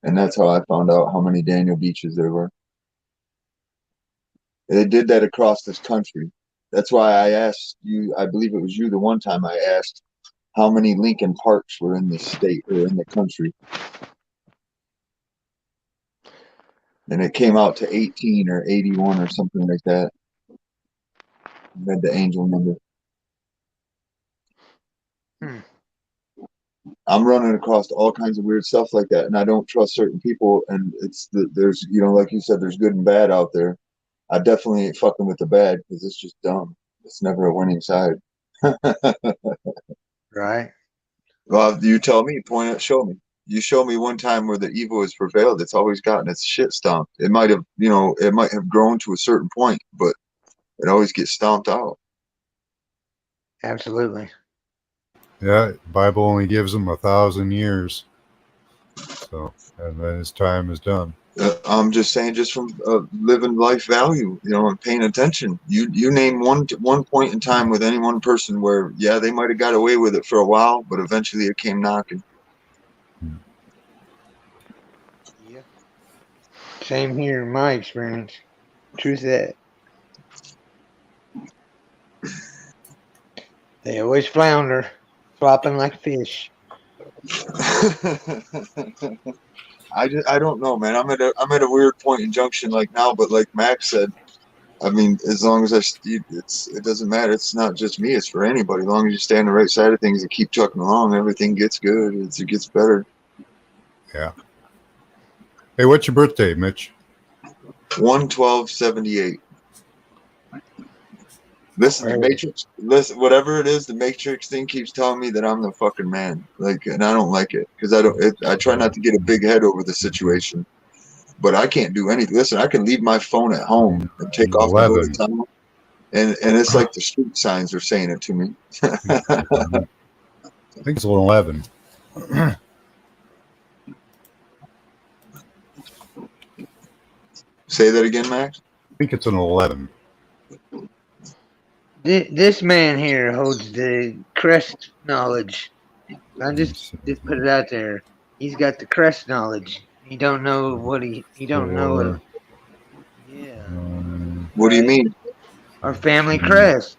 and that's how I found out how many Daniel Beaches there were. They did that across this country. That's why I asked you. I believe it was you the one time I asked how many Lincoln Parks were in the state or in the country, and it came out to 18 or 81 or something like that. I had the angel number. Hmm. I'm running across all kinds of weird stuff like that, and I don't trust certain people. And there's like you said, there's good and bad out there. I definitely ain't fucking with the bad because it's just dumb. It's never a winning side. Right. Well, you tell me, point it, show me. You show me one time where the evil has prevailed. It's always gotten its shit stomped. It might have, it might have grown to a certain point, but it always gets stomped out. Absolutely. Yeah, Bible only gives him 1,000 years. So, and then his time is done. I'm just saying, just from living life value, and paying attention. You name one point in time with any one person where, yeah, they might have got away with it for a while, but eventually it came knocking. Yeah. Same here in my experience. Truth that. They always flounder, flopping like a fish. I don't know, man. I'm at a weird point in junction like now, but like Max said, I mean, as long as it doesn't matter. It's not just me. It's for anybody. As long as you stay on the right side of things and keep trucking along, everything gets good. It gets better. Yeah. Hey, what's your birthday, Mitch? 1/12/78. Listen, the Matrix. Listen, whatever it is, the Matrix thing keeps telling me that I'm the fucking man. Like, and I don't like it because I try not to get a big head over the situation. But I can't do anything. Listen, I can leave my phone at home and take off and go to town, and it's like the street signs are saying it to me. I think it's 11. Say that again, Max. I think it's an 11. This man here holds the crest knowledge. I just put it out there. He's got the crest knowledge. He don't know what he don't know it. Yeah. What do you mean? Our family crest.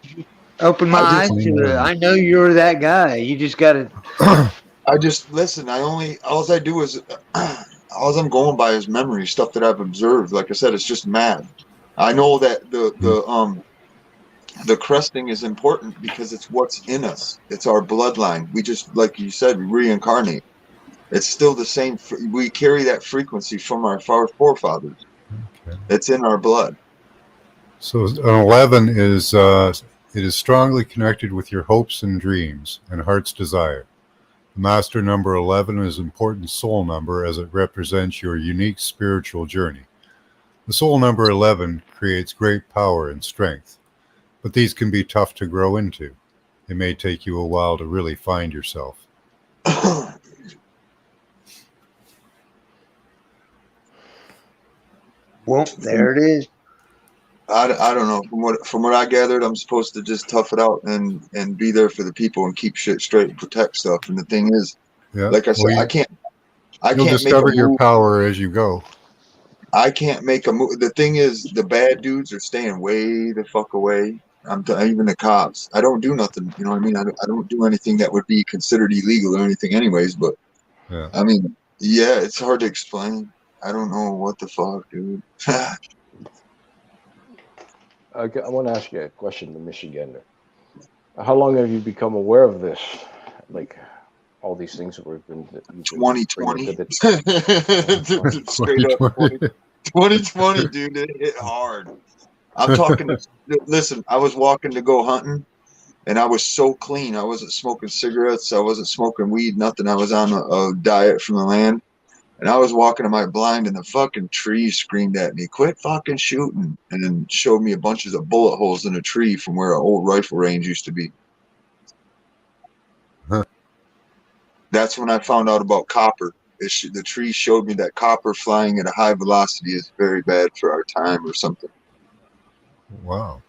Open my eyes to it. I know you're that guy. You just gotta. I just listen. All I do is all I'm going by is memory, stuff that I've observed. Like I said, it's just math. I know that the cresting is important because it's what's in us. It's our bloodline. We just, like you said, reincarnate. It's still the same. We carry that frequency from our forefathers. Okay. It's in our blood. So an 11 is it is strongly connected with your hopes and dreams and heart's desire. The master number 11 is an important soul number as it represents your unique spiritual journey. The soul number 11 creates great power and strength, but these can be tough to grow into. It may take you a while to really find yourself. Well, there it is. I don't know. From what I gathered, I'm supposed to just tough it out and be there for the people and keep shit straight and protect stuff. And the thing is, like I said, I can't. You'll discover your power as you go. I can't make a move. The thing is, the bad dudes are staying way the fuck away. Even the cops. I don't do nothing. You know what I mean? I don't do anything that would be considered illegal or anything, anyways. But yeah. I mean, yeah, it's hard to explain. I don't know what the fuck, dude. I want to ask you a question, the Michigander. How long have you become aware of this? Like all these things that we've been 2020. Straight up 2020, dude. It hit hard. I'm talking. Listen, I was walking to go hunting, and I was so clean. I wasn't smoking cigarettes. I wasn't smoking weed, nothing. I was on a diet from the land. And I was walking in my blind, and the fucking tree screamed at me, "Quit fucking shooting!" And then showed me a bunches of bullet holes in a tree from where an old rifle range used to be. Huh. That's when I found out about copper. The tree showed me that copper flying at a high velocity is very bad for our time or something. Wow.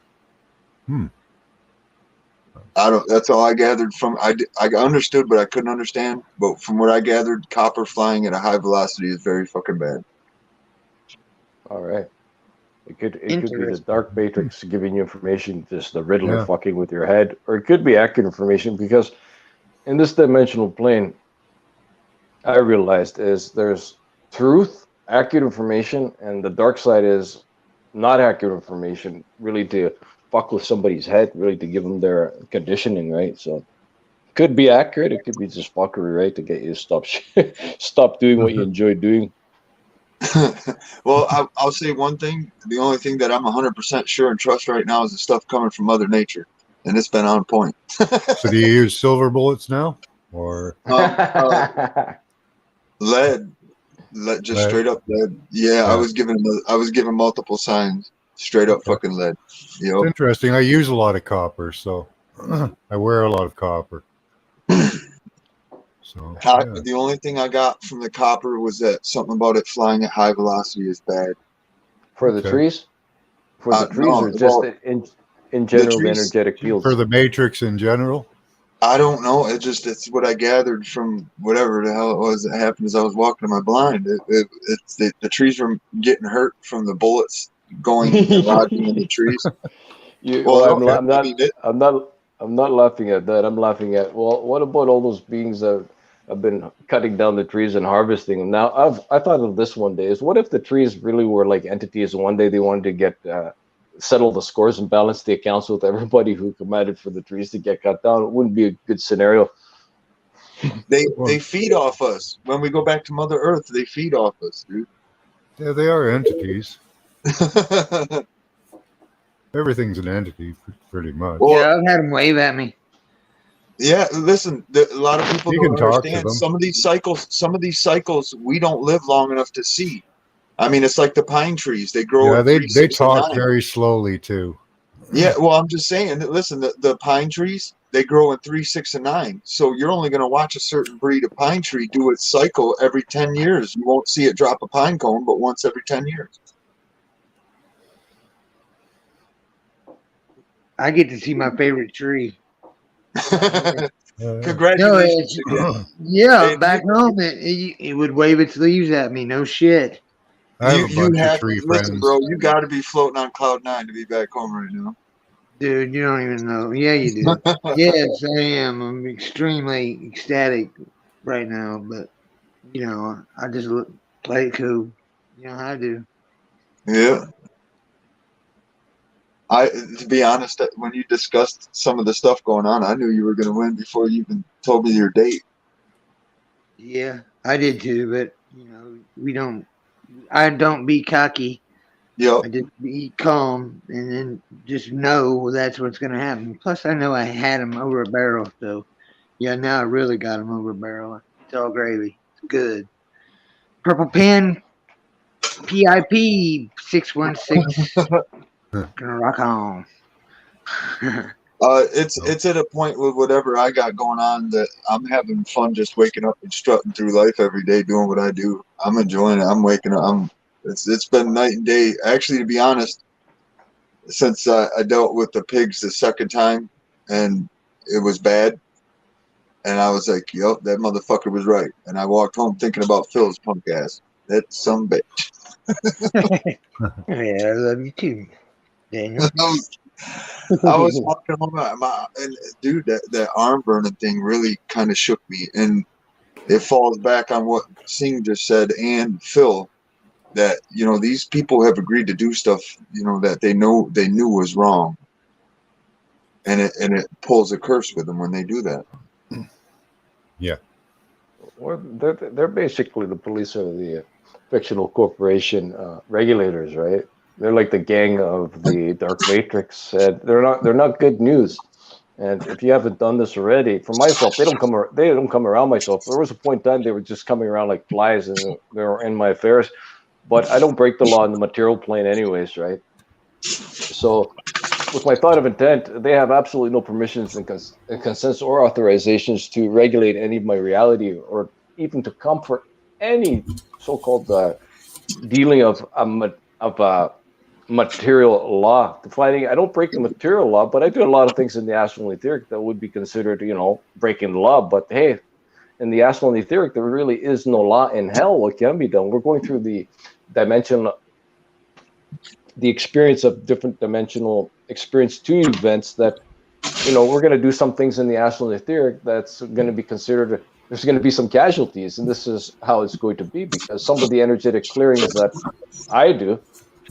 I don't. That's all I gathered from. I understood, but I couldn't understand. But from what I gathered, copper flying at a high velocity is very fucking bad. All right. It could be the Interesting. dark matrix giving you information, just the Riddler Yeah. fucking with your head, or it could be accurate information because in this dimensional plane, I realized is there's truth, accurate information, and the dark side is not accurate information, really to fuck with somebody's head, really to give them their conditioning, right? So could be accurate, it could be just fuckery, right, to get you to stop stop doing what you enjoy doing. Well, I'll say one thing. The only thing that I'm 100% sure and trust right now is the stuff coming from Mother Nature, and it's been on point. So do you use silver bullets now, or Lead, just lead? straight up lead. Yeah, Yeah. I was given multiple signs. Straight up Okay. fucking lead. It's Yep. interesting. I use a lot of copper, so I wear a lot of copper. So yeah. The only thing I got from the copper was that something about it flying at high velocity is bad. For the Okay. trees? For the trees, No, or just well, in general, the trees energetic fields? For the Matrix in general. I don't know. It's what I gathered from whatever the hell it was that happened as I was walking in my blind. It's the trees were getting hurt from the bullets going and lodging in the trees. Well, I'm, no, I'm I not. mean, I'm not laughing at that. I'm laughing at, well, what about all those beings that have been cutting down the trees and harvesting them? Now, I thought of this one day: is what if the trees really were like entities, and one day they wanted to get settle the scores and balance the accounts with everybody who commanded for the trees to get cut down? It wouldn't be a good scenario. they feed off us. When we go back to Mother Earth, they feed off us, dude. Yeah, they are entities. Everything's an entity, pretty much. Well, Yeah, I've had them wave at me. yeah, listen, a lot of people You don't can talk to understand them. some of these cycles we don't live long enough to see. I mean, it's like the pine trees. They grow Yeah, in they 3, 6, and talk 9. very slowly too. Yeah, well, I'm just saying that, listen, the pine trees, they grow in 3, 6, and 9. So you're only going to watch a certain breed of pine tree do its cycle every 10 years. You won't see it drop a pine cone, but once every 10 years. I get to see my favorite tree. No, Congratulations it's again. yeah. And Back home, it would wave its leaves at me. No shit. I have a you bunch of have tree listen, friends. bro. You got to be floating on cloud 9 to be back home right now. Dude, you don't even know. Yeah, you do. Yes, I am. I'm extremely ecstatic right now, but you know, I just play it cool. You know how I do. Yeah. To be honest, when you discussed some of the stuff going on, I knew you were going to win before you even told me your date. Yeah, I did too, but you know, we don't. I don't be cocky. Yep. I just be calm and then just know that's what's going to happen. Plus, I know I had him over a barrel, so yeah, now I really got him over a barrel. It's all gravy. It's good. Purple pen, PIP 616. Gonna rock on. It's at a point with whatever I got going on that I'm having fun just waking up and strutting through life every day doing what I do. I'm enjoying it. I'm waking up. It's been night and day. Actually, to be honest, since I dealt with the pigs the second time and it was bad, and I was like, "Yep, that motherfucker was right." And I walked home thinking about Phil's punk ass. That's some bitch. Yeah, I love you too, Daniel. I was walking home, and dude, that arm burning thing really kind of shook me, and it falls back on what Singh just said and Phil, that these people have agreed to do stuff that they knew was wrong, and it pulls a curse with them when they do that. Yeah. Or they're basically the police of the fictional corporation regulators, right? They're like the gang of the Dark Matrix. They're not good news. And if you haven't done this already, for myself, they don't come around myself. There was a point in time they were just coming around like flies, and they were in my affairs. But I don't break the law in the material plane, anyways, right? So, with my thought of intent, they have absolutely no permissions and consents or authorizations to regulate any of my reality or even to comfort any so-called dealing of material law. Defining, I don't break the material law, but I do a lot of things in the astral and etheric that would be considered, breaking the law. But hey, in the astral and etheric, there really is no law in hell. What can be done? We're going through the dimension, the experience of different dimensional experience to events that, we're going to do some things in the astral and etheric that's going to be considered, there's going to be some casualties, and this is how it's going to be, because some of the energetic clearings that I do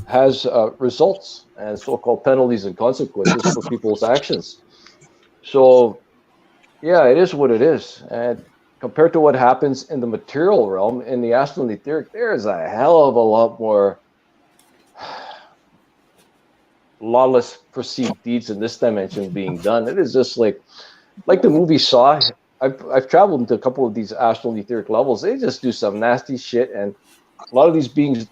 has results and so-called penalties and consequences for people's actions. So yeah, it is what it is. And compared to what happens in the material realm, in the astral and etheric, there's a hell of a lot more lawless perceived deeds in this dimension being done. It is just like the movie Saw. I've traveled into a couple of these astral and etheric levels. They just do some nasty shit, and a lot of these beings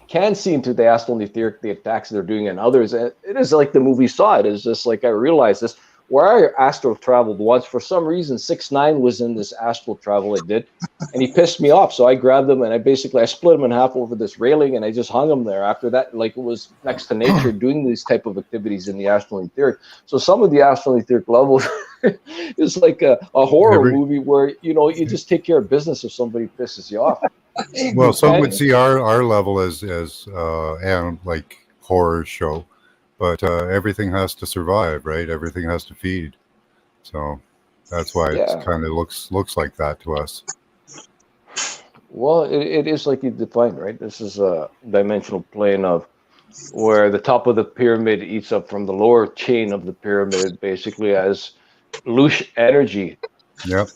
can see into the astral and etheric, the attacks they're doing, and others. And it is like the movie Saw. It is just like I realized this. Where I astral traveled once, for some reason, 6ix9ine was in this astral travel I did, and he pissed me off. So I grabbed him and I split him in half over this railing, and I just hung him there. After that, like, it was next to nature doing these type of activities in the astral and etheric. So some of the astral and etheric levels is like a horror movie where you just take care of business if somebody pisses you off. Well, some would see our level as and like horror show, but everything has to survive, right? Everything has to feed, so that's why it's kind of looks like that to us. Well, it is like you defined, right? This is a dimensional plane of where the top of the pyramid eats up from the lower chain of the pyramid, basically as loose energy. Yep.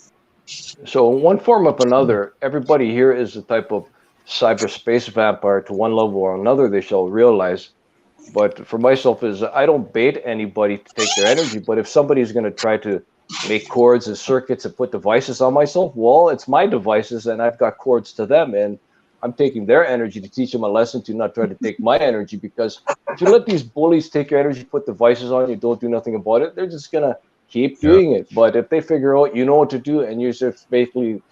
So in one form or another, everybody here is a type of cyberspace vampire to one level or another, they shall realize. But for myself, is I don't bait anybody to take their energy. But if somebody's going to try to make cords and circuits and put devices on myself, well, it's my devices and I've got cords to them. And I'm taking their energy to teach them a lesson to not try to take my energy. Because if you let these bullies take your energy, put devices on you, don't do nothing about it, they're just going to keep doing it. But if they figure out you know what to do and you're just basically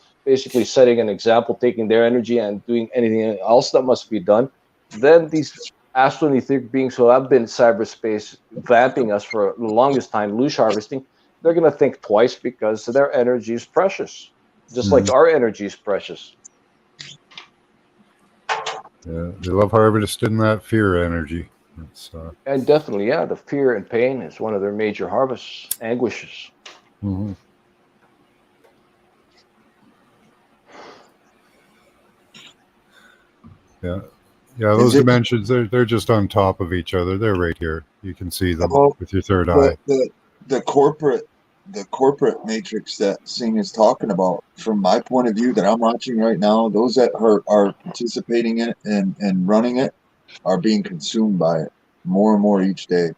setting an example, taking their energy and doing anything else that must be done, then these astral and etheric beings who have been in cyberspace vamping us for the longest time, loose harvesting, they're going to think twice because their energy is precious, just like our energy is precious. Yeah, they love harvesting that fear energy. And definitely, yeah, the fear and pain is one of their major harvests, anguishes. Mm-hmm. Yeah. Yeah, those dimensions, they're just on top of each other. They're right here. You can see them with your third eye. The corporate matrix that Singh is talking about, from my point of view that I'm watching right now, those that are participating in it and running it are being consumed by it more and more each day.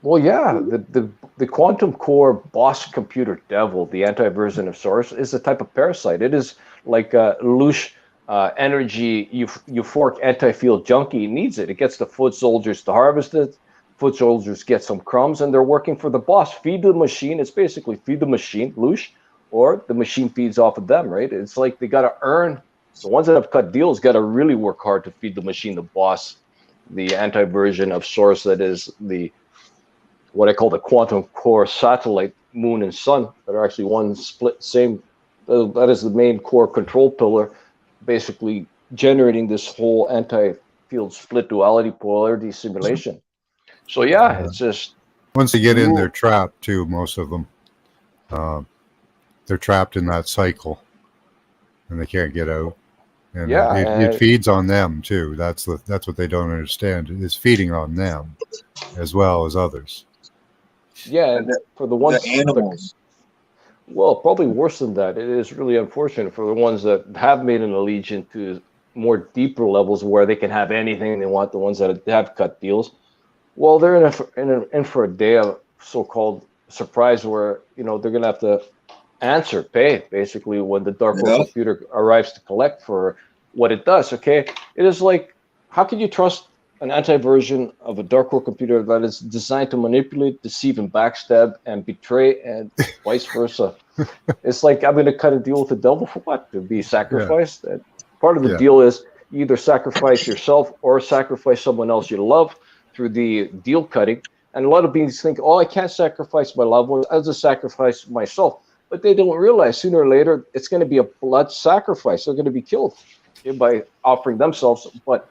Well, yeah, the quantum core boss computer devil, the anti-version of Source, is a type of parasite. It is like a loose energy euphoric anti-field junkie needs it. It gets the foot soldiers to harvest it. Foot soldiers get some crumbs, and they're working for the boss. Feed the machine. It's basically feed the machine, loose, or the machine feeds off of them, right? It's like they got to earn. The ones that have cut deals got to really work hard to feed the machine, the boss, the anti-version of Source that is what I call the quantum core satellite, moon and sun, that are actually one split same. That is the main core control pillar, basically generating this whole anti-field split duality polarity simulation. So yeah, it's just once they get in, they're trapped too. Most of them, they're trapped in that cycle, and they can't get out. And it feeds on them too. That's what they don't understand. It's feeding on them as well as others. Yeah, and for the ones, the animals. Well, probably worse than that. It is really unfortunate for the ones that have made an allegiance to more deeper levels where they can have anything they want. The ones that have cut deals, well, they're in for a day of so-called surprise where they're gonna have to pay basically when the dark world Yeah. computer arrives to collect for what it does. Okay, it is like, how can you trust an anti-version of a dark world computer that is designed to manipulate, deceive, and backstab and betray, and vice versa? It's like, I'm going to cut a deal with the devil for what? To be Yeah. sacrificed? And part of the Yeah. deal is you either sacrifice yourself or sacrifice someone else you love through the deal cutting. And a lot of beings think, oh, I can't sacrifice my loved ones. I'll just sacrifice myself. But they don't realize sooner or later it's going to be a blood sacrifice. They're going to be killed by offering themselves. But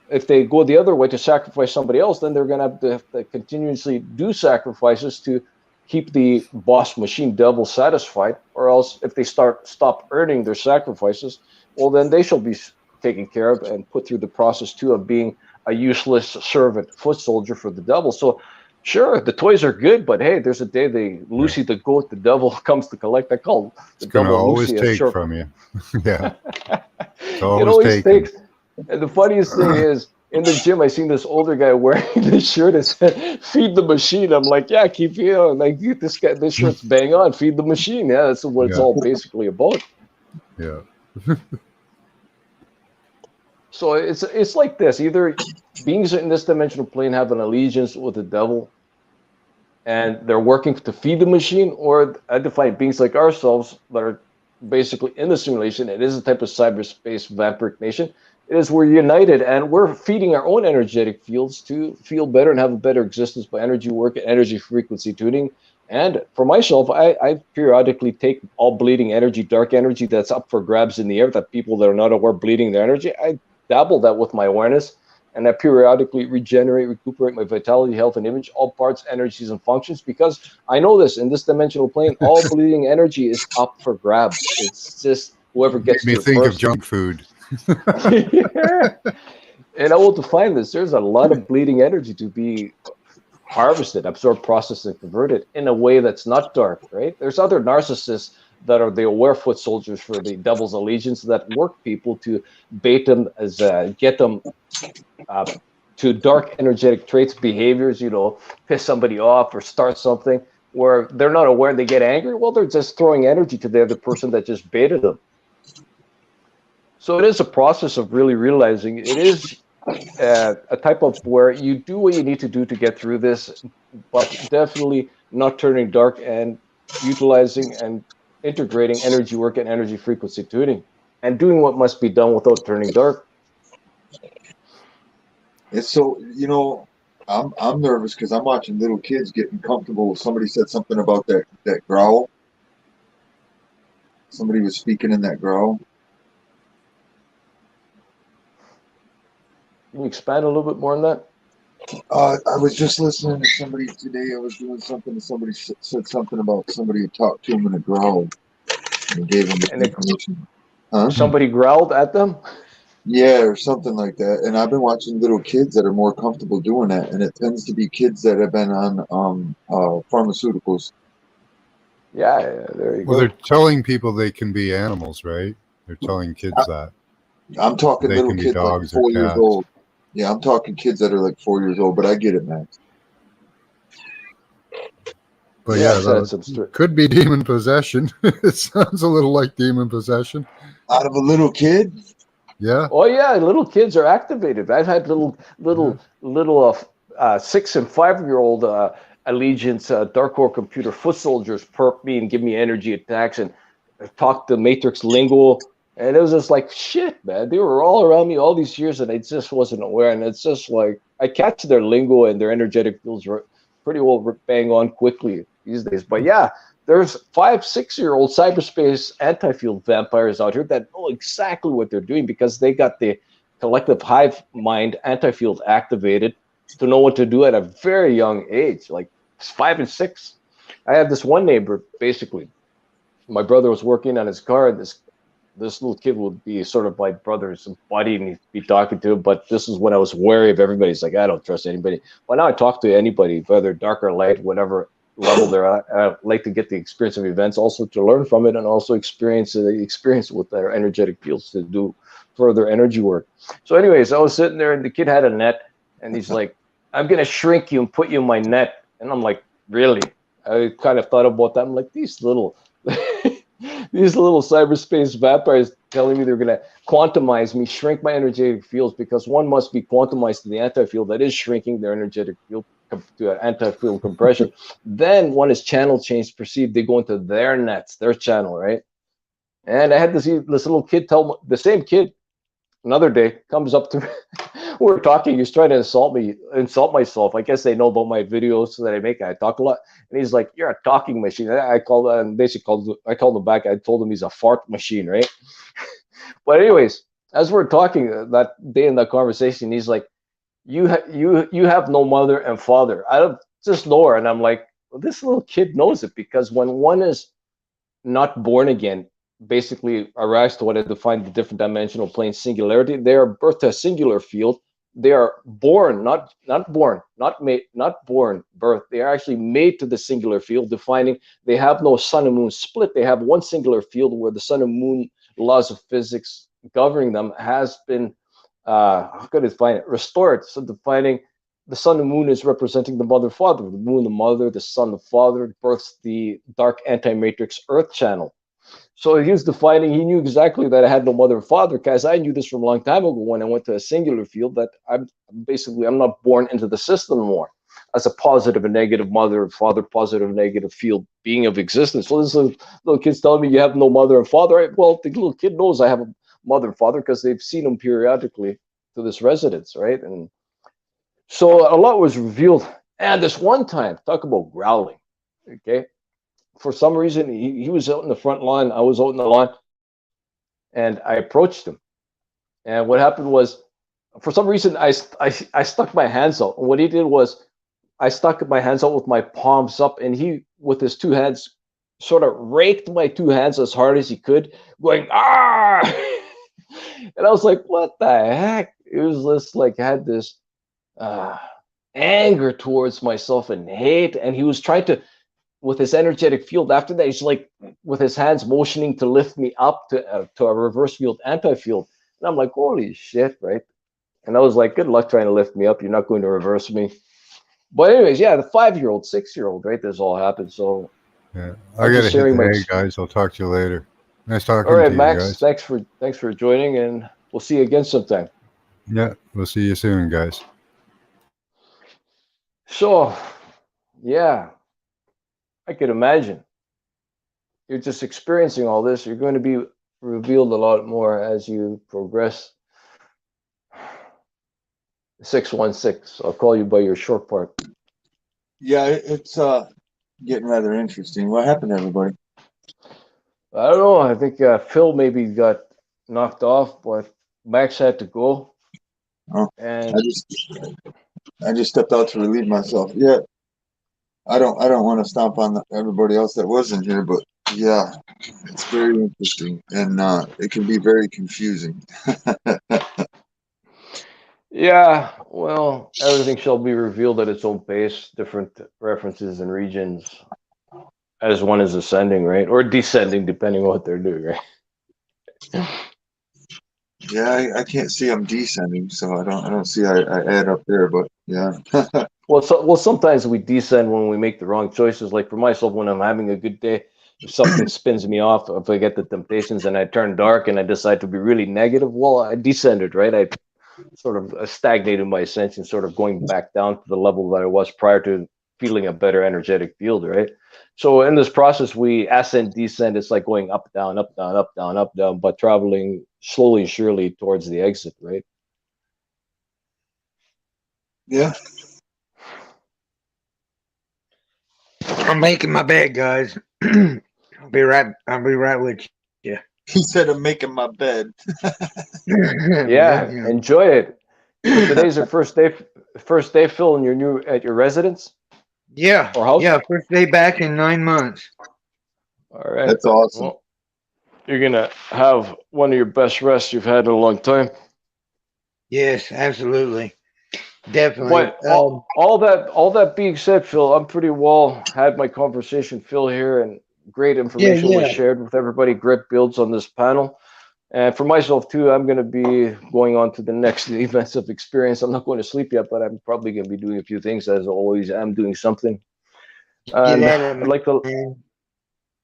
if they go the other way to sacrifice somebody else, then they're going to have to continuously do sacrifices to keep the boss machine devil satisfied. Or else, if they stop earning their sacrifices, well, then they shall be taken care of and put through the process too of being a useless servant, foot soldier for the devil. So, sure, the toys are good, but hey, there's a day Lucy the goat, the devil comes to collect. I call the It's going to devil always Lucy as take short. from you. Yeah. It's It always always taken. takes. And the funniest thing is, in the gym, I seen this older guy wearing this shirt that said "Feed the machine." I'm like, yeah, keep like this guy. This shirt's bang on. Feed the machine. Yeah, that's what it's Yeah. all basically about. Yeah. So it's like this: either beings in this dimensional plane have an allegiance with the devil, and they're working to feed the machine, or I define beings like ourselves that are basically in the simulation. It is a type of cyberspace vampiric nation. It is we're united and we're feeding our own energetic fields to feel better and have a better existence by energy work and energy frequency tuning. And for myself, I periodically take all bleeding energy, dark energy that's up for grabs in the air, that people that are not aware bleeding their energy. I dabble that with my awareness, and I periodically regenerate, recuperate my vitality, health, and image, all parts, energies, and functions, because I know this in this dimensional plane, all bleeding energy is up for grabs. It's just whoever Made gets me to it think of first. junk food. Yeah. And I will define this. There's a lot of bleeding energy to be harvested, absorbed, processed, and converted in a way that's not dark, right? There's other narcissists that are the aware foot soldiers for the devil's allegiance that work people to bait them as get them to dark energetic traits, behaviors, piss somebody off or start something where they're not aware, they get angry. Well, they're just throwing energy to the other person that just baited them. So it is a process of really realizing it is a type of where you do what you need to do to get through this, but definitely not turning dark and utilizing and integrating energy work and energy frequency tuning and doing what must be done without turning dark. It's so, I'm nervous because I'm watching little kids getting comfortable. Somebody said something about that growl. Somebody was speaking in that growl. Can you expand a little bit more on that? I was just listening to somebody today. I was doing something, and somebody said something about somebody had talked to him in a growl and gave him information. Huh? Somebody growled at them? Yeah, or something like that. And I've been watching little kids that are more comfortable doing that, and it tends to be kids that have been on pharmaceuticals. Yeah, there you Well, go. they're telling people they can be animals, right? They're telling kids that. I'm talking They little can be kids like dogs or 4 years cats. old. Yeah, I'm talking kids that are like 4 years old, but I get it, Max. But Yeah, yeah, that could be demon possession. It sounds a little like demon possession. Out of a little kid? Yeah. Oh yeah, little kids are activated. I've had little 6 and 5-year-old allegiance dark core computer foot soldiers perk me and give me energy attacks and talk the matrix lingo, and it was just like shit, man. They were all around me all these years, and I just wasn't aware. And it's just like I catch their lingo and their energetic fields pretty well bang on quickly these days. But yeah, there's 5-6-year-old cyberspace anti-field vampires out here that know exactly what they're doing because they got the collective hive mind anti-field activated to know what to do at a very young age, like 5 and 6. I had this one neighbor, basically. My brother was working on his car, and this little kid would be sort of my brother's buddy, and he'd be talking to him. But this is when I was wary of everybody. He's like, I don't trust anybody. Well, now I talk to anybody, whether dark or light, whatever level they're at. I like to get the experience of events, also to learn from it, and also experience with their energetic fields to do further energy work. So, anyways, I was sitting there, and the kid had a net, and he's like, I'm gonna shrink you and put you in my net. And I'm like, really? I kind of thought about that. I'm like, these little these little cyberspace vampires telling me they're gonna quantumize me, shrink my energetic fields, because one must be quantumized to the anti-field that is shrinking their energetic field to an anti-field compression. Then one is channel changed, perceived, they go into their nets, their channel, right? And I had to see this little kid tell the same kid another day comes up to me. We're talking. He's trying to insult myself. I guess they know about my videos that I make. I talk a lot, and he's like, "You're a talking machine." I called, and basically I called him back. I told him he's a fart machine, right? But anyways, as we're talking that day in that conversation, he's like, "You have no mother and father." I don't just know her, and I'm like, well, this little kid knows it, because when one is not born again, basically arrives to what I define the different dimensional plane singularity. They are birthed to a singular field. They are born, not born, not made, not born, birth. They are actually made to the singular field, defining they have no sun and moon split. They have one singular field where the sun and moon laws of physics governing them has been, how could I define it? Restored. So defining the sun and moon is representing the mother father, the moon the mother, the sun the father, births the dark anti-matrix earth channel. So he was defining, he knew exactly that I had no mother and father, because I knew this from a long time ago when I went to a singular field, that I'm not born into the system anymore as a positive and negative mother and father, positive and negative field being of existence. So this little kid's telling me you have no mother and father. Right? Well, the little kid knows I have a mother and father because they've seen him periodically to this residence, right? And so a lot was revealed. And this one time, talk about growling, okay? For some reason, he was out in the front lawn. I was out in the lawn, and I approached him. And what happened was, for some reason, I stuck my hands out. And what he did was, I stuck my hands out with my palms up, and he, with his two hands, sort of raked my two hands as hard as he could, going, ah! And I was like, what the heck? It was just like, I had this uh, anger towards myself and hate. And he was trying to, with his energetic field, after that, he's like, with his hands motioning to lift me up to a reverse field anti-field. And I'm like, holy shit, right? And I was like, good luck trying to lift me up. You're not going to reverse me. But anyways, yeah, the 5-year-old, 6-year-old, right? This all happened. So Yeah, I I'm gotta just hit sharing the my. hay, guys. I'll talk to you later. Nice All talking right, to you Max. guys. Thanks for joining, and we'll see you again sometime. Yeah, we'll see you soon, guys. So, yeah, I could imagine you're just experiencing all this. You're going to be revealed a lot more as you progress. 616. I'll call you by your short part. Yeah, it's getting rather interesting. What happened to everybody? I don't know. I think Phil maybe got knocked off, but Max had to go. Oh, And I just stepped out to relieve myself. Yeah, I don't want to stomp on everybody else that wasn't here, but yeah, it's very interesting and it can be very confusing. yeah, well, everything shall be revealed at its own pace, different references and regions as one is ascending, right? Or descending, depending on what they're doing, right? Yeah, I can't see I'm descending, so I don't see I add up there, but yeah. Well, sometimes we descend when we make the wrong choices. Like for myself, when I'm having a good day, if something spins me off, if I get the temptations and I turn dark and I decide to be really negative, well, I descended, right? I sort of stagnated my ascension, sort of going back down to the level that I was prior to feeling a better energetic field, right? So in this process, we ascend, descend. It's like going up, down, up, down, up, down, up, down, but traveling slowly and surely towards the exit, right? Yeah. I'm making my bed, guys. I'll be right with you. He said I'm making my bed. Yeah, enjoy it. So today's your first day, Phil, in your new at your residence Yeah, or house. yeah, first day back in 9 months. All right. That's awesome. Well, you're gonna have one of your best rests you've had in a long time. Yes, absolutely, definitely. But all that being said, Phil, I'm pretty well had my conversation, Phil, here, and great Yeah, information was yeah. shared with everybody. Great builds on this panel. And for myself too, I'm going to be going on to the next events of experience. I'm not going to sleep yet, but I'm probably going to be doing a few things, as always. I'm doing something. Get And at it, man.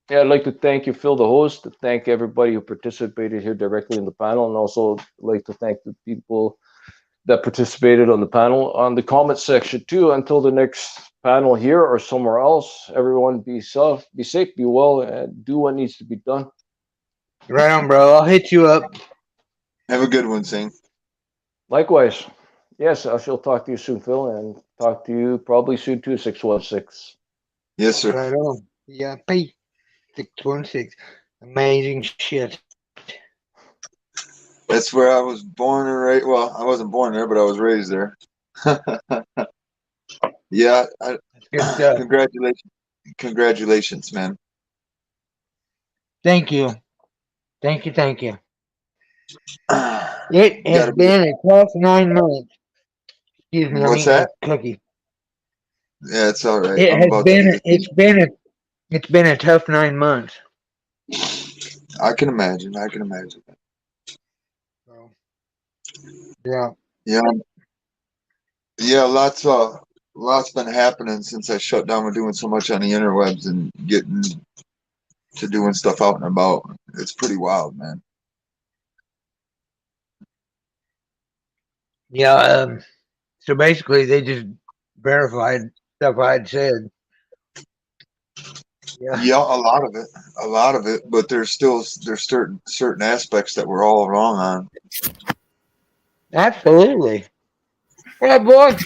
I'd like to thank you, Phil, the host, to thank everybody who participated here directly in the panel, and also like to thank the people that participated on the panel on the comment section too. Until the next panel here or somewhere else, everyone be safe, be well, and do what needs to be done. Right on, bro. I'll hit you up. Have a good one, Sing. Likewise. Yes, I shall talk to you soon, Phil, and talk to you probably soon too, 616. Yes, sir. Right on. Yeah, P 616. Amazing shit. That's where I was born and raised. Well, I wasn't born there, but I was raised there. Yeah. That's good stuff. Congratulations, man. Thank you. Thank you. It You has gotta be. been a tough 9 months. Excuse me, I'm What's eating a that? cookie. Yeah, it's all right. It I'm has about to been eat a thing. it's been a tough 9 months. I can imagine. I can imagine. So, yeah. Yeah. Yeah. Lots been happening since I shut down with doing so much on the interwebs and getting to doing stuff out and about. It's pretty wild, man. Yeah, so basically they just verified stuff I had said. Yeah. Yeah, a lot of it, but there's certain aspects that we're all wrong on. Absolutely. Yeah, boy.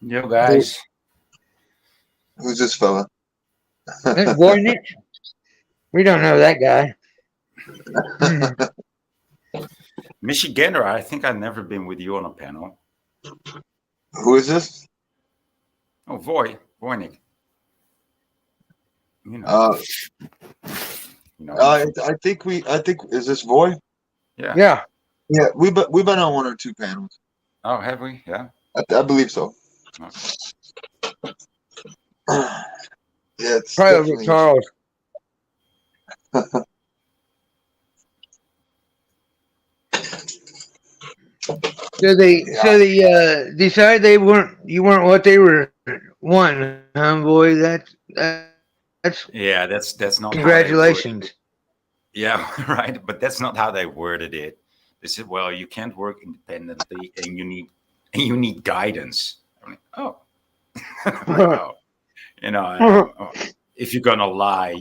Yo, guys. Who's this fella? This boy Nick. We don't know that guy. Hmm. Michigander, I think I've never been with you on a panel. Who is this? Oh, Voynick. You know. I think is this Voy? Yeah. Yeah. Yeah, we've been on one or two panels. Oh, have we? Yeah. I believe so. Okay. Yeah, it's Probably over definitely Charles. So they decided you weren't what they were wanting, huh, boy? That's Yeah, that's not how they worded congratulations. it. Yeah, right. But that's not how they worded it. They said, "Well, you can't work independently, and you need guidance." I'm like, "Oh, I'm like, oh, if you're gonna lie,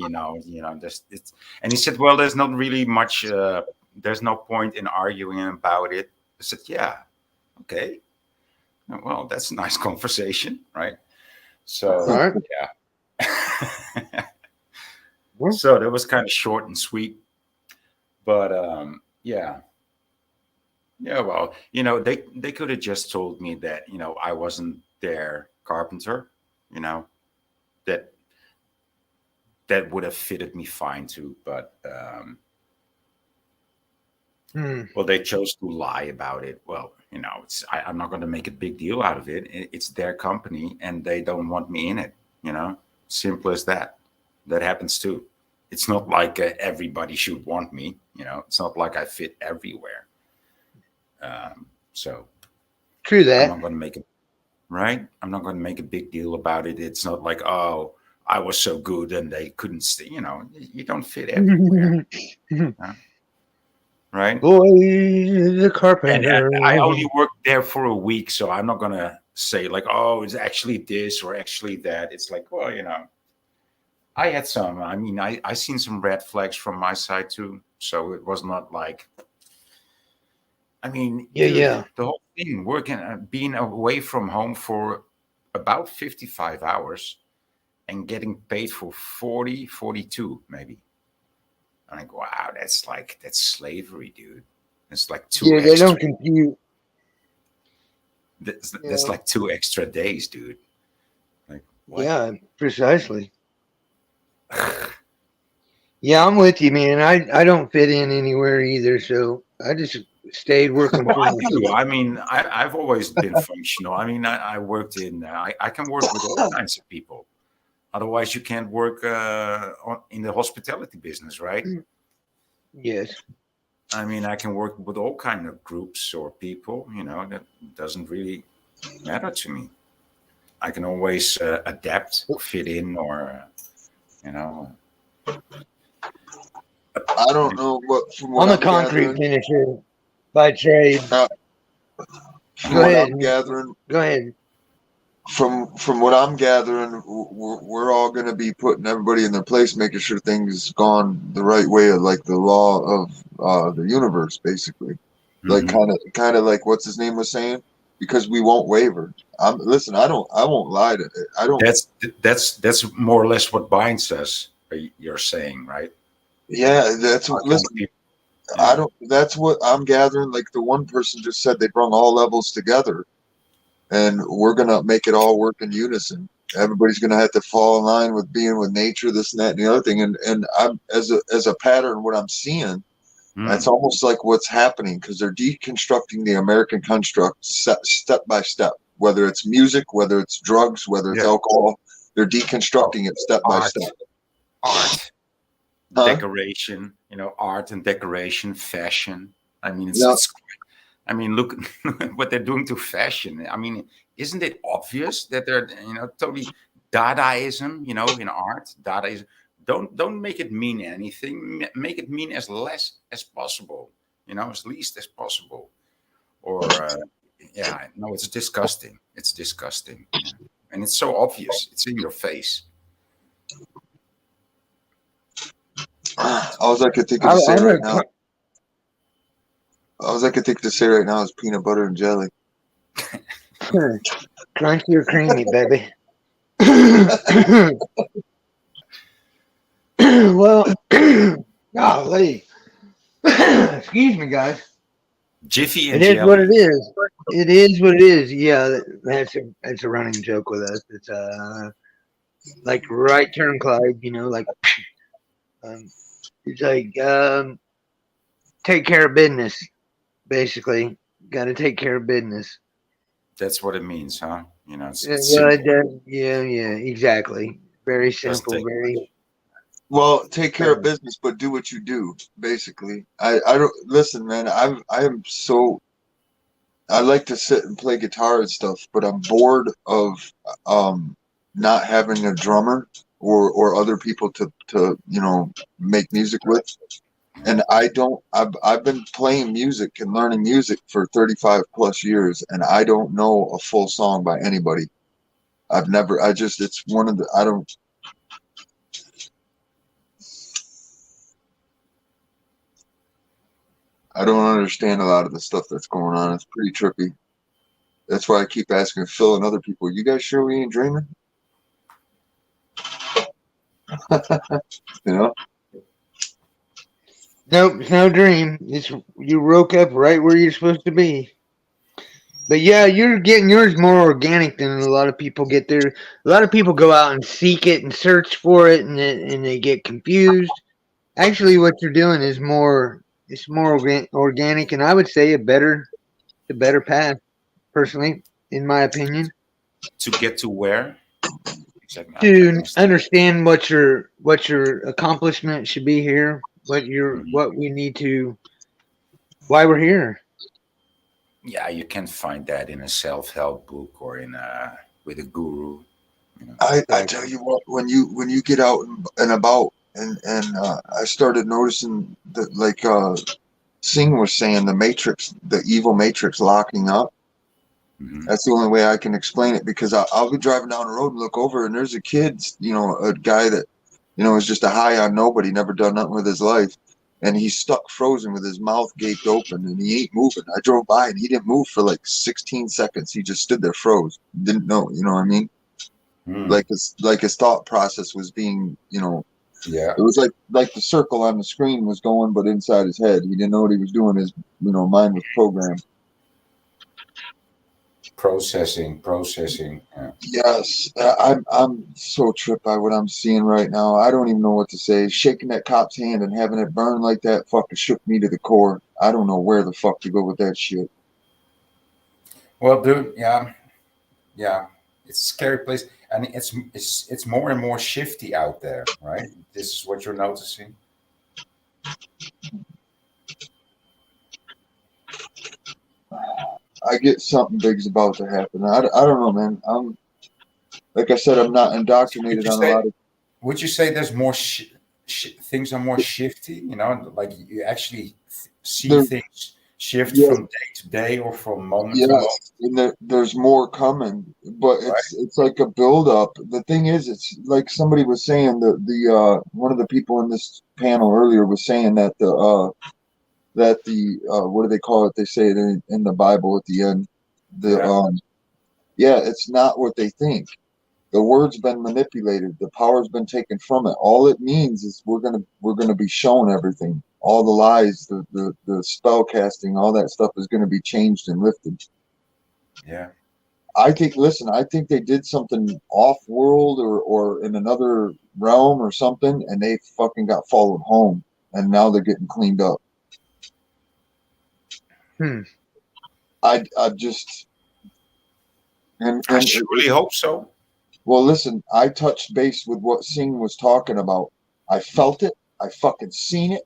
just it's." And he said, "Well, there's not really much. There's no point in arguing about it." I said, "Yeah, okay. Well, that's a nice conversation, right?" So Right. yeah. So that was kind of short and sweet, but yeah. Well, they could have just told me that I wasn't their carpenter, you know that that would have fitted me fine too. But well, they chose to lie about it. Well, I'm not going to make a big deal out of it. It's their company, and they don't want me in it. Simple as that. That happens too. It's not like everybody should want me. It's not like I fit everywhere. So True I'm that. not going to make it right. I'm not going to make a big deal about it. It's not like, oh, I was so good and they couldn't stay. You don't fit everywhere, right? Boy, the And carpenter. I only worked there for a week, so I'm not going to say like, oh, it's actually this or actually that. It's like, well, I had some. I mean, I seen some red flags from my side too. So it was not like, I mean, dude, Yeah. the whole thing, working, being away from home for about 55 hours and getting paid for 40, 42 maybe. I'm like, wow, that's slavery, dude. It's like Yeah, they don't compute. That's like 2 extra days, dude. Like, what? Yeah, precisely. Yeah, I'm with you, man. I don't fit in anywhere either, so I just stayed working Well, for I do. myself. I mean, I've always been functional. I mean, I worked in, I can work with all kinds of people. Otherwise, you can't work in the hospitality business, right? Yes. I mean, I can work with all kind of groups or people. That doesn't really matter to me. I can always adapt or fit in, or you know. I don't know, but from what I'm a I'm concrete gathering, finisher by trade. from Go what ahead. I'm gathering, Go ahead. from what I'm gathering, we're all going to be putting everybody in their place, making sure things gone the right way, of like the law of the universe, basically. Like Mhm. kind of like what's his name was saying, because we won't waver. Listen. I won't lie to it. I don't. That's more or less what binds us. You're saying, right? Yeah, that's Our kind of listen. people. I Yeah. don't. That's what I'm gathering. Like the one person just said, they brought all levels together, and we're gonna make it all work in unison. Everybody's gonna have to fall in line with being with nature, this and that and the other thing. And I'm as a pattern, what I'm seeing, that's Mm. almost like what's happening, because they're deconstructing the American construct step by step. Whether it's music, whether it's drugs, whether it's Yeah. alcohol, they're Oh, deconstructing it step by art, step. art, Huh? decoration. Art and decoration, fashion. I mean, No. it's. I mean, look what they're doing to fashion. I mean, isn't it obvious that they're totally Dadaism? In art, Dadaism. Don't make it mean anything. Make it mean as less as possible. As least as possible. Or yeah, no, it's disgusting. It's disgusting, yeah. And it's so obvious. It's in your face. All I could think of to say right now. All I could think to say right now is peanut butter and jelly. Crunchy or creamy, baby. Well, golly. Excuse me, guys. Jiffy It and is what it jelly. is. It is what it is. Yeah, that's a running joke with us. It's like right turn, Clyde. Like it's like take care of business. Basically, got to take care of business. That's what it means, huh? It's Well, simple. yeah, exactly. Very Doesn't simple. take much. Very. Well, take care of business, but do what you do. Basically, I don't listen, man. I am so. I like to sit and play guitar and stuff, but I'm bored of not having a drummer or other people to make music with. And I don't. I've been playing music and learning music for 35 plus years, and I don't know a full song by anybody. I've never. I just. It's one of the. I don't. I don't understand a lot of the stuff that's going on. It's pretty trippy. That's why I keep asking Phil and other people, you guys sure we ain't dreaming? You know? Nope, it's no dream. It's you woke up right where you're supposed to be. But yeah, you're getting yours more organic than a lot of people get there. A lot of people go out and seek it and search for it, and they get confused. Actually, what you're doing is more. It's more organic, and I would say the better path. Personally, in my opinion, To get to where? Exactly. I to missed. understand what your accomplishment should be here, Mhm. what we need to, why we're here. Yeah, you can find that in a self-help book or in with a guru. I tell you what, when you get out and about, and I started noticing that, like Singh was saying, the Matrix, the evil Matrix locking up. Hmm. That's the only way I can explain it, because I'll be driving down the road and look over, and there's a kid, a guy that, is just a high on nobody, never done nothing with his life. And he's stuck frozen with his mouth gaped open, and he ain't moving. I drove by and he didn't move for like 16 seconds. He just stood there froze. Didn't know, you know what I mean? Mm. Like his thought process was being, Yeah, it was like the circle on the screen was going, but inside his head. He didn't know what he was doing. His, mind was programmed. processing. Yeah. Yes, I'm so tripped by what I'm seeing right now. I don't even know what to say. Shaking that cop's hand and having it burn like that fucking shook me to the core. I don't know where the fuck to go with that shit. Well, dude, yeah, it's a scary place, and it's more and more shifty out there, right? This is what you're noticing. I get something big's about to happen. I don't know, man. like I said, I'm not Would indoctrinated you on a say? lot of. Would you say there's more things are more shifty? You know, like you actually see There, things shift yeah, from day to day or from moment to moment, yes, and there's more coming, but right? it's like a build up. The thing is, it's like somebody was saying, the one of the people in this panel earlier was saying that the what do they call it? They say it in the Bible at the end. The Yeah, Yeah, it's not what they think. The word's been manipulated. The power's been taken from it. All it means is we're gonna be shown everything. All the lies, the spell casting, all that stuff is gonna be changed and lifted. yeah. I think. Listen, I think they did something off world or in another realm or something, and they fucking got followed home, and now they're getting cleaned up. Hmm. I just I and surely hope so. well, listen, I touched base with what Singh was talking about. I felt it. I fucking seen it.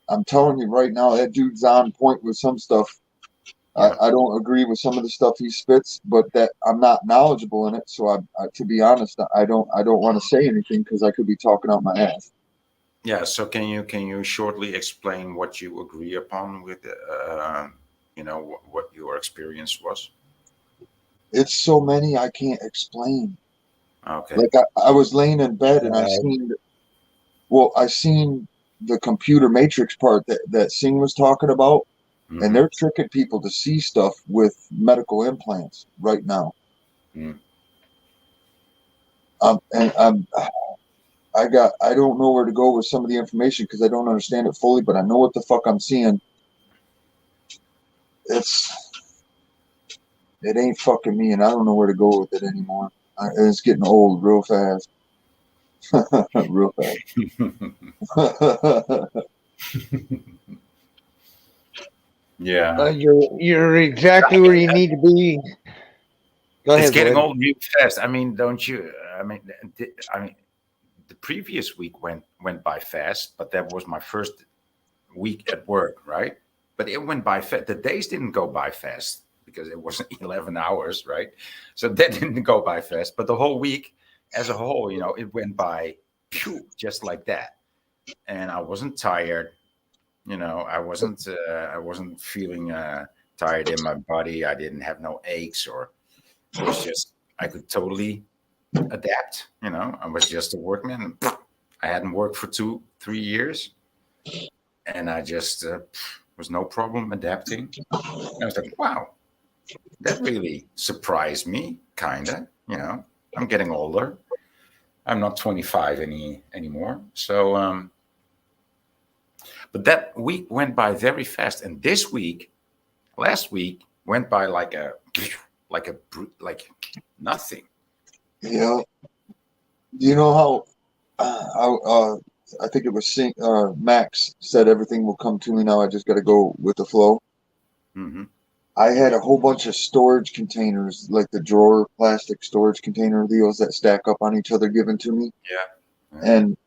I'm telling you right now, that dude's on point with some stuff. Yeah. I don't agree with some of the stuff he spits, but that I'm not knowledgeable in it. So to be honest, I don't want to say anything because I could be talking out my ass. Yeah. So can you shortly explain what you agree upon with what your experience was? It's so many I can't explain. Okay. Like I was laying in bed and I seen the computer matrix part that Singh was talking about, and Mm-hmm. they're tricking people to see stuff with medical implants right now. Mm. And I don't know where to go with some of the information because I don't understand it fully, but I know what the fuck I'm seeing. It's it ain't fucking me, and I don't know where to go with it anymore. It's getting old real fast, real fast. Yeah. You're exactly where you need to be. Go It's ahead, getting Lloyd. old real fast. I mean, don't you? I mean, the previous week went by fast, but that was my first week at work, right? But it went by fast. The days didn't go by fast because it was 11 hours, right? So that didn't go by fast. But the whole week as a whole, it went by just like that. And I wasn't tired. I wasn't feeling tired in my body. I didn't have no aches, or it was just I could totally adapt. I was just a workman. I hadn't worked for 2-3 years, and I just was no problem adapting. I was like, wow, that really surprised me, kinda. I'm getting older. I'm not 25 anymore. So, but that week went by very fast, and last week went by like nothing. Yeah, you know how I think it was Max said everything will come to me now. I just got to go with the flow. Hmm. I had a whole bunch of storage containers, like the drawer plastic storage container deals that stack up on each other, given to me, Yeah. Yeah. and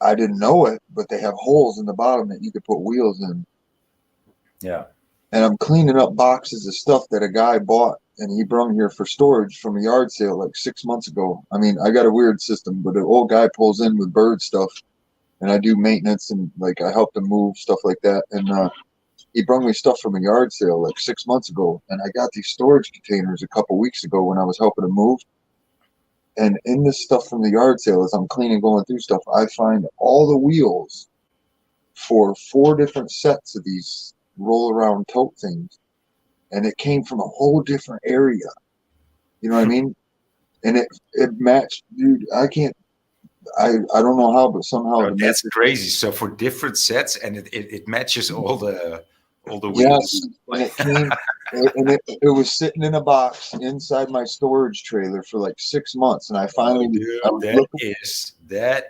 I didn't know it, but they have holes in the bottom that you could put wheels in. Yeah. And I'm cleaning up boxes of stuff that a guy bought and he brought here for storage from a yard sale like 6 months ago. I mean, I got a weird system, but an old guy pulls in with bird stuff, and I do maintenance and like I help him move stuff like that. And he brought me stuff from a yard sale like 6 months ago, and I got these storage containers a couple weeks ago when I was helping him move. And in this stuff from the yard sale, as I'm cleaning, going through stuff, I find all the wheels for 4 different sets of these roll around tote things, and it came from a whole different area. You know what I mean? And it matched, dude. I can't. I don't know how, but somehow Oh, the that's matrix. crazy. So for different sets, and it matches all the Yes, wheels. and it came, it was sitting in a box inside my storage trailer for like 6 months, and Oh, dude, I was that looking.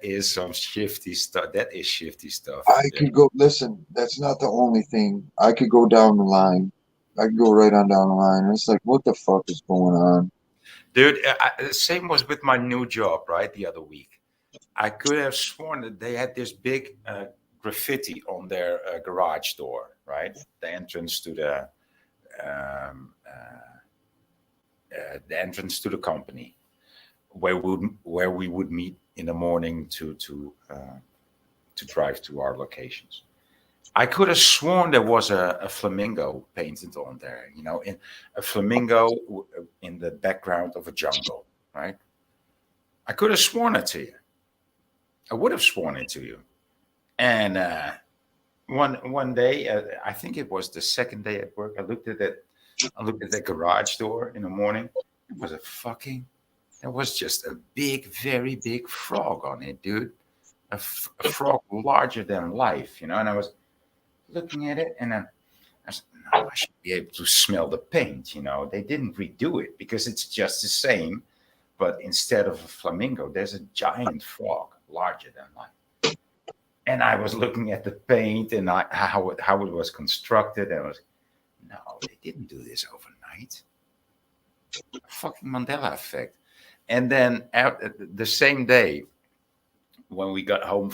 is some shifty stuff. That is shifty stuff. I Yeah. could go. Listen, that's not the only thing. I could go down the line. I could go right on down the line. And it's like, what the fuck is going on? Dude, the same was with my new job, right? The other week, I could have sworn that they had this big graffiti on their garage door, right? The entrance to um, uh, the entrance to the company. where we would meet in the morning to drive to our locations. I could have sworn there was a flamingo painted on there, in a flamingo in the background of a jungle, right? I could have sworn it to you. I would have sworn it to you. And one day, I think it was the second day at work, I looked at it. I looked at the garage door in the morning. There was just a big, very big frog on it, dude. A frog larger than life, And I was looking at it, and then I said, no, I should be able to smell the paint, They didn't redo it because it's just the same, but instead of a flamingo, there's a giant frog larger than life. And I was looking at the paint and how it was constructed, and I was, no, they didn't do this overnight. Fucking Mandela effect. And then the same day, when we got home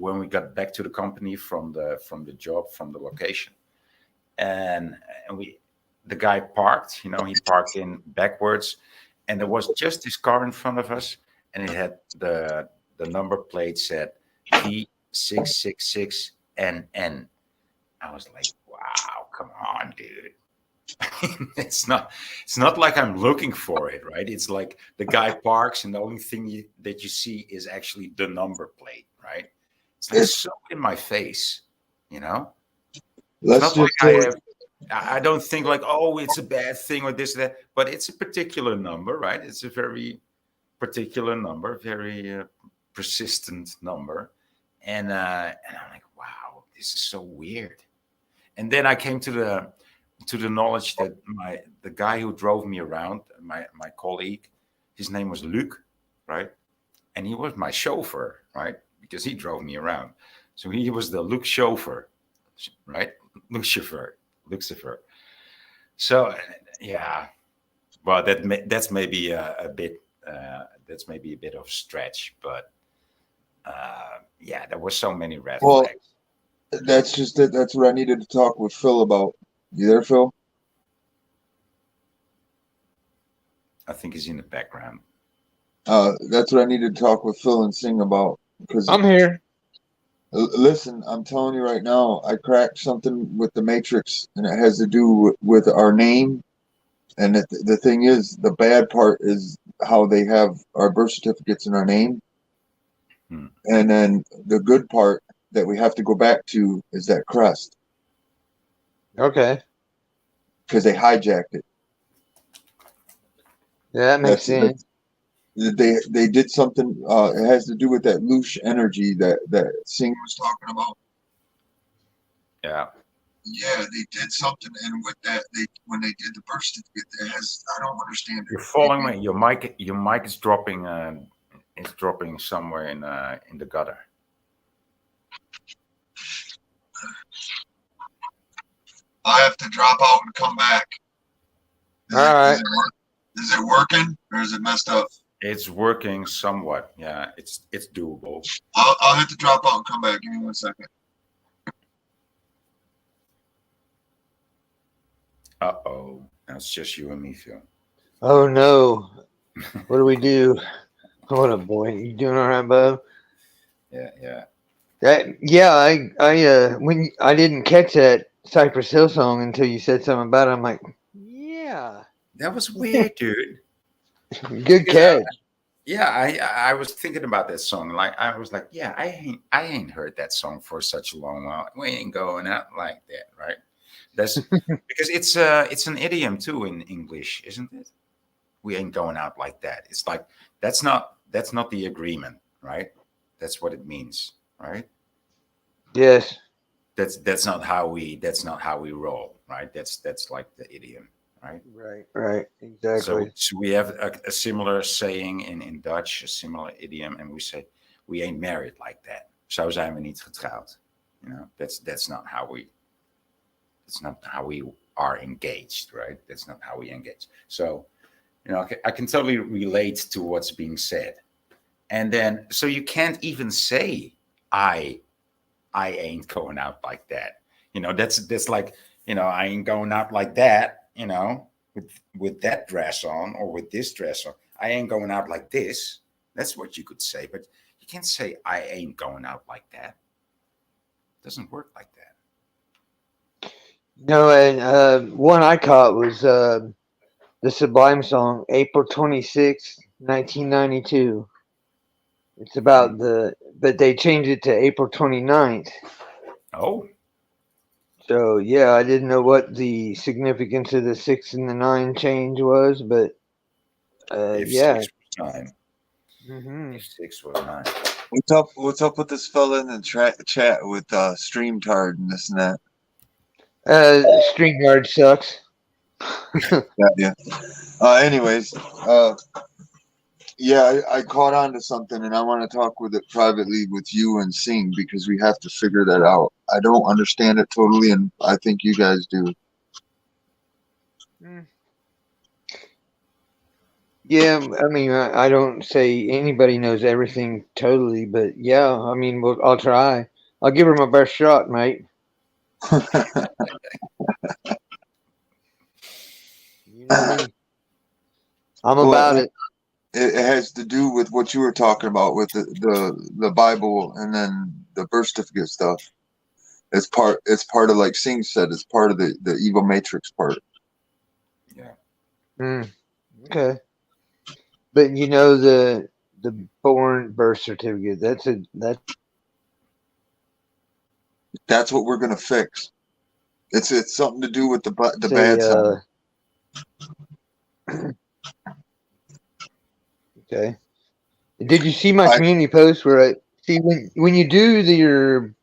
when we got back to the company from the job, from the location, and the guy parked, he parked in backwards, and there was just this car in front of us, and it had the number plate said V666NN. I was like, wow, come on, dude. It's not like I'm looking for it, right? It's like the guy parks, and the only thing that you see is actually the number plate, right? It's like so in my face, It's not like I don't think like, oh, it's a bad thing or this, that, but it's a particular number, right? It's a very particular number, very persistent number. And I'm like, wow, this is so weird. And then I came to the knowledge that the guy who drove me around, my colleague, his name was Luc, right? And he was my chauffeur, right? Because he drove me around. So he was the Luc chauffeur, right? Lucifer. So yeah, well, that's maybe a bit of a stretch, but yeah, there were so many red flags. That's just it. That's what I needed to talk with Phil about. You there, Phil? I think he's in the background. That's what I needed to talk with Phil and Sing about. Because I'm here. Listen, I'm telling you right now, I cracked something with the Matrix, and it has to do with our name. And the thing is, the bad part is how they have our birth certificates in our name. And then the good part that we have to go back to is that crest. Okay. Because they hijacked it. Yeah, that makes sense. They did something. It has to do with that loose energy that Singh was talking about. Yeah. Yeah, they did something, and with that, when they did the birth certificate, it has. I don't understand it. You're following me. Your mic is dropping. It's dropping somewhere in the gutter. I have to drop out and come back. All right. Is it working or is it messed up? It's working somewhat. Yeah, it's doable. I'll have to drop out and come back. Give me 1 second. Uh-oh. That's just you and me, Phil. Oh no. What do we do? What a boy. You doing all right, Bo? Yeah. When I didn't catch that Cypress Hill song until you said something about it, I'm like, yeah. That was weird, dude. Good catch. I was thinking about that song. Like I was like, yeah, I ain't heard that song for such a long while. We ain't going out like that, right? That's because it's an idiom too in English, isn't it? We ain't going out like that. It's like that's not the agreement, right? That's what it means, right? Yes. That's not how we roll, right? That's like the idiom, right? Right. Exactly. So we have a similar saying in Dutch, a similar idiom, and we say we ain't married like that. Zo zijn we niet getrouwd. That's not how we. It's not how we are engaged, right? That's not how we engage. So, I can totally relate to what's being said. And then, so you can't even say, I ain't going out like that. That's like, I ain't going out like that, with that dress on or with this dress on. I ain't going out like this. That's what you could say, but you can't say I ain't going out like that. It doesn't work like that. No, and one I caught was the Sublime song, April 26th, 1992. It's about but they changed it to April 29th. Oh, So yeah, I didn't know what the significance of the 6 and the 9 change was, but if yeah. 6 was 9. Hmm. If 6 was 9. What's up with this fella in the chat with StreamYard and this and that? StreamYard sucks. Yeah. Anyways, yeah, I caught on to something, and I want to talk with it privately with you and Sing because we have to figure that out. I don't understand it totally, and I think you guys do. Yeah, I mean, I don't say anybody knows everything totally, but yeah, I mean, I'll try. I'll give her my best shot, mate. You know me. I'm about Well, it. it has to do with what you were talking about with the Bible and then the birth certificate stuff. It's part of, like Sing said, it's part of the evil matrix part. Yeah. Okay. But you know the born birth certificate. That's what we're gonna fix. It's something to do with the That's bad side. Okay. Did you see my community post where I see when you do your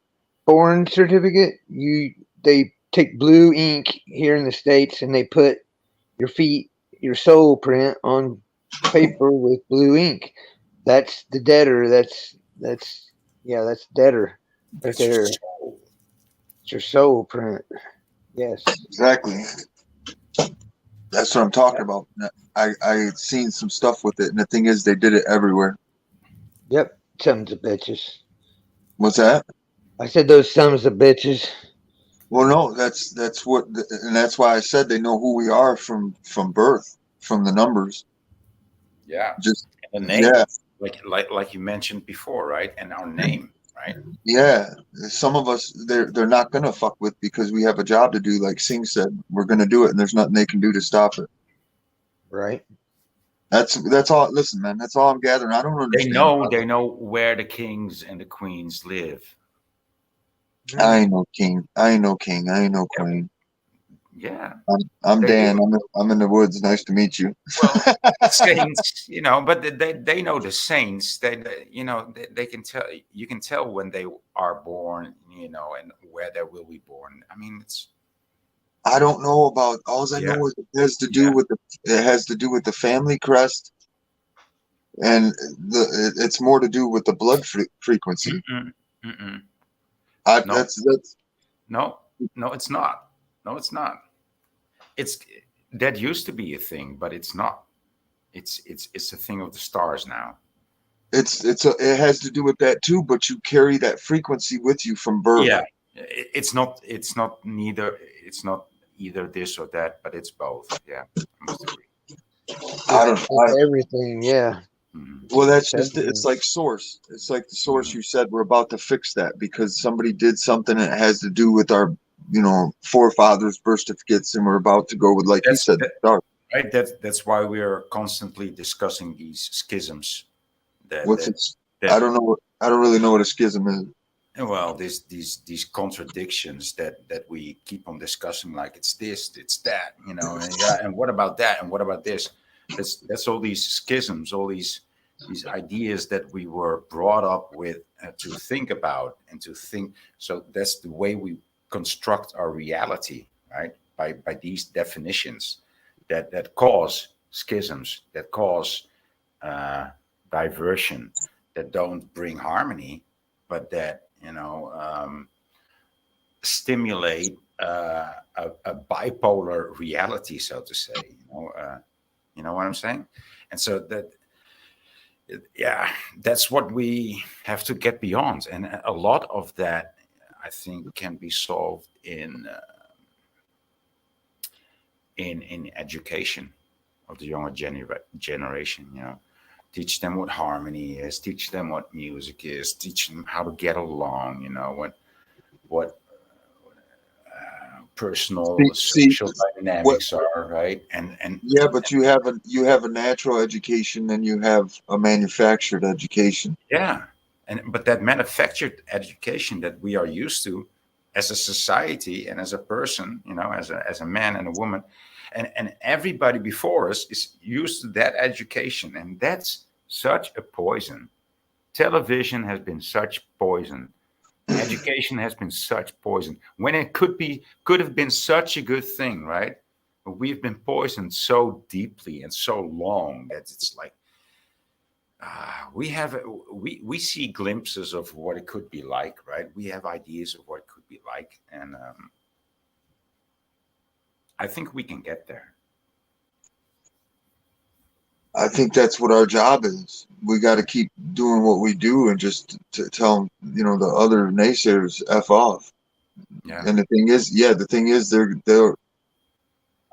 born certificate, they take blue ink here in the States and they put your soul print on paper with blue ink. That's the debtor. That's debtor right That's there. your soul. It's your soul print. Yes. Exactly. That's what I'm talking about. I seen some stuff with it, and the thing is, they did it everywhere. Yep. Sons of bitches. What's that? I said those sons of bitches. Well, no, that's what, and that's why I said they know who we are from birth, from the numbers. Yeah. Just and the name, like you mentioned before, right? And our name, right? Yeah. Some of us they're not gonna fuck with because we have a job to do. Like Singh said, we're gonna do it, and there's nothing they can do to stop it. Right. That's all. Listen, man, that's all I'm gathering. I don't understand. They know where the kings and the queens live. I ain't no king. I ain't no king. I ain't no queen. Yeah. I'm They Dan. do. I'm in the woods. Nice to meet you. Well, saints, but they know the saints. They can tell. You can tell when they are born, and where they will be born. I mean, it's. I don't know about. All I Yeah. know is it has to do with the family crest, and it's more to do with the blood frequency. Mm-mm, mm-mm. No. That's no, it's not. No, it's not. It's that used to be a thing, but it's not. It's a thing of the stars now. It has to do with that too, but you carry that frequency with you from birth. Yeah, it's not neither. It's not either this or that, but it's both. Yeah, I must agree. I don't know. Everything, yeah. Well, that's just it. It's like source. It's like the source you said. We're about to fix that because somebody did something that has to do with our, forefathers' birth certificates, and we're about to go with, like you said, dark. Right. That's why we are constantly discussing these schisms. I don't know. I don't really know what a schism is. Well, these contradictions that we keep on discussing, like it's this, it's that, and what about that, and what about this? That's all these schisms, all these ideas that we were brought up with to think about and to think. So that's the way we construct our reality, right? By these definitions that cause schisms, that cause diversion, that don't bring harmony, but that stimulate a bipolar reality, so to say. You know what I'm saying? And so that's what we have to get beyond. And a lot of that, I think, can be solved in education. of the younger generation. You know, teach them what harmony is, teach them what music is, teach them how to get along. You know, what personal See, social what? dynamics are, right? And Yeah, but you have a natural education and you have a manufactured education. yeah, and but that manufactured education that we are used to as a society and as a person, you know, as a man and a woman, and everybody before us is used to that education, and that's such a poison. Television has been such poison. Education has been such poison when it could have been such a good thing, right? But we've been poisoned so deeply and so long that it's like we have we see glimpses of what it could be like, right? We have ideas of what it could be like, and I think we can get there. I think that's what our job is. We got to keep doing what we do and just to tell the other naysayers f off. Yeah. And the thing is, they're.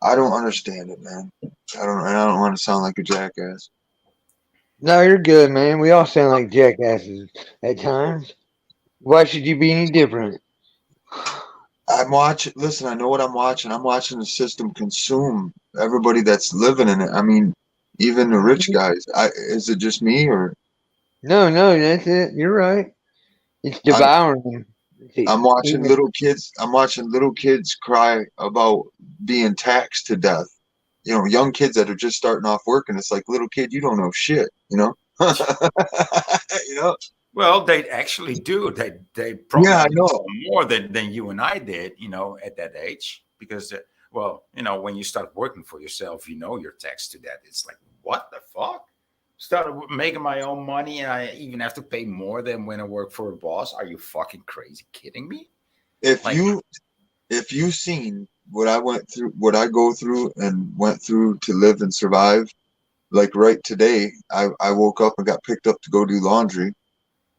I don't understand it, man. I don't want to sound like a jackass. No, you're good, man. We all sound like jackasses at times. Why should you be any different? I'm watching. Listen, I know what I'm watching. I'm watching the system consume everybody that's living in it. I mean, even the rich guys. Is it just me or No, that's it. You're right. It's I, devouring them. I'm watching Even little kids. I'm watching little kids cry about being taxed to death. Young kids that are just starting off work, and it's like, little kid, you don't know shit. You know. you know. Well, they actually do. They Yeah, I probably know. more than you and I did, you know, at that age. Because, well, you know, when you start working for yourself, you know you're taxed to that. It's like, what the fuck? Started making my own money, and I even have to pay more than when I work for a boss. Are you fucking crazy? Kidding me? If Like, you if you seen what I went through, what I go through and went through to live and survive, like right today, I woke up and got picked up to go do laundry,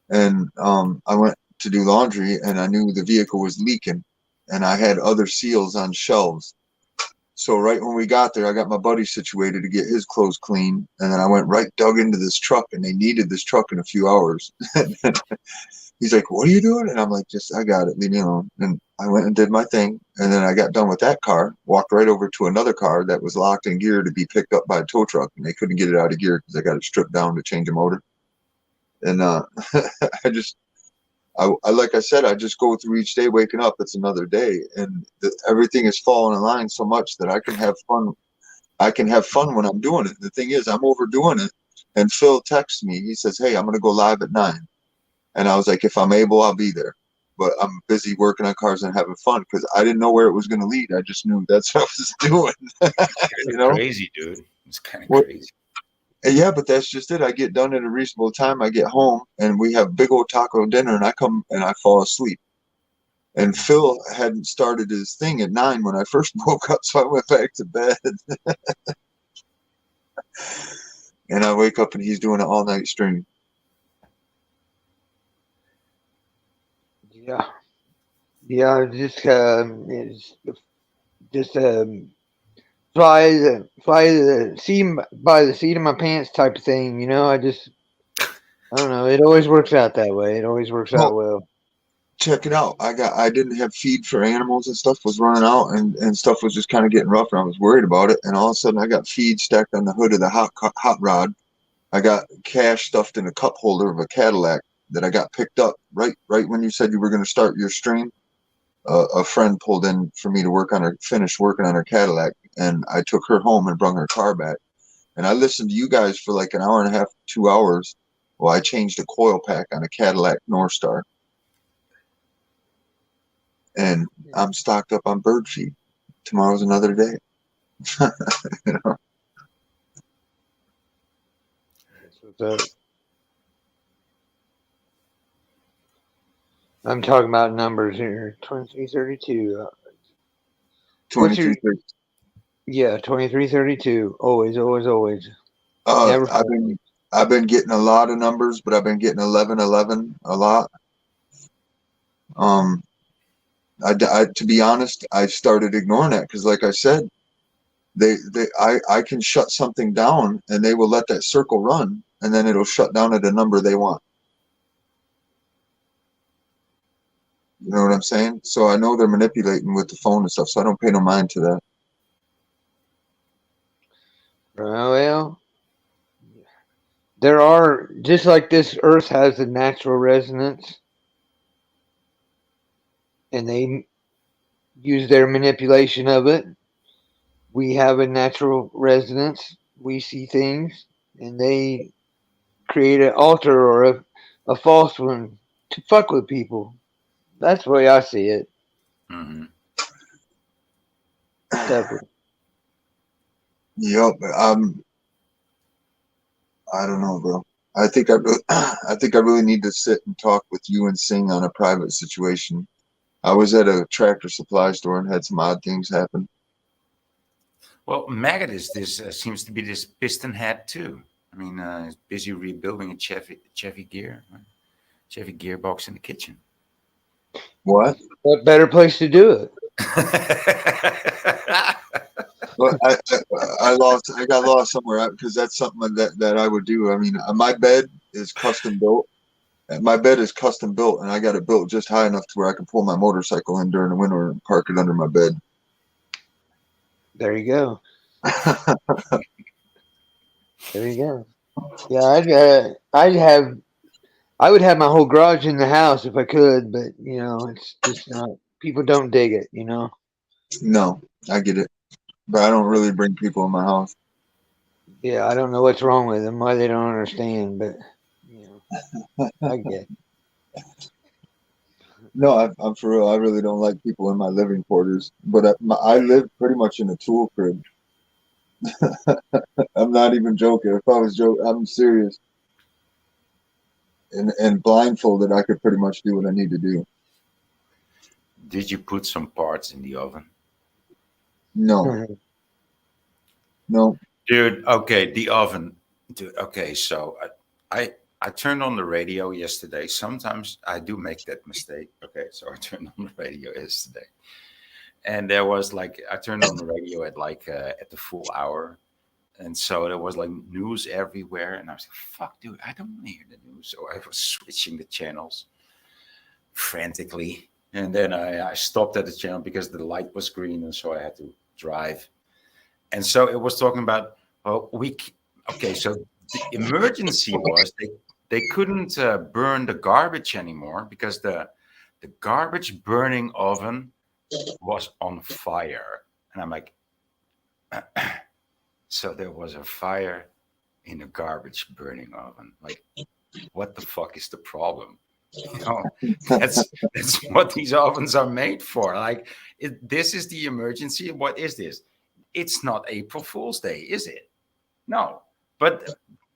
and I went to do laundry, and I knew the vehicle was leaking, and I had other seals on shelves. So right when we got there, I got my buddy situated to get his clothes clean, and then I went dug into this truck, and they needed this truck in a few hours. He's like, "What are you doing?" And I'm like, "Just, I got it. Leave me alone." And I went and did my thing. And then I got done with that car, walked right over to another car that was locked in gear to be picked up by a tow truck. And they couldn't get it out of gear because I got it stripped down to change the motor. And I just, like I said, I just go through each day waking up. It's another day. And everything is falling in line so much that I can have fun. I can have fun when I'm doing it. The thing is, I'm overdoing it. And Phil texts me. He says, "Hey, I'm going to go live at 9." And I was like, if I'm able, I'll be there. But I'm busy working on cars and having fun because I didn't know where it was going to lead. I just knew that's what I was doing. it's you know? crazy, dude. It's kind of What? crazy. Yeah, but that's just it. I get done at a reasonable time. I get home and we have big old taco dinner, and I come and I fall asleep. And Phil hadn't started his thing at 9 when I first woke up, so I went back to bed. And I wake up and he's doing an all night stream. yeah, it's just fly the seat by the seat of my pants type of thing. You know, I don't know. It always works out that way. It always works out Well, well. check it out. I didn't have feed for animals, and stuff was running out, and stuff was just kind of getting rough, and I was worried about it. And all of a sudden I got feed stacked on the hood of the hot rod. I got cash stuffed in a cup holder of a Cadillac that I got picked up right when you said you were going to start your stream. A friend pulled in for me to finish working on her Cadillac, and I took her home and brought her car back. And I listened to you guys for like an hour and a half, 2 hours, while I changed a coil pack on a Cadillac North Star. And I'm stocked up on bird feed. Tomorrow's another day. you know? That's what's up. I'm talking about numbers here. 2332. What's your 23. Yeah, 2332. Always, always, always. Never I've been getting a lot of numbers, but I've been getting 1111 a lot. To be honest, I started ignoring that because, like I said, I can shut something down, and they will let that circle run, and then it'll shut down at a number they want. You know what I'm saying? So I know they're manipulating with the phone and stuff, so I don't pay no mind to that. Well, there are, just like this Earth has a natural resonance, and they use their manipulation of it. We have a natural resonance. We see things, and they create an altar or a false one to fuck with people. That's the way I see it. Mm-hmm. Separate. Yep. I don't know, bro. I think I really need to sit and talk with you and Sing on a private situation. I was at a Tractor Supply store and had some odd things happen. Well, Maggot is this seems to be this piston head too. I mean, he's busy rebuilding a Chevy gearbox in the kitchen. What? What better place to do it? Well, I got lost somewhere because that's something that I would do. I mean, my bed is custom built. My bed is custom built, and I got it built just high enough to where I can pull my motorcycle in during the winter and park it under my bed. There you go. There you go. Yeah, I would have my whole garage in the house if I could, but it's just not. People don't dig it, No, I get it, but I don't really bring people in my house. Yeah, I don't know what's wrong with them, why they don't understand, but I get it. No, I'm for real. I really don't like people in my living quarters, but I live pretty much in a tool crib. I'm not even joking. If I was joking, I'm serious. And blindfolded, I could pretty much do what I need to do. Did you put some parts in the oven? No. No. Dude, okay, the oven. Dude, okay, so I turned on the radio yesterday. Sometimes I do make that mistake. Okay, so I turned on the radio yesterday. And there was I turned on the radio at the full hour. And so there was news everywhere. And I was like, fuck, dude, I don't want to hear the news. So I was switching the channels frantically. And then I stopped at the channel because the light was green. And so I had to drive. And so it was talking about, so the emergency was they couldn't burn the garbage anymore because the garbage burning oven was on fire. And I'm like, so there was a fire in a garbage burning oven. Like, what the fuck is the problem? That's what these ovens are made for. This is the emergency. What is this? It's not April Fool's Day, is it? No. But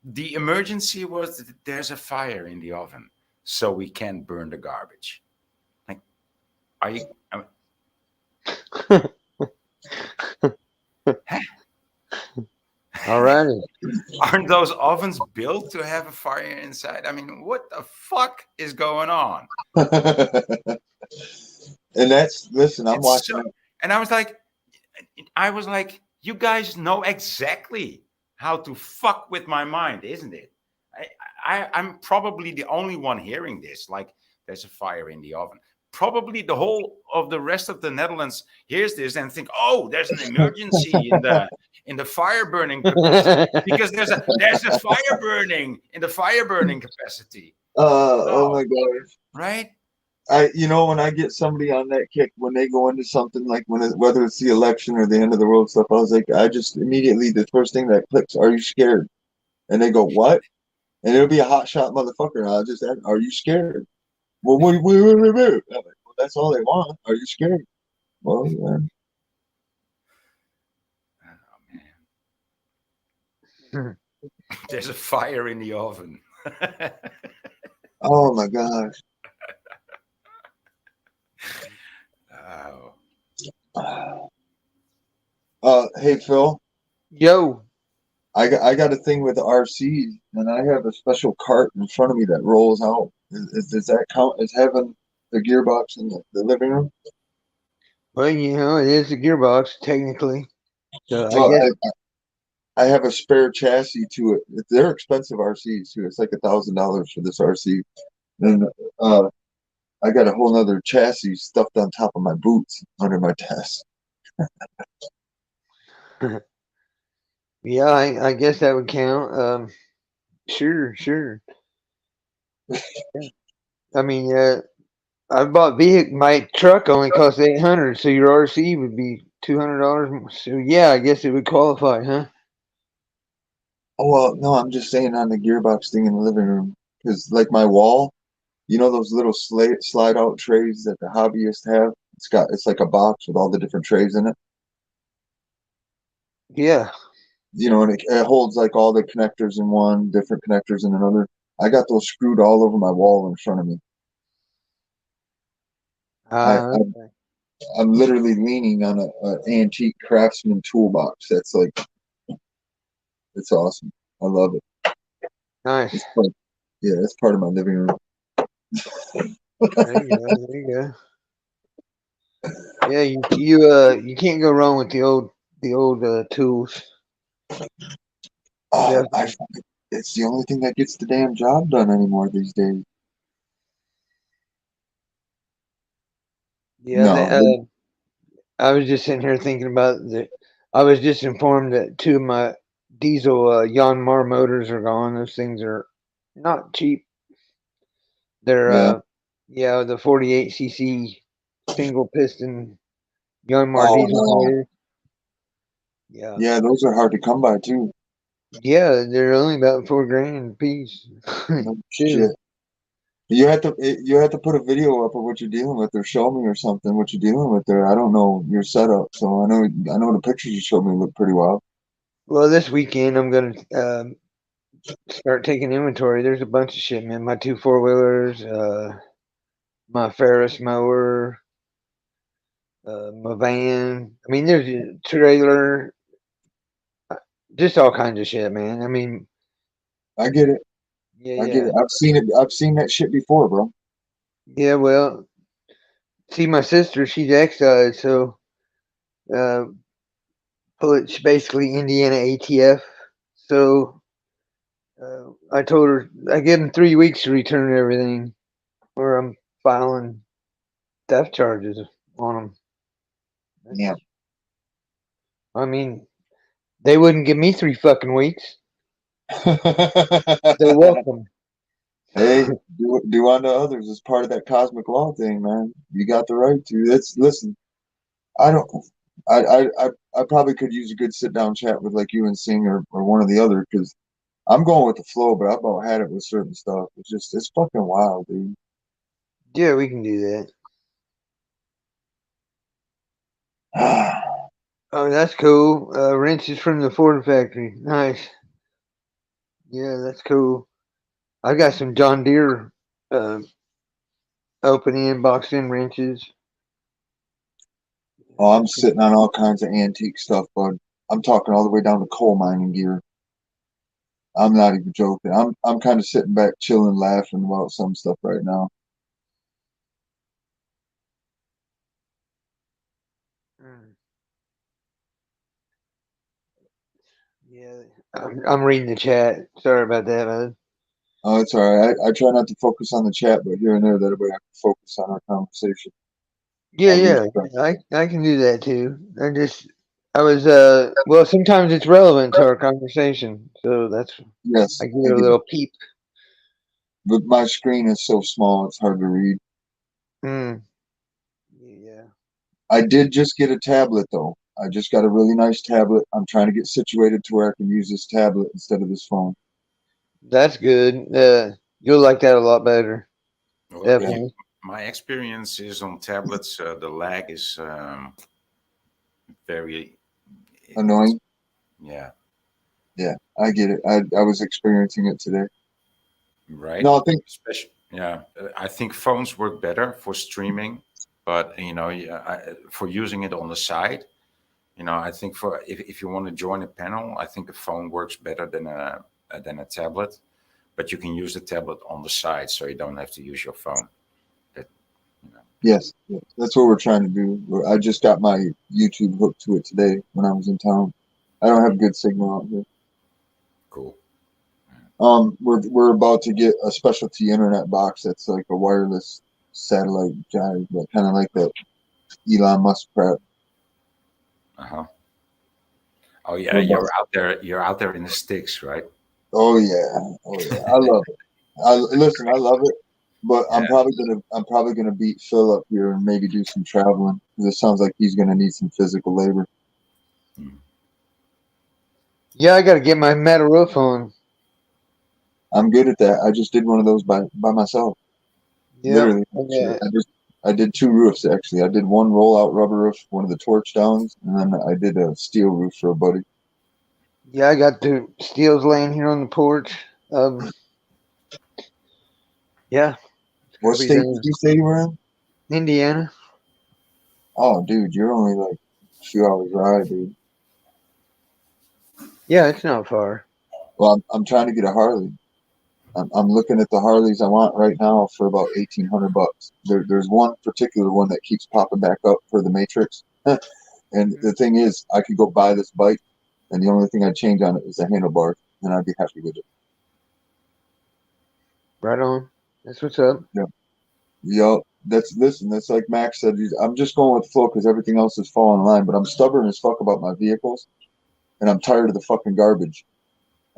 the emergency was that there's a fire in the oven, so we can't burn the garbage. Like, are you? All right. Aren't those ovens built to have a fire inside? I mean, what the fuck is going on? And listen, I'm watching. And I was like, you guys know exactly how to fuck with my mind, isn't it? I'm probably the only one hearing this. Like, there's a fire in the oven. Probably the whole of the rest of the Netherlands hears this and think, oh, there's an emergency in the fire burning capacity because there's a fire burning in the fire burning capacity. Oh my gosh! Right? When I get somebody on that kick, when they go into something like whether it's the election or the end of the world stuff, I was like, I just immediately, the first thing that clicks, are you scared? And they go, what? And it'll be a hotshot motherfucker. And I'll just ask, are you scared? Well, what? I'm like, well, that's all they want. Are you scared? Well, yeah. Oh man. There's a fire in the oven. Oh my gosh. Hey Phil. Yo. I got a thing with RC, and I have a special cart in front of me that rolls out. Does that count as having the gearbox in the living room? Well, it is a gearbox technically. So I Well, guess I have a spare chassis to it. They're expensive RCs too. It's like $1,000 for this RC. And I got a whole nother chassis stuffed on top of my boots under my desk. yeah, I guess that would count. Sure, sure. Yeah. I mean, I bought vehicle. My truck only cost 800, so your RC would be $200. So yeah, I guess it would qualify, huh? Oh well, no, I'm just saying on the gearbox thing in the living room because like my wall, you know those little slide out trays that the hobbyists have. It's like a box with all the different trays in it. Yeah. You know, and it holds like all the connectors in one, different connectors in another. I got those screwed all over my wall in front of me. I, I Okay. I'm literally leaning on a antique craftsman toolbox. That's like it's awesome. I love it. Nice. It's part, yeah, it's part of my living room. There you go. There you go. Yeah, you can't go wrong with the old tools. I Definitely. find it's the only thing that gets the damn job done anymore these days. Yeah. No, I was just sitting here thinking about the. I was just informed that two of my diesel Yanmar motors are gone. Those things are not cheap. They're yeah. yeah, the 48 cc single piston Yanmar Oh diesel no, motor. Yeah. yeah, those are hard to come by too. Yeah, they're only about 4 grand a piece. No Too. shit. You have to put a video up of what you're dealing with, or show me or something what you're dealing with there. I don't know your setup, so I know the pictures you showed me look pretty wild. Well, this weekend I'm gonna start taking inventory. There's a bunch of shit, man. My two 4 wheelers, my Ferris mower, my van. I mean, there's a trailer, just all kinds of shit, man. I mean, I get it. yeah, I get yeah, it. I've seen it. I've seen that shit before, bro. yeah. Well, see, my sister, she's excised, so uh, it's basically Indiana ATF. So I told her I give them 3 weeks to return everything, or I'm filing theft charges on them. Yeah. I mean, they wouldn't give me 3 fucking weeks. They're welcome. Hey, do unto others as part of that cosmic law thing, man. You got the right to. Listen. I don't. I probably could use a good sit down chat with like you and Sing or one or the other because I'm going with the flow, but I about had it with certain stuff. It's fucking wild, dude. Yeah, we can do that. Oh, that's cool. Wrenches from the Ford factory. Nice. Yeah, that's cool. I got some John Deere uh, open in, boxed in wrenches. Oh, I'm sitting on all kinds of antique stuff, bud. I'm talking all the way down to coal mining gear. I'm not even joking. I'm kind of sitting back, chilling, laughing about some stuff right now. Mm. Yeah, I'm reading the chat. Sorry about that, man. Oh, it's all right. I try not to focus on the chat, but here and there, that way I can focus on our conversation. Yeah, I'll lose yeah, track. yeah, I can do that too. I was well, sometimes it's relevant to our conversation, so that's Yes, I give I it a get it. little peep. But my screen is so small, it's hard to read. Mm. Yeah. I did just get a tablet though. I just got a really nice tablet. I'm trying to get situated to where I can use this tablet instead of this phone. That's good. You'll like that a lot better. Well, Yeah. Definitely. my experience is on tablets, the lag is very, it's, Annoying. yeah, Yeah, I get it. I was experiencing it today. right. No, I think Especially, yeah, I think phones work better for streaming, but yeah, for using it on the side, I think for if you want to join a panel, I think a phone works better than a tablet, but you can use the tablet on the side, so you don't have to use your phone. That, Yes, yes, that's what we're trying to do. I just got my YouTube hooked to it today when I was in town. I don't have good signal out here. Cool. We're about to get a specialty internet box that's like a wireless satellite jive, but kind of like that Elon Musk crap. Uh-huh. Oh yeah, We're about, you're out there. You're out there in the sticks, right? oh yeah, oh yeah, I love it. Listen, I love it, but Yeah. I'm probably gonna beat Phil up here and maybe do some traveling because it sounds like he's gonna need some physical labor. Hmm. Yeah, I got to get my metal roof on. I'm good at that. I just did one of those by myself. Yep. Literally, actually. Yeah, I did two roofs actually. I did one rollout rubber roof, one of the torch downs, and then I did a steel roof for a buddy. yeah, I got the steels laying here on the porch. Yeah, it's got What to be state did done. you say you were in? Indiana. Oh, dude, you're only like a few hours ride, dude. Yeah, it's not far. Well, I'm trying to get a Harley. I'm looking at the Harleys I want right now for about $1,800. There's one particular one that keeps popping back up for the Matrix. And the thing is, I could go buy this bike, and the only thing I'd change on it is the handlebars, and I'd be happy with it. Right on. That's what's up. Yeah. Yo, listen. That's like Max said. I'm just going with the flow because everything else is falling in line. But I'm stubborn as fuck about my vehicles, and I'm tired of the fucking garbage.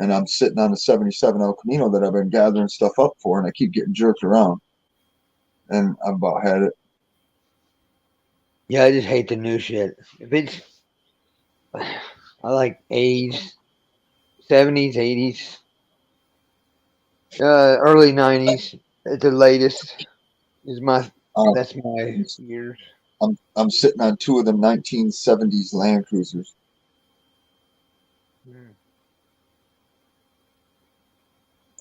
And I'm sitting on a '77 El Camino that I've been gathering stuff up for, and I keep getting jerked around. And I've about had it. Yeah, I just hate the new shit. If it's, I like 80s, 70s, 80s, early 90s at the latest is my. Um, That's my years. I'm sitting on two of them 1970s Land Cruisers. Hmm.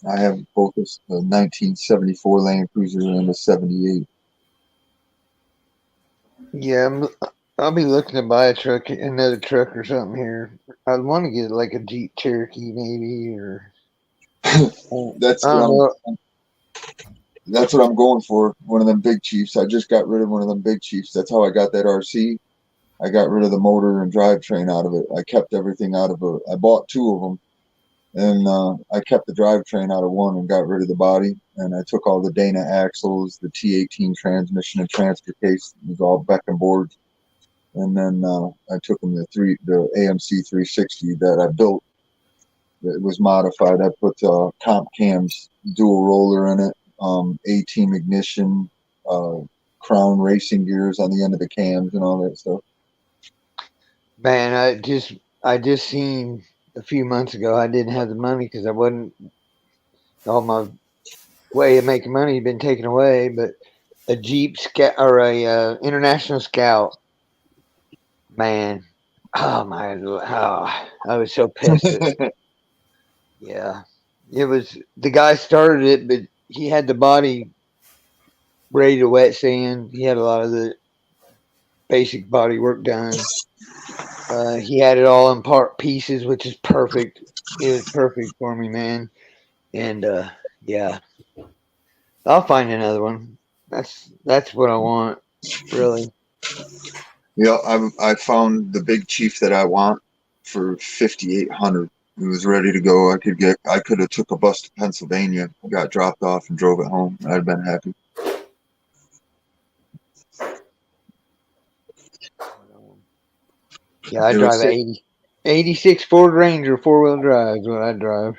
I have both a 1974 Land Cruiser and a '78. Yeah, I'll be looking to buy a truck, another truck or something here. I'd want to get like a Jeep Cherokee maybe, or That's I what don't know. that's what I'm going for. One of them big Chiefs. I just got rid of one of them big Chiefs. That's how I got that RC. I got rid of the motor and drivetrain out of it. I kept everything out of it. I bought two of them, and I kept the drivetrain out of one and got rid of the body. And I took all the Dana axles, the T18 transmission and transfer case. It was all Beck and boards. And then I took them the AMC 360 that I built. It was modified. I put comp cams, dual roller in it, A-team ignition, Crown racing gears on the end of the cams, and all that stuff. Man, I just seen a few months ago. I didn't have the money because I wasn't. All my way of making money had been taken away. But a Jeep Scout or a International Scout, man. Oh my! Oh, I was so pissed. Yeah, it was the guy started it, but he had the body ready to wet sand. He had a lot of the basic body work done. He had it all in part pieces, which is perfect. It was perfect for me, man. And yeah, I'll find another one. That's what I want, really. Yeah, I found the big Chief that I want for 5,800. It was ready to go. I could have took a bus to Pennsylvania, got dropped off, and drove it home. I'd have been happy. Yeah, I It was drive sick. 86 Ford Ranger 4-wheel drive is what I drive.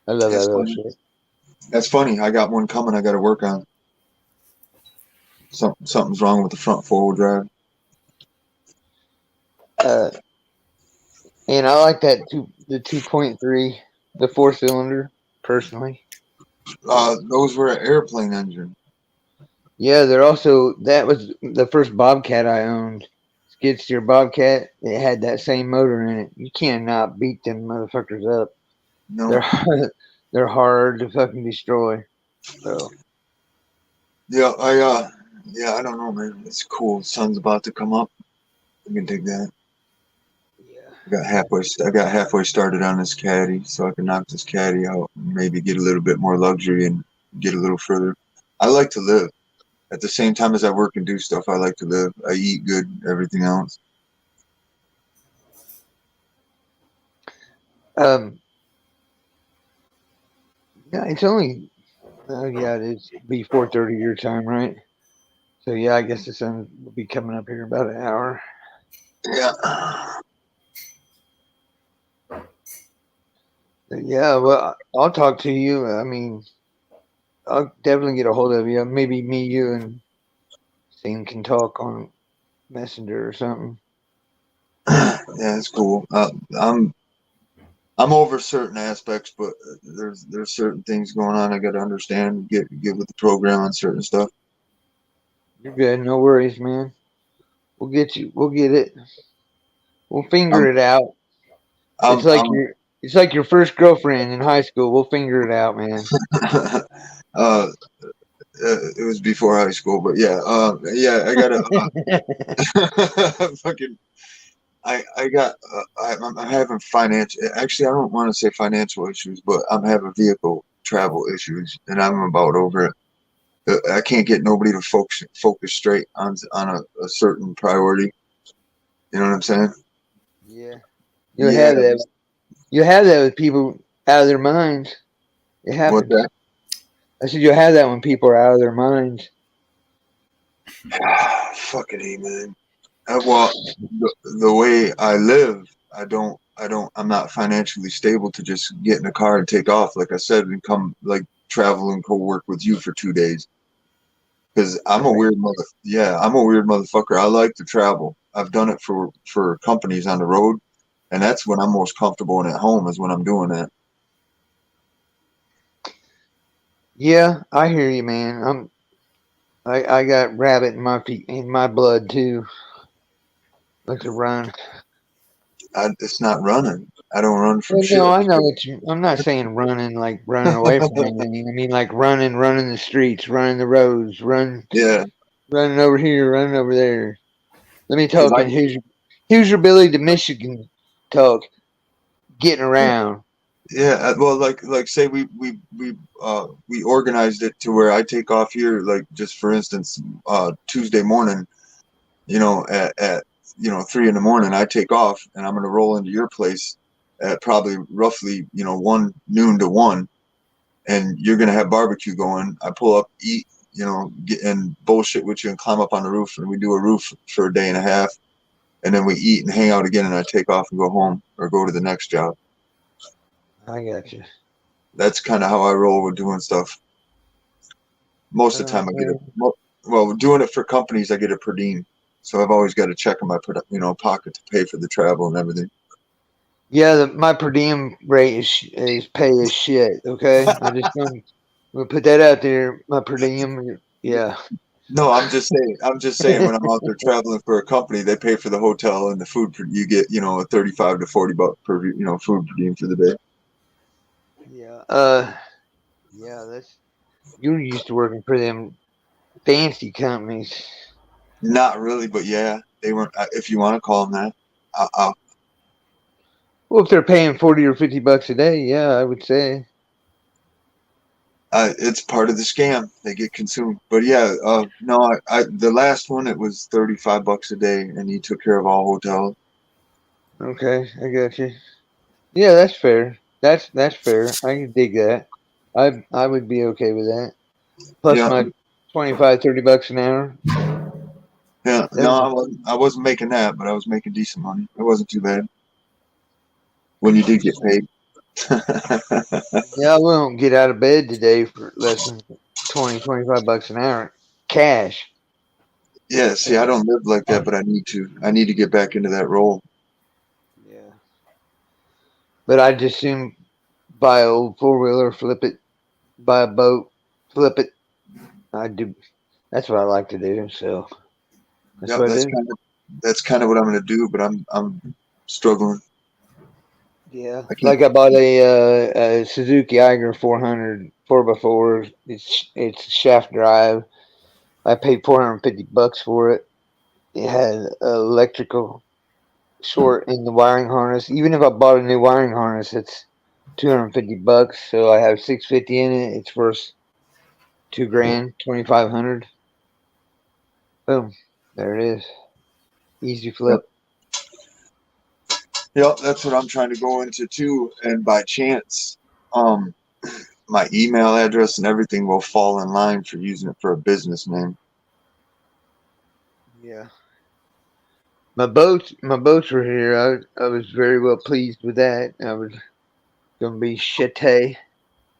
I love that That's little funny. shit. That's funny. I got one coming. I got to work on. Something's wrong with the front four-wheel drive. Uh, and I like the 2.3, the 4-cylinder personally. Those were an airplane engine. Yeah, they're also that was the first Bobcat I owned. Skid steer Bobcat. It had that same motor in it. You cannot beat them motherfuckers up. They're No. hard, they're hard to fucking destroy. So Yeah, yeah, I don't know, man. It's cool. Sun's about to come up. I can dig that. yeah, I got halfway started on this caddy, so I can knock this caddy out and maybe get a little bit more luxury and get a little further. I like to live. at the same time as I work and do stuff, I like to live. I eat good, everything else. Um, yeah, it's only. Oh yeah, it is. Be 4:30 your time, right? So yeah, I guess the sun will be coming up here in about an hour. Yeah. But yeah, well, I'll talk to you. I mean, I'll definitely get a hold of you. Maybe me, you, and Sing can talk on Messenger or something. Yeah, it's cool. I'm over certain aspects, but there's certain things going on I got to understand, get with the program on certain stuff. You're good. No worries, man. We'll get you. We'll get it. We'll I'm finger it out. It's I'm like I'm your. It's like your first girlfriend in high school. We'll figure it out, man. uh, it was before high school, but yeah, yeah, I gotta fucking I got I'm having financial. Actually, I don't want to say financial issues, but I'm having vehicle travel issues, and I'm about over it. I can't get nobody to focus straight on a certain priority. You know what I'm saying? Yeah, you'll Yeah. have that. You'll have that with people out of their minds. It What happens. that? I said you'll have that when people are out of their minds. Fucking A, man. Well, the way I live, I'm not financially stable to just get in a car and take off, like I said, and come like travel and go work with you for 2 days. Because I'm a Right. weird yeah, I'm a weird motherfucker. I like to travel. I've done it for companies on the road, and that's when I'm most comfortable and at home is when I'm doing that. Yeah, I hear you, man. I got rabbit in my feet in my blood too. Like to run. It's not running. I don't run from Well, no, shit. I know what you. I'm not saying running like running away from anything. I mean like running the streets, running the roads, Yeah, running over here, running over there. Let me because talk in Hoosier Billy to Michigan talk, getting around. yeah, well, like say we organized it to where I take off here, like just for instance, Tuesday morning, at 3 in the morning, I take off and I'm gonna roll into your place at probably roughly 1 noon to 1, and you're gonna have barbecue going. I pull up, eat, get and bullshit with you and climb up on the roof, and we do a roof for a day and a half, and then we eat and hang out again, and I take off and go home or go to the next job. I got you. That's kind of how I roll with doing stuff. Most of the time, I get Man. well, doing it for companies, I get a per diem. So I've always got a check in my pocket to pay for the travel and everything. Yeah, my per diem rate is pay as shit. Okay, we'll put that out there. My per diem, yeah. No, I'm just saying when I'm out there traveling for a company, they pay for the hotel and the food. You get, a 35 to 40 bucks per, food per diem for the day. Yeah. Yeah. You're used to working for them fancy companies. Not really, but yeah, they weren't. If you want to call them that, I'll, Well, if they're paying 40 or 50 bucks a day, yeah, I would say. it's part of the scam. They get consumed. But yeah, no, the last one it was 35 bucks a day, and he took care of all hotels. Okay, I got you. Yeah, that's fair. That's fair. I can dig that. I would be okay with that. Plus Yeah, my 25, 30 bucks an hour. yeah. No, That, I wasn't making that, but I was making decent money. It wasn't too bad when you did get paid. yeah, I won't get out of bed today for less than 20, 25 bucks an hour. Cash. Yeah, see, I don't live like that, but I need to. I need to get back into that role. Yeah. But I'd just soon buy an old four wheeler, flip it, buy a boat, flip it. I do. That's what I like to do. So that's Yeah, what I do. that's kind of what I'm gonna do, but I'm struggling. Yeah. I can't. Like I bought a Suzuki Iger 400 4x4. It's shaft drive. I paid 450 bucks for it. It had electrical short in the wiring harness. Even if I bought a new wiring harness, it's 250 bucks. So I have 650 in it. It's worth 2 grand, 2,500. Boom. There it is. Easy Yep. flip. Yep, that's what I'm trying to go into too. And by chance, my email address and everything will fall in line for using it for a business name. Yeah. My boats were here. I was very well pleased with that. I was gonna be shitty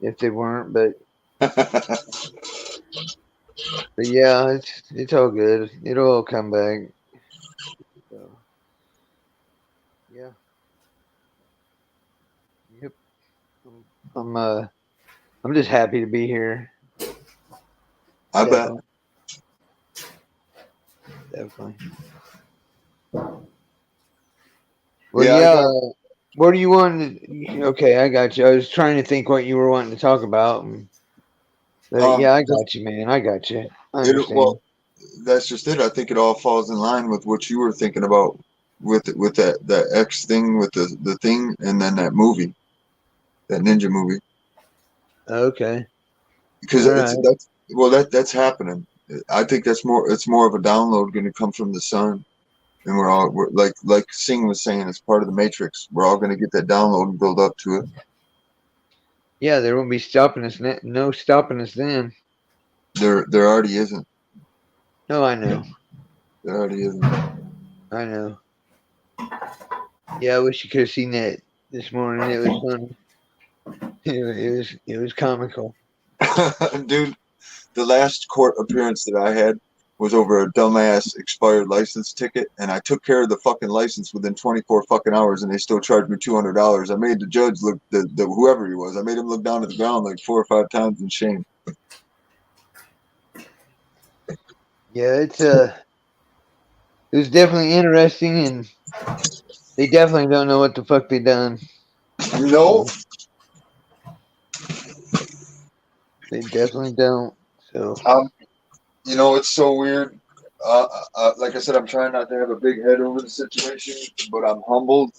if they weren't, but yeah, it's all good. It'll all come back. So yeah. Yep. I'm I'm, uh I'm just happy to be here. I bet. Definitely. Definitely. Well, Yeah, I yeah. got. What do you want? Okay, I got you. I was trying to think what you were wanting to talk about. But yeah, I Just got you, man. I got you. I it. understand. Well, that's just it. I think it all falls in line with what you were thinking about with that X thing with the thing, and then that movie, that ninja movie, Okay. because All right. that's happening. I think that's more. It's more of a download going to come from the sun, and we're like Singh was saying, it's part of the matrix. We're all going to get that download and build up to it. Yeah, there won't be stopping us. No stopping us then. There already isn't. No, I know. There already isn't. I know. Yeah, I wish you could have seen that this morning. It was funny. It was comical. Dude, the last court appearance that I had was over a dumbass expired license ticket, and I took care of the fucking license within 24 fucking hours, and they still charged me $200. I made the judge look, the whoever he was, I made him look down at the ground like 4 or 5 times in shame. Yeah, it was definitely interesting, and they definitely don't know what the fuck they done. No, So, they definitely don't. So it's so weird. Like I said, I'm trying not to have a big head over the situation, but I'm humbled.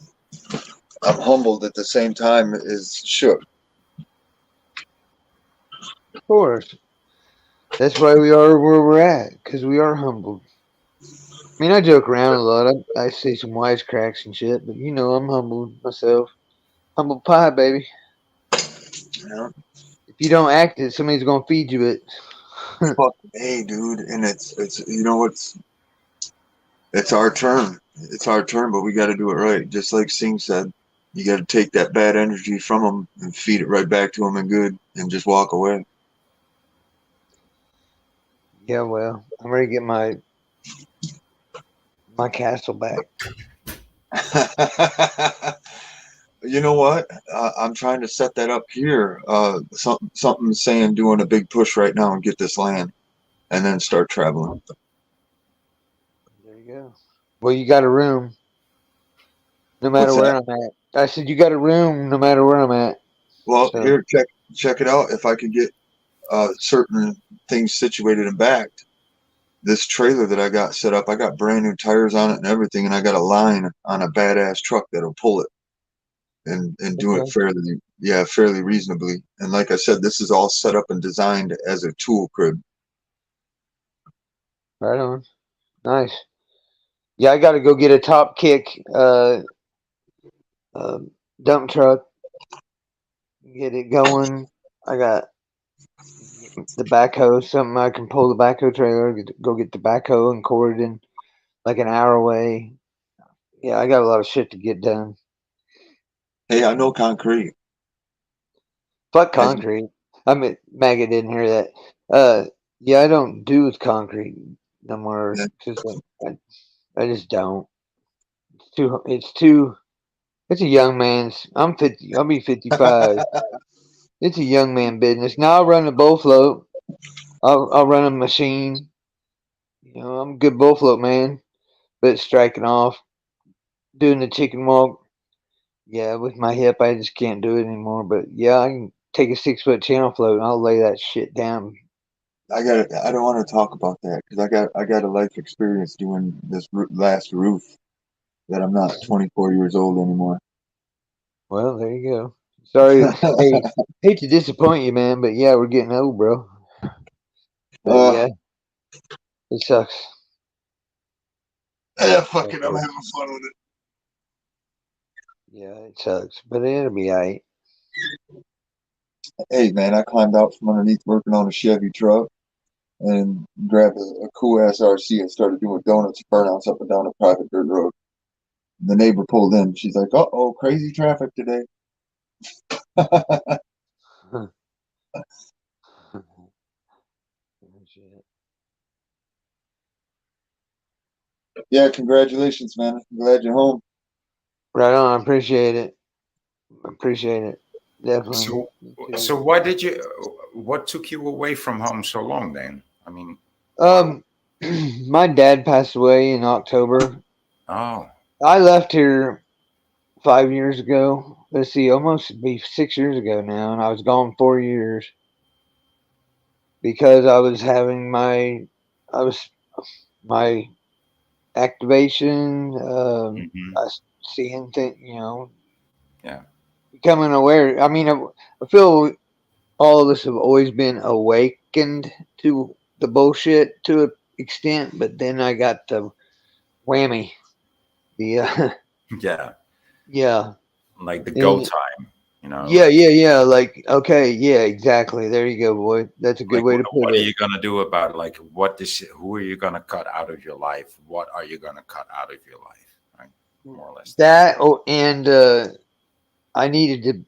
I'm humbled at the same time as shook. of course, that's why we are where we're at, because we are humbled. I mean, I joke around a lot. I say some wisecracks and shit, but I'm humbled myself. Humble pie, baby. You If you don't act it, somebody's gonna feed you it. Fuck, hey, dude, and it's it's our turn. It's our turn, but we got to do it right. Just like Singh said, you got to take that bad energy from them and feed it right back to them and good, and just walk away. Yeah, well, I'm ready to get my castle back. You know what? I'm trying to set that up here. Something saying doing a big push right now and get this land, and then start traveling. There you go. Well, you got a room, no matter What's where that? I'm at. I said you got a room, no matter where I'm at. Well, So here, check it out. If I could get certain things situated and backed, this trailer that I got set up, I got brand new tires on it and everything, and I got a line on a badass truck that'll pull it and do it okay, fairly reasonably. And like I said, this is all set up and designed as a tool crib. right on. Nice. Yeah, I got to go get a top kick uh, dump truck, get it going. I got the backhoe, something I can pull the backhoe trailer, go get the backhoe and cord it in like an hour away. Yeah, I got a lot of shit to get done. Hey, I know concrete. Fuck As concrete. I mean, Maggot didn't hear that. Yeah, I don't do with concrete no more. Cause I just don't. It's too. It's too. It's a young man's. I'm 50. I'll be 55. It's a young man business. Now I'll run a bull float. I'll run a machine. I'm a good bull float man. But striking off, doing the chicken walk. Yeah, with my hip, I just can't do it anymore. But yeah, I can take a 6 foot channel float and I'll lay that shit down. I don't want to talk about that because I got a life experience doing this last roof that I'm not 24 years old anymore. Well, there you go. Sorry. Hey, hate to disappoint you, man, but yeah, we're getting old, bro. But uh, yeah, it sucks. Yeah, fuck it. I'm having fun with it. Yeah, it sucks, but it'll be alright. Hey, man, I climbed out from underneath working on a Chevy truck and grabbed a cool ass RC and started doing donuts and burnouts up and down a private dirt road. The neighbor pulled in. She's like, "Uh oh, crazy traffic today." Shit. Yeah, congratulations, man. I'm glad you're home. Right on. I appreciate it. Appreciate it. Definitely. So, Me too. so why did you? What took you away from home so long? Then, I mean, My dad passed away in October. oh, I left here 5 years ago. Let's see, almost be 6 years ago now, and I was gone 4 years because I was having I was my activation. hmm I seeing things, yeah, becoming aware. I mean, I feel all of us have always been awakened to the bullshit to an extent, but then I got the whammy. The yeah, yeah, like the go and time, yeah, like. Like, okay, yeah, exactly. There you go, boy. That's a good Like, way to what put are it. you gonna do about it? Like, who are you gonna cut out of your life? What are you gonna cut out of your life? Right, more or less. That and I needed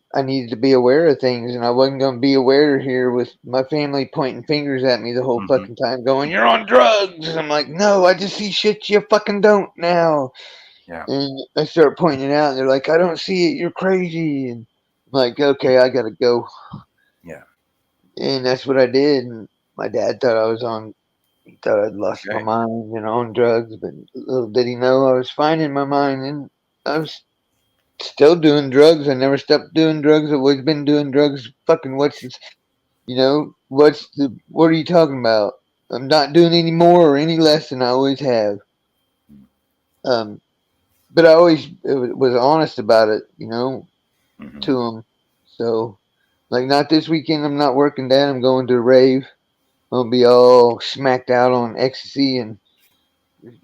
to be aware of things, and I wasn't going to be aware here with my family pointing fingers at me the whole Hmm. fucking time, going, "You're on drugs." And I'm like, "No, I just see shit you fucking don't now." Yeah, And I start pointing it out, and they're like, "I don't see it. You're crazy." And I'm like, "Okay, I gotta go." yeah. And that's what I did. And my dad thought I was on. He thought I'd lost my Okay. mind and on drugs, but little did he know I was finding my mind, and I was still doing drugs. I never stopped doing drugs. I've always been doing drugs. Fucking what are you talking about? I'm not doing any more or any less than I always have. Um, but I always was honest about it, Hmm. to them. So, like, not this weekend. I'm not working, Dad. I'm going to a rave. I'm gonna be all smacked out on ecstasy, and if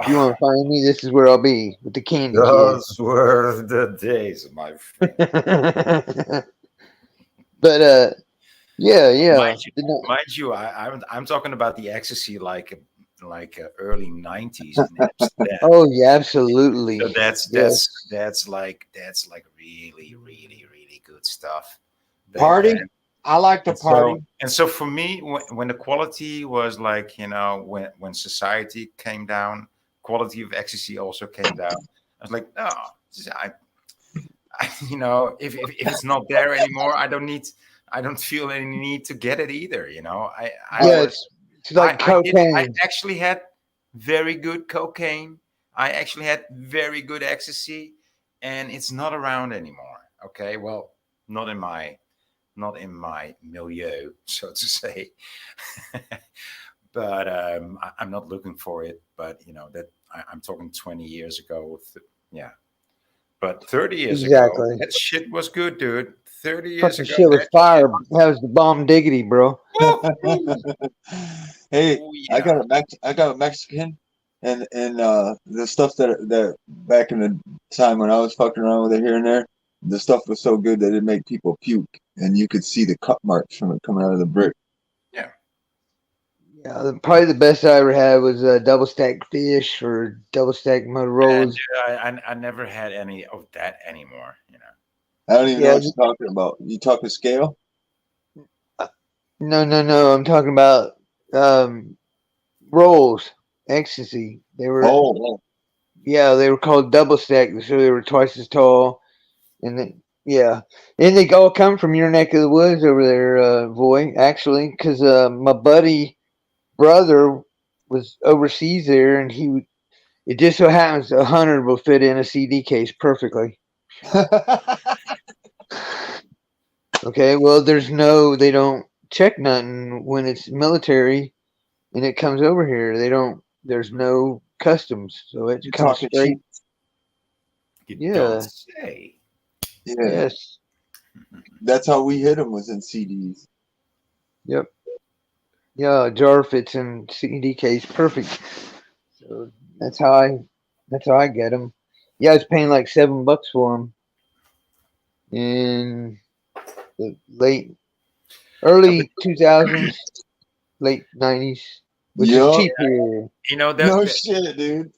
you want to find me, this is where I'll be with the candy kid. Those were the days, my friend. But yeah, Mind yeah. you, mind you, I'm talking about the ecstasy like early '90s in Amsterdam. Oh yeah, So absolutely. that's Yes. that's that's like really, really, really good stuff back Party? then. I like to And so party. and so for me, when the quality was like, when society came down, quality of ecstasy also came down. I was like, no, if it's not there anymore, I don't feel any need to get it either. I Yeah, was, it's like I cocaine. actually had very good cocaine. I actually had very good ecstasy, and it's not around anymore. Okay, well, not in my not in my milieu, so to say. But I'm not looking for it. But I'm talking 20 years ago. Yeah, but 30 years ago, Exactly. that shit was good, dude. 30 years Fucking ago, shit was that shit fire. That was the bomb diggity, bro. was. Hey, Oh I yeah. got I got a Mexican, and the stuff that back in the time when I was fucking around with it here and there, the stuff was so good that it made people puke, and you could see the cut marks from it coming out of the brick. Yeah. Yeah, probably the best I ever had was double stacked fish or double stacked And Motorola's. I never had any of that anymore. I don't even know Yeah, what you're talking about. You talking scale? no. I'm talking about rolls, ecstasy. Oh, They were called double stacked, so they were twice as tall. And then, yeah, and they all come from your neck of the woods over there, Voy. Actually, because my buddy brother was overseas there, and it just so happens 100 will fit in a CD case perfectly. Okay, well, they don't check nothing when it's military and it comes over here. There's no customs, so it you're comes talking straight. cheap. You don't Yeah, say. Yeah, yes, that's how we hit them was in CDs. yep, yeah. A jar fits in CD case perfect. So that's how I That's how I get them. Yeah, I was paying like $7 for them in the But, early 2000s, late 90s, which is Yup. cheap here. you know No that shit, dude.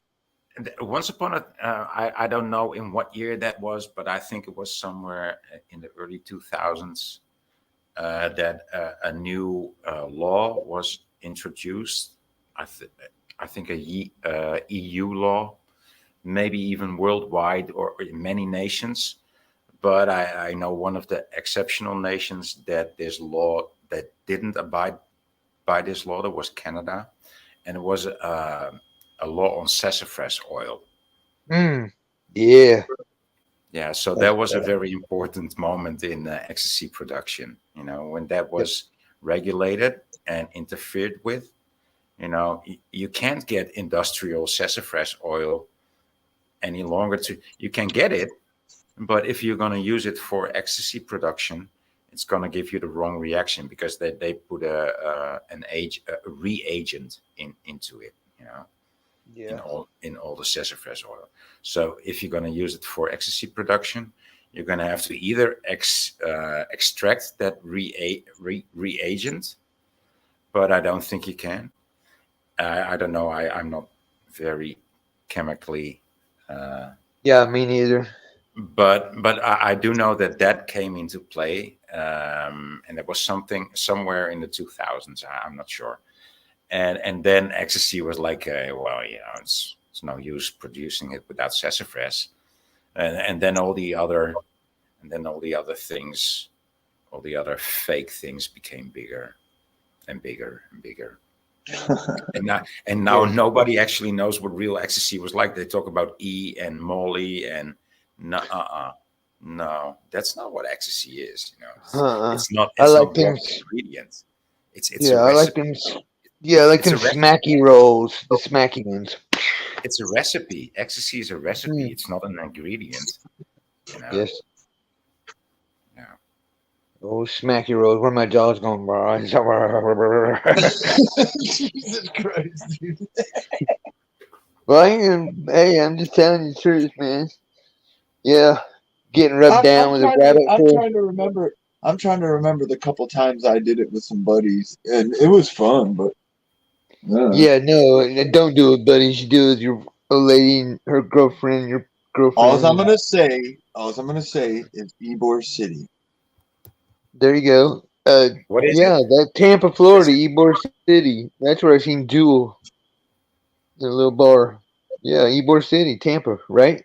once upon a, I don't know in what year that was, but I think it was somewhere in the early 2000s that a new law was introduced. I, th- I think EU law, maybe even worldwide or in many nations. But I know one of the exceptional nations that this law that didn't abide by this law, that was Canada, and it was a law on sassafras oil. Mm, yeah, Yeah, so that's that was a bad. very important moment in ecstasy production. When that Yep. was regulated and interfered with. You can't get industrial sassafras oil any longer. You can get it, but if you're going to use it for ecstasy production, it's going to give you the wrong reaction because they put a reagent into it. In Yeah. all the sassafras oil. So if you're going to use it for ecstasy production, you're going to have to either extract that reagent, but I don't think you can. I don't know. I'm not very chemically, uh, Yeah, me neither. but I do know that came into play, and there was something somewhere in the 2000s. I'm not sure. And then ecstasy was like, well, it's no use producing it without sassafras, and then all the other things, all the other fake things became bigger and bigger and bigger. And now Yes. nobody actually knows what real ecstasy was like. They talk about E and Molly and no, no, that's not what ecstasy is. It's, Uh-uh. it's not. I It's like not them. one ingredient. It's a Yeah, I like recipe. them. Yeah, I like It's them a recipe. smacky rolls, the smacky ones. It's a recipe. Ecstasy is a recipe. Mm, It's not an ingredient. You know. yes. Yeah. Oh, smacky rolls. Where my jaw's going, bro? Jesus Christ, dude. Well, hey, I'm just telling you the truth, man. Yeah, getting rubbed I'm, down I'm with a trying to rabbit I'm foot. trying to remember I'm trying to remember the couple times I did it with some buddies and it was fun, but Yeah, no, don't do it, buddy. You should do it with your old lady and her girlfriend, your all I'm girlfriend. gonna say, is Ybor City. There you go. What is Yeah, it? that Tampa, What is Florida, it? Ybor City. That's where I seen Jewel, the little bar. Yeah, Ybor City, Tampa, right?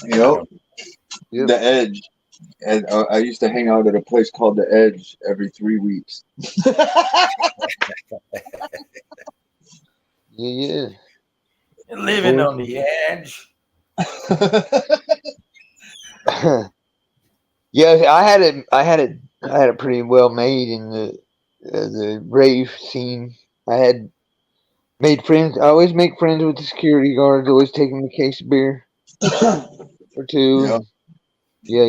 I Yep, don't. Yep. the Edge. And I used to hang out at a place called the Edge every 3 weeks. Yeah, Living yeah. on the edge. Yeah, I had it pretty well made in the rave scene. I had made friends. I always make friends with the security guards. Always take them a case of beer or two. Yeah. And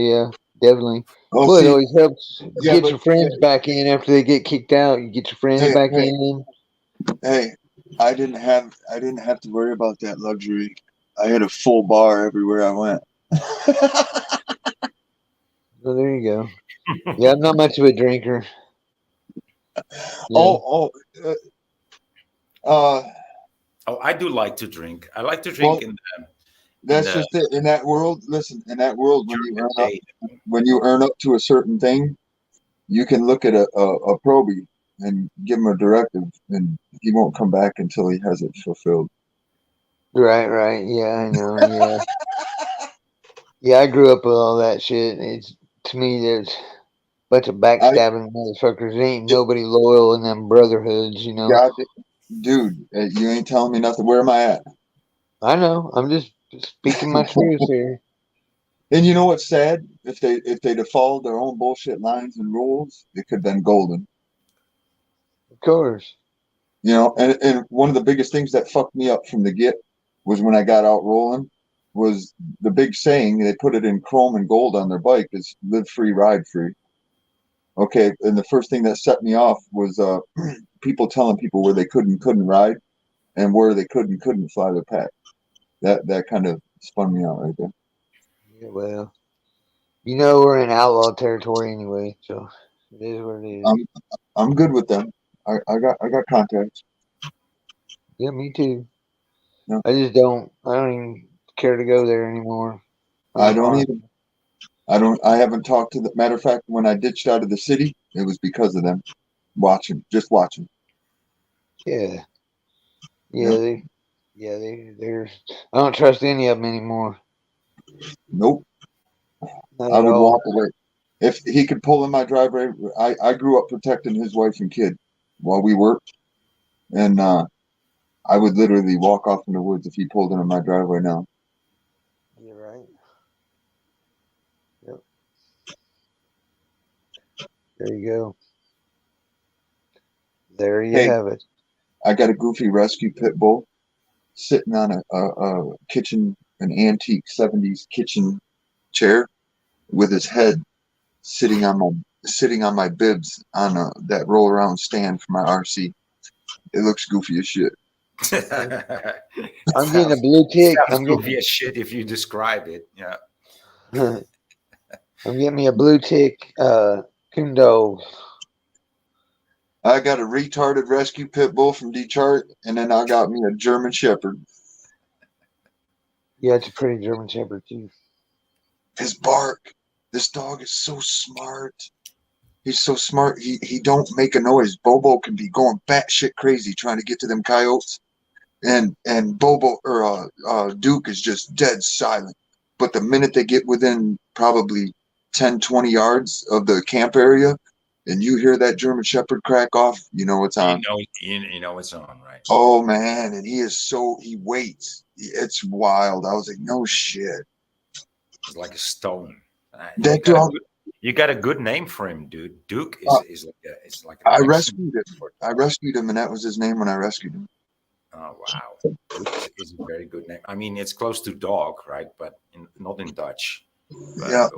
yeah, definitely. Oh, Well, it see, always helps yeah, get but your friends back in after they get kicked out. You get your friends hey, back hey, in. hey, I didn't have to worry about that luxury. I had a full bar everywhere I went. So there you go. Yeah, I'm not much of a drinker. Yeah. Oh, oh, uh, Oh, I do like to drink. I like to drink well, in that's the just it. In that world, listen, in that world, during the day. when you earn up to a certain thing, you can look at a probie and give him a directive, and he won't come back until he has it fulfilled. Right. Yeah, I know. Yeah. Yeah, I grew up with all that shit. It's to me there's a bunch of I backstabbing motherfuckers. There ain't nobody loyal in them brotherhoods, you know. got it, dude. You ain't telling me nothing. Where am I at? I know. I'm just speaking my truth here. And you know what's sad? If they'd have followed their own bullshit lines and rules, it could have been golden. Of course. And one of the biggest things that fucked me up from the get was when I got out rolling was the big saying, they put it in chrome and gold on their bike, is live free, ride free. Okay, and the first thing that set me off was people telling people where they couldn't ride and where they couldn't fly their pack. That kind of spun me out right there. Yeah, well, we're in outlaw territory anyway, so it is what it is. I'm good with them. I got contacts. Yeah, me too. No, I don't even care to go there anymore. I I'm don't fine. even. I haven't talked to the matter of fact. When I ditched out of the city, it was because of them. Just watching. Yeah, Yeah. yeah, they're. I don't trust any of them anymore. Nope. Not I at would walk all. away. If he could pull in my driveway, I grew up protecting his wife and kid while we worked, and I would literally walk off in the woods if he pulled into my driveway now. You're right. Yep. There you go. There you Hey, have it. I got a goofy rescue pit bull sitting on a kitchen, an antique '70s kitchen chair with his head sitting on my bibs on that roll around stand for my RC. It looks goofy as shit. It I'm getting a sounds blue it tick. sounds goofy as shit if you describe it. Yeah. I'm getting me a blue tick. Kundo. I got a retarded rescue pit bull from Detroit, and then I got me a German Shepherd. Yeah, it's a pretty German Shepherd too. His bark. This dog is so smart. He's so smart. He don't make a noise. Bobo can be going batshit crazy trying to get to them coyotes, and Bobo or Duke is just dead silent. But the minute they get within probably 10, 20 yards of the camp area, and you hear that German Shepherd crack off, you know it's on. You know it's on, right? Oh man, and he waits. It's wild. I was like, no shit. It's like a stone. That dog. You got a good name for him, dude. Duke Uh, is like I an excellent rescued him. name for I a dog. rescued him, and that was his name when I rescued him. Oh wow, Duke is a very good name. I mean, it's close to dog, right? But not in Dutch. Yeah,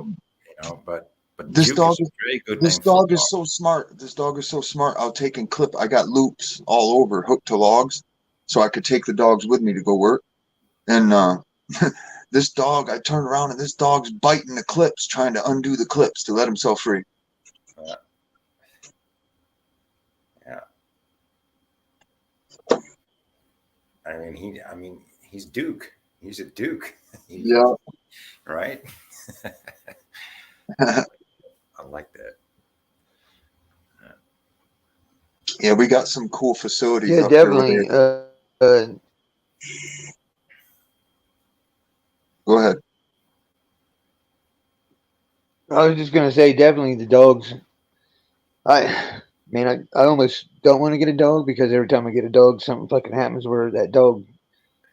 But but this Duke dog is a is very good this name for dog a is dog. so smart. This dog is so smart. I'll take and clip. I got loops all over, hooked to logs, so I could take the dogs with me to go work. And this dog, I turned around and this dog's biting the clips, trying to undo the clips to let himself free. Uh, yeah, I mean, he's Duke. He's a Duke. Yeah. Right. I like that. Yeah, we got some cool facilities Yeah, up here where they. definitely. Go ahead. I was just gonna say, definitely the dogs. I almost don't want to get a dog because every time I get a dog, something fucking happens where that dog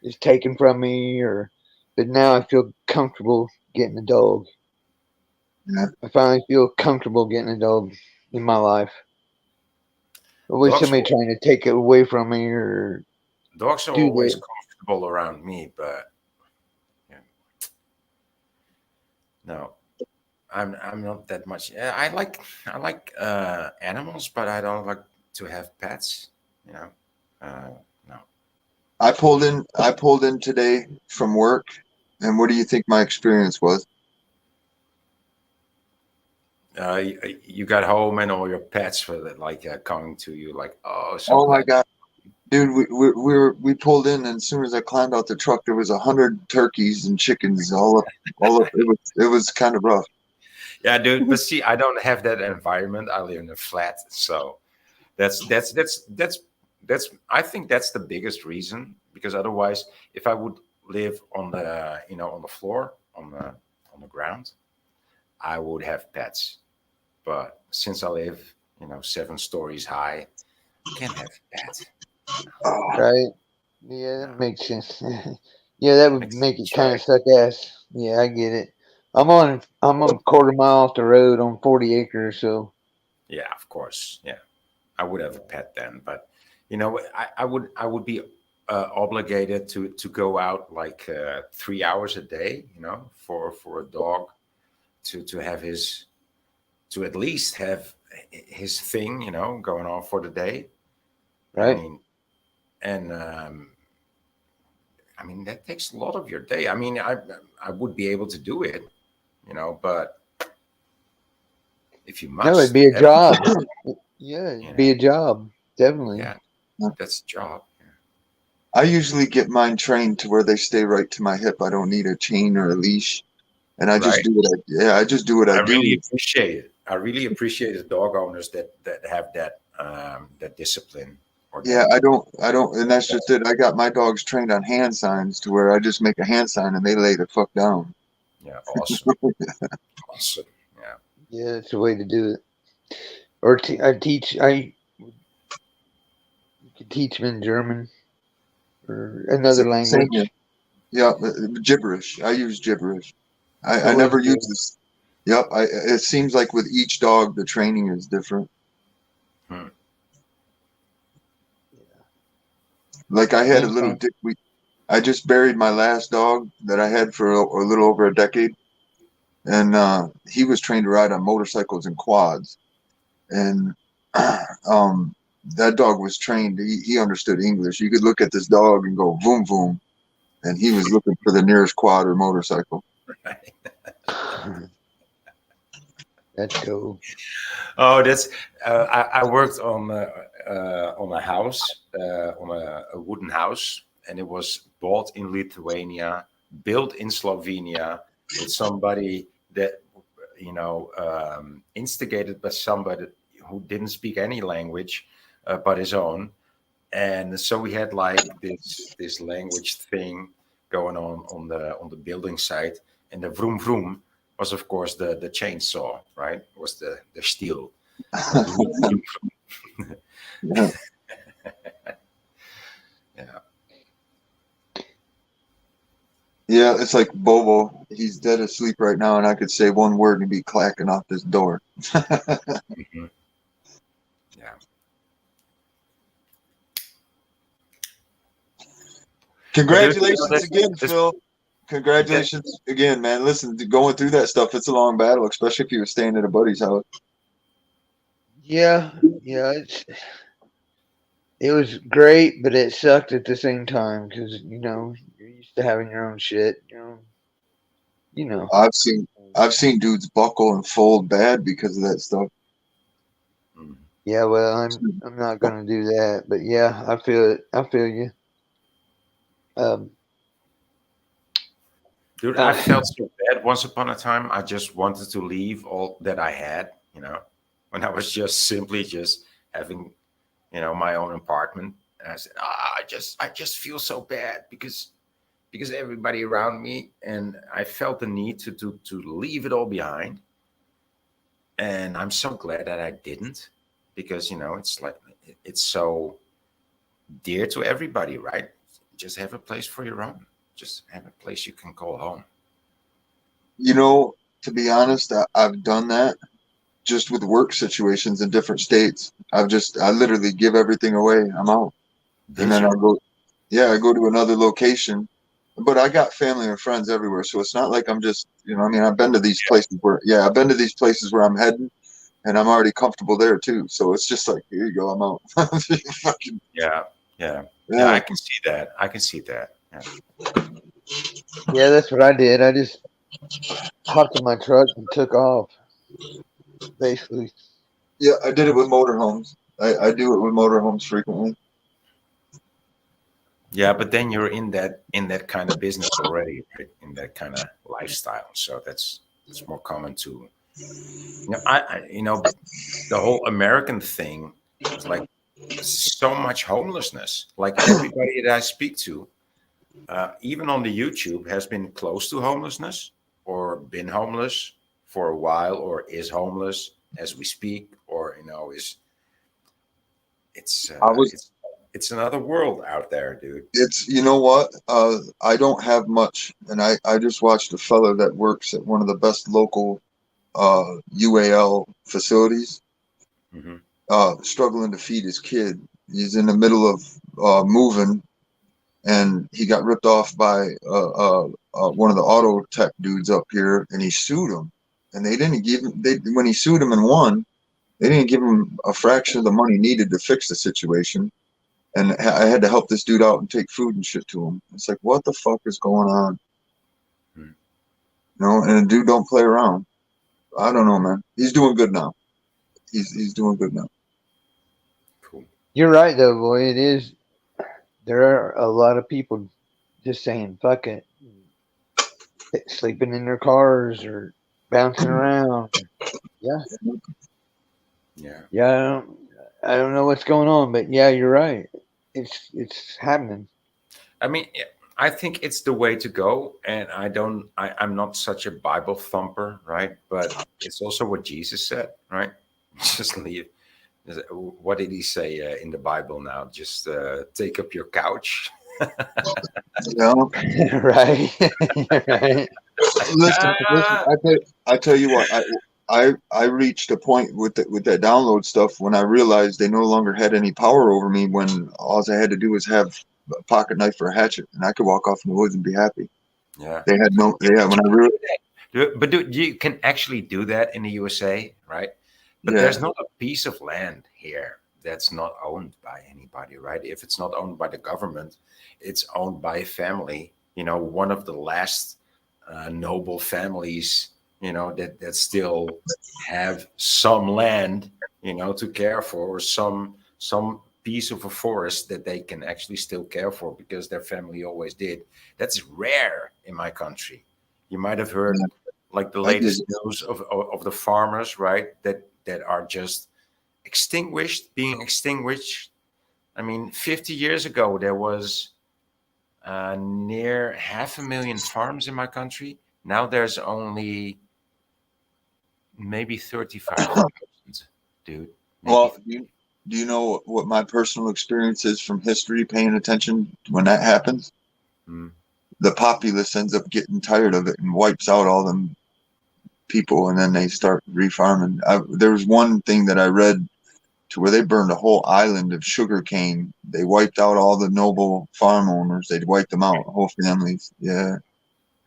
is taken from me, or. But now I feel comfortable getting a dog. Yeah. I finally feel comfortable getting a dog in my life. Always Dogs somebody will trying to take it away from me or Dogs are do always that. comfortable around me, but yeah, no, I'm not that much. Yeah, I like animals, but I don't like to have pets. You know, uh, no. I pulled in today from work, and what do you think my experience was? You got home and all your pets were like coming to you, like, oh, so Oh my glad. god, dude, we pulled in, and as soon as I climbed out the truck, there was 100 turkeys and chickens all up. It was kind of rough. Yeah, dude. But see, I don't have that environment. I live in a flat, so that's I think that's the biggest reason, because otherwise, if I would live on the on the floor, on the ground, I would have pets. But since I live 7 stories high, I can't have pets. Oh, Right? Yeah, No, that makes sense. Yeah, that would makes make it sense, kind right? of suck ass. Yeah, I get it. I'm on a quarter mile off the road on 40 acres, so Yeah, of course. Yeah, I would have a pet then, but I would be obligated to go out like 3 hours a day, for a dog to have his to at least have his thing, going on for the day. I right? mean, and I mean, that takes a lot of your day. I mean, I would be able to do it, but if you No, it'd must, be a every job. day, Yeah, you it'd be know, a job. Definitely. yeah, that's a job. I usually get mine trained to where they stay right to my hip. I don't need a chain or a leash, and I just Right. do what I just do what I I do. really appreciate it. I really appreciate the dog owners that have that discipline or Yeah, that. I don't, and that's just it. I got my dogs trained on hand signs to where I just make a hand sign and they lay the fuck down. Yeah, awesome, awesome. Yeah. Yeah, that's the way to do it. Or I teach. You could teach them in German or another Same here. language. Yeah, gibberish. I use gibberish. It I was never use good. this. Yep. It seems like with each dog, the training is different. Hmm. Like I had a little Meantime, dick. I just buried my last dog that I had for a little over a decade, and he was trained to ride on motorcycles and quads. And that dog was trained. He understood English. You could look at this dog and go boom boom, and he was looking for the nearest quad or motorcycle. that's cool. Oh, that's. I worked on a house, on a wooden house, and it was bought in Lithuania, built in Slovenia, with somebody that instigated by somebody who didn't speak any language but his own, and so we had like this language thing going on the building site, and the vroom vroom was of course the chainsaw, right? Was the steel. Yeah. Yeah. Yeah, it's like Bobo. He's dead asleep right now, and I could say one word and he'd be clacking off this door. Mhm. Yeah. But dude, Congratulations again, this, Phil. that, Congratulations again, man. Listen, going through that stuff, it's a long battle, especially if you were staying at a buddy's house. Yeah, yeah. It was great, but it sucked at the same time because you're used to having your own shit. You know. I've seen I've seen dudes buckle and fold bad because of that stuff. mm. Yeah, well, I'm not gonna do that, but yeah, I feel it. I feel you. Um, Dude, I felt so bad once upon a time. I just wanted to leave all that I had, when I was just simply just having, my own apartment. And I said, I just feel so bad because everybody around me, and I felt the need to leave it all behind. And I'm so glad that I didn't, because it's like it's so dear to everybody, right? Just have a place for your own. Just have a place you can call home. You know, to be honest, I've done that just with work situations in different states. I literally give everything away. I'm out. And Did then you? I go to another location. But I got family and friends everywhere. So it's not like I'm just, I mean, I've been to these places I've been to these places where I'm heading and I'm already comfortable there too. So it's just like, here you go. I'm out. Fucking, Yeah, yeah, yeah. yeah. I can see that. I can see that. Yeah. yeah, that's what I did. I just hopped in my truck and took off, basically. Yeah. I did it with motorhomes. I do it with motorhomes frequently. Yeah, but then you're in that kind of business already, right? In that kind of lifestyle. So it's more common to the whole American thing is like so much homelessness. Like everybody that I speak to, even on the YouTube, has been close to homelessness or been homeless for a while or is homeless as we speak, or is it's I uh, was, it's it's another world out there, dude. you know what? I don't have much. And I just watched a fella that works at one of the best local UAL facilities Hmm. struggling to feed his kid. He's in the middle of moving, and he got ripped off by one of the auto tech dudes up here, and he sued him. And they didn't give him. When he sued him and won, they didn't give him a fraction of the money needed to fix the situation. and I had to help this dude out and take food and shit to him. It's like, what the fuck is going on? Hmm. You know, and the dude don't play around. I don't know, man. He's doing good now. He's doing good now. Cool. You're right, though, boy. It is. There are a lot of people just saying "fuck it," sleeping in their cars or bouncing around. Yeah, Yeah. yeah. I don't know what's going on, but yeah, you're right. It's happening. I mean, I think it's the way to go. And I'm not such a Bible thumper, right? But it's also what Jesus said, right? Just leave. What did he say in the Bible now? Just take up your couch. You know, Right, right. listen. I tell you what. I reached a point with that download stuff when I realized they no longer had any power over me. When all I had to do was have a pocket knife or a hatchet, and I could walk off in the woods and be happy. Yeah. They had no. Yeah, Yeah, but when I you can really. do that. But you can actually do that in the USA, right? But Yeah. there's not a piece of land here that's not owned by anybody, right? If it's not owned by the government, it's owned by a family. One of the last noble families, that still have some land, to care for, or some piece of a forest that they can actually still care for because their family always did. That's rare in my country. You might have heard like the I did. latest news of the farmers, right? That are just being extinguished. I mean, 50 years ago, there was near 500,000 farms in my country. Now there's only maybe 35,000, dude. Maybe. Well, do you know what my personal experience is from history? Paying attention when that happens, Hmm. the populace ends up getting tired of it and wipes out all them people, and then they start refarming. There was one thing that I read to where they burned a whole island of sugar cane. They wiped out all the noble farm owners. They'd wiped them out, whole families. Yeah,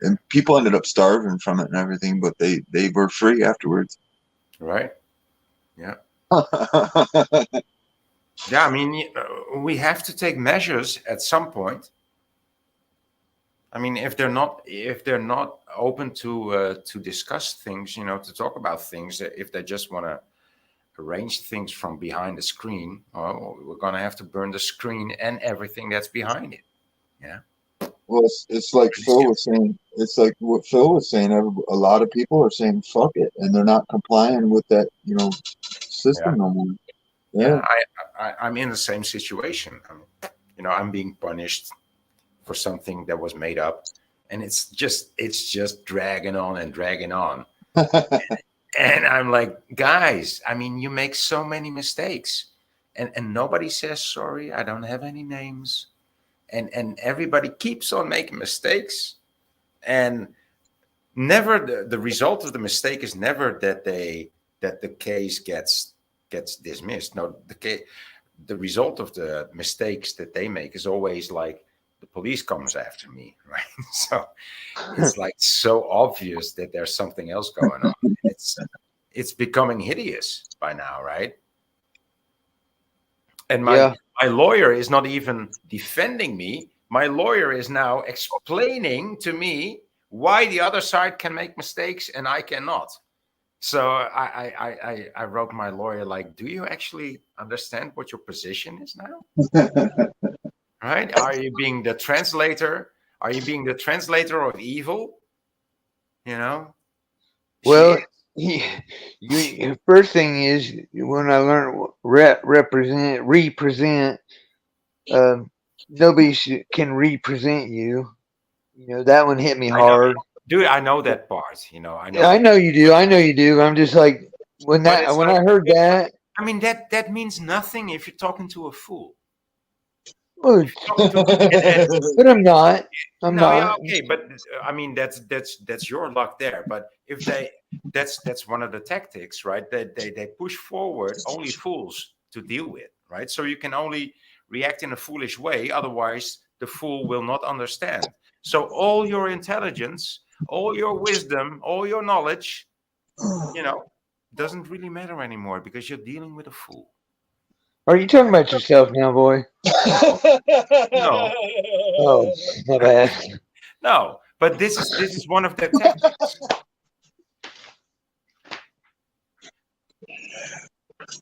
and people ended up starving from it and everything, but they were free afterwards. Right? Yeah. Yeah, I mean, we have to take measures at some point. I mean, if they're not open to discuss things, to talk about things, if they just want to arrange things from behind the screen, well, we're gonna have to burn the screen and everything that's behind it. Yeah. Well, it's like Pretty Phil simple. was saying. It's like what Phil was saying. A lot of people are saying "fuck it," and they're not complying with that, Yeah. system no more. Yeah. Yeah. I'm in the same situation. I'm being punished for something that was made up, and it's just dragging on and dragging on. And I'm like, guys, I mean, you make so many mistakes, and nobody says sorry. I don't have any names, and everybody keeps on making mistakes, and never the result of the mistake is never that the case gets dismissed. No, the result of the mistakes that they make is always like the police comes after me, right? So it's like so obvious that there's something else going on. It's becoming hideous by now, right? And my Yeah. my lawyer is not even defending me. My lawyer is now explaining to me why the other side can make mistakes and I cannot. So I wrote my lawyer like, do you actually understand what your position is now? Right? Are you being the translator? Are you being the translator of evil? You know, she Well, he, first thing is when I learned represent, um, nobody can represent you. That one hit me I know, hard. dude. I know that part. I know I that. know you do. I know you do. I'm just like But it's when like, I heard that. I mean, that means nothing if you're talking to a fool. Well, If you're talking to, and but I'm not. I'm no, yeah, not. okay, but I mean, that's your luck there. But if that's one of the tactics, right? That they push forward only fools to deal with, right? So you can only react in a foolish way, otherwise the fool will not understand. So all your intelligence, all your wisdom, all your knowledge, you know, doesn't really matter anymore because you're dealing with a fool. Are you talking about yourself now, boy? No, Oh, my bad. no. But this is one of their tactics.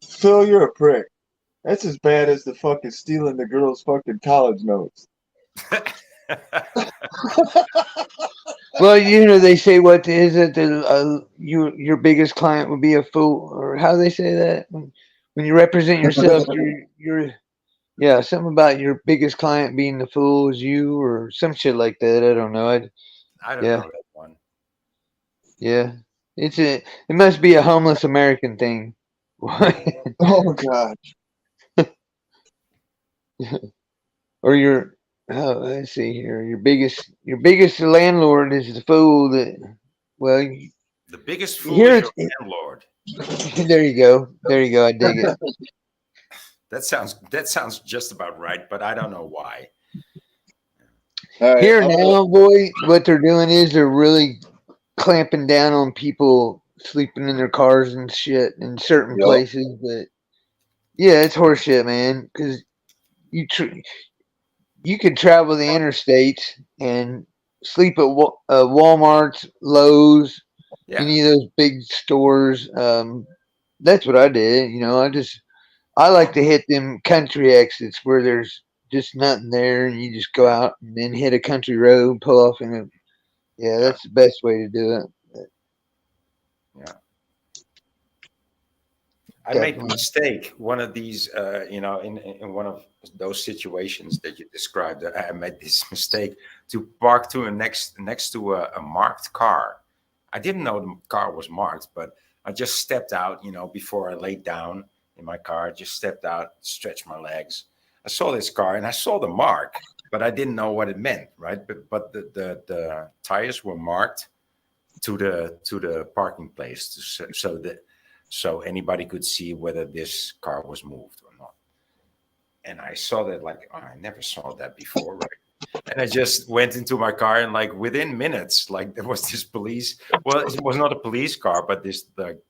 Phil, you're a prick. That's as bad as the fucking stealing the girl's fucking college notes. Well, they say what is it? Your biggest client would be a fool, or how they say that when you represent yourself, yeah, something about your biggest client being the fool is you, or some shit like that. I don't know. I don't Yeah, know that one. yeah. It must be a homeless American thing. Oh God. Or let's see here. Your biggest landlord is the fool that. Well, The biggest fool here is it's your landlord. there you go. There you go. I dig it. That sounds just about right, but I don't know why. All right. Here now, boy, what they're doing is they're really clamping down on people sleeping in their cars and shit in certain Yep. places. But yeah, it's horseshit, man. Because you could travel the interstates and sleep at Walmart's, Lowe's, Yeah, any of those big stores. That's what I did. I like to hit them country exits where there's just nothing there, and you just go out and then hit a country road, pull off in a. Yeah, yeah, that's the best way to do it. yeah. I made a Definitely. mistake. One of these, in one of those situations that you described, I made this mistake to park next to a marked car. I didn't know the car was marked, but I just stepped out, before I laid down in my car. Just stepped out, stretched my legs. I saw this car and I saw the mark, but I didn't know what it meant, right? But the tires were marked to the parking place, so anybody could see whether this car was moved or not. And I saw that, like, oh, I never saw that before, right? And I just went into my car, and like within minutes, like there was this police. Well, it was not a police car, but this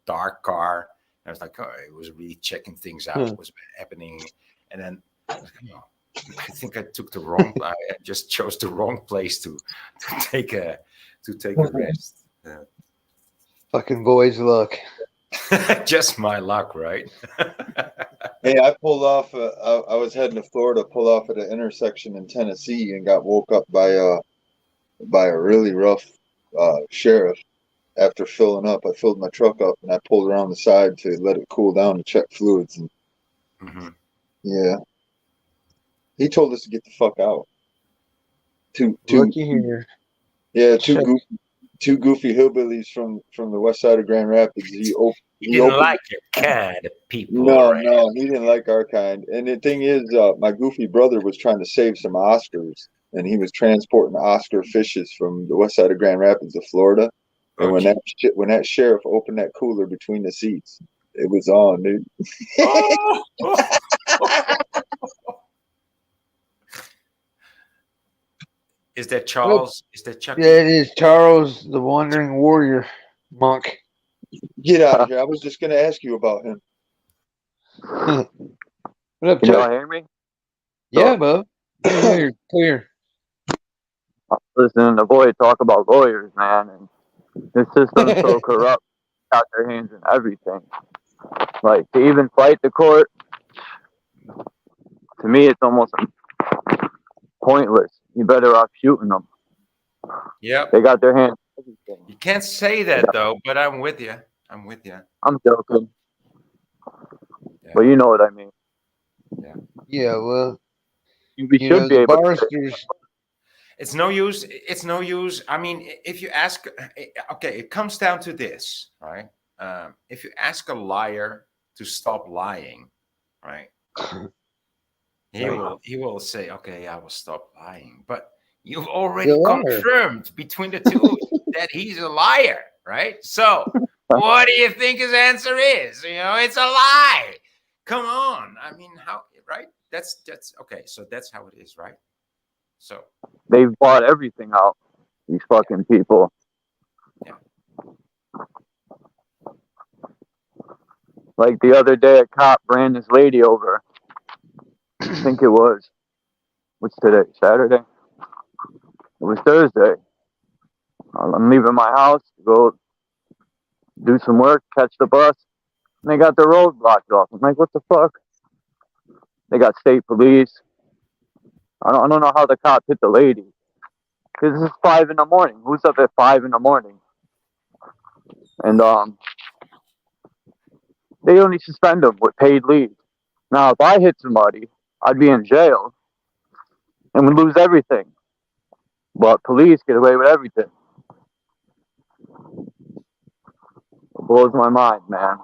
dark car. And I was like, oh, it was really checking things out, what was happening. And then I think I took the wrong. I just chose the wrong place to take a rest. Fucking boys, look. Just my luck, right? Hey, I pulled off. I was heading to Florida, pulled off at an intersection in Tennessee, and got woke up by a really rough sheriff. After filling up, I filled my truck up and I pulled around the side to let it cool down to check fluids. And yeah, he told us to get the fuck out. Looky here. Yeah, two goofy hillbillies from the west side of Grand Rapids. He didn't like your kind of people. No, he didn't like our kind. And the thing is, my goofy brother was trying to save some Oscars, and he was transporting Oscar fishes from the west side of Grand Rapids to Florida. And when that sheriff opened that cooler between the seats, it was on, dude. Is that Charles? Is that Chucky? Yeah, it is Charles, the Wandering Warrior monk. Get out of here! I was just going to ask you about him. What up, Can y'all Chuck? hear me? Yeah, bub. Yeah, you're clear. I'm listening to Boy talk about lawyers, man, and the system's so corrupt. Got their hands in everything. Like to even fight the court, to me, it's almost pointless. You better off shooting them. Yep. They got their hands in everything. You can't say that though, but I'm with you. I'm joking. Yeah. But you know what I mean. Yeah, well, we should be able barristers. It's no use. It's no use. I mean, if you ask, okay, it comes down to this, right? If you ask a liar to stop lying, right? He will say, okay, I will stop lying. But you've already confirmed between the two that he's a liar, right? So what do you think his answer is? It's a lie. Come on. I mean, how, right? That's okay. So that's how it is, right? So they've bought everything out. These fucking people. Yeah. Like the other day, a cop ran this lady over I think it was. What's today? Saturday? It was Thursday. I'm leaving my house to go do some work, catch the bus, and they got the road blocked off. I'm like, what the fuck? They got state police. I don't know how the cop hit the lady. Because this is 5 in the morning. Who's up at 5 in the morning? And they only suspend them with paid leave. Now, if I hit somebody, I'd be in jail and would lose everything. But police get away with everything. It blows my mind, man.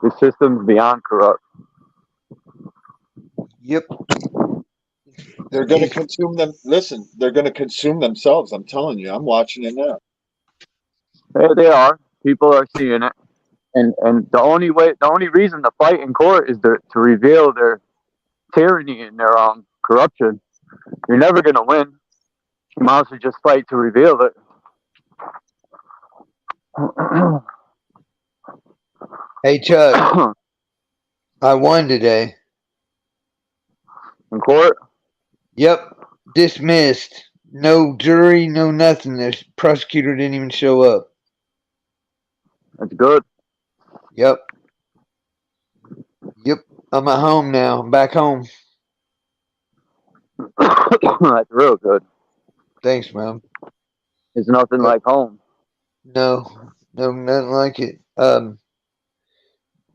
The system's beyond corrupt. Yep. They're going to consume them. Listen, they're going to consume themselves. I'm telling you, I'm watching it now. They are. People are seeing it. And the only reason to fight in court is to reveal their tyranny and their corruption. You're never gonna win. You might as well just fight to reveal it. Hey Chuck, I won today. In court? Yep, dismissed. No jury, no nothing. The prosecutor didn't even show up. That's good. Yep. Yep. I'm at home now. I'm back home. That's real good. Thanks, man. There's nothing like home. No, nothing like it.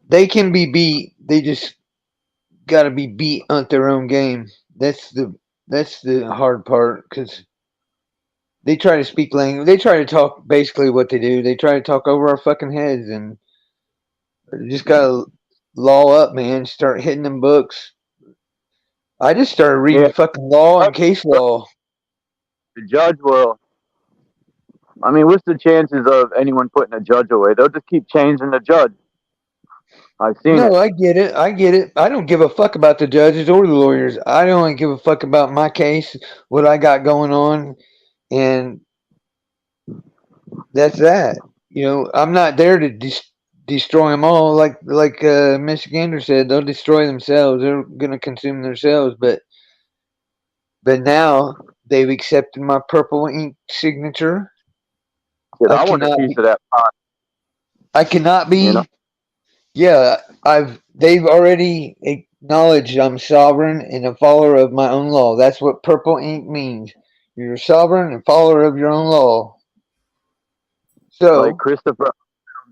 They can be beat. They just got to be beat on their own game. That's the hard part because they try to speak language. They try to talk basically what they do. They try to talk over our fucking heads, and you just gotta law up, man. Start hitting them books. I just started reading fucking law and case law. The judge will. I mean, what's the chances of anyone putting a judge away? They'll just keep changing the judge. I've seen it. No, I get it. I get it. I don't give a fuck about the judges or the lawyers. I don't give a fuck about my case, what I got going on, and that's that. You know, I'm not there to destroy them all. Like Miss Gander said, they'll destroy themselves. They're gonna consume themselves. But now they've accepted my purple ink signature. Shit, I want a piece of that pot. I cannot be. You know? Yeah, they've already acknowledged I'm sovereign and a follower of my own law. That's what purple ink means. You're a sovereign and follower of your own law. So, like Christopher,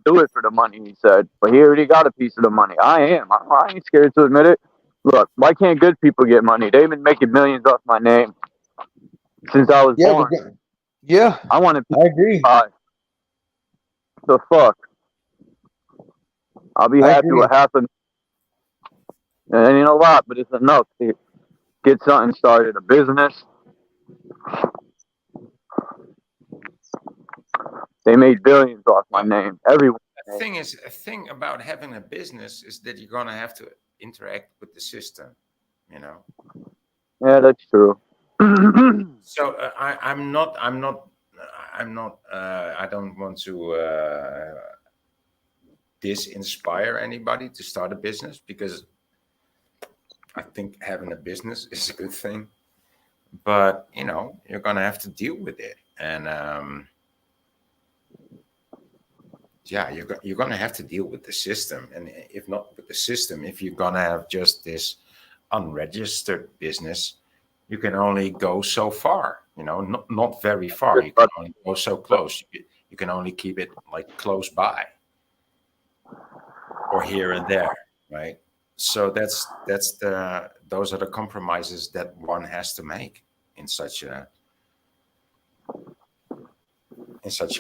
do it for the money, he said. But he already got a piece of the money. I am. I ain't scared to admit it. Look, why can't good people get money? They've been making millions off my name since I was born. Yeah, I want to. I agree. The fuck? I'll be happy with half a. It ain't a lot, but it's enough to get something started, a business. They made billions off my name. Everyone. The thing about having a business is that you're gonna have to interact with the system, you know. Yeah, that's true. So I don't want to disinspire anybody to start a business, because I think having a business is a good thing, but you know, you're gonna have to deal with it, and yeah, you're gonna have to deal with the system, and if not with the system, if you're gonna have just this unregistered business, you can only go so far, you know, not very far. You can only go so close. You can only keep it like close by or here and there, right? So those are the compromises that one has to make in such a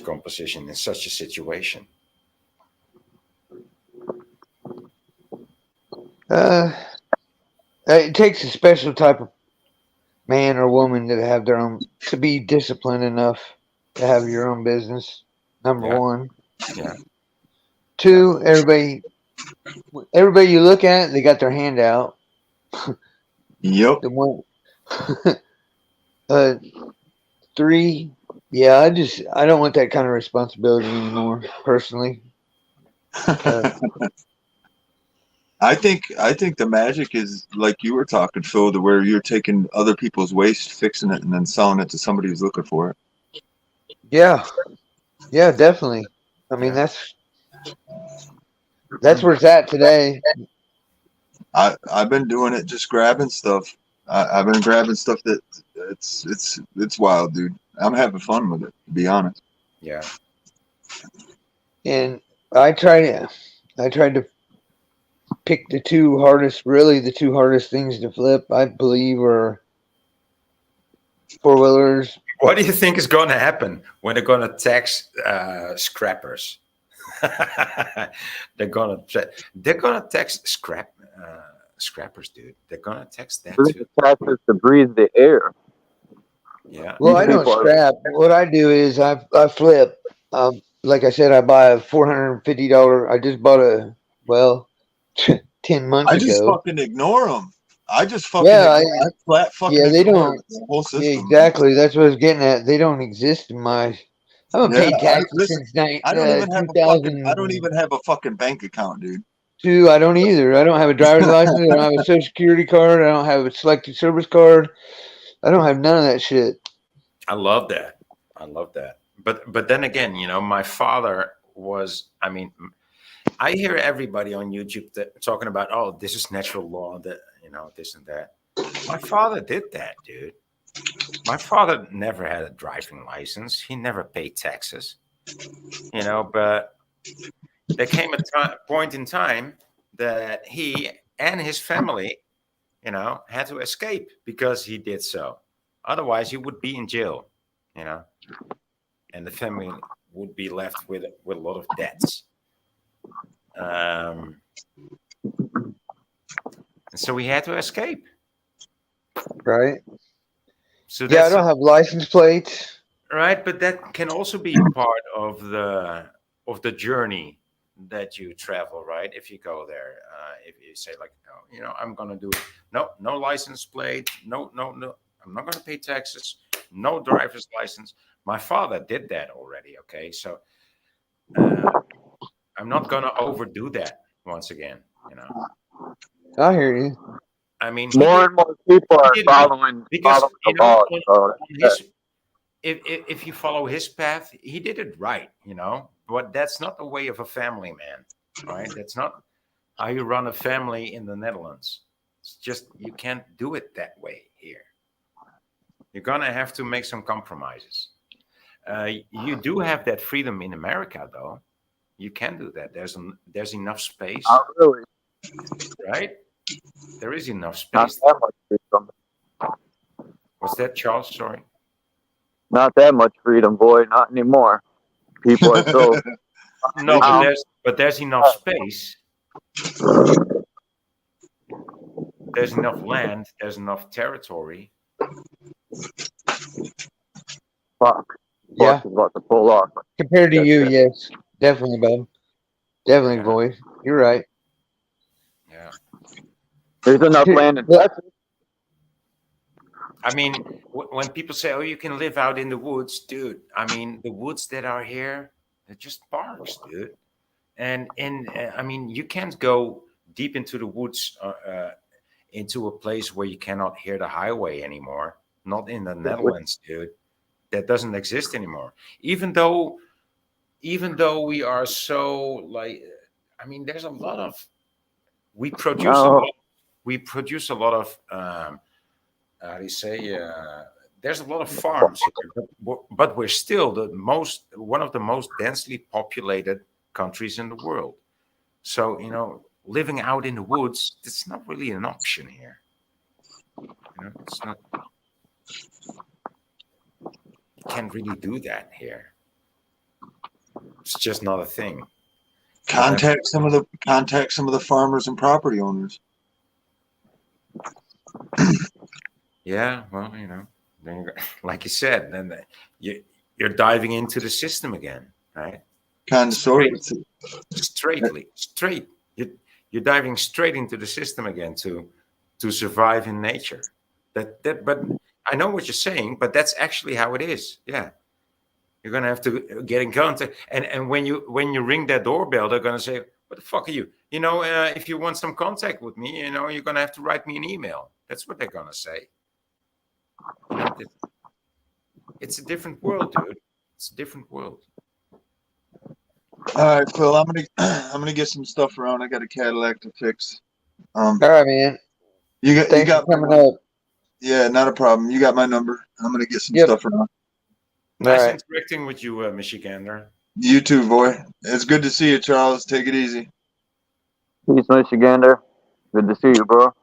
composition, in such a situation. It takes a special type of man or woman to have their own, to be disciplined enough to have your own business. Number one. Yeah. Two, everybody you look at, they got their hand out. Yep. The one. Three, yeah, I don't want that kind of responsibility anymore, personally. I think the magic is like you were talking, Phil, to where you're taking other people's waste, fixing it, and then selling it to somebody who's looking for it. Yeah, yeah, definitely. I mean, Yeah. that's where it's at today. I've been doing it, just grabbing stuff. I've been grabbing stuff that it's wild, dude. I'm having fun with it, to be honest. Yeah. And I tried to pick the two hardest things to flip, I believe, are four-wheelers. What do you think is going to happen when they're going to tax scrappers? they're going to tax scrappers, dude. They're going to tax that Bring too. the taxes to breathe the air. Yeah. Well, These I don't people are scrap. What I do is I flip. Like I said, I buy a $450. I just bought 10 months I just ago. fucking ignore them. I just fucking Yeah, ignore. I flat fucking yeah, they ignore don't. the whole Yeah, system. exactly. That's what I was getting at. They don't exist in my. I haven't Yeah, paid taxes listen. since I don't even have a fucking. I don't 2002. even have a fucking bank account, dude. I don't either. I don't have a driver's license. I don't have a social security card. I don't have a selected service card. I don't have none of that shit. I love that. I love that. But then again, my father was. I mean, I hear everybody on YouTube talking about, oh, this is natural law, that this and that. My father did that, dude. My father never had a driving license. He never paid taxes. But there came a point in time that he and his family, had to escape because he did so. Otherwise, he would be in jail, you know, and the family would be left with a lot of debts. And so he had to escape. Right? So Yeah, I that's don't have license plates. right, but that can also be part of the journey that you travel, right? If you go there, if you say like, no, I'm gonna do no license plate, no, I'm not gonna pay taxes, no driver's license. My father did that already. Okay, so I'm not gonna overdo that once again. I hear you. I mean, more and more people he are did right following because the laws. So on his if you follow his path, he did it right, But that's not the way of a family man, right? That's not how you run a family in the Netherlands. It's just you can't do it that way here. You're gonna have to make some compromises. You do have that freedom in America, though. You can do that. There's enough space, not really, right? There is enough not space. that much freedom. What's that, Charles? Sorry. Not that much freedom, boy. Not anymore. People are so. No, but there's enough space. There's enough land. There's enough territory. Fuck. Yeah. Boss is about to pull off. Compared to That's you, it. yes. Definitely, bud. Definitely, Yeah. boy. You're right. Yeah. There's enough land in Look, Texas. I mean, when people say, "Oh, you can live out in the woods," dude. I mean, the woods that are here, they're just parks, dude. And I mean, you can't go deep into the woods, into a place where you cannot hear the highway anymore. Not in the Netherlands, dude. That doesn't exist anymore. Even though we are so like, I mean, there's a lot of we produce a No, lot. We produce a lot of. How do you say? There's a lot of farms here, but we're still one of the most densely populated countries in the world. So living out in the woods, it's not really an option here. It's not. You can't really do that here. It's just not a thing. Contact some of the farmers and property owners. Yeah, well, then like you said, then you're diving into the system again, right? Kind of sort of. Straight. You're diving straight into the system again to survive in nature. But I know what you're saying, but that's actually how it is. Yeah, you're gonna have to get in contact, and when you ring that doorbell, they're gonna say, What the fuck are you? If you want some contact with me, you're gonna have to write me an email. That's what they're gonna say. It's a different world, dude. It's a different world. All right, Phil. I'm gonna get some stuff around. I got a Cadillac to fix. All right, man. You Thanks got for my coming number. up. Yeah, not a problem. You got my number. I'm gonna get some Yep. stuff around. Nice All right. interacting with you, Michigander. You too, boy. It's good to see you, Charles. Take it easy. Peace, Michigander. Good to see you, bro.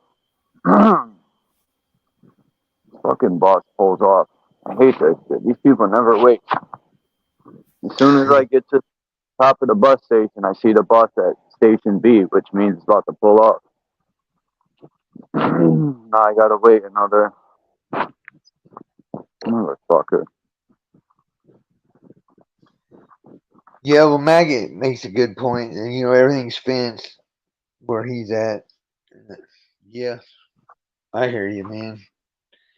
Fucking boss pulls off. I hate this shit. These people never wait. As soon as I get to the top of the bus station, I see the bus at station B, which means it's about to pull off. Now I gotta wait another motherfucker. Yeah, well, Maggot makes a good point, and everything's fenced where he's at. Yeah, I hear you, man.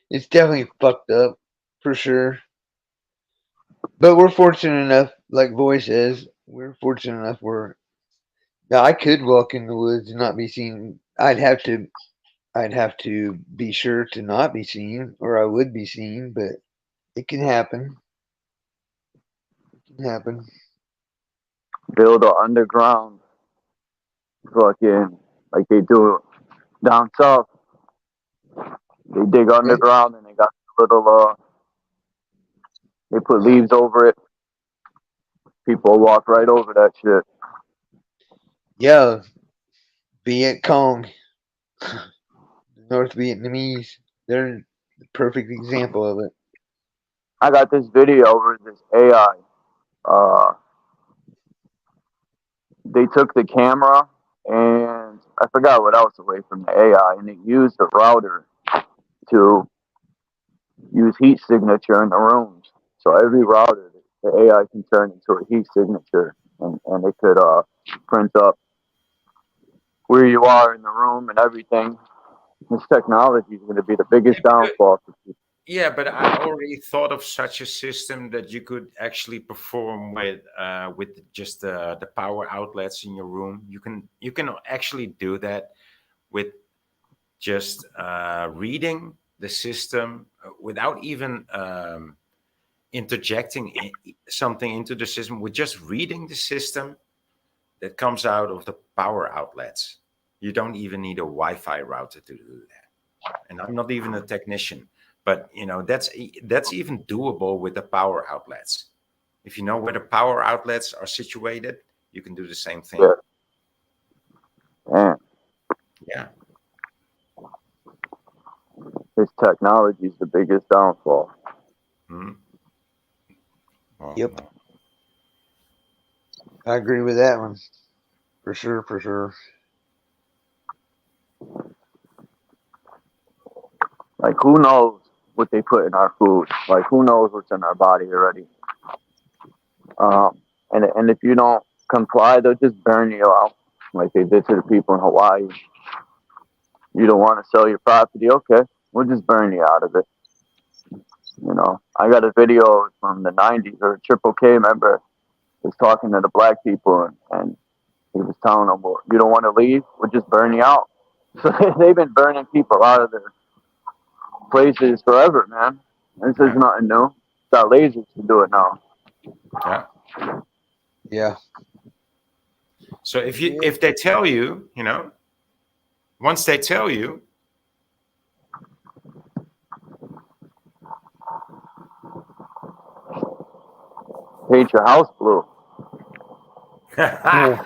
It's definitely fucked up, for sure. But we're fortunate enough, like Voy says, we're fortunate enough where now I could walk in the woods and not be seen. I'd have to be sure to not be seen, or I would be seen. But it can happen. It can happen. Build an underground fucking like they do down south. They dig underground and they got little they put leaves over it. People walk right over that shit. Yeah, Viet Cong, North Vietnamese. They're the perfect example of it. I got this video where this AI they took the camera and I forgot what else away from the AI and it used the router to use heat signature in the rooms. So every router, the AI can turn into a heat signature and it could print up where you are in the room and everything. This technology is going to be the biggest downfall for people. Yeah, but I already thought of such a system that you could actually perform with just the power outlets in your room. You can actually do that with just reading the system without even interjecting something into the system. With just reading the system that comes out of the power outlets. You don't even need a Wi-Fi router to do that. And I'm not even a technician, but that's even doable with the power outlets. If you know where the power outlets are situated, you can do the same thing. Yeah. Man, Yeah. this technology is the biggest downfall. Yep. I agree with that one. For sure, for sure. Like, who knows what they put in our food? Like, who knows what's in our body already? And if you don't comply, they'll just burn you out, like they did to the people in Hawaii. You don't want to sell your property? Okay, we'll just burn you out of it. I got a video from the 90s or Triple K member was talking to the black people and he was telling them, well, you don't want to leave? We'll just burn you out. So they've been burning people out of their places forever, man. This is nothing new. Got lasers to do it now. Yeah. Yeah. So if they tell you, once they tell you, paint your house blue. Yeah.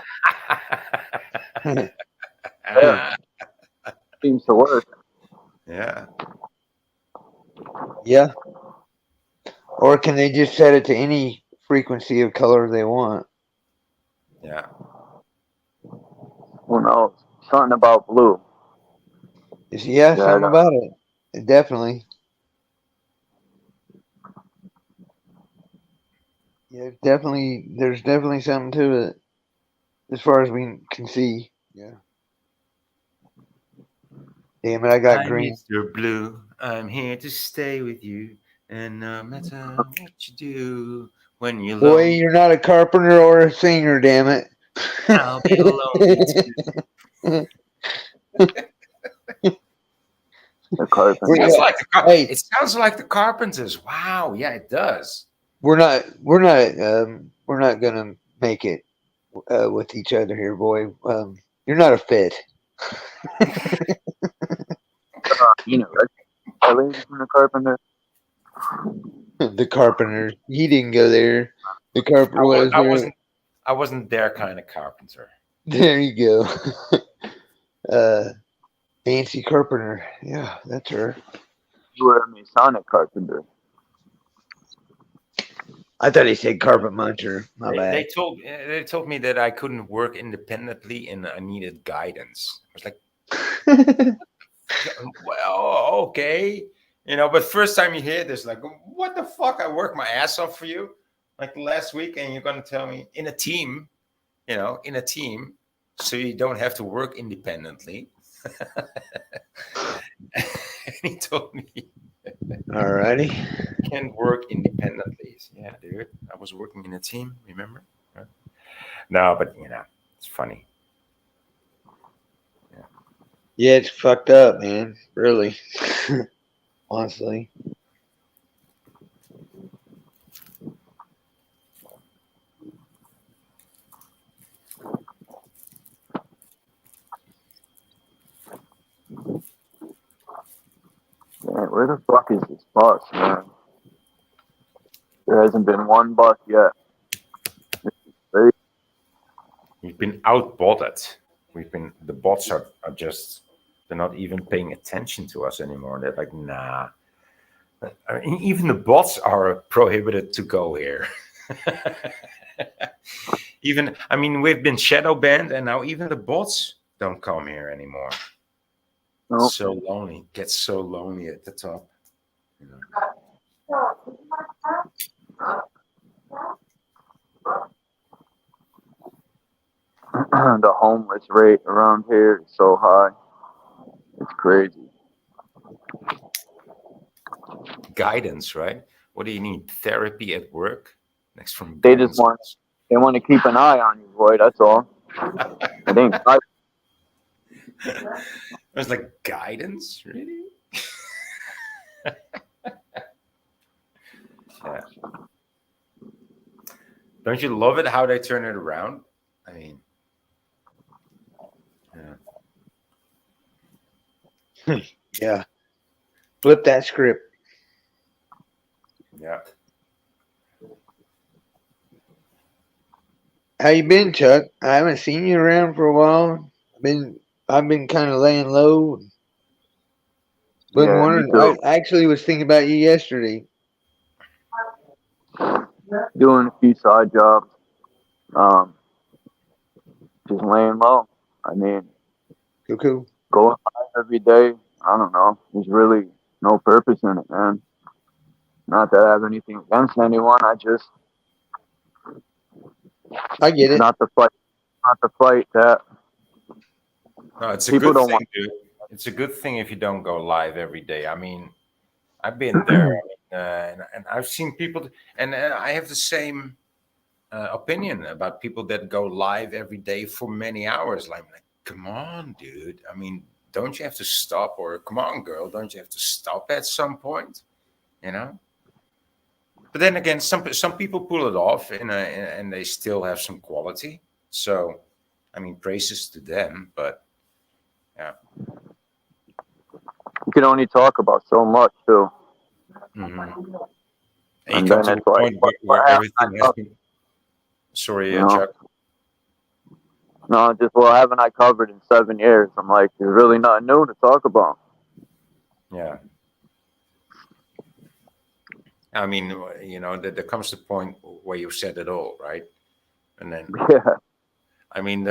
Seems to work. Yeah. Yeah. Or can they just set it to any frequency of color they want? Yeah. Who knows? Something about blue. Yeah, something about it. Definitely. Yeah, definitely. There's definitely something to it, as far as we can see. Yeah. Damn it! I got green. Mr. Blue, I'm here to stay with you, and no matter what you do, when you Boy, you're not a carpenter or a singer. Damn it! I'll be lonely too. The carpenter. It sounds like the Hey, it sounds like the Carpenters. Wow, yeah, it does. we're not gonna make it with each other here, boy. You're not a fit. You know, right? The lady from the carpenter. The Carpenter. He didn't go there. The Carpenter was there. I wasn't their kind of carpenter. There you go. Nancy Carpenter. Yeah, that's her. You were a Masonic carpenter. I thought he said carpet muncher. My They bad. told me that I couldn't work independently and I needed guidance. I was like, well, okay, but first time you hear this, like, what the fuck? I work my ass off for you, like last week, and you're gonna tell me in a team, so you don't have to work independently. And he told me, Alrighty. can work independently. Yeah, dude, I was working in a team, remember? Right? No, but it's funny. Yeah, it's fucked up, man. Really. Honestly. Man, where the fuck is this bus, man? There hasn't been one bus yet. We've been outbotted. The bots are just, they're not even paying attention to us anymore. They're like, nah. I mean, even the bots are prohibited to go here. We've been shadow banned, and now even the bots don't come here anymore. Nope. So lonely. Gets so lonely at the top. The homeless rate around here is so high. It's crazy. Guidance, right? What do you need? Therapy at work? Next from They guidance. just want to keep an eye on you, boy. That's all. It ain't. I was like, guidance? Really? Yeah. Don't you love it how they turn it around? I mean, yeah. Yeah. Flip that script. Yeah. How you been, Chuck? I haven't seen you around for a while. I've been kind of laying low. Been Yeah, wondering. me too. I actually was thinking about you yesterday. Doing a few side jobs. Just laying low. I mean, Cool. going live every day. I don't know. There's really no purpose in it, man. Not that I have anything against anyone. I get it. Not the fight that. No, it's a People good don't thing, want. dude. It's a good thing if you don't go live every day. I mean, I've been there, and I've seen people, and I have the same opinion about people that go live every day for many hours. Like, come on, dude. I mean, don't you have to stop? Or come on, girl, don't you have to stop at some point? But then again, some people pull it off, and they still have some quality. So, I mean, praises to them. But yeah. You can only talk about so much, too. Mm-hmm. And then it's like, where everything has been. Sorry, Chuck. No, just what haven't I covered in 7 years? I'm like, there's really nothing new to talk about. Yeah. I mean, there comes the point where you said it all, right? And then, yeah. I mean,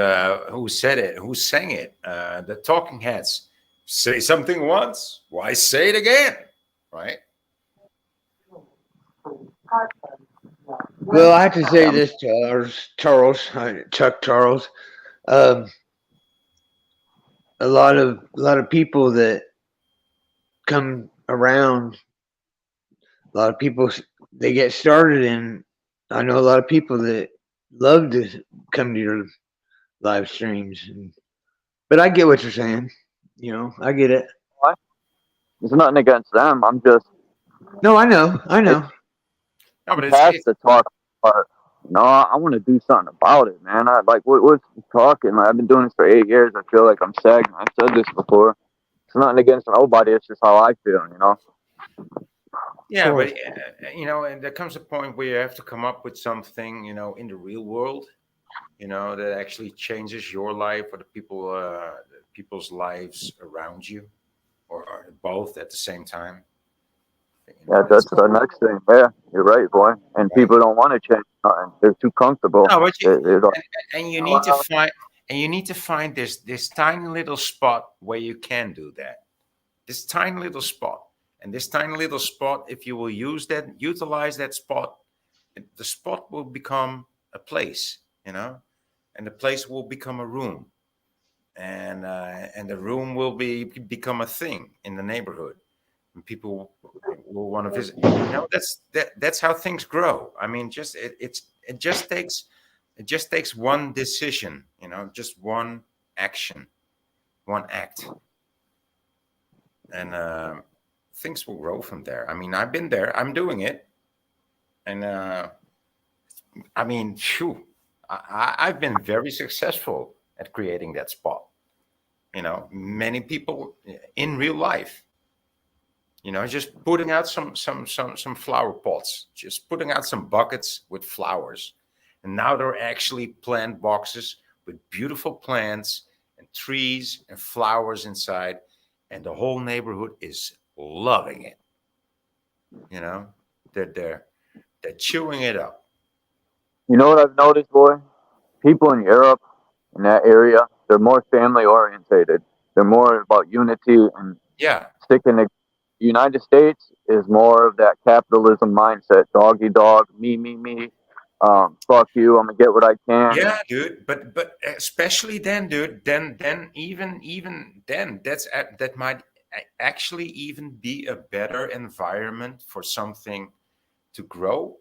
who said it? Who sang it? The Talking Heads. Say something once, why say it again? Right? Well, I have to say this, Chuck Charles. A lot of people that come around, a lot of people they get started, and I know a lot of people that love to come to live streams. But I get what you're saying. I get it. Why? There's nothing against them. I'm just No, I know. I it, know. No, but past the talk part. No, I want to do something about it, man. I like what's talking. Like, I've been doing this for 8 years. I feel like I'm stagnant. I've said this before. It's nothing against nobody. It's just how I feel. yeah, but and there comes a point where you have to come up with something, in the real world, that actually changes your life or the people's lives around you, or both at the same time. Yeah, that's the next thing. Yeah, you're right, boy. And Right. people don't want to change nothing. They're too comfortable. No, but They're like, and you need to find this tiny little spot where you can do that. This tiny little spot. And this tiny little spot, if you will utilize that spot, the spot will become a place, and the place will become a room, and the room will become a thing in the neighborhood, and people will want to visit. That's how things grow. I mean, it just takes one decision, just one action, one act, and things will grow from there. I mean, I've been there. I'm doing it, and I mean, phew, I've been very successful at creating that spot. Many people in real life, just putting out some flower pots, just putting out some buckets with flowers, and now they're actually plant boxes with beautiful plants and trees and flowers inside, and the whole neighborhood is loving it. They're chewing it up. you know what I've noticed, boy? People in Europe, in that area, they're more family orientated. They're more about unity and Yeah. sticking together. The United States is more of that capitalism mindset, dog eat dog, me. Fuck you, I'm gonna get what I can. Yeah, dude. But especially then, dude. Then even then, that might actually even be a better environment for something to grow.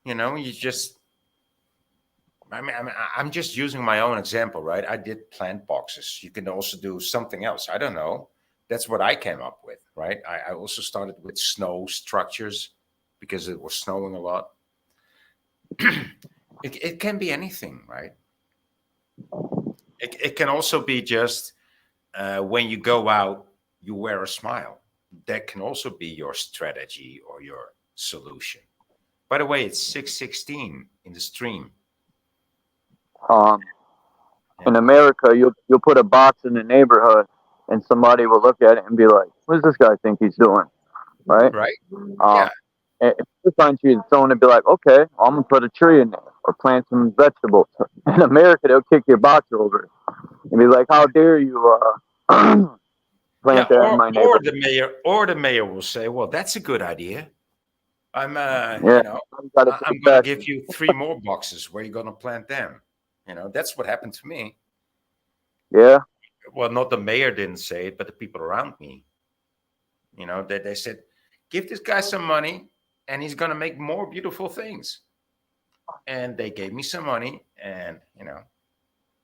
You just. I'm just using my own example, right? I did plant boxes. You can also do something else. I don't know. That's what I came up with, right? I also started with snow structures because it was snowing a lot. It can be anything, right? It can also be just when you go out, you wear a smile. That can also be your strategy or your solution. By the way, it's 6:16 in the stream. In America, you'll put a box in the neighborhood, and somebody will look at it and be like, "What does this guy think he's doing?" Right? Right. Yeah. And if this country, someone would be like, "Okay, I'm gonna put a tree in there or plant some vegetables." In America, they'll kick your box over and be like, "How dare you plant that in my Or neighborhood?" the mayor will say, "Well, that's a good idea. I'm Yeah, you gotta I'm take gonna back. give you 3 more boxes where you're gonna plant them." That's what happened to me. Yeah, Well, not the mayor didn't say it, but the people around me. They said, "Give this guy some money, and he's gonna make more beautiful things." And they gave me some money, and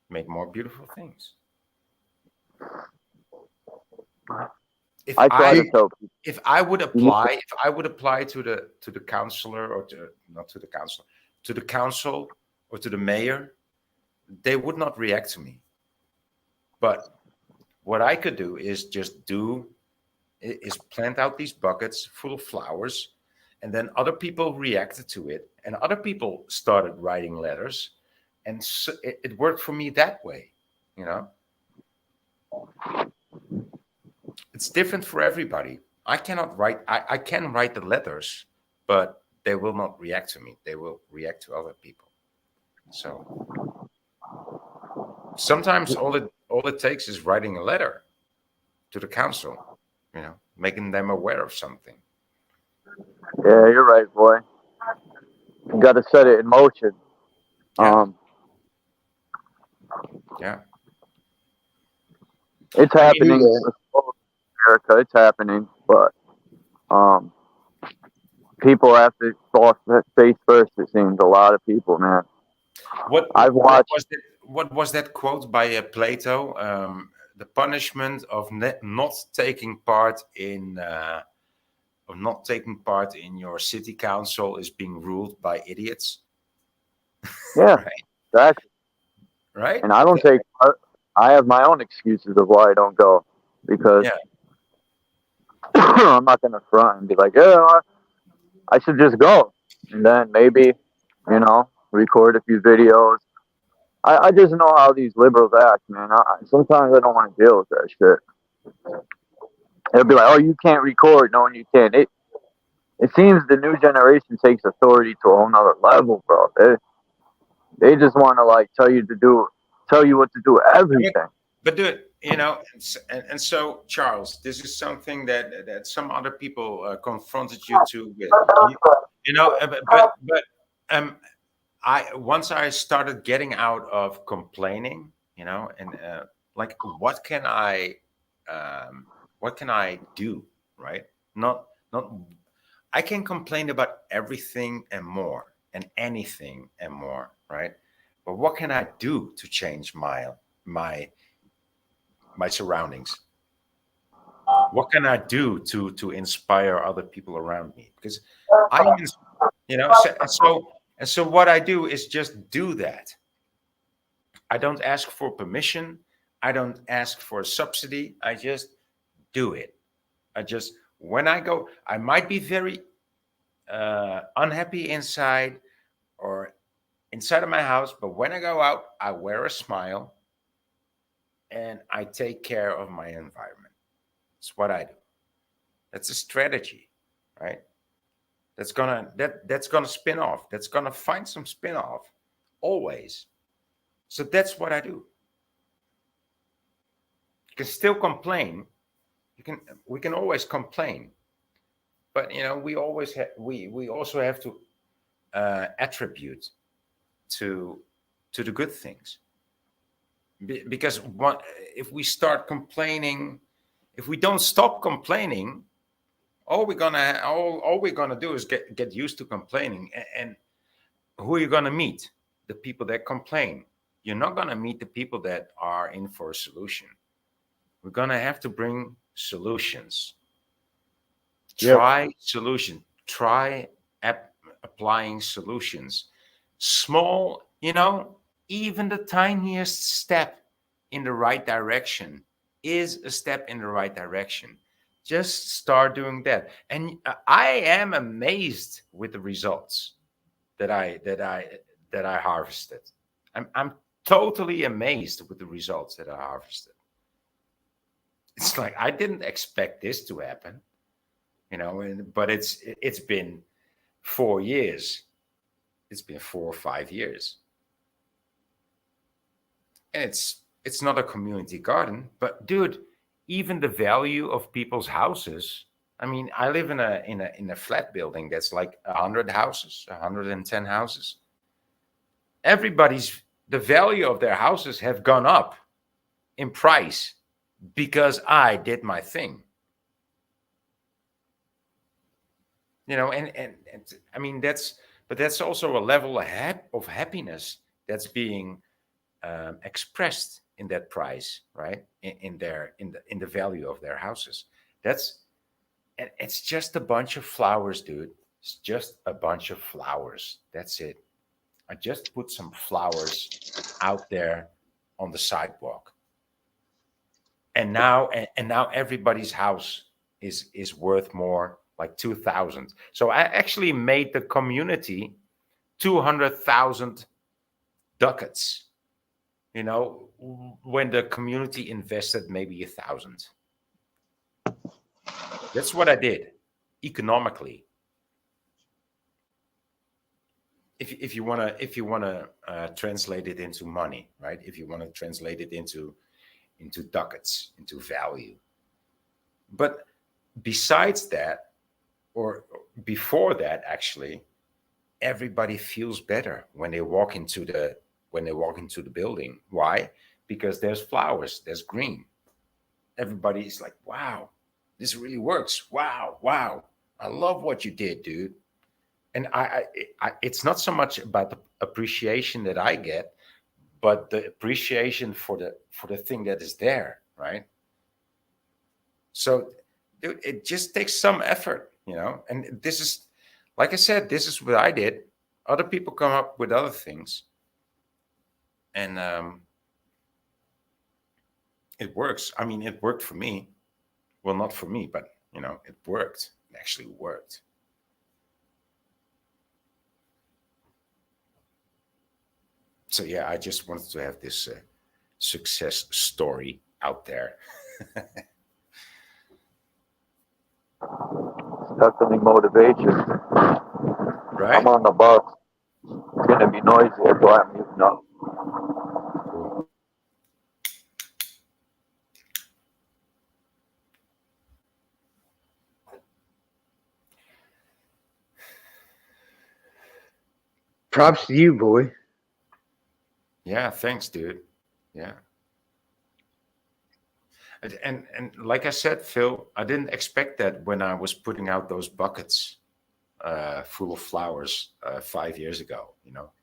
made more beautiful things. If I try to tell people. if I would apply to the counselor, or not to the counselor, to the council or to the mayor, they would not react to me. But what I could do is plant out these buckets full of flowers, and then other people reacted to it, and other people started writing letters, and so it worked for me that way. It's different for everybody. I cannot write. I can write the letters, but they will not react to me. They will react to other people. So sometimes all it takes is writing a letter to the council, making them aware of something. Yeah, you're right, boy. You got to set it in motion. Yeah. It's happening. America, it's happening, but people have to cross that face first. It seems a lot of people, man. What I've watched. what was that quote by Plato? The punishment of not taking part in your city council is being ruled by idiots. Yeah, Right. exactly. Right. And I don't take part. I have my own excuses of why I don't go because Yeah. I'm not gonna front and be like, yeah, I should just go, and then maybe, record a few videos. I just know how these liberals act, man. Sometimes I don't want to deal with that shit. They'll be like, "Oh, you can't record." No, you can't. It seems the new generation takes authority to a whole nother level, bro. They just want to like tell you what to do everything. But dude, and so Charles, this is something that some other people confronted you to with, but I once I started getting out of complaining, and like what can I do, right? Not I can complain about everything and more and anything and more, right? But what can I do to change my my surroundings? What can I do to inspire other people around me? Because I am, so what I do is just do that. I don't ask for permission. I don't ask for a subsidy. I just do it. When I go, I might be very unhappy inside or inside of my house, but when I go out, I wear a smile and I take care of my environment. That's what I do. That's a strategy, right? That's gonna spin off. That's gonna find some spin off always. So that's what I do. You can still complain. We can always complain, but we always we also have to attribute to the good things. Because if we start complaining, if we don't stop complaining, all we're gonna do is get used to complaining. And who are you gonna meet? The people that complain. You're not gonna meet the people that are in for a solution. We're gonna have to bring solutions. Try solution. Try applying solutions. Small, even the tiniest step in the right direction is a step in the right direction. Just start doing that. And I am amazed with the results that I harvested. I'm totally amazed with the results that I harvested. It's like I didn't expect this to happen, but it's been 4 years. It's been 4 or 5 years. And it's not a community garden, but dude, even the value of people's houses. I mean, I live in a flat building that's like 100 houses, 110 houses. The value of their houses have gone up in price because I did my thing. And I mean that's also a level of happiness that's being expressed in that price, right? In the value of their houses. It's just a bunch of flowers, dude. It's just a bunch of flowers. That's it. I just put some flowers out there on the sidewalk, and now everybody's house is worth more, like 2,000. So I actually made the community 200,000 ducats. When the community invested maybe 1,000. That's what I did economically. If you wanna translate it into money, right? If you want to translate it into ducats, into value. But besides that, or before that, actually, everybody feels better when they walk into the building. Why? Because there's flowers, there's green. Everybody is like, wow, this really works. Wow, I love what you did, dude. And I it's not so much about the appreciation that I get, but the appreciation for the thing that is there, right? So, dude, it just takes some effort, And this is, like I said, this is what I did. Other people come up with other things, and it works. I mean, it worked for me. Well, not for me, but it worked. It actually worked. So yeah, I just wanted to have this success story out there. Definitely motivation. Right? I'm on the bus. It's gonna be noisy, that's why I'm muting up. Cool. Props to you, boy. Yeah, thanks, dude. Yeah. And like I said, Phil, I didn't expect that when I was putting out those buckets full of flowers 5 years ago.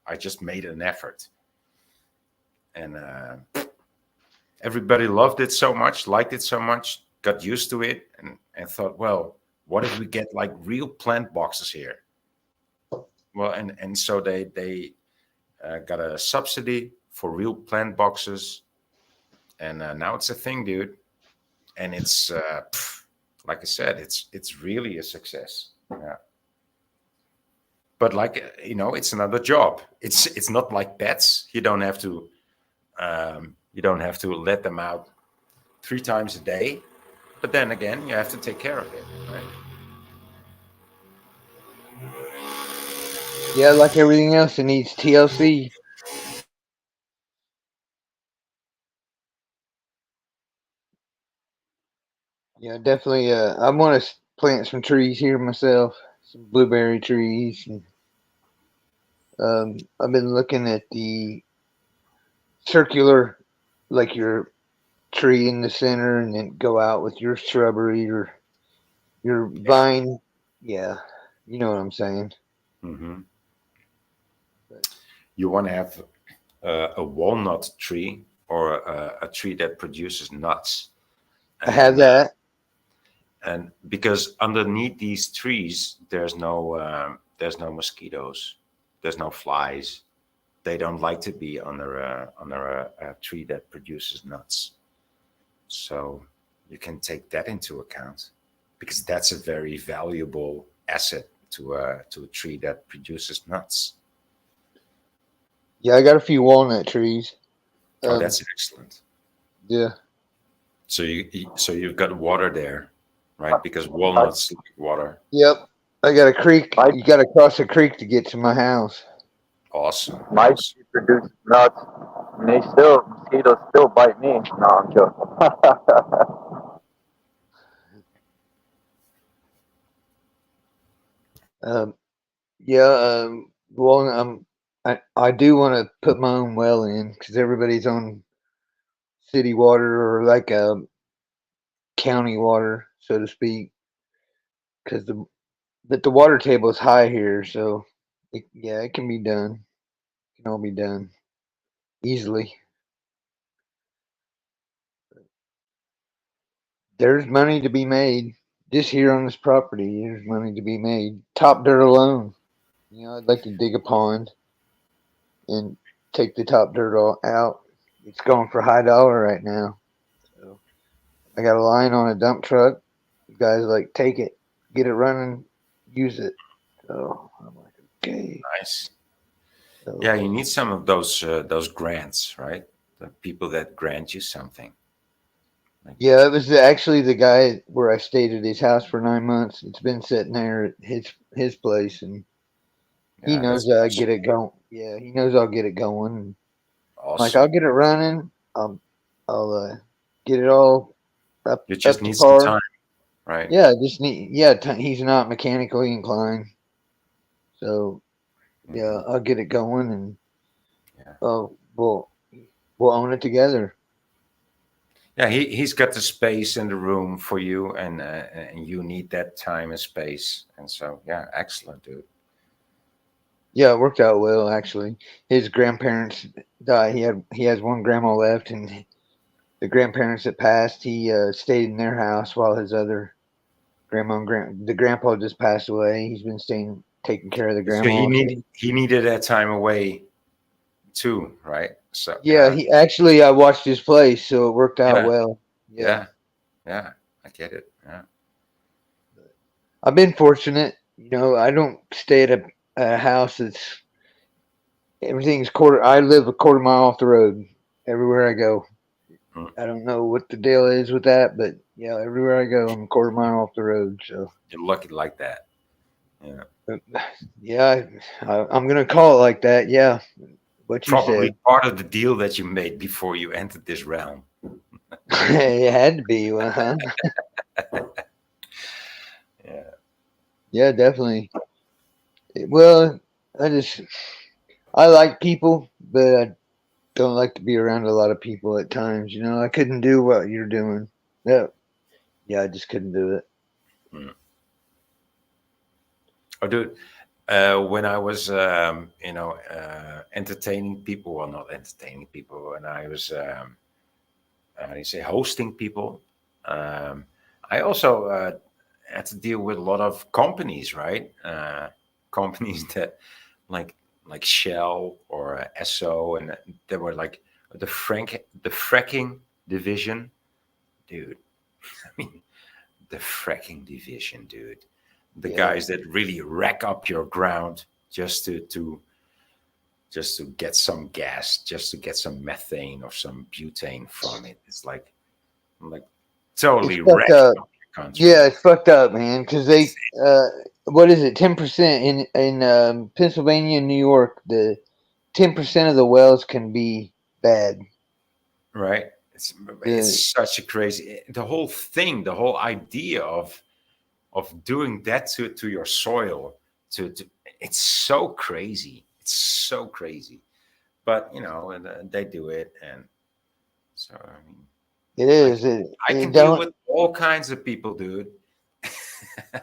I just made an effort, and everybody loved it so much, liked it so much, got used to it, and thought, well, what if we get like real plant boxes here? Well, and so they got a subsidy for real plant boxes, and now it's a thing, dude. And it's like I said, it's really a success. Yeah. But it's another job. It's not like pets. You don't have to let them out 3 times a day. But then again, you have to take care of it, right? Yeah, like everything else, it needs TLC. Yeah, definitely. I want to plant some trees here myself, some blueberry trees. And, I've been looking at the circular, like your tree in the center, and then go out with your shrubbery or your Yeah. vine. Yeah, you know what I'm saying. Hmm. But You want to have a walnut tree or a tree that produces nuts, I have and that. because underneath these trees there's no mosquitoes, there's no flies. They don't like to be under a tree that produces nuts. So you can take that into account, because that's a very valuable asset to a tree that produces nuts. Yeah, I got a few walnut trees. Oh, Um, that's excellent. yeah. So you've got water there, right? Because walnuts like water. Yep. I got a creek. My You got to cross a creek to get to my house. Awesome, my awesome. tree produces nuts, and mosquitoes still bite me. No, I'm joking. Um, yeah. Well, I do want to put my own well in because everybody's on city water or like county water, so to speak. Because the water table is high here, so yeah, it can be done. It can all be done easily. There's money to be made just here on this property. There's money to be made. Top dirt alone. I'd like to dig a pond and take the top dirt all out. It's going for high dollar right now. So I got a line on a dump truck. The guys like take it, get it running, use it. So I'm like, okay. Nice. So Yeah, you need some of those grants, right? The people that grant you something. Like, yeah, it was actually the guy where I stayed at his house for 9 months. It's been sitting there at his place, and he yeah, knows that's I awesome. get it going. Yeah, he knows I'll get it going. Like Awesome. I'll get it running. I'll get it all You just up to need some par. time, right? Yeah, just need. Yeah, he's not mechanically inclined, so yeah, Hmm. I'll get it going, and Yeah. we'll own it together. Yeah, he's got the space in the room for you, and you need that time and space. And so, yeah, excellent, dude. Yeah, it worked out well actually. His grandparents died. He has one grandma left, and the grandparents that passed, he stayed in their house while his other grandma and the grandpa just passed away. He's been staying taking care of the So grandma. So he needed that time away too, right? So yeah, he actually I watched his place, so it worked out yeah, well. Yeah, yeah, yeah. I get it. Yeah. I've been fortunate. I don't stay at a house that's everything's quarter. I live a quarter mile off the road everywhere I go. Mm. I don't know what the deal is with that, but yeah, everywhere I go, I'm a quarter mile off the road. So You're lucky like that. Yeah. but, yeah, I'm gonna call it like that. Yeah, what you Probably said. part of the deal that you made before you entered this realm. It had to be, huh? Yeah. Yeah, definitely. Well, I like people, but I don't like to be around a lot of people at times. I couldn't do what you're doing. Yeah, yeah, I just couldn't do it. Mm. Oh, dude, when I was, entertaining people, well, not entertaining people, when I was, how do you say, hosting people, um, I also had to deal with a lot of companies, right? Companies that, like, like Shell or Esso, and they were like the fracking division, dude. I mean, the fracking division, dude. The Yeah, guys that really rack up your ground just to get some gas, just to get some methane or some butane from it. It's like it's totally fucked wrecking up. up your country. Yeah, it's fucked up, man. Because what is it? 10% in Pennsylvania and New York. The 10% of the wells can be bad. Right? The It's such a crazy the whole thing, the whole idea of doing that to your soil to it's so crazy. It's so crazy. But and they do it, and so I mean, it I is. can I It can deal don't. with all kinds of people, dude. I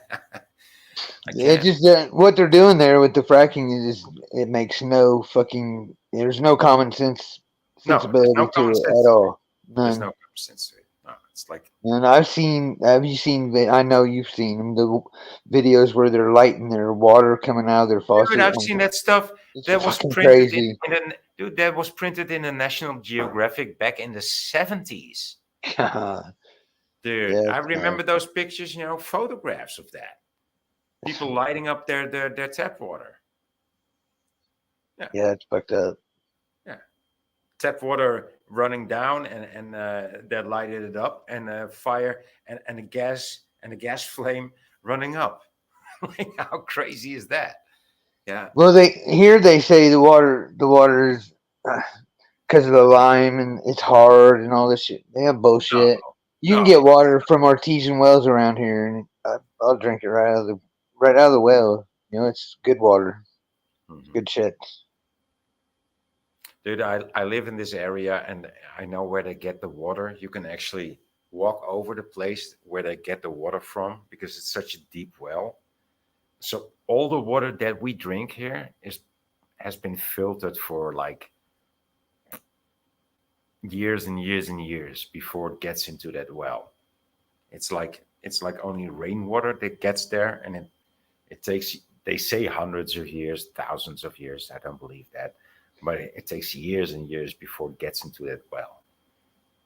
It can. just what they're doing there with the fracking is it makes no fucking. There's no common No, there's no sensibility to common it sense at to it. all. There's no None. common sense to it. No, it's like, And I've seen. Have you seen? I know you've seen them. The videos where they're lighting their water coming out of their dude, faucet. I've seen that stuff It's that was fucking printed crazy. dude, that was printed in a National Geographic back in the 70s. Yeah, Dude, I it's remember those pictures, photographs of that. People lighting up their tap water. Yeah, yeah, it's fucked up. yeah. Tap water running down, and that lighted it up, and fire and the gas flame running up. Like, how crazy is that? Yeah. Well, they say the water is because of the lime and it's hard and all this shit. They have No, bullshit. You can no. get water from artesian wells around here, and I'll drink it right out of the well. It's good water. It's Mhm. good shit. Dude, I live in this area, and I know where they get the water. You can actually walk over the place where they get the water from because it's such a deep well. So all the water that we drink here has been filtered for like years and years and years before it gets into that well. It's like only rainwater that gets there, and it takes, they say, hundreds of years, thousands of years. I don't believe that, but it takes years and years before it gets into that well.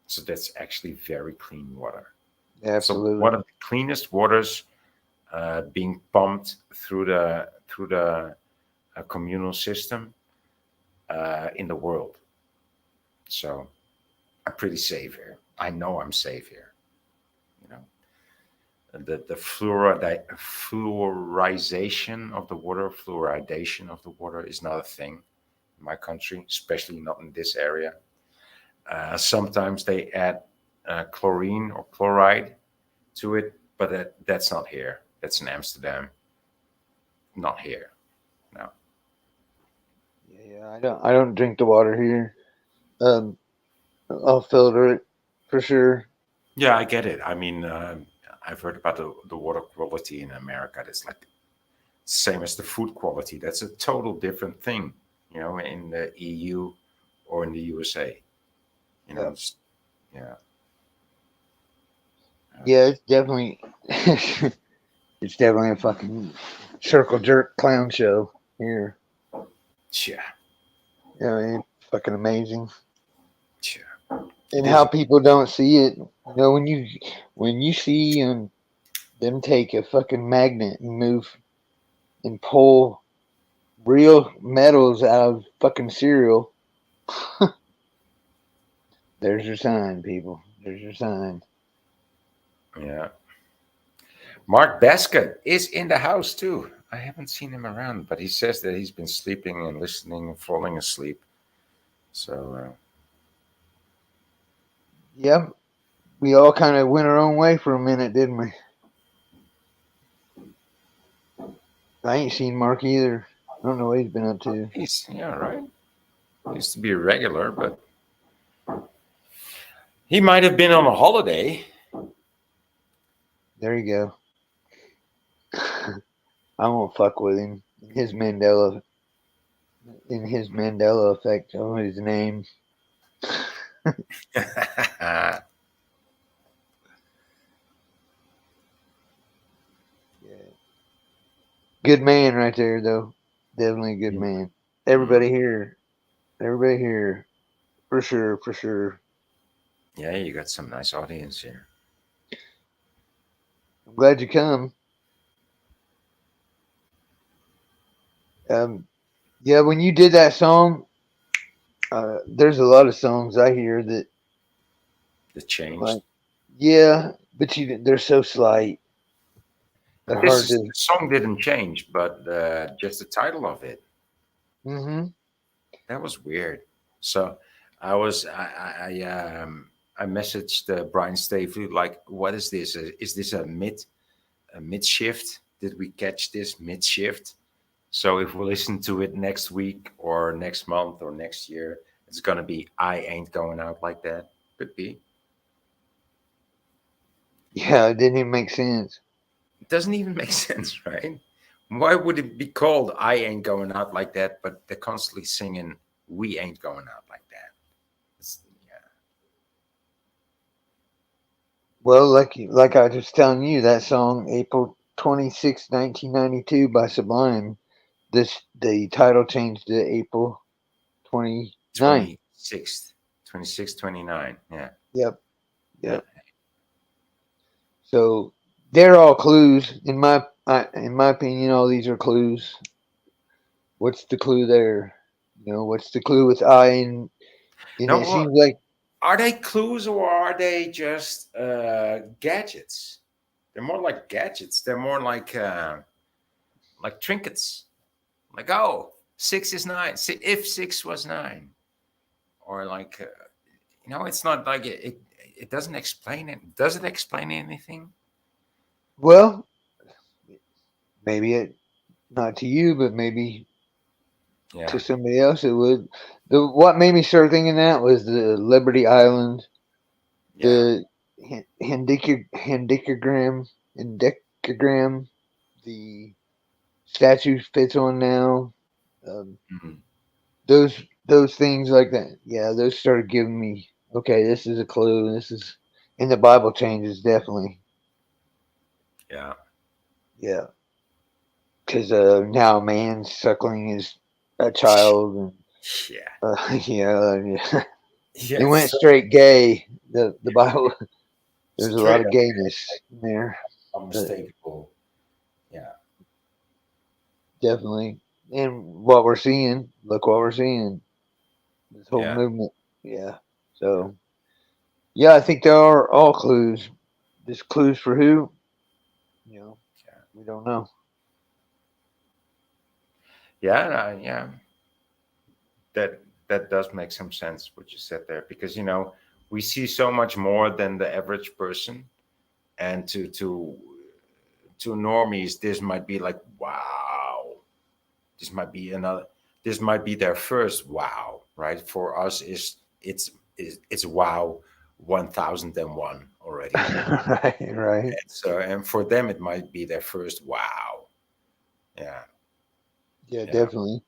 So that's actually very clean water. So one Absolutely. of the cleanest waters being pumped through the communal system in the world. So I'm pretty safe here. I know I'm safe here. You know, the fluorization of the water, fluoridation of the water is not a thing in my country, especially not in this area. Sometimes they add chlorine or chloride to it, but that's not here. That's in Amsterdam, not here. No. Yeah, I don't drink the water here. Um, I'll filter it for sure. Yeah, I get it. I mean, I've heard about the water quality in America. It's Same as the food quality. That's a total different thing, in the EU or in the USA. Yeah. Yeah. Yeah, it's definitely it's definitely a fucking circle jerk clown show here. Yeah. Yeah, I mean, fucking amazing. Yeah. And It how is. people don't see it. When you see them take a fucking magnet and move and pull real metals out of fucking cereal, there's your sign, people. There's your sign. Yeah. Mark Basket is in the house too. I haven't seen him around, but he says that he's been sleeping and listening and falling asleep. So, Yep. We all kind of went our own way for a minute, didn't we? I ain't seen Mark either. I don't know what he's been up to. yeah, right. Used to be a regular, but he might have been on a holiday. There you go. I won't fuck with him. In his Mandela effect on his name. Yeah. Good man right there though. Definitely a good man. Everybody here. For sure, for sure. Yeah, you got some nice audience here. I'm glad you come. Yeah, when you did that song, there's a lot of songs I hear that changed. like, yeah, but they're so slight. They're hard The to. song didn't change, but just the title of it. Mm-hmm. That was weird. So I messaged Brian Stavely like, what is this? Is this a mid shift? Did we catch this mid shift? So if we listen to it next week or next month or next year, it's gonna be I ain't going out like that. Could be. Yeah, it didn't even make sense. It doesn't even make sense, right? Why would it be called I ain't going out like that, but they're constantly singing we ain't going out like that? Well, like I was telling you, that song April 26, 1992 by Sublime. The title changed to April 29th. 26, 29. Yeah. Yep. Yep. So they're all clues in my opinion. All these are clues. What's the clue there? What's the clue with I and No, it well, seems like are they clues or are they just gadgets? They're more like gadgets. They're more like trinkets. Like, oh, 6 is 9. If 6 was 9, or like it's not like it doesn't explain it. Does it explain anything? well, maybe not to you, but maybe to somebody else it would. What made me start thinking that was the Liberty Island, the hendicogram, the statue fits on now. Those things like that. Yeah, those started giving me okay. This is a clue. This is in the Bible changes definitely. Yeah. Yeah. Because now a man suckling a child and yeah. It went straight gay. The Bible. There's a lot of gayness in there. Unmistakable. Yeah. Definitely. And what we're seeing, look what we're seeing. This whole Yeah. movement. Yeah. So, yeah, I think there are all clues. Just clues for who? We don't know. Yeah, yeah. That does make some sense what you said there, because we see so much more than the average person, and to normies this might be like, wow, this might be their first wow, right? For us it's wow 1001 already. Right. And for them it might be their first wow. Yeah. Yeah, Yeah. definitely.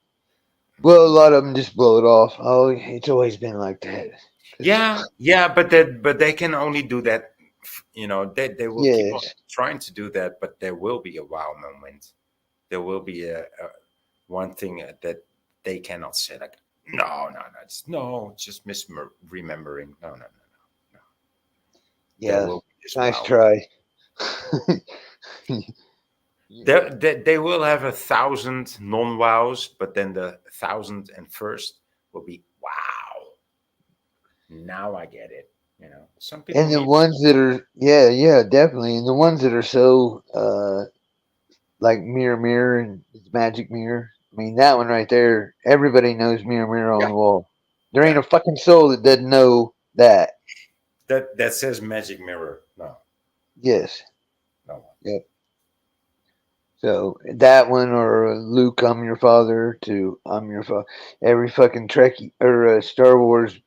Well, a lot of them just blow it off. Oh, it's always been like that. 'Cause- Yeah, but they can only do that. You know, they will keep on Yes. trying to do that, but there will be a wow moment. There will be a one thing that they cannot say like, no, just misremembering. No. There Yeah. will be this Nice wow. try. They will have 1,000 non-wows, but then the 1,001st will be wow. Now I get it. You know, some people And the need. ones that are, yeah, definitely. And the ones that are so, like Mirror Mirror and Magic Mirror. I mean, that one right there, everybody knows Mirror Mirror on Yeah, the wall. There ain't yeah. a fucking soul that doesn't know that. That says magic mirror. No, Yes. no. Yep. So that one or Luke, I'm your father, to I'm your father. Every fucking Trekkie or Star Wars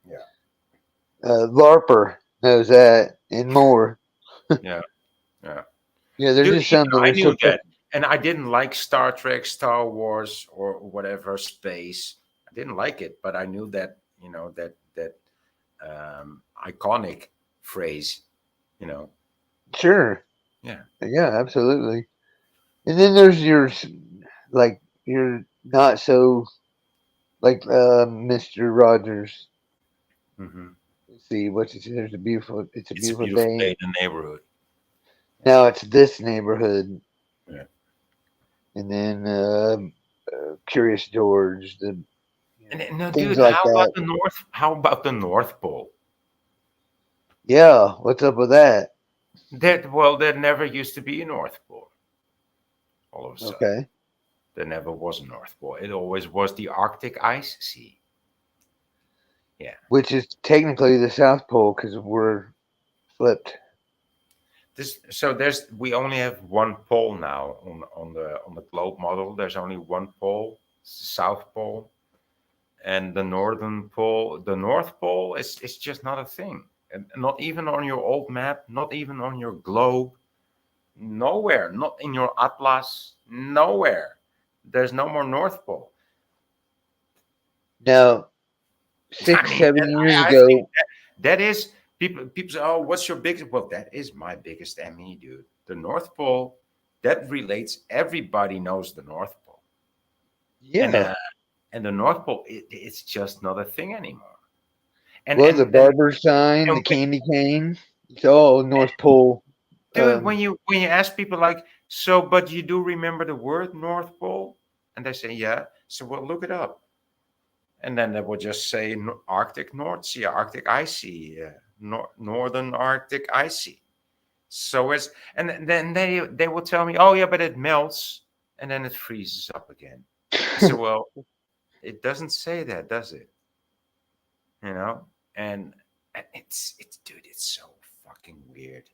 Yeah, LARPer knows that and more. yeah, yeah. Yeah, there's Dude, just some that I are so knew that, fucking. and I didn't like Star Trek, Star Wars, or whatever space. I didn't like it, but I knew that that iconic phrase. You know, Sure. yeah. Yeah, absolutely. And then there's like your not so like Mr. Rogers. Hmm. Let's see, what's it? There's a beautiful. It's a It's a beautiful beautiful day day. in the neighborhood. Now it's this neighborhood, Yeah. and then Curious George. The And no, things dude, like how about that. the North? How about the North Pole? Yeah, what's up with that? There never used to be a North Pole. All of a sudden, Okay, there never was a North Pole. It always was the Arctic ice sea. Yeah. which is technically the South Pole because we're flipped. We only have one pole now on the globe model. There's only one pole, it's the South Pole, and the Northern Pole. The North Pole is just not a thing, and not even on your old map, not even on your globe. Nowhere, not in your atlas, nowhere. There's no more North Pole. Now, I six, mean, 7 years I think ago, that is people say, "Oh, what's your biggest?" Well, that is my biggest ME, dude. The North Pole that relates. Everybody knows the North Pole, and yeah. uh, and the North Pole, it's just not a thing anymore. And Well, the and and barber sign, and the candy cane, it's all North Pole. dude, when you ask people like, so, but you do remember the word North Pole, and they say, yeah. So well, look it up. And then they will just say Arctic North Sea, Arctic Ice Sea, Northern Arctic Ice Sea. So it's and then they will tell me, oh yeah, but it melts and then it freezes up again. I said, well, it doesn't say that, does it? You know, and it's dude, it's so fucking weird.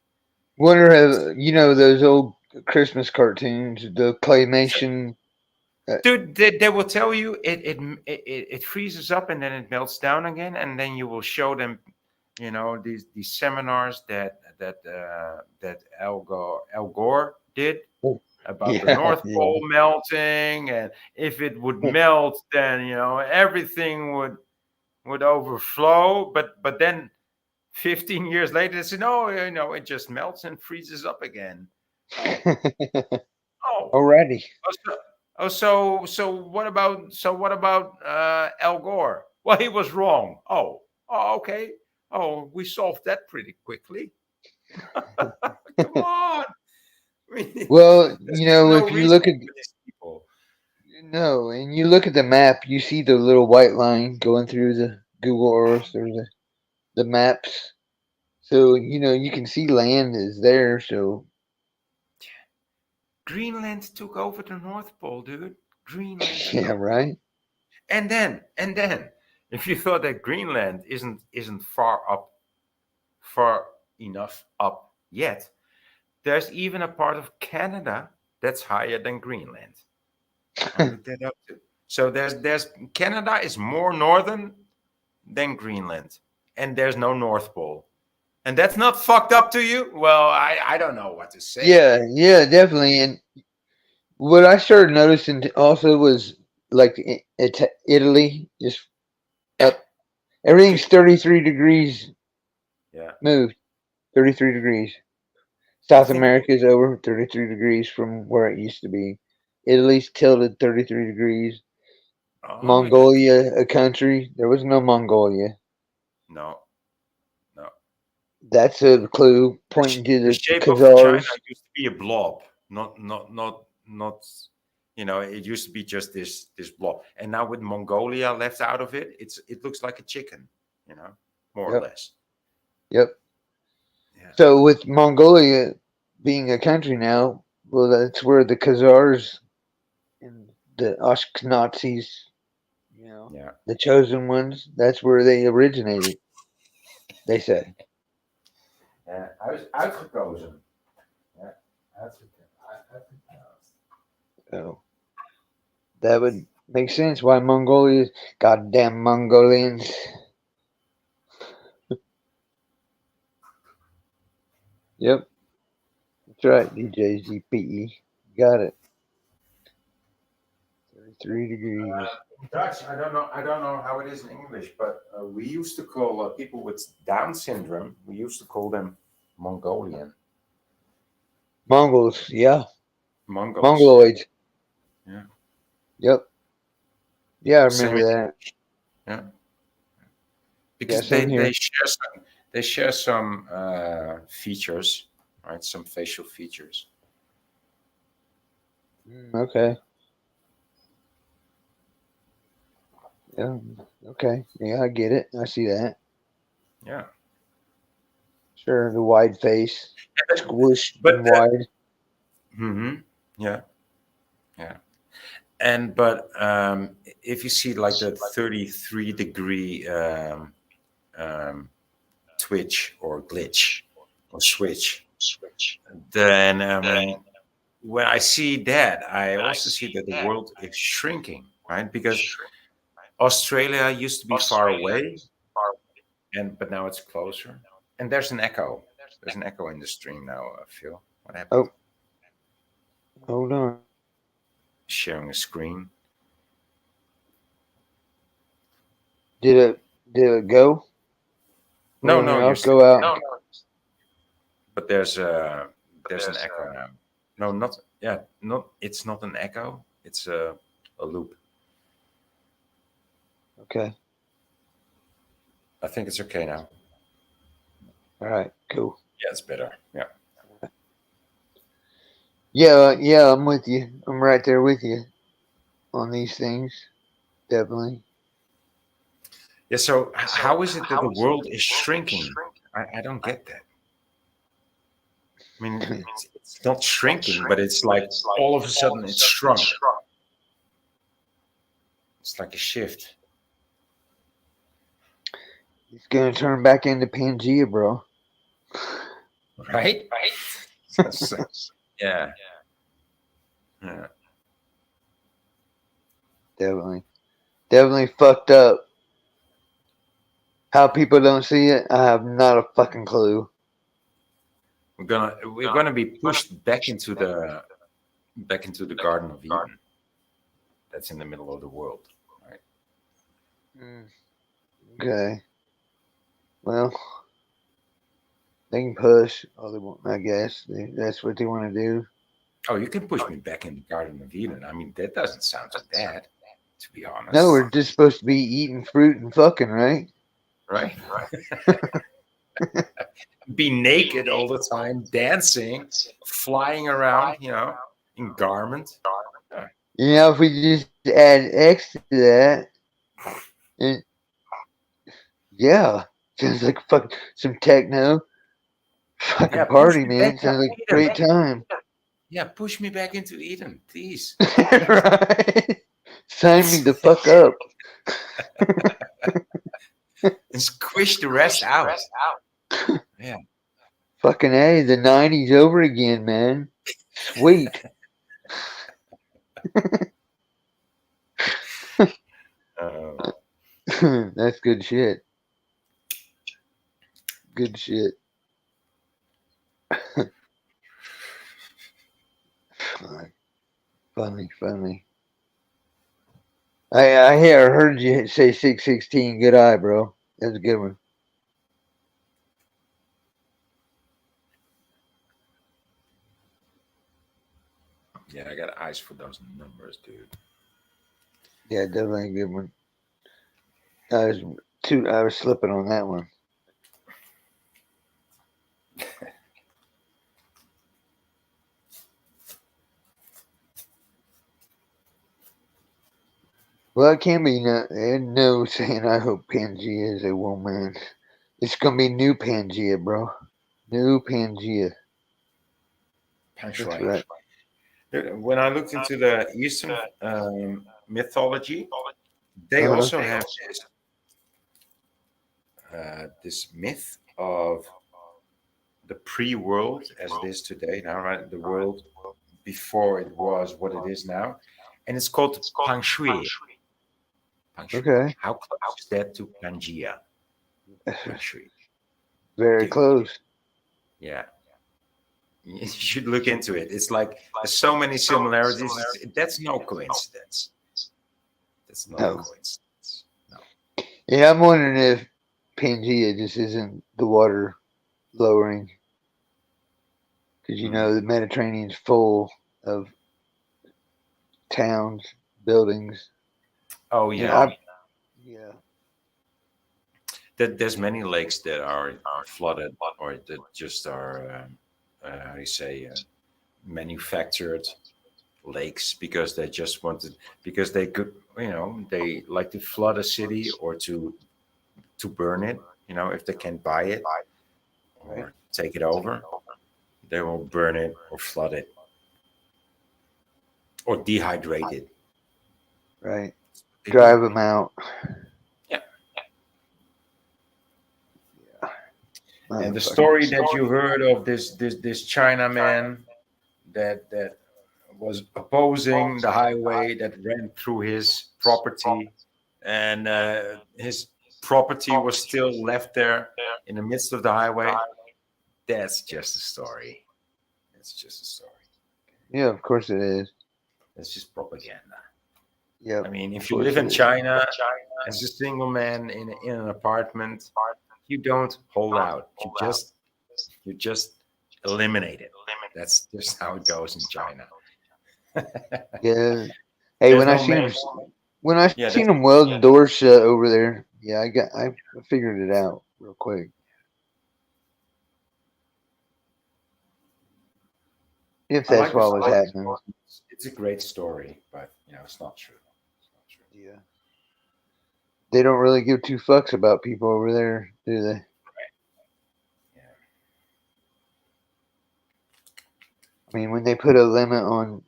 Wonder have you know those old Christmas cartoons, the So, claymation. dude, they will tell you it freezes up and then it melts down again, and then you will show them, you know, these seminars that Al Gore did Oh, about the yeah, North yeah. Pole melting, and if it would melt, then everything would overflow. But then 15 years later, they said, no, it just melts and freezes up again. Oh, oh, Alrighty. so what about Al Gore? Well, he was wrong. Oh, okay. Oh, we solved that pretty quickly. Come on. I mean, Well, there's just no if you reason look at for these people. no, and you look at the map, you see the little white line going through the Google Earth or the maps. So you can see land is there. So Greenland took over the North Pole, dude. Greenland took yeah, over. right. And then, if you thought that Greenland isn't far enough up yet, there's even a part of Canada that's higher than Greenland. I looked that up too. So there's Canada is more northern than Greenland, and there's no North Pole. And that's not fucked up to you? Well, I don't know what to say. Yeah, yeah, definitely. And What I started noticing also was like Italy, just up. Everything's 33 degrees Yeah. moved. 33 degrees. South think America is over 33 degrees from where it used to be. Italy's tilted 33 degrees. oh yeah. Mongolia, a country. There was no Mongolia. No, no. That's a clue pointing to The the shape of China Khazars. used to be a blob, not. It used to be just this blob, and now with Mongolia left out of it, it looks like a chicken. More or Yep. less. Yep. Yeah. So with Mongolia being a country now, well, that's where the Khazars and the Ashkenazis, Yeah. the chosen ones, that's where they originated. They say. Uitgekozen. Ja, So that would make sense why Mongolia, goddamn Mongolians. Yep, that's right, DJZPE. Got it. 33 degrees. In Dutch, I don't know how it is in English, but we used to call people with Down syndrome. We used to call them Mongolian. Mongols, yeah. Mongols. Mongoloids. Yeah. Yep. Yeah, I Same. remember that. Yeah. Yeah, Because same here. they share some features, right? Some facial features. Okay. Yeah. Okay. Yeah, I get it. I see that. Yeah. Sure, the wide face, squished But and wide. yeah, yeah. But if you see like the 33-degree um, twitch or glitch or switch, then when I see that, I also see that the world is shrinking, right? Because Australia used to be far away, but now it's closer. And there's an echo. There's an echo in the stream now, Phil. What happened? Oh, hold on. Sharing a screen. Did it go? No, Hold on no, here. you're I'll still. go out. But there's an echo now. No, not yeah, not. It's not an echo. It's a loop. Okay. I think it's okay now. All right. Cool. Yeah, it's better. Yeah. Yeah. I'm with you. I'm right there with you on these things. Definitely. Yeah. So how is it that the world is shrinking? I don't get that. I mean, it's not shrinking, but it's like all of a sudden it's shrunk. It's like a shift, It's gonna turn back into Pangea, bro. right? So, yeah. Yeah. Definitely fucked up. How people don't see it, I have not a fucking clue. We're gonna be pushed back into the Garden of Eden. That's in the middle of the world, right? Okay. Well, they can push all they want, I guess. That's what they want to do. Oh, you can push me back in the Garden of Eden. I mean, that doesn't sound too bad, to be honest. No, we're just supposed to be eating fruit and fucking, right? Right? Be naked all the time, dancing, flying around, in garment. If we just add X to that, and yeah, sounds like fucking some techno. Fucking Yeah, push party, me back man. into Sounds like a Eden. great time. Yeah, push me back into Eden, please. Right? Sign me the fuck up. And squish the rest out. Yeah. Fucking A, the 90s over again, man. Sweet. That's good shit. Good shit. Funny. I heard you say 616. Good eye, bro. That's a good one. Yeah, I got eyes for those numbers, dude. Yeah, definitely a good one. I was slipping on that one. Well, it can be no saying I hope Pangea is a woman. It's gonna be new Pangea, bro. New Pangea. That's Panshui. right. When I looked into the Eastern mythology, they also have this myth of the pre-world as it is today. Now, right, the world before it was what it is now, and it's called Panshui. Panshui. Okay. How close is that to Pangea? Panshui. Very Dude, close. yeah. You should look into it. It's like there's so many similarities. That's no coincidence. That's not a No. coincidence. No. Yeah, I'm wondering if Pangea just isn't the water lowering, because you know the Mediterranean's full of towns, buildings. Oh And yeah. yeah. There's many lakes that are flooded or that just are how do you say manufactured lakes because they just wanted because they could they like to flood a city or to burn it, if they can buy it Right. or take it over, they will burn it or flood it or dehydrate it. Right. They Drive do. them out. Yeah. And the Motherfucker. story that you heard of this Chinaman that was opposing the highway that ran through his property, and his property was still left there in the midst of the highway. That's just a story. That's just a story. Yeah, of course it is. That's just propaganda. Yeah. I mean, Of if you course live it in is. China as a single man in an apartment, you don't hold out. You just eliminate it. That's just how it goes in China. Yeah. Hey, There's no man. when I Yeah, seen them welding doors shut over there, yeah, I figured it out real quick. If I that's like the what was story. happening. It's a great story, but it's not true. It's not true. Yeah. They don't really give two fucks about people over there, do they? Yeah. I mean, when they put a limit on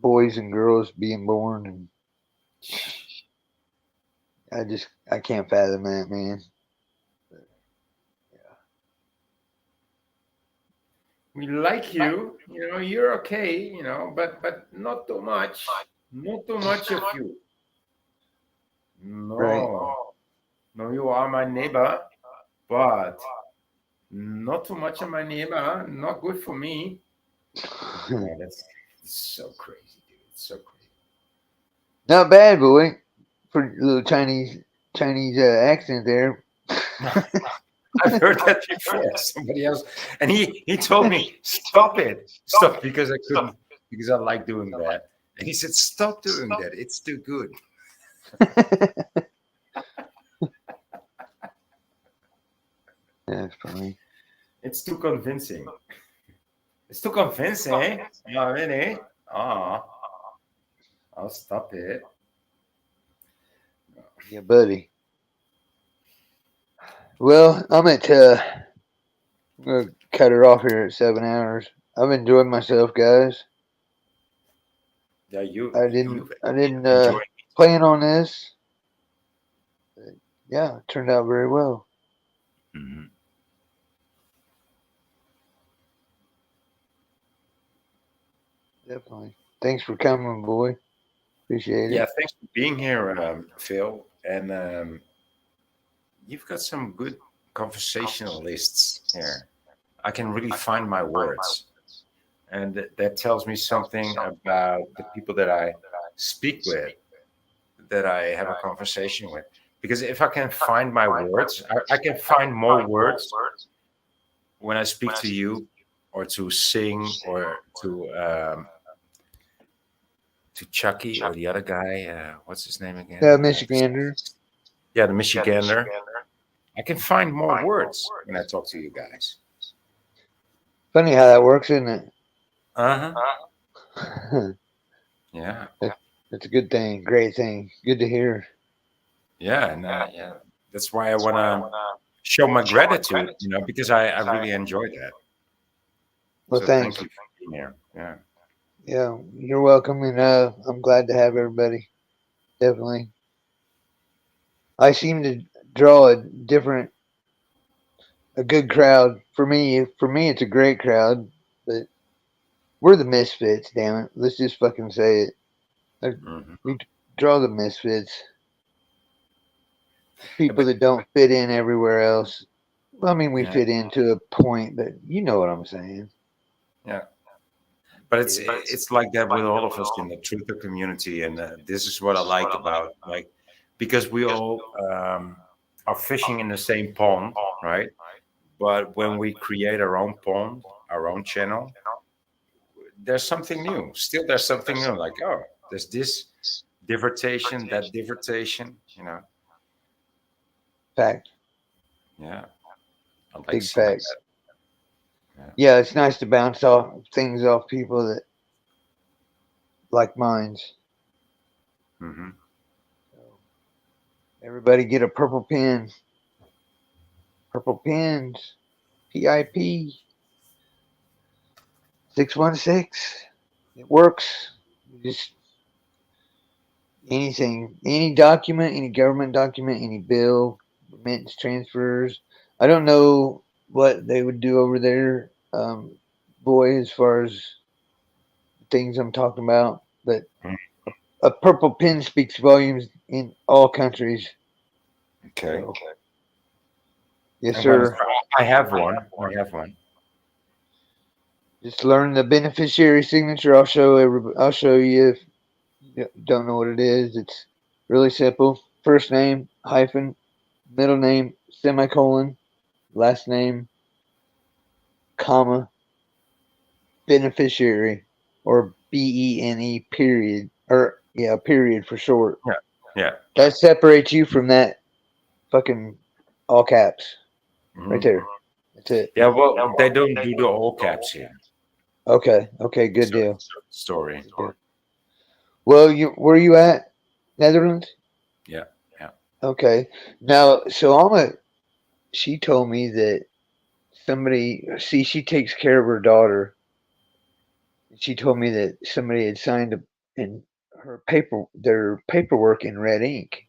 boys and girls being born, and I can't fathom that, man. We like you, you're okay, but not too much. Not too much of you. Right. No, you are my neighbor, but not too much of my neighbor. Not good for me. Yeah, that's so crazy, dude. It's so crazy. Not bad, boy. For a little Chinese accent there. I've heard that before. Somebody else, and he told me, "Stop it, stop," because I couldn't, because I like doing that. And he said, "Stop doing that. It's too good." That's funny. It's too convincing. It's too convincing, eh? Not really. Ah, I'll stop it. Yeah, buddy. Well, I'm gonna cut it off here at 7 hours. I've enjoyed myself, guys. Yeah, I didn't enjoy. plan on this. But yeah, it turned out very well. Mm-hmm. Definitely. Thanks for coming, boy. Appreciate Yeah, it. thanks for being here, Phil. And you've got some good conversationalists here. I can really find my words. and that tells me something about the people that I speak with, that I have a conversation with. Because if I can find my words, I can find more words when I speak to you, or to sing, or to Chucky, or the other guy. What's his name again? Michigander. Yeah, the Michigander. I can find more words when I talk to you guys. Funny how that works, isn't it? Uh huh. Yeah. That's a good thing. Great thing. Good to hear. Yeah, and yeah, that's why I want to show my gratitude, because I really enjoy that. Well, So thanks. thank you for being here. Yeah. Yeah, you're welcome, and I'm glad to have everybody. Definitely. I seem to draw a good crowd. For me, it's a great crowd, but we're the misfits. Damn it, let's just fucking say it. Mm-hmm. We draw the misfits, people that don't fit in everywhere else. Well, I mean, we Yeah, fit into a point, but you know what I'm saying. yeah. But it's like that with all of us in the truther community, and this is what I like about, like, because we all are fishing in the same pond, right? But when we create our own pond, our own channel, there's something new. Still, there's something new. Like, oh, there's this divertation, that divertation. Fact. Yeah, I like Big seeing fact. that. Yeah. Yeah, it's nice to bounce off things off people that like minds. Mm-hmm. Everybody get a purple pen. Purple pens. PIP 616. It works. Just anything, any document, any government document, any bill, remittance transfers. I don't know what they would do over there, boy, as far as things I'm talking about, but a purple pen speaks volumes in all countries. Okay. So, yes, And what is? sir. I have one. I have one. Just learn the beneficiary signature. I'll show you if you don't know what it is. It's really simple. First name hyphen, middle name semicolon, last name comma, beneficiary, or BENE period, or yeah, period for short. Yeah. Yeah. That separates you from that fucking all caps right Mm-hmm. there. That's it. Yeah. Well, they don't do the all caps here. Okay. Okay. Good So, deal. story. Good deal. Well, where you at? Netherlands. Yeah. Yeah. Okay. Now, so she told me that she takes care of her daughter. She told me that somebody had signed in their paperwork in red ink.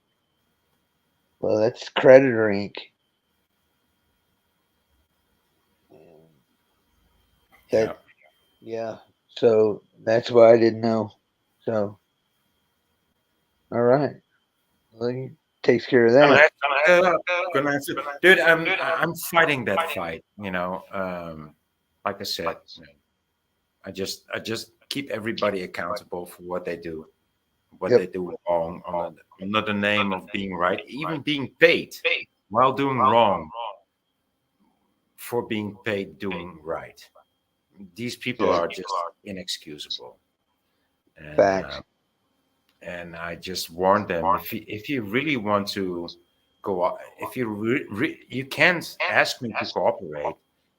Well, that's creditor ink. Yeah. Yeah. So that's why I didn't know. So, all right. Well, he takes care of Gonna that. gonna have to, dude. I'm fighting that fight. Like I said, I just keep everybody accountable for what they do, Yep. wrong, under the name of being right, even being paid while doing wrong for being paid doing right. These people Yeah. are just inexcusable, and Facts. and I just warned them, if you really want to if you you can't ask me to cooperate,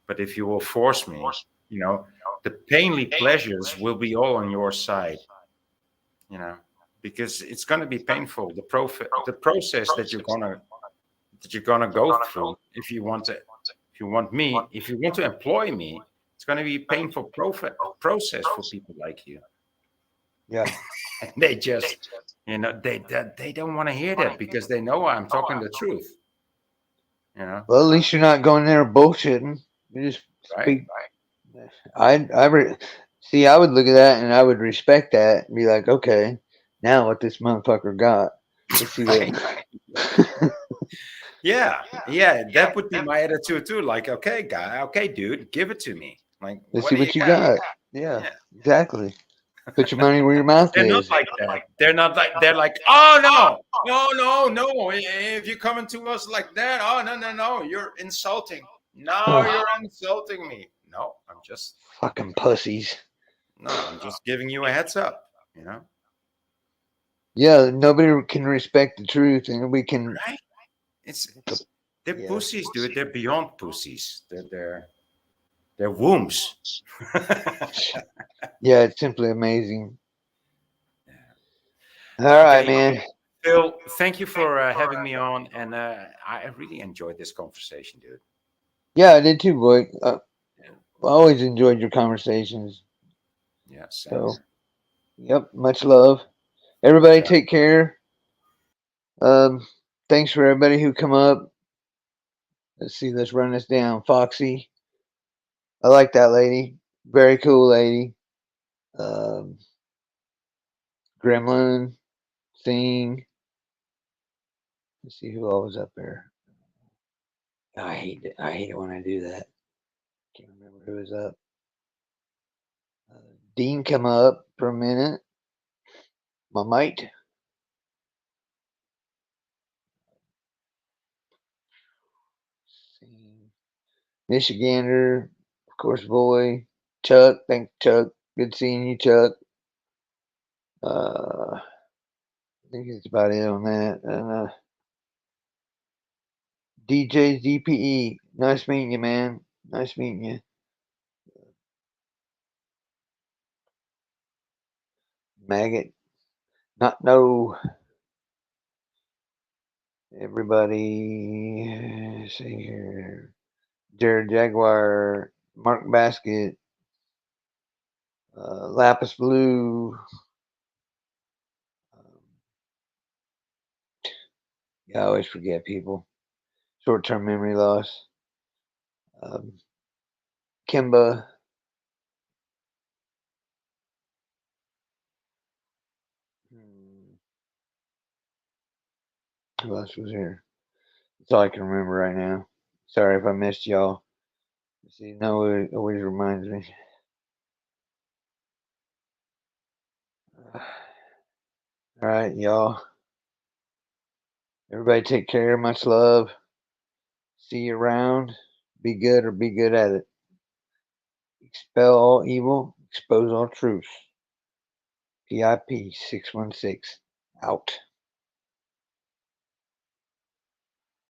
but if you will force me, the painly pleasures will be all on your side, you know, because it's going to be painful. The process that you're gonna go through, if you want to employ me, it's going to be a painful process for people like you. Yeah. And they just, they don't want to hear that because they know I'm talking the truth. Well, at least you're not going there bullshitting. You just Right? speak. See. I would look at that and I would respect that and be like, okay, now what this motherfucker got? Let's see what. Yeah, yeah, that would be my attitude too. Like, okay, guy, okay, dude, give it to me. Like, Let's what see do you what you got? got. Yeah, exactly. Put your money where your mouth They're not is. like that. They're like, oh no. If you're coming to us like that, oh no, you're insulting. No, Ugh, you're insulting me. No, fucking pussies. I'm just giving you a heads up, Yeah, nobody can respect the truth, and we can. Right? They're Yeah, pussies, dude. They're beyond pussies. They're wombs. yeah, it's simply amazing. All right, Okay, man. Phil, thank you for having me on, and I really enjoyed this conversation, dude. Yeah, I did too, boy. I Yeah, always enjoyed your conversations. yeah, same So, here. yep, much love. Everybody, Yeah. take care. Thanks for everybody who come up. Let's see. Let's run this down. Foxy, I like that lady. Very cool lady. Um, Gremlin, Sing. Let's see who all was up there. I hate it. I hate it when I do that. Can't remember who was up. Dean come up for a minute. My mate. Sing. Michigander, of course, boy. Chuck, thanks, Chuck. Good seeing you, Chuck. I think that's about it on that. And DJ DPE, nice meeting you, man. Nice meeting you. Maggot, not no. Everybody, let's see here. Jared Jaguar, Mark Basket, Lapis Blue. Yeah, I always forget people. Short term memory loss. Kimba. Who else was here? That's all I can remember right now. Sorry if I missed y'all. See, no, it always reminds me. All right, y'all. Everybody take care. Much love. See you around. Be good or be good at it. Expel all evil. Expose all truth. PIP 616. Out.